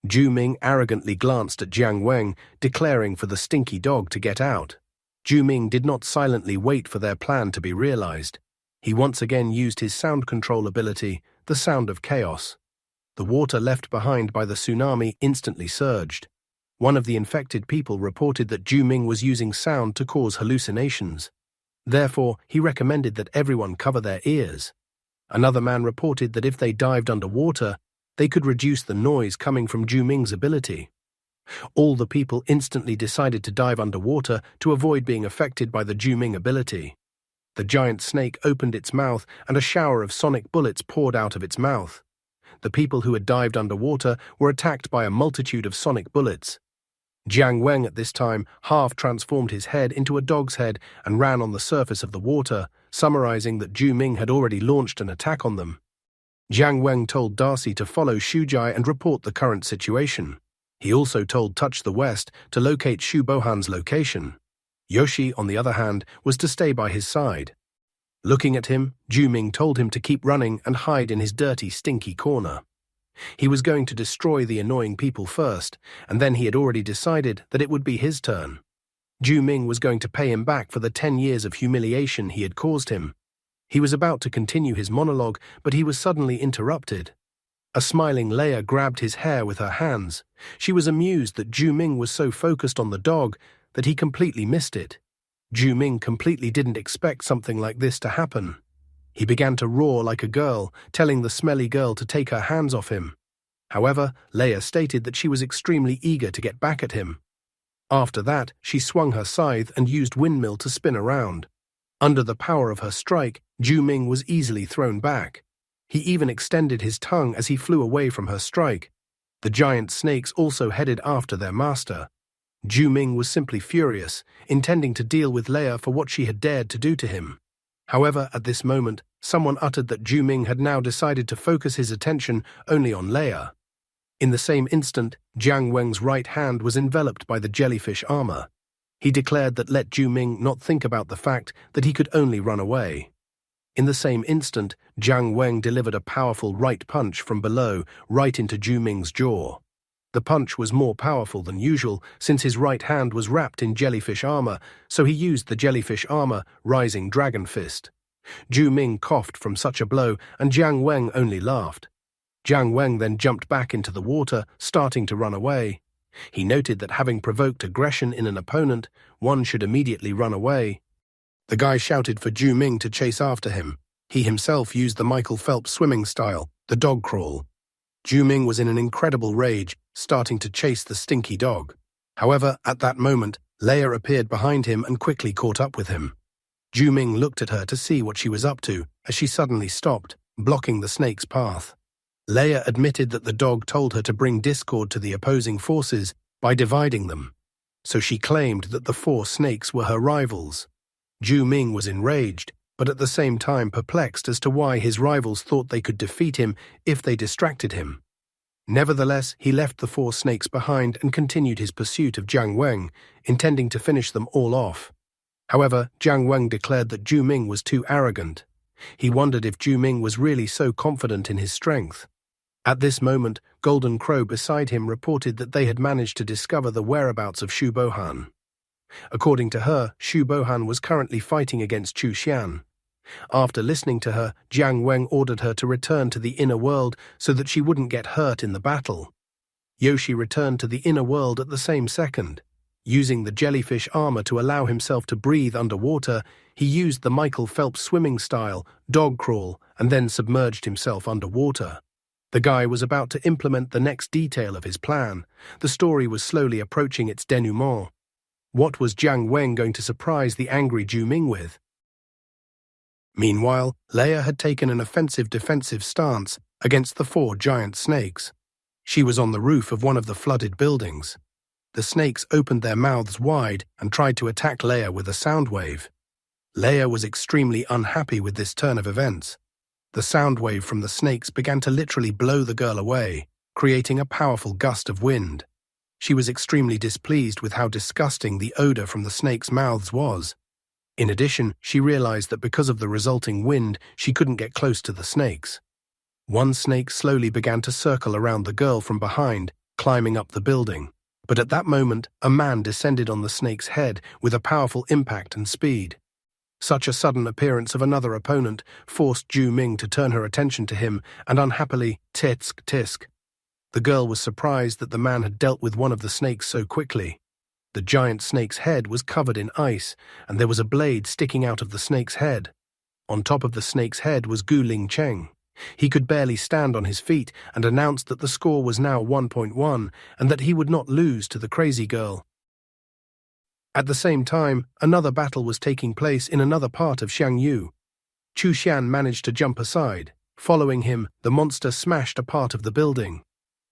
Ju Ming arrogantly glanced at Jiang Weng, declaring for the stinky dog to get out. Ju Ming did not silently wait for their plan to be realized. He once again used his sound control ability, the sound of chaos. The water left behind by the tsunami instantly surged. One of the infected people reported that Ju Ming was using sound to cause hallucinations. Therefore, he recommended that everyone cover their ears. Another man reported that if they dived underwater, they could reduce the noise coming from Ju Ming's ability. All the people instantly decided to dive underwater to avoid being affected by the Ju Ming ability. The giant snake opened its mouth and a shower of sonic bullets poured out of its mouth. The people who had dived underwater were attacked by a multitude of sonic bullets. Jiang Weng at this time half transformed his head into a dog's head and ran on the surface of the water, summarizing that Ju Ming had already launched an attack on them. Jiang Weng told Darcy to follow Xu Jie and report the current situation. He also told Touch the West to locate Xu Bohan's location. Yoshi, on the other hand, was to stay by his side. Looking at him, Ju Ming told him to keep running and hide in his dirty, stinky corner. He was going to destroy the annoying people first, and then he had already decided that it would be his turn. Ju Ming was going to pay him back for the 10 years of humiliation he had caused him. He was about to continue his monologue, but he was suddenly interrupted. A smiling Leia grabbed his hair with her hands. She was amused that Ju Ming was so focused on the dog that he completely missed it. Ju Ming completely didn't expect something like this to happen. He began to roar like a girl, telling the smelly girl to take her hands off him. However, Leia stated that she was extremely eager to get back at him. After that, she swung her scythe and used windmill to spin around. Under the power of her strike, Ju Ming was easily thrown back. He even extended his tongue as he flew away from her strike. The giant snakes also headed after their master. Ju Ming was simply furious, intending to deal with Leia for what she had dared to do to him. However, at this moment, someone uttered that Ju Ming had now decided to focus his attention only on Leia. In the same instant, Jiang Weng's right hand was enveloped by the jellyfish armor. He declared that let Ju Ming not think about the fact that he could only run away. In the same instant, Jiang Weng delivered a powerful right punch from below right into Ju Ming's jaw. The punch was more powerful than usual since his right hand was wrapped in jellyfish armor, so he used the jellyfish armor, Rising Dragon Fist. Ju Ming coughed from such a blow and Jiang Weng only laughed. Jiang Weng then jumped back into the water, starting to run away. He noted that having provoked aggression in an opponent, one should immediately run away. The guy shouted for Ju Ming to chase after him. He himself used the Michael Phelps swimming style, the dog crawl. Ming was in an incredible rage, starting to chase the stinky dog. However, at that moment, Leia appeared behind him and quickly caught up with him. Ming looked at her to see what she was up to as she suddenly stopped, blocking the snake's path. Leia admitted that the dog told her to bring discord to the opposing forces by dividing them. So she claimed that the 4 snakes were her rivals. Ming was enraged, but at the same time perplexed as to why his rivals thought they could defeat him if they distracted him. Nevertheless, he left the 4 snakes behind and continued his pursuit of Jiang Weng, intending to finish them all off. However, Jiang Weng declared that Ming was too arrogant. He wondered if Ming was really so confident in his strength. At this moment, Golden Crow beside him reported that they had managed to discover the whereabouts of Shu Bohan. According to her, Shu Bohan was currently fighting against Chu Xian. After listening to her, Jiang Weng ordered her to return to the inner world so that she wouldn't get hurt in the battle. Yoshi returned to the inner world at the same second. Using the jellyfish armor to allow himself to breathe underwater, he used the Michael Phelps swimming style, dog crawl, and then submerged himself underwater. The guy was about to implement the next detail of his plan. The story was slowly approaching its denouement. What was Jiang Weng going to surprise the angry Ming with? Meanwhile, Leia had taken an offensive-defensive stance against the 4 giant snakes. She was on the roof of one of the flooded buildings. The snakes opened their mouths wide and tried to attack Leia with a sound wave. Leia was extremely unhappy with this turn of events. The sound wave from the snakes began to literally blow the girl away, creating a powerful gust of wind. She was extremely displeased with how disgusting the odor from the snakes' mouths was. In addition, she realized that because of the resulting wind, she couldn't get close to the snakes. One snake slowly began to circle around the girl from behind, climbing up the building. But at that moment, a man descended on the snake's head with a powerful impact and speed. Such a sudden appearance of another opponent forced Ming to turn her attention to him and unhappily, tisk tisk. The girl was surprised that the man had dealt with one of the snakes so quickly. The giant snake's head was covered in ice, and there was a blade sticking out of the snake's head. On top of the snake's head was Gu Ling Cheng. He could barely stand on his feet and announced that the score was now 1.1 and that he would not lose to the crazy girl. At the same time, another battle was taking place in another part of Xiangyu. Chu Xian managed to jump aside. Following him, the monster smashed a part of the building.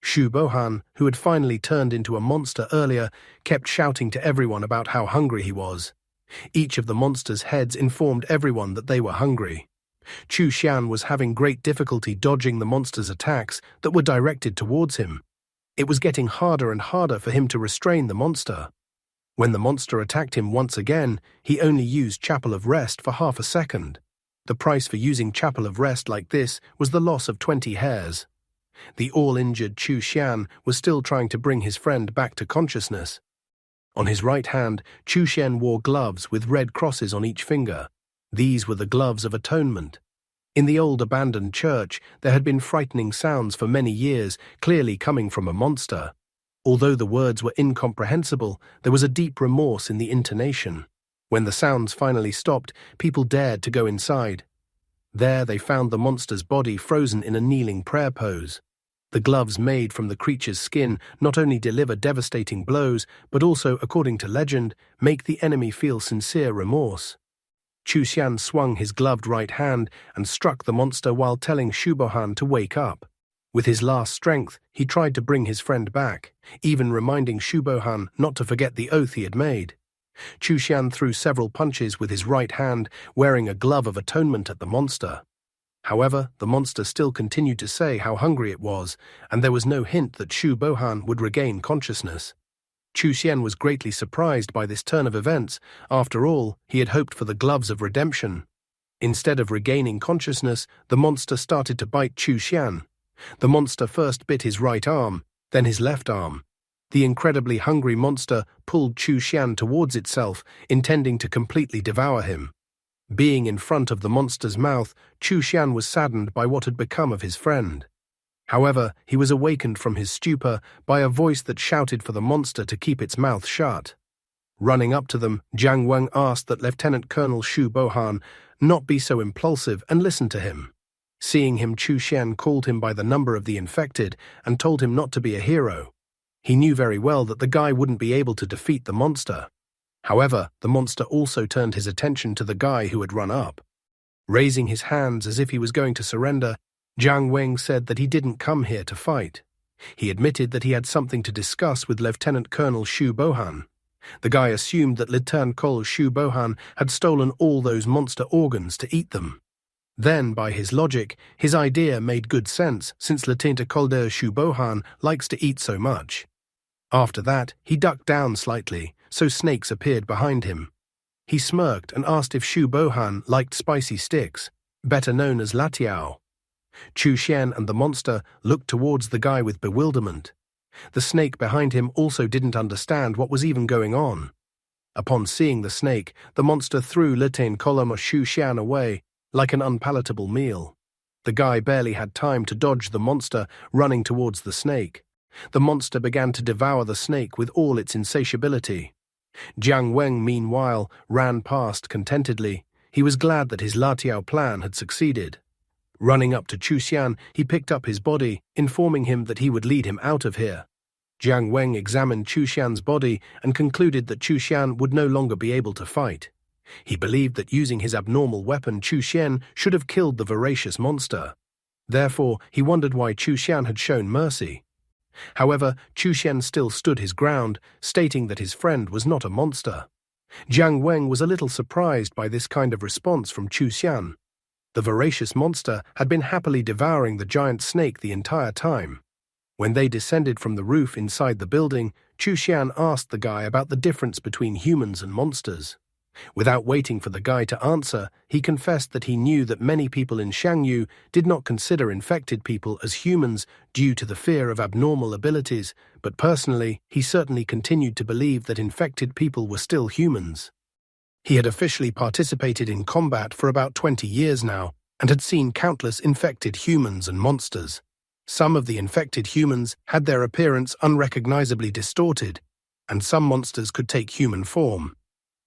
Shu Bohan, who had finally turned into a monster earlier, kept shouting to everyone about how hungry he was. Each of the monster's heads informed everyone that they were hungry. Chu Xian was having great difficulty dodging the monster's attacks that were directed towards him. It was getting harder and harder for him to restrain the monster. When the monster attacked him once again, he only used Chapel of Rest for half a second. The price for using Chapel of Rest like this was the loss of 20 hairs. The all-injured Chu Xian was still trying to bring his friend back to consciousness. On his right hand, Chu Xian wore gloves with red crosses on each finger. These were the gloves of atonement. In the old abandoned church, there had been frightening sounds for many years, clearly coming from a monster. Although the words were incomprehensible, there was a deep remorse in the intonation. When the sounds finally stopped, people dared to go inside. There they found the monster's body frozen in a kneeling prayer pose. The gloves made from the creature's skin not only deliver devastating blows, but also, according to legend, make the enemy feel sincere remorse. Chu Xian swung his gloved right hand and struck the monster while telling Shu Bohan to wake up. With his last strength, he tried to bring his friend back, even reminding Shu Bohan not to forget the oath he had made. Chu Xian threw several punches with his right hand, wearing a glove of atonement at the monster. However, the monster still continued to say how hungry it was, and there was no hint that Shu Bohan would regain consciousness. Chu Xian was greatly surprised by this turn of events. After all, he had hoped for the gloves of redemption. Instead of regaining consciousness, the monster started to bite Chu Xian. The monster first bit his right arm, then his left arm. The incredibly hungry monster pulled Chu Xian towards itself, intending to completely devour him. Being in front of the monster's mouth, Chu Xian was saddened by what had become of his friend. However, he was awakened from his stupor by a voice that shouted for the monster to keep its mouth shut. Running up to them, Jiang Weng asked that Lieutenant Colonel Shu Bohan not be so impulsive and listen to him. Seeing him, Chu Xian called him by the number of the infected and told him not to be a hero. He knew very well that the guy wouldn't be able to defeat the monster. However, the monster also turned his attention to the guy who had run up. Raising his hands as if he was going to surrender, Jiang Weng said that he didn't come here to fight. He admitted that he had something to discuss with Lieutenant Colonel Xu Bohan. The guy assumed that Lieutenant Colonel Xu Bohan had stolen all those monster organs to eat them. Then, by his logic, his idea made good sense since Lieutenant Colonel Xu Bohan likes to eat so much. After that, he ducked down slightly, so snakes appeared behind him. He smirked and asked if Xu Bohan liked spicy sticks, better known as latiao. Chu Xian and the monster looked towards the guy with bewilderment. The snake behind him also didn't understand what was even going on. Upon seeing the snake, the monster threw Lieutenant Colonel Xu Xian away like an unpalatable meal. The guy barely had time to dodge the monster running towards the snake. The monster began to devour the snake with all its insatiability. Jiang Weng, meanwhile, ran past contentedly. He was glad that his Latiao plan had succeeded. Running up to Chu Xian, he picked up his body, informing him that he would lead him out of here. Jiang Weng examined Chu Xian's body and concluded that Chu Xian would no longer be able to fight. He believed that using his abnormal weapon, Chu Xian should have killed the voracious monster. Therefore, he wondered why Chu Xian had shown mercy. However, Chu Xian still stood his ground, stating that his friend was not a monster. Jiang Weng was a little surprised by this kind of response from Chu Xian. The voracious monster had been happily devouring the giant snake the entire time. When they descended from the roof inside the building, Chu Xian asked the guy about the difference between humans and monsters. Without waiting for the guy to answer, he confessed that he knew that many people in Shangyu did not consider infected people as humans due to the fear of abnormal abilities, but personally, he certainly continued to believe that infected people were still humans. He had officially participated in combat for about 20 years now and had seen countless infected humans and monsters. Some of the infected humans had their appearance unrecognizably distorted, and some monsters could take human form.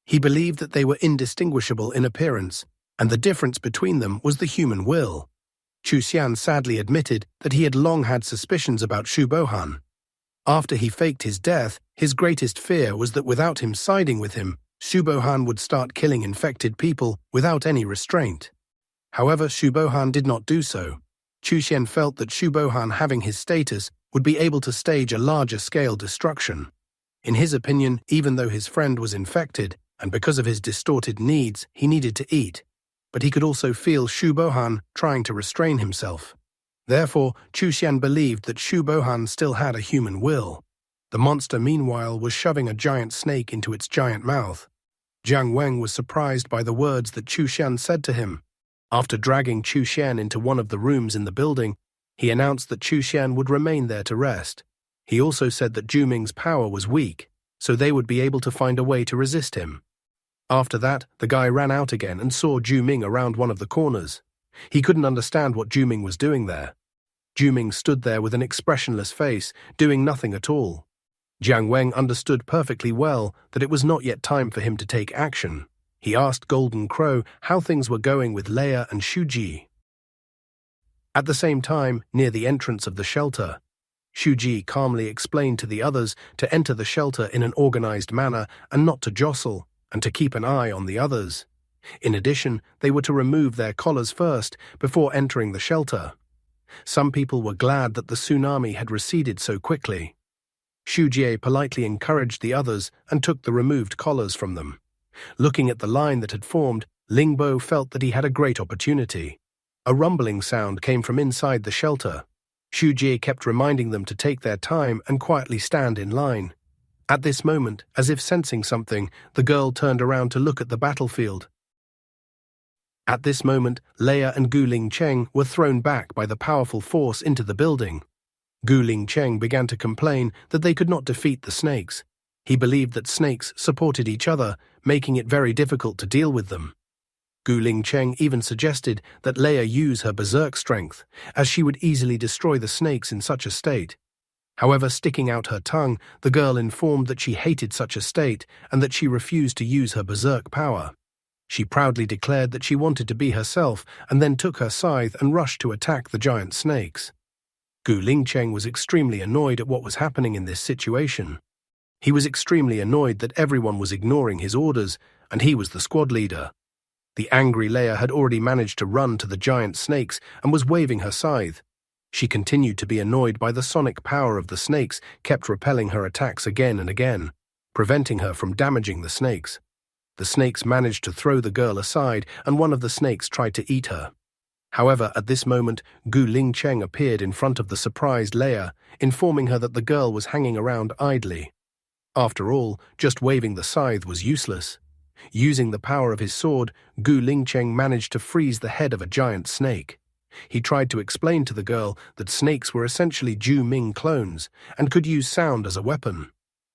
He believed that they were indistinguishable in appearance, and the difference between them was the human will. Chu Xian sadly admitted that he had long had suspicions about Xu Bohan. After he faked his death, his greatest fear was that without him siding with him, Xu Bohan would start killing infected people without any restraint. However, Xu Bohan did not do so. Chu Xian felt that Xu Bohan, having his status, would be able to stage a larger-scale destruction. In his opinion, even though his friend was infected, and because of his distorted needs, he needed to eat, but he could also feel Xu Bohan trying to restrain himself. Therefore, Chu Xian believed that Xu Bohan still had a human will. The monster, meanwhile, was shoving a giant snake into its giant mouth. Jiang Weng was surprised by the words that Chu Xian said to him. After dragging Chu Xian into one of the rooms in the building, he announced that Chu Xian would remain there to rest. He also said that Zhu Ming's power was weak, so they would be able to find a way to resist him. After that, the guy ran out again and saw Zhu Ming around one of the corners. He couldn't understand what Zhu Ming was doing there. Zhu Ming stood there with an expressionless face, doing nothing at all. Jiang Weng understood perfectly well that it was not yet time for him to take action. He asked Golden Crow how things were going with Leia and Shuji. At the same time, near the entrance of the shelter, Shuji calmly explained to the others to enter the shelter in an organized manner and not to jostle, and to keep an eye on the others. In addition, they were to remove their collars first before entering the shelter. Some people were glad that the tsunami had receded so quickly. Xu Jie politely encouraged the others and took the removed collars from them. Looking at the line that had formed, Lingbo felt that he had a great opportunity. A rumbling sound came from inside the shelter. Xu Jie kept reminding them to take their time and quietly stand in line. At this moment, as if sensing something, the girl turned around to look at the battlefield. At this moment, Leia and Gu Lingcheng were thrown back by the powerful force into the building. Gu Lingcheng began to complain that they could not defeat the snakes. He believed that snakes supported each other, making it very difficult to deal with them. Gu Lingcheng even suggested that Leia use her berserk strength, as she would easily destroy the snakes in such a state. However, sticking out her tongue, the girl informed that she hated such a state and that she refused to use her berserk power. She proudly declared that she wanted to be herself and then took her scythe and rushed to attack the giant snakes. Gu Lingcheng was extremely annoyed at what was happening in this situation. He was extremely annoyed that everyone was ignoring his orders, and he was the squad leader. The angry Leia had already managed to run to the giant snakes and was waving her scythe. She continued to be annoyed by the sonic power of the snakes, kept repelling her attacks again and again, preventing her from damaging the snakes. The snakes managed to throw the girl aside, and one of the snakes tried to eat her. However, at this moment, Gu Lingcheng appeared in front of the surprised Leia, informing her that the girl was hanging around idly. After all, just waving the scythe was useless. Using the power of his sword, Gu Lingcheng managed to freeze the head of a giant snake. He tried to explain to the girl that snakes were essentially Ju Ming clones and could use sound as a weapon.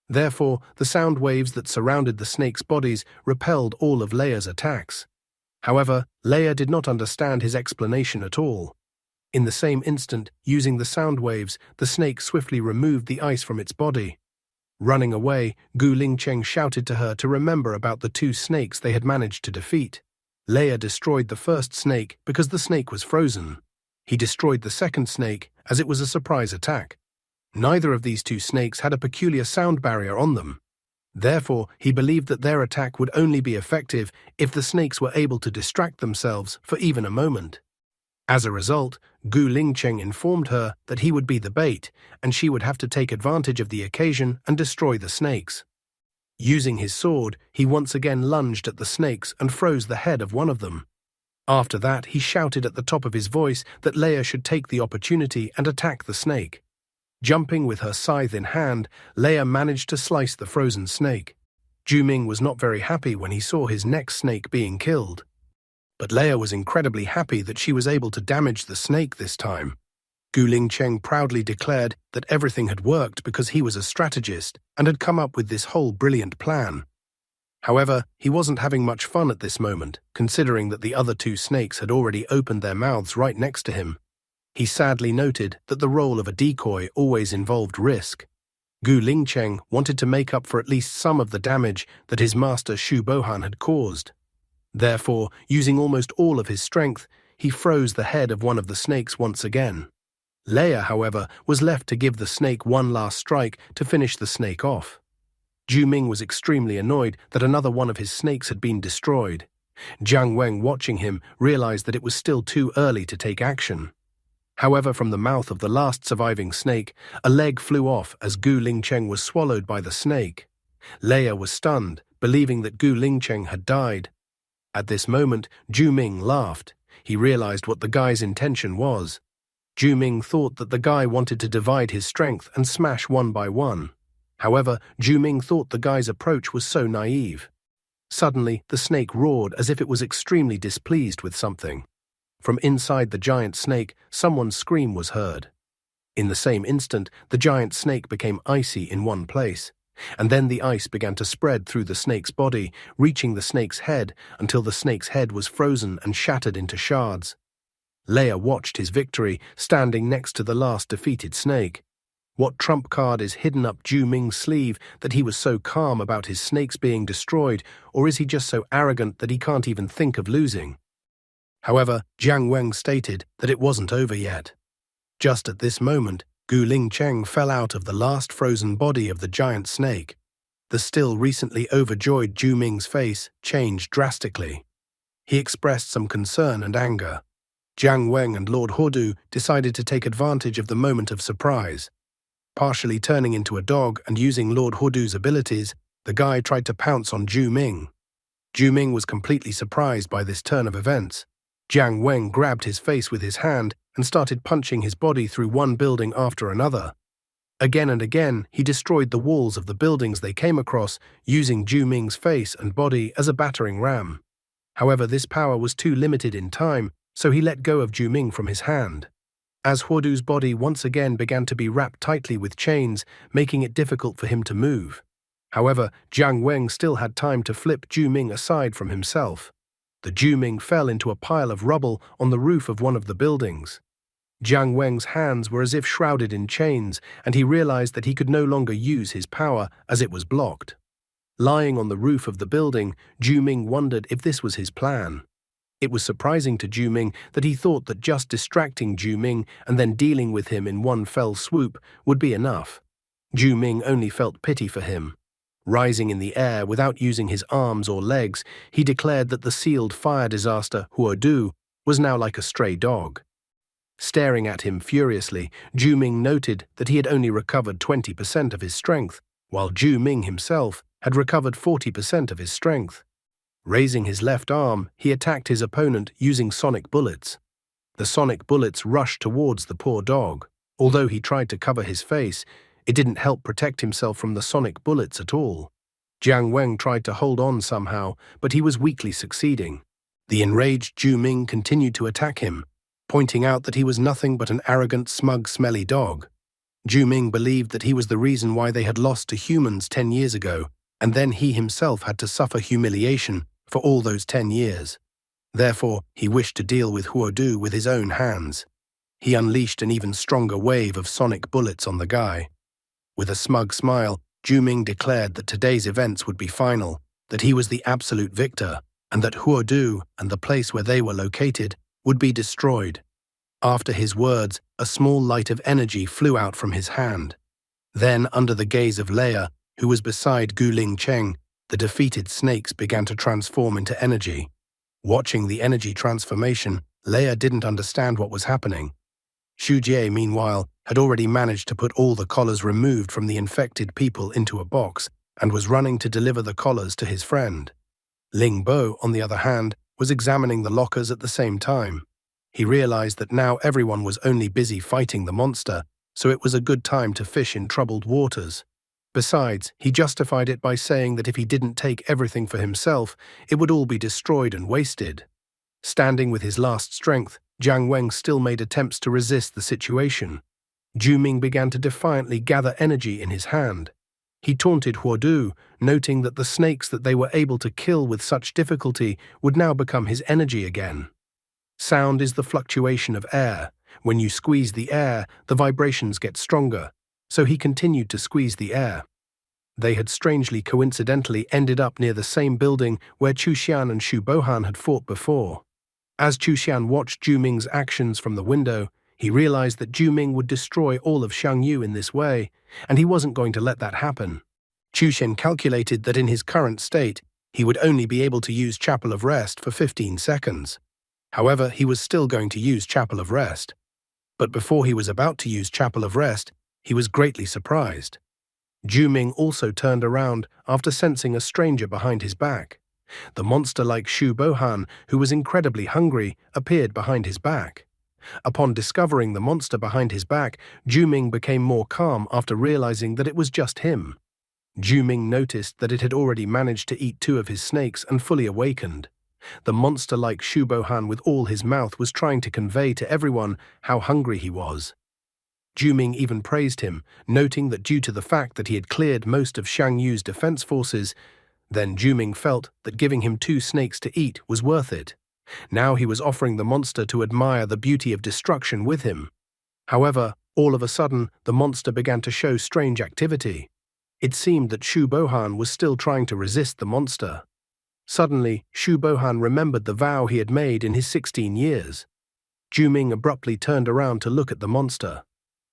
Therefore, the sound waves that surrounded the snakes' bodies repelled all of Leia's attacks. However, Leia did not understand his explanation at all. In the same instant, using the sound waves, the snake swiftly removed the ice from its body. Running away, Gu Lingcheng shouted to her to remember about the two snakes they had managed to defeat. Leia destroyed the first snake because the snake was frozen. He destroyed the second snake as it was a surprise attack. Neither of these two snakes had a peculiar sound barrier on them. Therefore, he believed that their attack would only be effective if the snakes were able to distract themselves for even a moment. As a result, Gu Lingcheng informed her that he would be the bait, and she would have to take advantage of the occasion and destroy the snakes. Using his sword, he once again lunged at the snakes and froze the head of one of them. After that, he shouted at the top of his voice that Leia should take the opportunity and attack the snake. Jumping with her scythe in hand, Leia managed to slice the frozen snake. Ju Ming was not very happy when he saw his next snake being killed. But Leia was incredibly happy that she was able to damage the snake this time. Gu Lingcheng proudly declared that everything had worked because he was a strategist and had come up with this whole brilliant plan. However, he wasn't having much fun at this moment, considering that the other two snakes had already opened their mouths right next to him. He sadly noted that the role of a decoy always involved risk. Gu Lingcheng wanted to make up for at least some of the damage that his master Shu Bohan had caused. Therefore, using almost all of his strength, he froze the head of one of the snakes once again. Leia, however, was left to give the snake one last strike to finish the snake off. Ju Ming was extremely annoyed that another one of his snakes had been destroyed. Jiang Weng, watching him, realized that it was still too early to take action. However, from the mouth of the last surviving snake, a leg flew off as Gu Lingcheng was swallowed by the snake. Leia was stunned, believing that Gu Lingcheng had died. At this moment, Ju Ming laughed. He realized what the guy's intention was. Ju Ming thought that the guy wanted to divide his strength and smash one by one. However, Ju Ming thought the guy's approach was so naive. Suddenly, the snake roared as if it was extremely displeased with something. From inside the giant snake, someone's scream was heard. In the same instant, the giant snake became icy in one place, and then the ice began to spread through the snake's body, reaching the snake's head until the snake's head was frozen and shattered into shards. Leia watched his victory, standing next to the last defeated snake. What trump card is hidden up Ju Ming's sleeve that he was so calm about his snakes being destroyed, or is he just so arrogant that he can't even think of losing? However, Jiang Weng stated that it wasn't over yet. Just at this moment, Gu Lingcheng fell out of the last frozen body of the giant snake. The still recently overjoyed Ju Ming's face changed drastically. He expressed some concern and anger. Jiang Weng and Lord Hodu decided to take advantage of the moment of surprise. Partially turning into a dog and using Lord Hodu's abilities, the guy tried to pounce on Ju Ming. Ju Ming was completely surprised by this turn of events. Jiang Weng grabbed his face with his hand and started punching his body through one building after another. Again and again, he destroyed the walls of the buildings they came across, using Ju Ming's face and body as a battering ram. However, this power was too limited in time, so he let go of Ju Ming from his hand. As Hodu's body once again began to be wrapped tightly with chains, making it difficult for him to move. However, Jiang Weng still had time to flip Ju Ming aside from himself. The Ju Ming fell into a pile of rubble on the roof of one of the buildings. Jiang Weng's hands were as if shrouded in chains, and he realized that he could no longer use his power as it was blocked. Lying on the roof of the building, Ju-ming wondered if this was his plan. It was surprising to Ju-ming that he thought that just distracting Ju-ming and then dealing with him in one fell swoop would be enough. Ju-ming only felt pity for him. Rising in the air without using his arms or legs, he declared that the sealed fire disaster Huodu was now like a stray dog. Staring at him furiously, Ju-ming noted that he had only recovered 20% of his strength, while Ju-ming himself had recovered 40% of his strength. Raising his left arm, he attacked his opponent using sonic bullets. The sonic bullets rushed towards the poor dog. Although he tried to cover his face, it didn't help protect himself from the sonic bullets at all. Jiang Weng tried to hold on somehow, but he was weakly succeeding. The enraged Ju-ming continued to attack him, pointing out that he was nothing but an arrogant, smug, smelly dog. Ju-ming believed that he was the reason why they had lost to humans 10 years ago, and then he himself had to suffer humiliation for all those 10 years. Therefore, he wished to deal with Huodu with his own hands. He unleashed an even stronger wave of sonic bullets on the guy. With a smug smile, Ju-ming declared that today's events would be final, that he was the absolute victor, and that Huodu and the place where they were located would be destroyed. After his words, a small light of energy flew out from his hand. Then, under the gaze of Leia, who was beside Gu Lingcheng, the defeated snakes began to transform into energy. Watching the energy transformation, Leia didn't understand what was happening. Xu Jie, meanwhile, had already managed to put all the collars removed from the infected people into a box and was running to deliver the collars to his friend. Ling Bo, on the other hand, was examining the lockers at the same time. He realized that now everyone was only busy fighting the monster, so it was a good time to fish in troubled waters. Besides, he justified it by saying that if he didn't take everything for himself, it would all be destroyed and wasted. Standing with his last strength, Jiang Weng still made attempts to resist the situation. Ju-ming began to defiantly gather energy in his hand. He taunted Huodu, noting that the snakes that they were able to kill with such difficulty would now become his energy again. Sound is the fluctuation of air. When you squeeze the air, the vibrations get stronger. So he continued to squeeze the air. They had strangely coincidentally ended up near the same building where Chu Xian and Xu Bohan had fought before. As Chu Xian watched Ju-ming's actions from the window, he realized that Ju-ming would destroy all of Shangyu in this way, and he wasn't going to let that happen. Chu Xian calculated that in his current state, he would only be able to use Chapel of Rest for 15 seconds. However, he was still going to use Chapel of Rest. But before he was about to use Chapel of Rest, he was greatly surprised. Ju-ming also turned around after sensing a stranger behind his back. The monster-like Xu Bohan, who was incredibly hungry, appeared behind his back. Upon discovering the monster behind his back, Ju-ming became more calm after realizing that it was just him. Ju-ming noticed that it had already managed to eat 2 of his snakes and fully awakened. The monster-like Xu Bohan with all his mouth was trying to convey to everyone how hungry he was. Ju-ming even praised him, noting that due to the fact that he had cleared most of Shangyu's defense forces, then Ju-ming felt that giving him 2 snakes to eat was worth it. Now he was offering the monster to admire the beauty of destruction with him. However, all of a sudden, the monster began to show strange activity. It seemed that Xu Bohan was still trying to resist the monster. Suddenly, Xu Bohan remembered the vow he had made in his 16 years. Ju-ming abruptly turned around to look at the monster.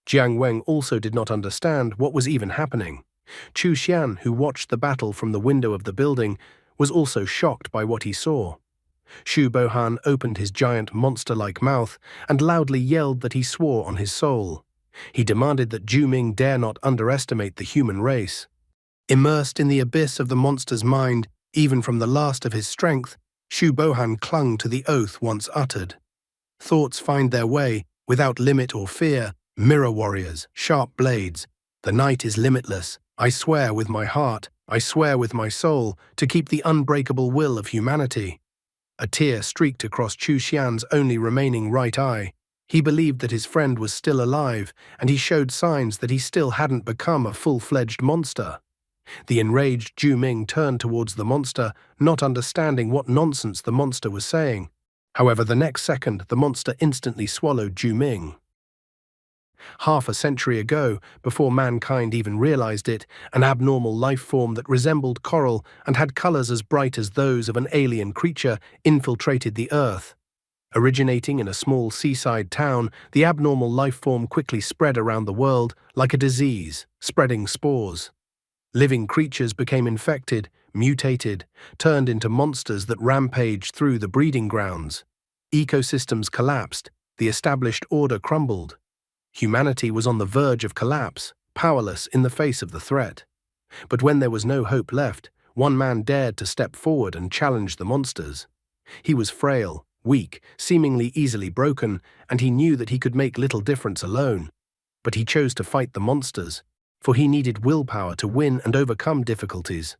Jiang Weng also did not understand what was even happening. Chu Xian, who watched the battle from the window of the building, was also shocked by what he saw. Xu Bohan opened his giant monster-like mouth and loudly yelled that he swore on his soul. He demanded that Ju-ming dare not underestimate the human race. Immersed in the abyss of the monster's mind, even from the last of his strength, Xu Bohan clung to the oath once uttered. Thoughts find their way, without limit or fear, mirror warriors, sharp blades. The night is limitless. I swear with my heart, I swear with my soul, to keep the unbreakable will of humanity. A tear streaked across Chu Xian's only remaining right eye. He believed that his friend was still alive, and he showed signs that he still hadn't become a full-fledged monster. The enraged Ju-ming turned towards the monster, not understanding what nonsense the monster was saying. However, the next second, the monster instantly swallowed Ju-ming. Half a century ago, before mankind even realized it, an abnormal life form that resembled coral and had colors as bright as those of an alien creature infiltrated the Earth. Originating in a small seaside town, the abnormal life form quickly spread around the world like a disease, spreading spores. Living creatures became infected, mutated, turned into monsters that rampaged through the breeding grounds. Ecosystems collapsed, the established order crumbled. Humanity was on the verge of collapse, powerless in the face of the threat. But when there was no hope left, one man dared to step forward and challenge the monsters. He was frail, weak, seemingly easily broken, and he knew that he could make little difference alone. But he chose to fight the monsters, for he needed willpower to win and overcome difficulties.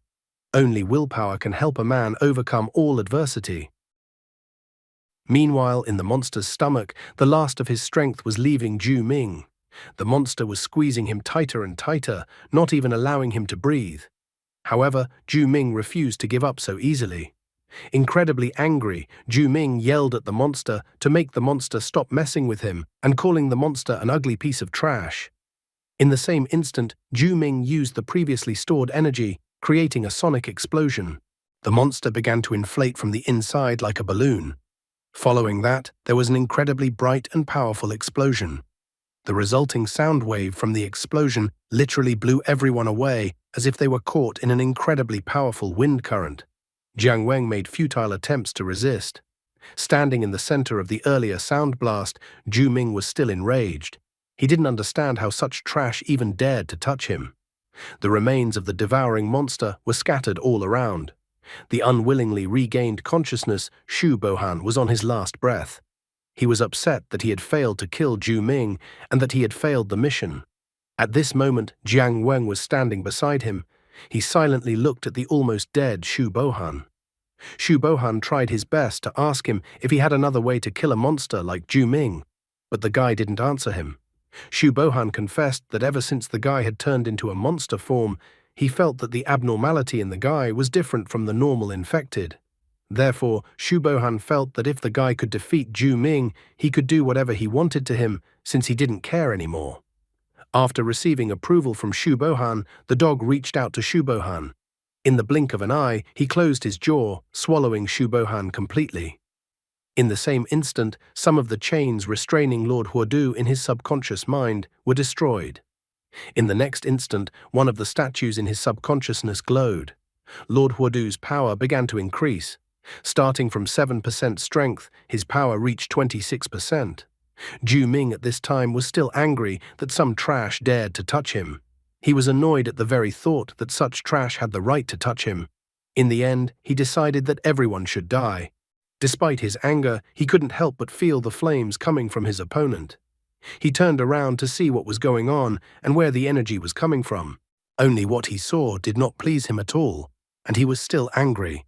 Only willpower can help a man overcome all adversity. Meanwhile, in the monster's stomach, the last of his strength was leaving Ju Ming. The monster was squeezing him tighter and tighter, not even allowing him to breathe. However, Ju Ming refused to give up so easily. Incredibly angry, Ju Ming yelled at the monster to make the monster stop messing with him and calling the monster an ugly piece of trash. In the same instant, Ju Ming used the previously stored energy, creating a sonic explosion. The monster began to inflate from the inside like a balloon. Following that, there was an incredibly bright and powerful explosion. The resulting sound wave from the explosion literally blew everyone away as if they were caught in an incredibly powerful wind current. Jiang Weng made futile attempts to resist. Standing in the center of the earlier sound blast, Ju Ming was still enraged. He didn't understand how such trash even dared to touch him. The remains of the devouring monster were scattered all around. The unwillingly regained consciousness, Shu Bohan was on his last breath. He was upset that he had failed to kill Ju Ming and that he had failed the mission. At this moment, Jiang Weng was standing beside him. He silently looked at the almost dead Shu Bohan. Shu Bohan tried his best to ask him if he had another way to kill a monster like Ju Ming, but the guy didn't answer him. Shu Bohan confessed that ever since the guy had turned into a monster form, he felt that the abnormality in the guy was different from the normal infected. Therefore, Shu Bohan felt that if the guy could defeat Ju Ming, he could do whatever he wanted to him, since he didn't care anymore. After receiving approval from Shu Bohan, the dog reached out to Shu Bohan. In the blink of an eye, he closed his jaw, swallowing Shu Bohan completely. In the same instant, some of the chains restraining Lord Huodu in his subconscious mind were destroyed. In the next instant, one of the statues in his subconsciousness glowed. Lord Huodu's power began to increase. Starting from 7% strength, his power reached 26%. Ju Ming at this time was still angry that some trash dared to touch him. He was annoyed at the very thought that such trash had the right to touch him. In the end, he decided that everyone should die. Despite his anger, he couldn't help but feel the flames coming from his opponent. He turned around to see what was going on and where the energy was coming from. Only what he saw did not please him at all, and he was still angry.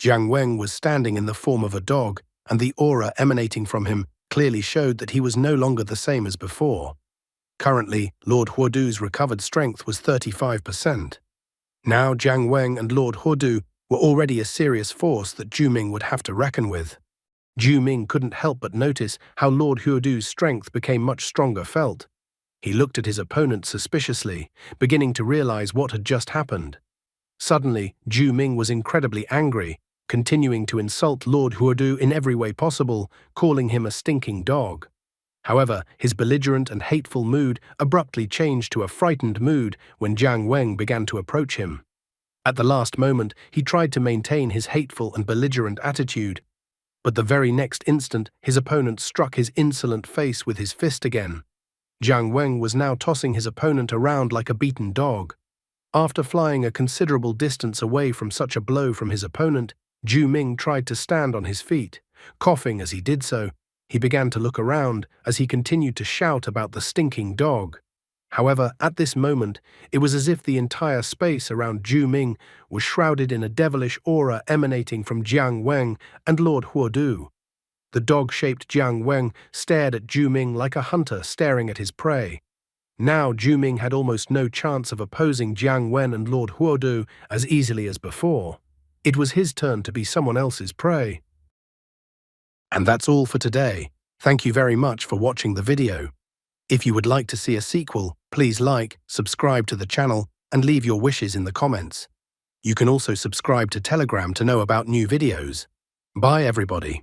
Jiang Weng was standing in the form of a dog, and the aura emanating from him clearly showed that he was no longer the same as before. Currently, Lord Huodu's recovered strength was 35%. Now Jiang Weng and Lord Huodu were already a serious force that Ju Ming would have to reckon with. Ju Ming couldn't help but notice how Lord Huodu's strength became much stronger felt. He looked at his opponent suspiciously, beginning to realize what had just happened. Suddenly, Ju Ming was incredibly angry, continuing to insult Lord Huodu in every way possible, calling him a stinking dog. However, his belligerent and hateful mood abruptly changed to a frightened mood when Jiang Weng began to approach him. At the last moment, he tried to maintain his hateful and belligerent attitude, but the very next instant his opponent struck his insolent face with his fist again. Jiang Weng was now tossing his opponent around like a beaten dog. After flying a considerable distance away from such a blow from his opponent, Ju Ming tried to stand on his feet. Coughing as he did so, he began to look around as he continued to shout about the stinking dog. However, at this moment, it was as if the entire space around Ju Ming was shrouded in a devilish aura emanating from Jiang Weng and Lord Huodu. The dog-shaped Jiang Weng stared at Ju Ming like a hunter staring at his prey. Now Ju Ming had almost no chance of opposing Jiang Wen and Lord Huodu as easily as before. It was his turn to be someone else's prey. And that's all for today. Thank you very much for watching the video. If you would like to see a sequel, please like, subscribe to the channel, and leave your wishes in the comments. You can also subscribe to Telegram to know about new videos. Bye everybody.